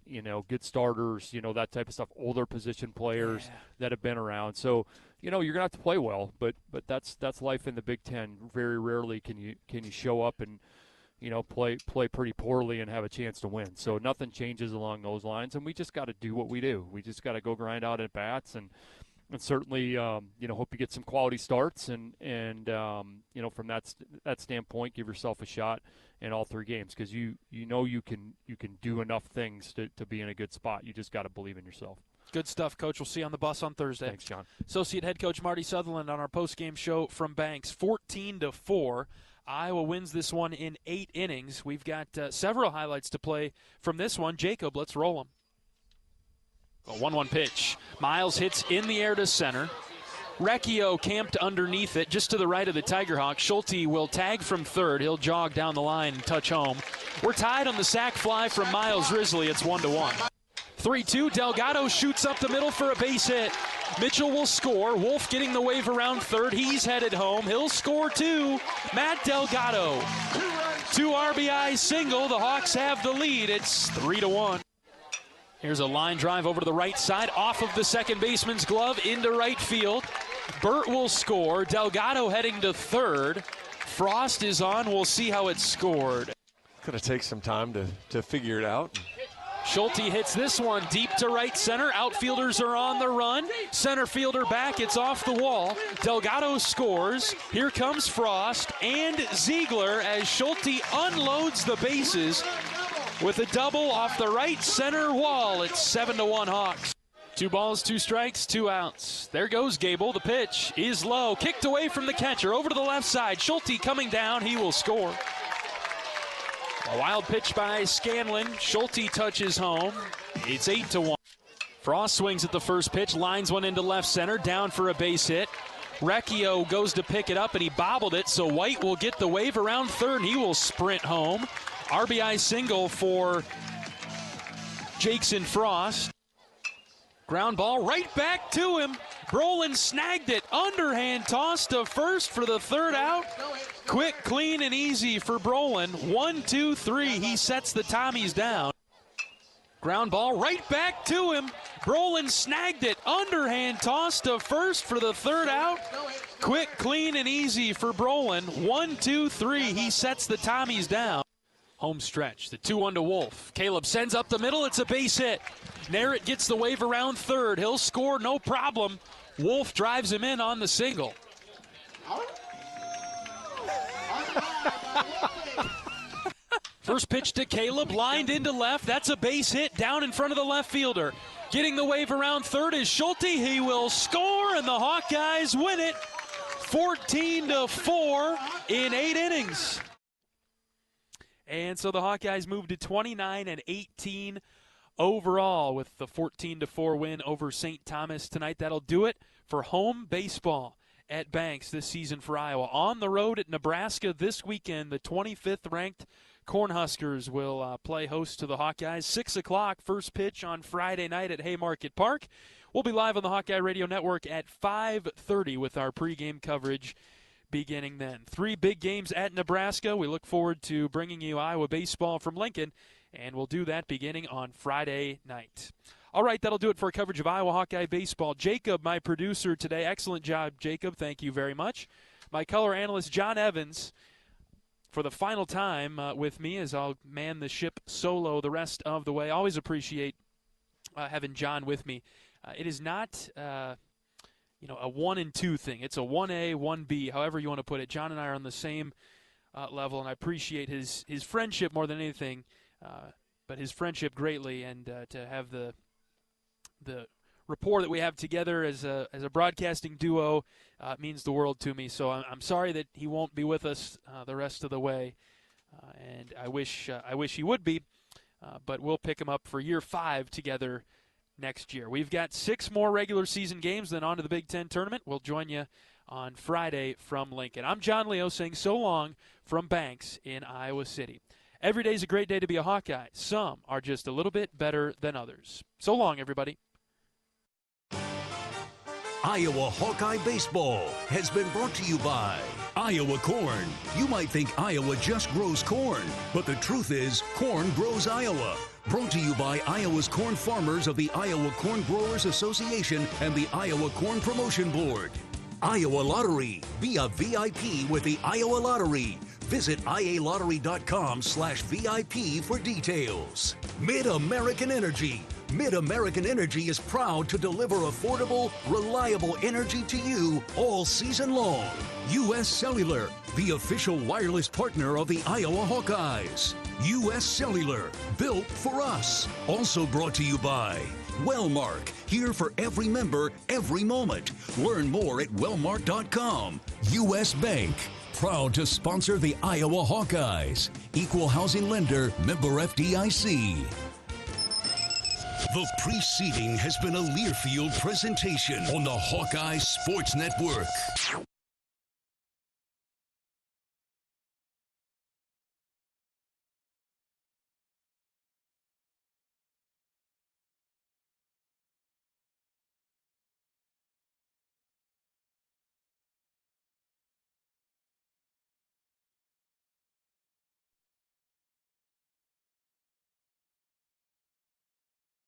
good starters, that type of stuff. Older position players that have been around. So you're gonna have to play well. But that's life in the Big Ten. Very rarely can you show up and play pretty poorly and have a chance to win. So nothing changes along those lines, and we just got to do what we do. We just got to go grind out at bats and certainly, hope you get some quality starts and from that standpoint, give yourself a shot in all 3 games, because you can do enough things to be in a good spot. You just got to believe in yourself. Good stuff, Coach. We'll see you on the bus on Thursday. Thanks, John. Associate head coach Marty Sutherland on our postgame show from Banks. 14-4. Iowa wins this one in 8 innings. We've got several highlights to play from this one. Jacob, let's roll them. A 1-1 pitch. Miles hits in the air to center. Recchio camped underneath it, just to the right of the Tiger Hawk. Schulte will tag from third. He'll jog down the line and touch home. We're tied on the sac fly from Miles Risley. It's 1-1. 3-2. Delgado shoots up the middle for a base hit. Mitchell will score. Wolf getting the wave around third. He's headed home. He'll score too. Matt Delgado. 2 RBI single. The Hawks have the lead. It's 3-1. Here's a line drive over to the right side, off of the second baseman's glove into right field. Burt will score. Delgado heading to third. Frost is on. We'll see how it's scored. Going to take some time to figure it out. Schulte hits this one deep to right center. Outfielders are on the run. Center fielder back. It's off the wall. Delgado scores. Here comes Frost and Ziegler as Schulte unloads the bases with a double off the right center wall. It's 7-1 Hawks. 2 balls, 2 strikes, 2 outs. There goes Gable. The pitch is low. Kicked away from the catcher. Over to the left side. Schulte coming down. He will score. A wild pitch by Scanlon. Schulte touches home. It's 8-1. Frost swings at the first pitch. Lines one into left center. Down for a base hit. Recchio goes to pick it up, and he bobbled it, so White will get the wave around third. He will sprint home. RBI single for Jackson Frost. Ground ball right back to him. Brolin snagged it. Underhand toss to first for the third out. Quick, clean, and easy for Brolin. 1-2-3. He sets the Tommies down. Ground ball right back to him. Brolin snagged it. Underhand toss to first for the third out. Quick, clean, and easy for Brolin. 1-2-3. He sets the Tommies down. Home stretch. The 2-1 to Wolf. Caleb sends up the middle. It's a base hit. Narrett gets the wave around third. He'll score, no problem. Wolf drives him in on the single. First pitch to Caleb, lined into left. That's a base hit down in front of the left fielder. Getting the wave around third is Schulte. He will score, and the Hawkeyes win it 14-4 in 8 innings. And so the Hawkeyes move to 29-18 overall with the 14-4 win over St. Thomas tonight. That'll do it for home baseball at Banks this season for Iowa. On the road at Nebraska this weekend, the 25th ranked Cornhuskers will play host to the Hawkeyes. 6 o'clock, first pitch on Friday night at Haymarket Park. We'll be live on the Hawkeye Radio Network at 5:30 with our pregame coverage beginning then. 3 big games at Nebraska. We look forward to bringing you Iowa baseball from Lincoln, and we'll do that beginning on Friday night. All right, that'll do it for coverage of Iowa Hawkeye baseball. Jacob, my producer today. Excellent job, Jacob. Thank you very much. My color analyst, John Evans, for the final time with me as I'll man the ship solo the rest of the way. Always appreciate having John with me. It is not a 1 and 2 thing. It's a 1A, 1B, however you want to put it. John and I are on the same level, and I appreciate his friendship more than anything, but his friendship greatly, and to have the rapport that we have together as a broadcasting duo means the world to me. So I'm sorry that he won't be with us the rest of the way, and I wish he would be, but we'll pick him up for year 5 together next year. We've got 6 more regular season games, then on to the Big Ten tournament. We'll join you on Friday from Lincoln. I'm John Leo saying so long from Banks in Iowa City. Every day's a great day to be a Hawkeye. Some are just a little bit better than others. So long, everybody. Iowa Hawkeye Baseball has been brought to you by Iowa Corn. You might think Iowa just grows corn, but the truth is corn grows Iowa. Brought to you by Iowa's corn farmers of the Iowa Corn Growers Association and the Iowa Corn Promotion Board. Iowa Lottery. Be a VIP with the Iowa Lottery. Visit ialottery.com/VIP for details. Mid-American Energy. Mid-American Energy is proud to deliver affordable, reliable energy to you all season long. U.S. Cellular, the official wireless partner of the Iowa Hawkeyes. U.S. Cellular, built for us. Also brought to you by Wellmark, here for every member, every moment. Learn more at wellmark.com. U.S. Bank, proud to sponsor the Iowa Hawkeyes. Equal housing lender, member FDIC. The preceding has been a Learfield presentation on the Hawkeye Sports Network.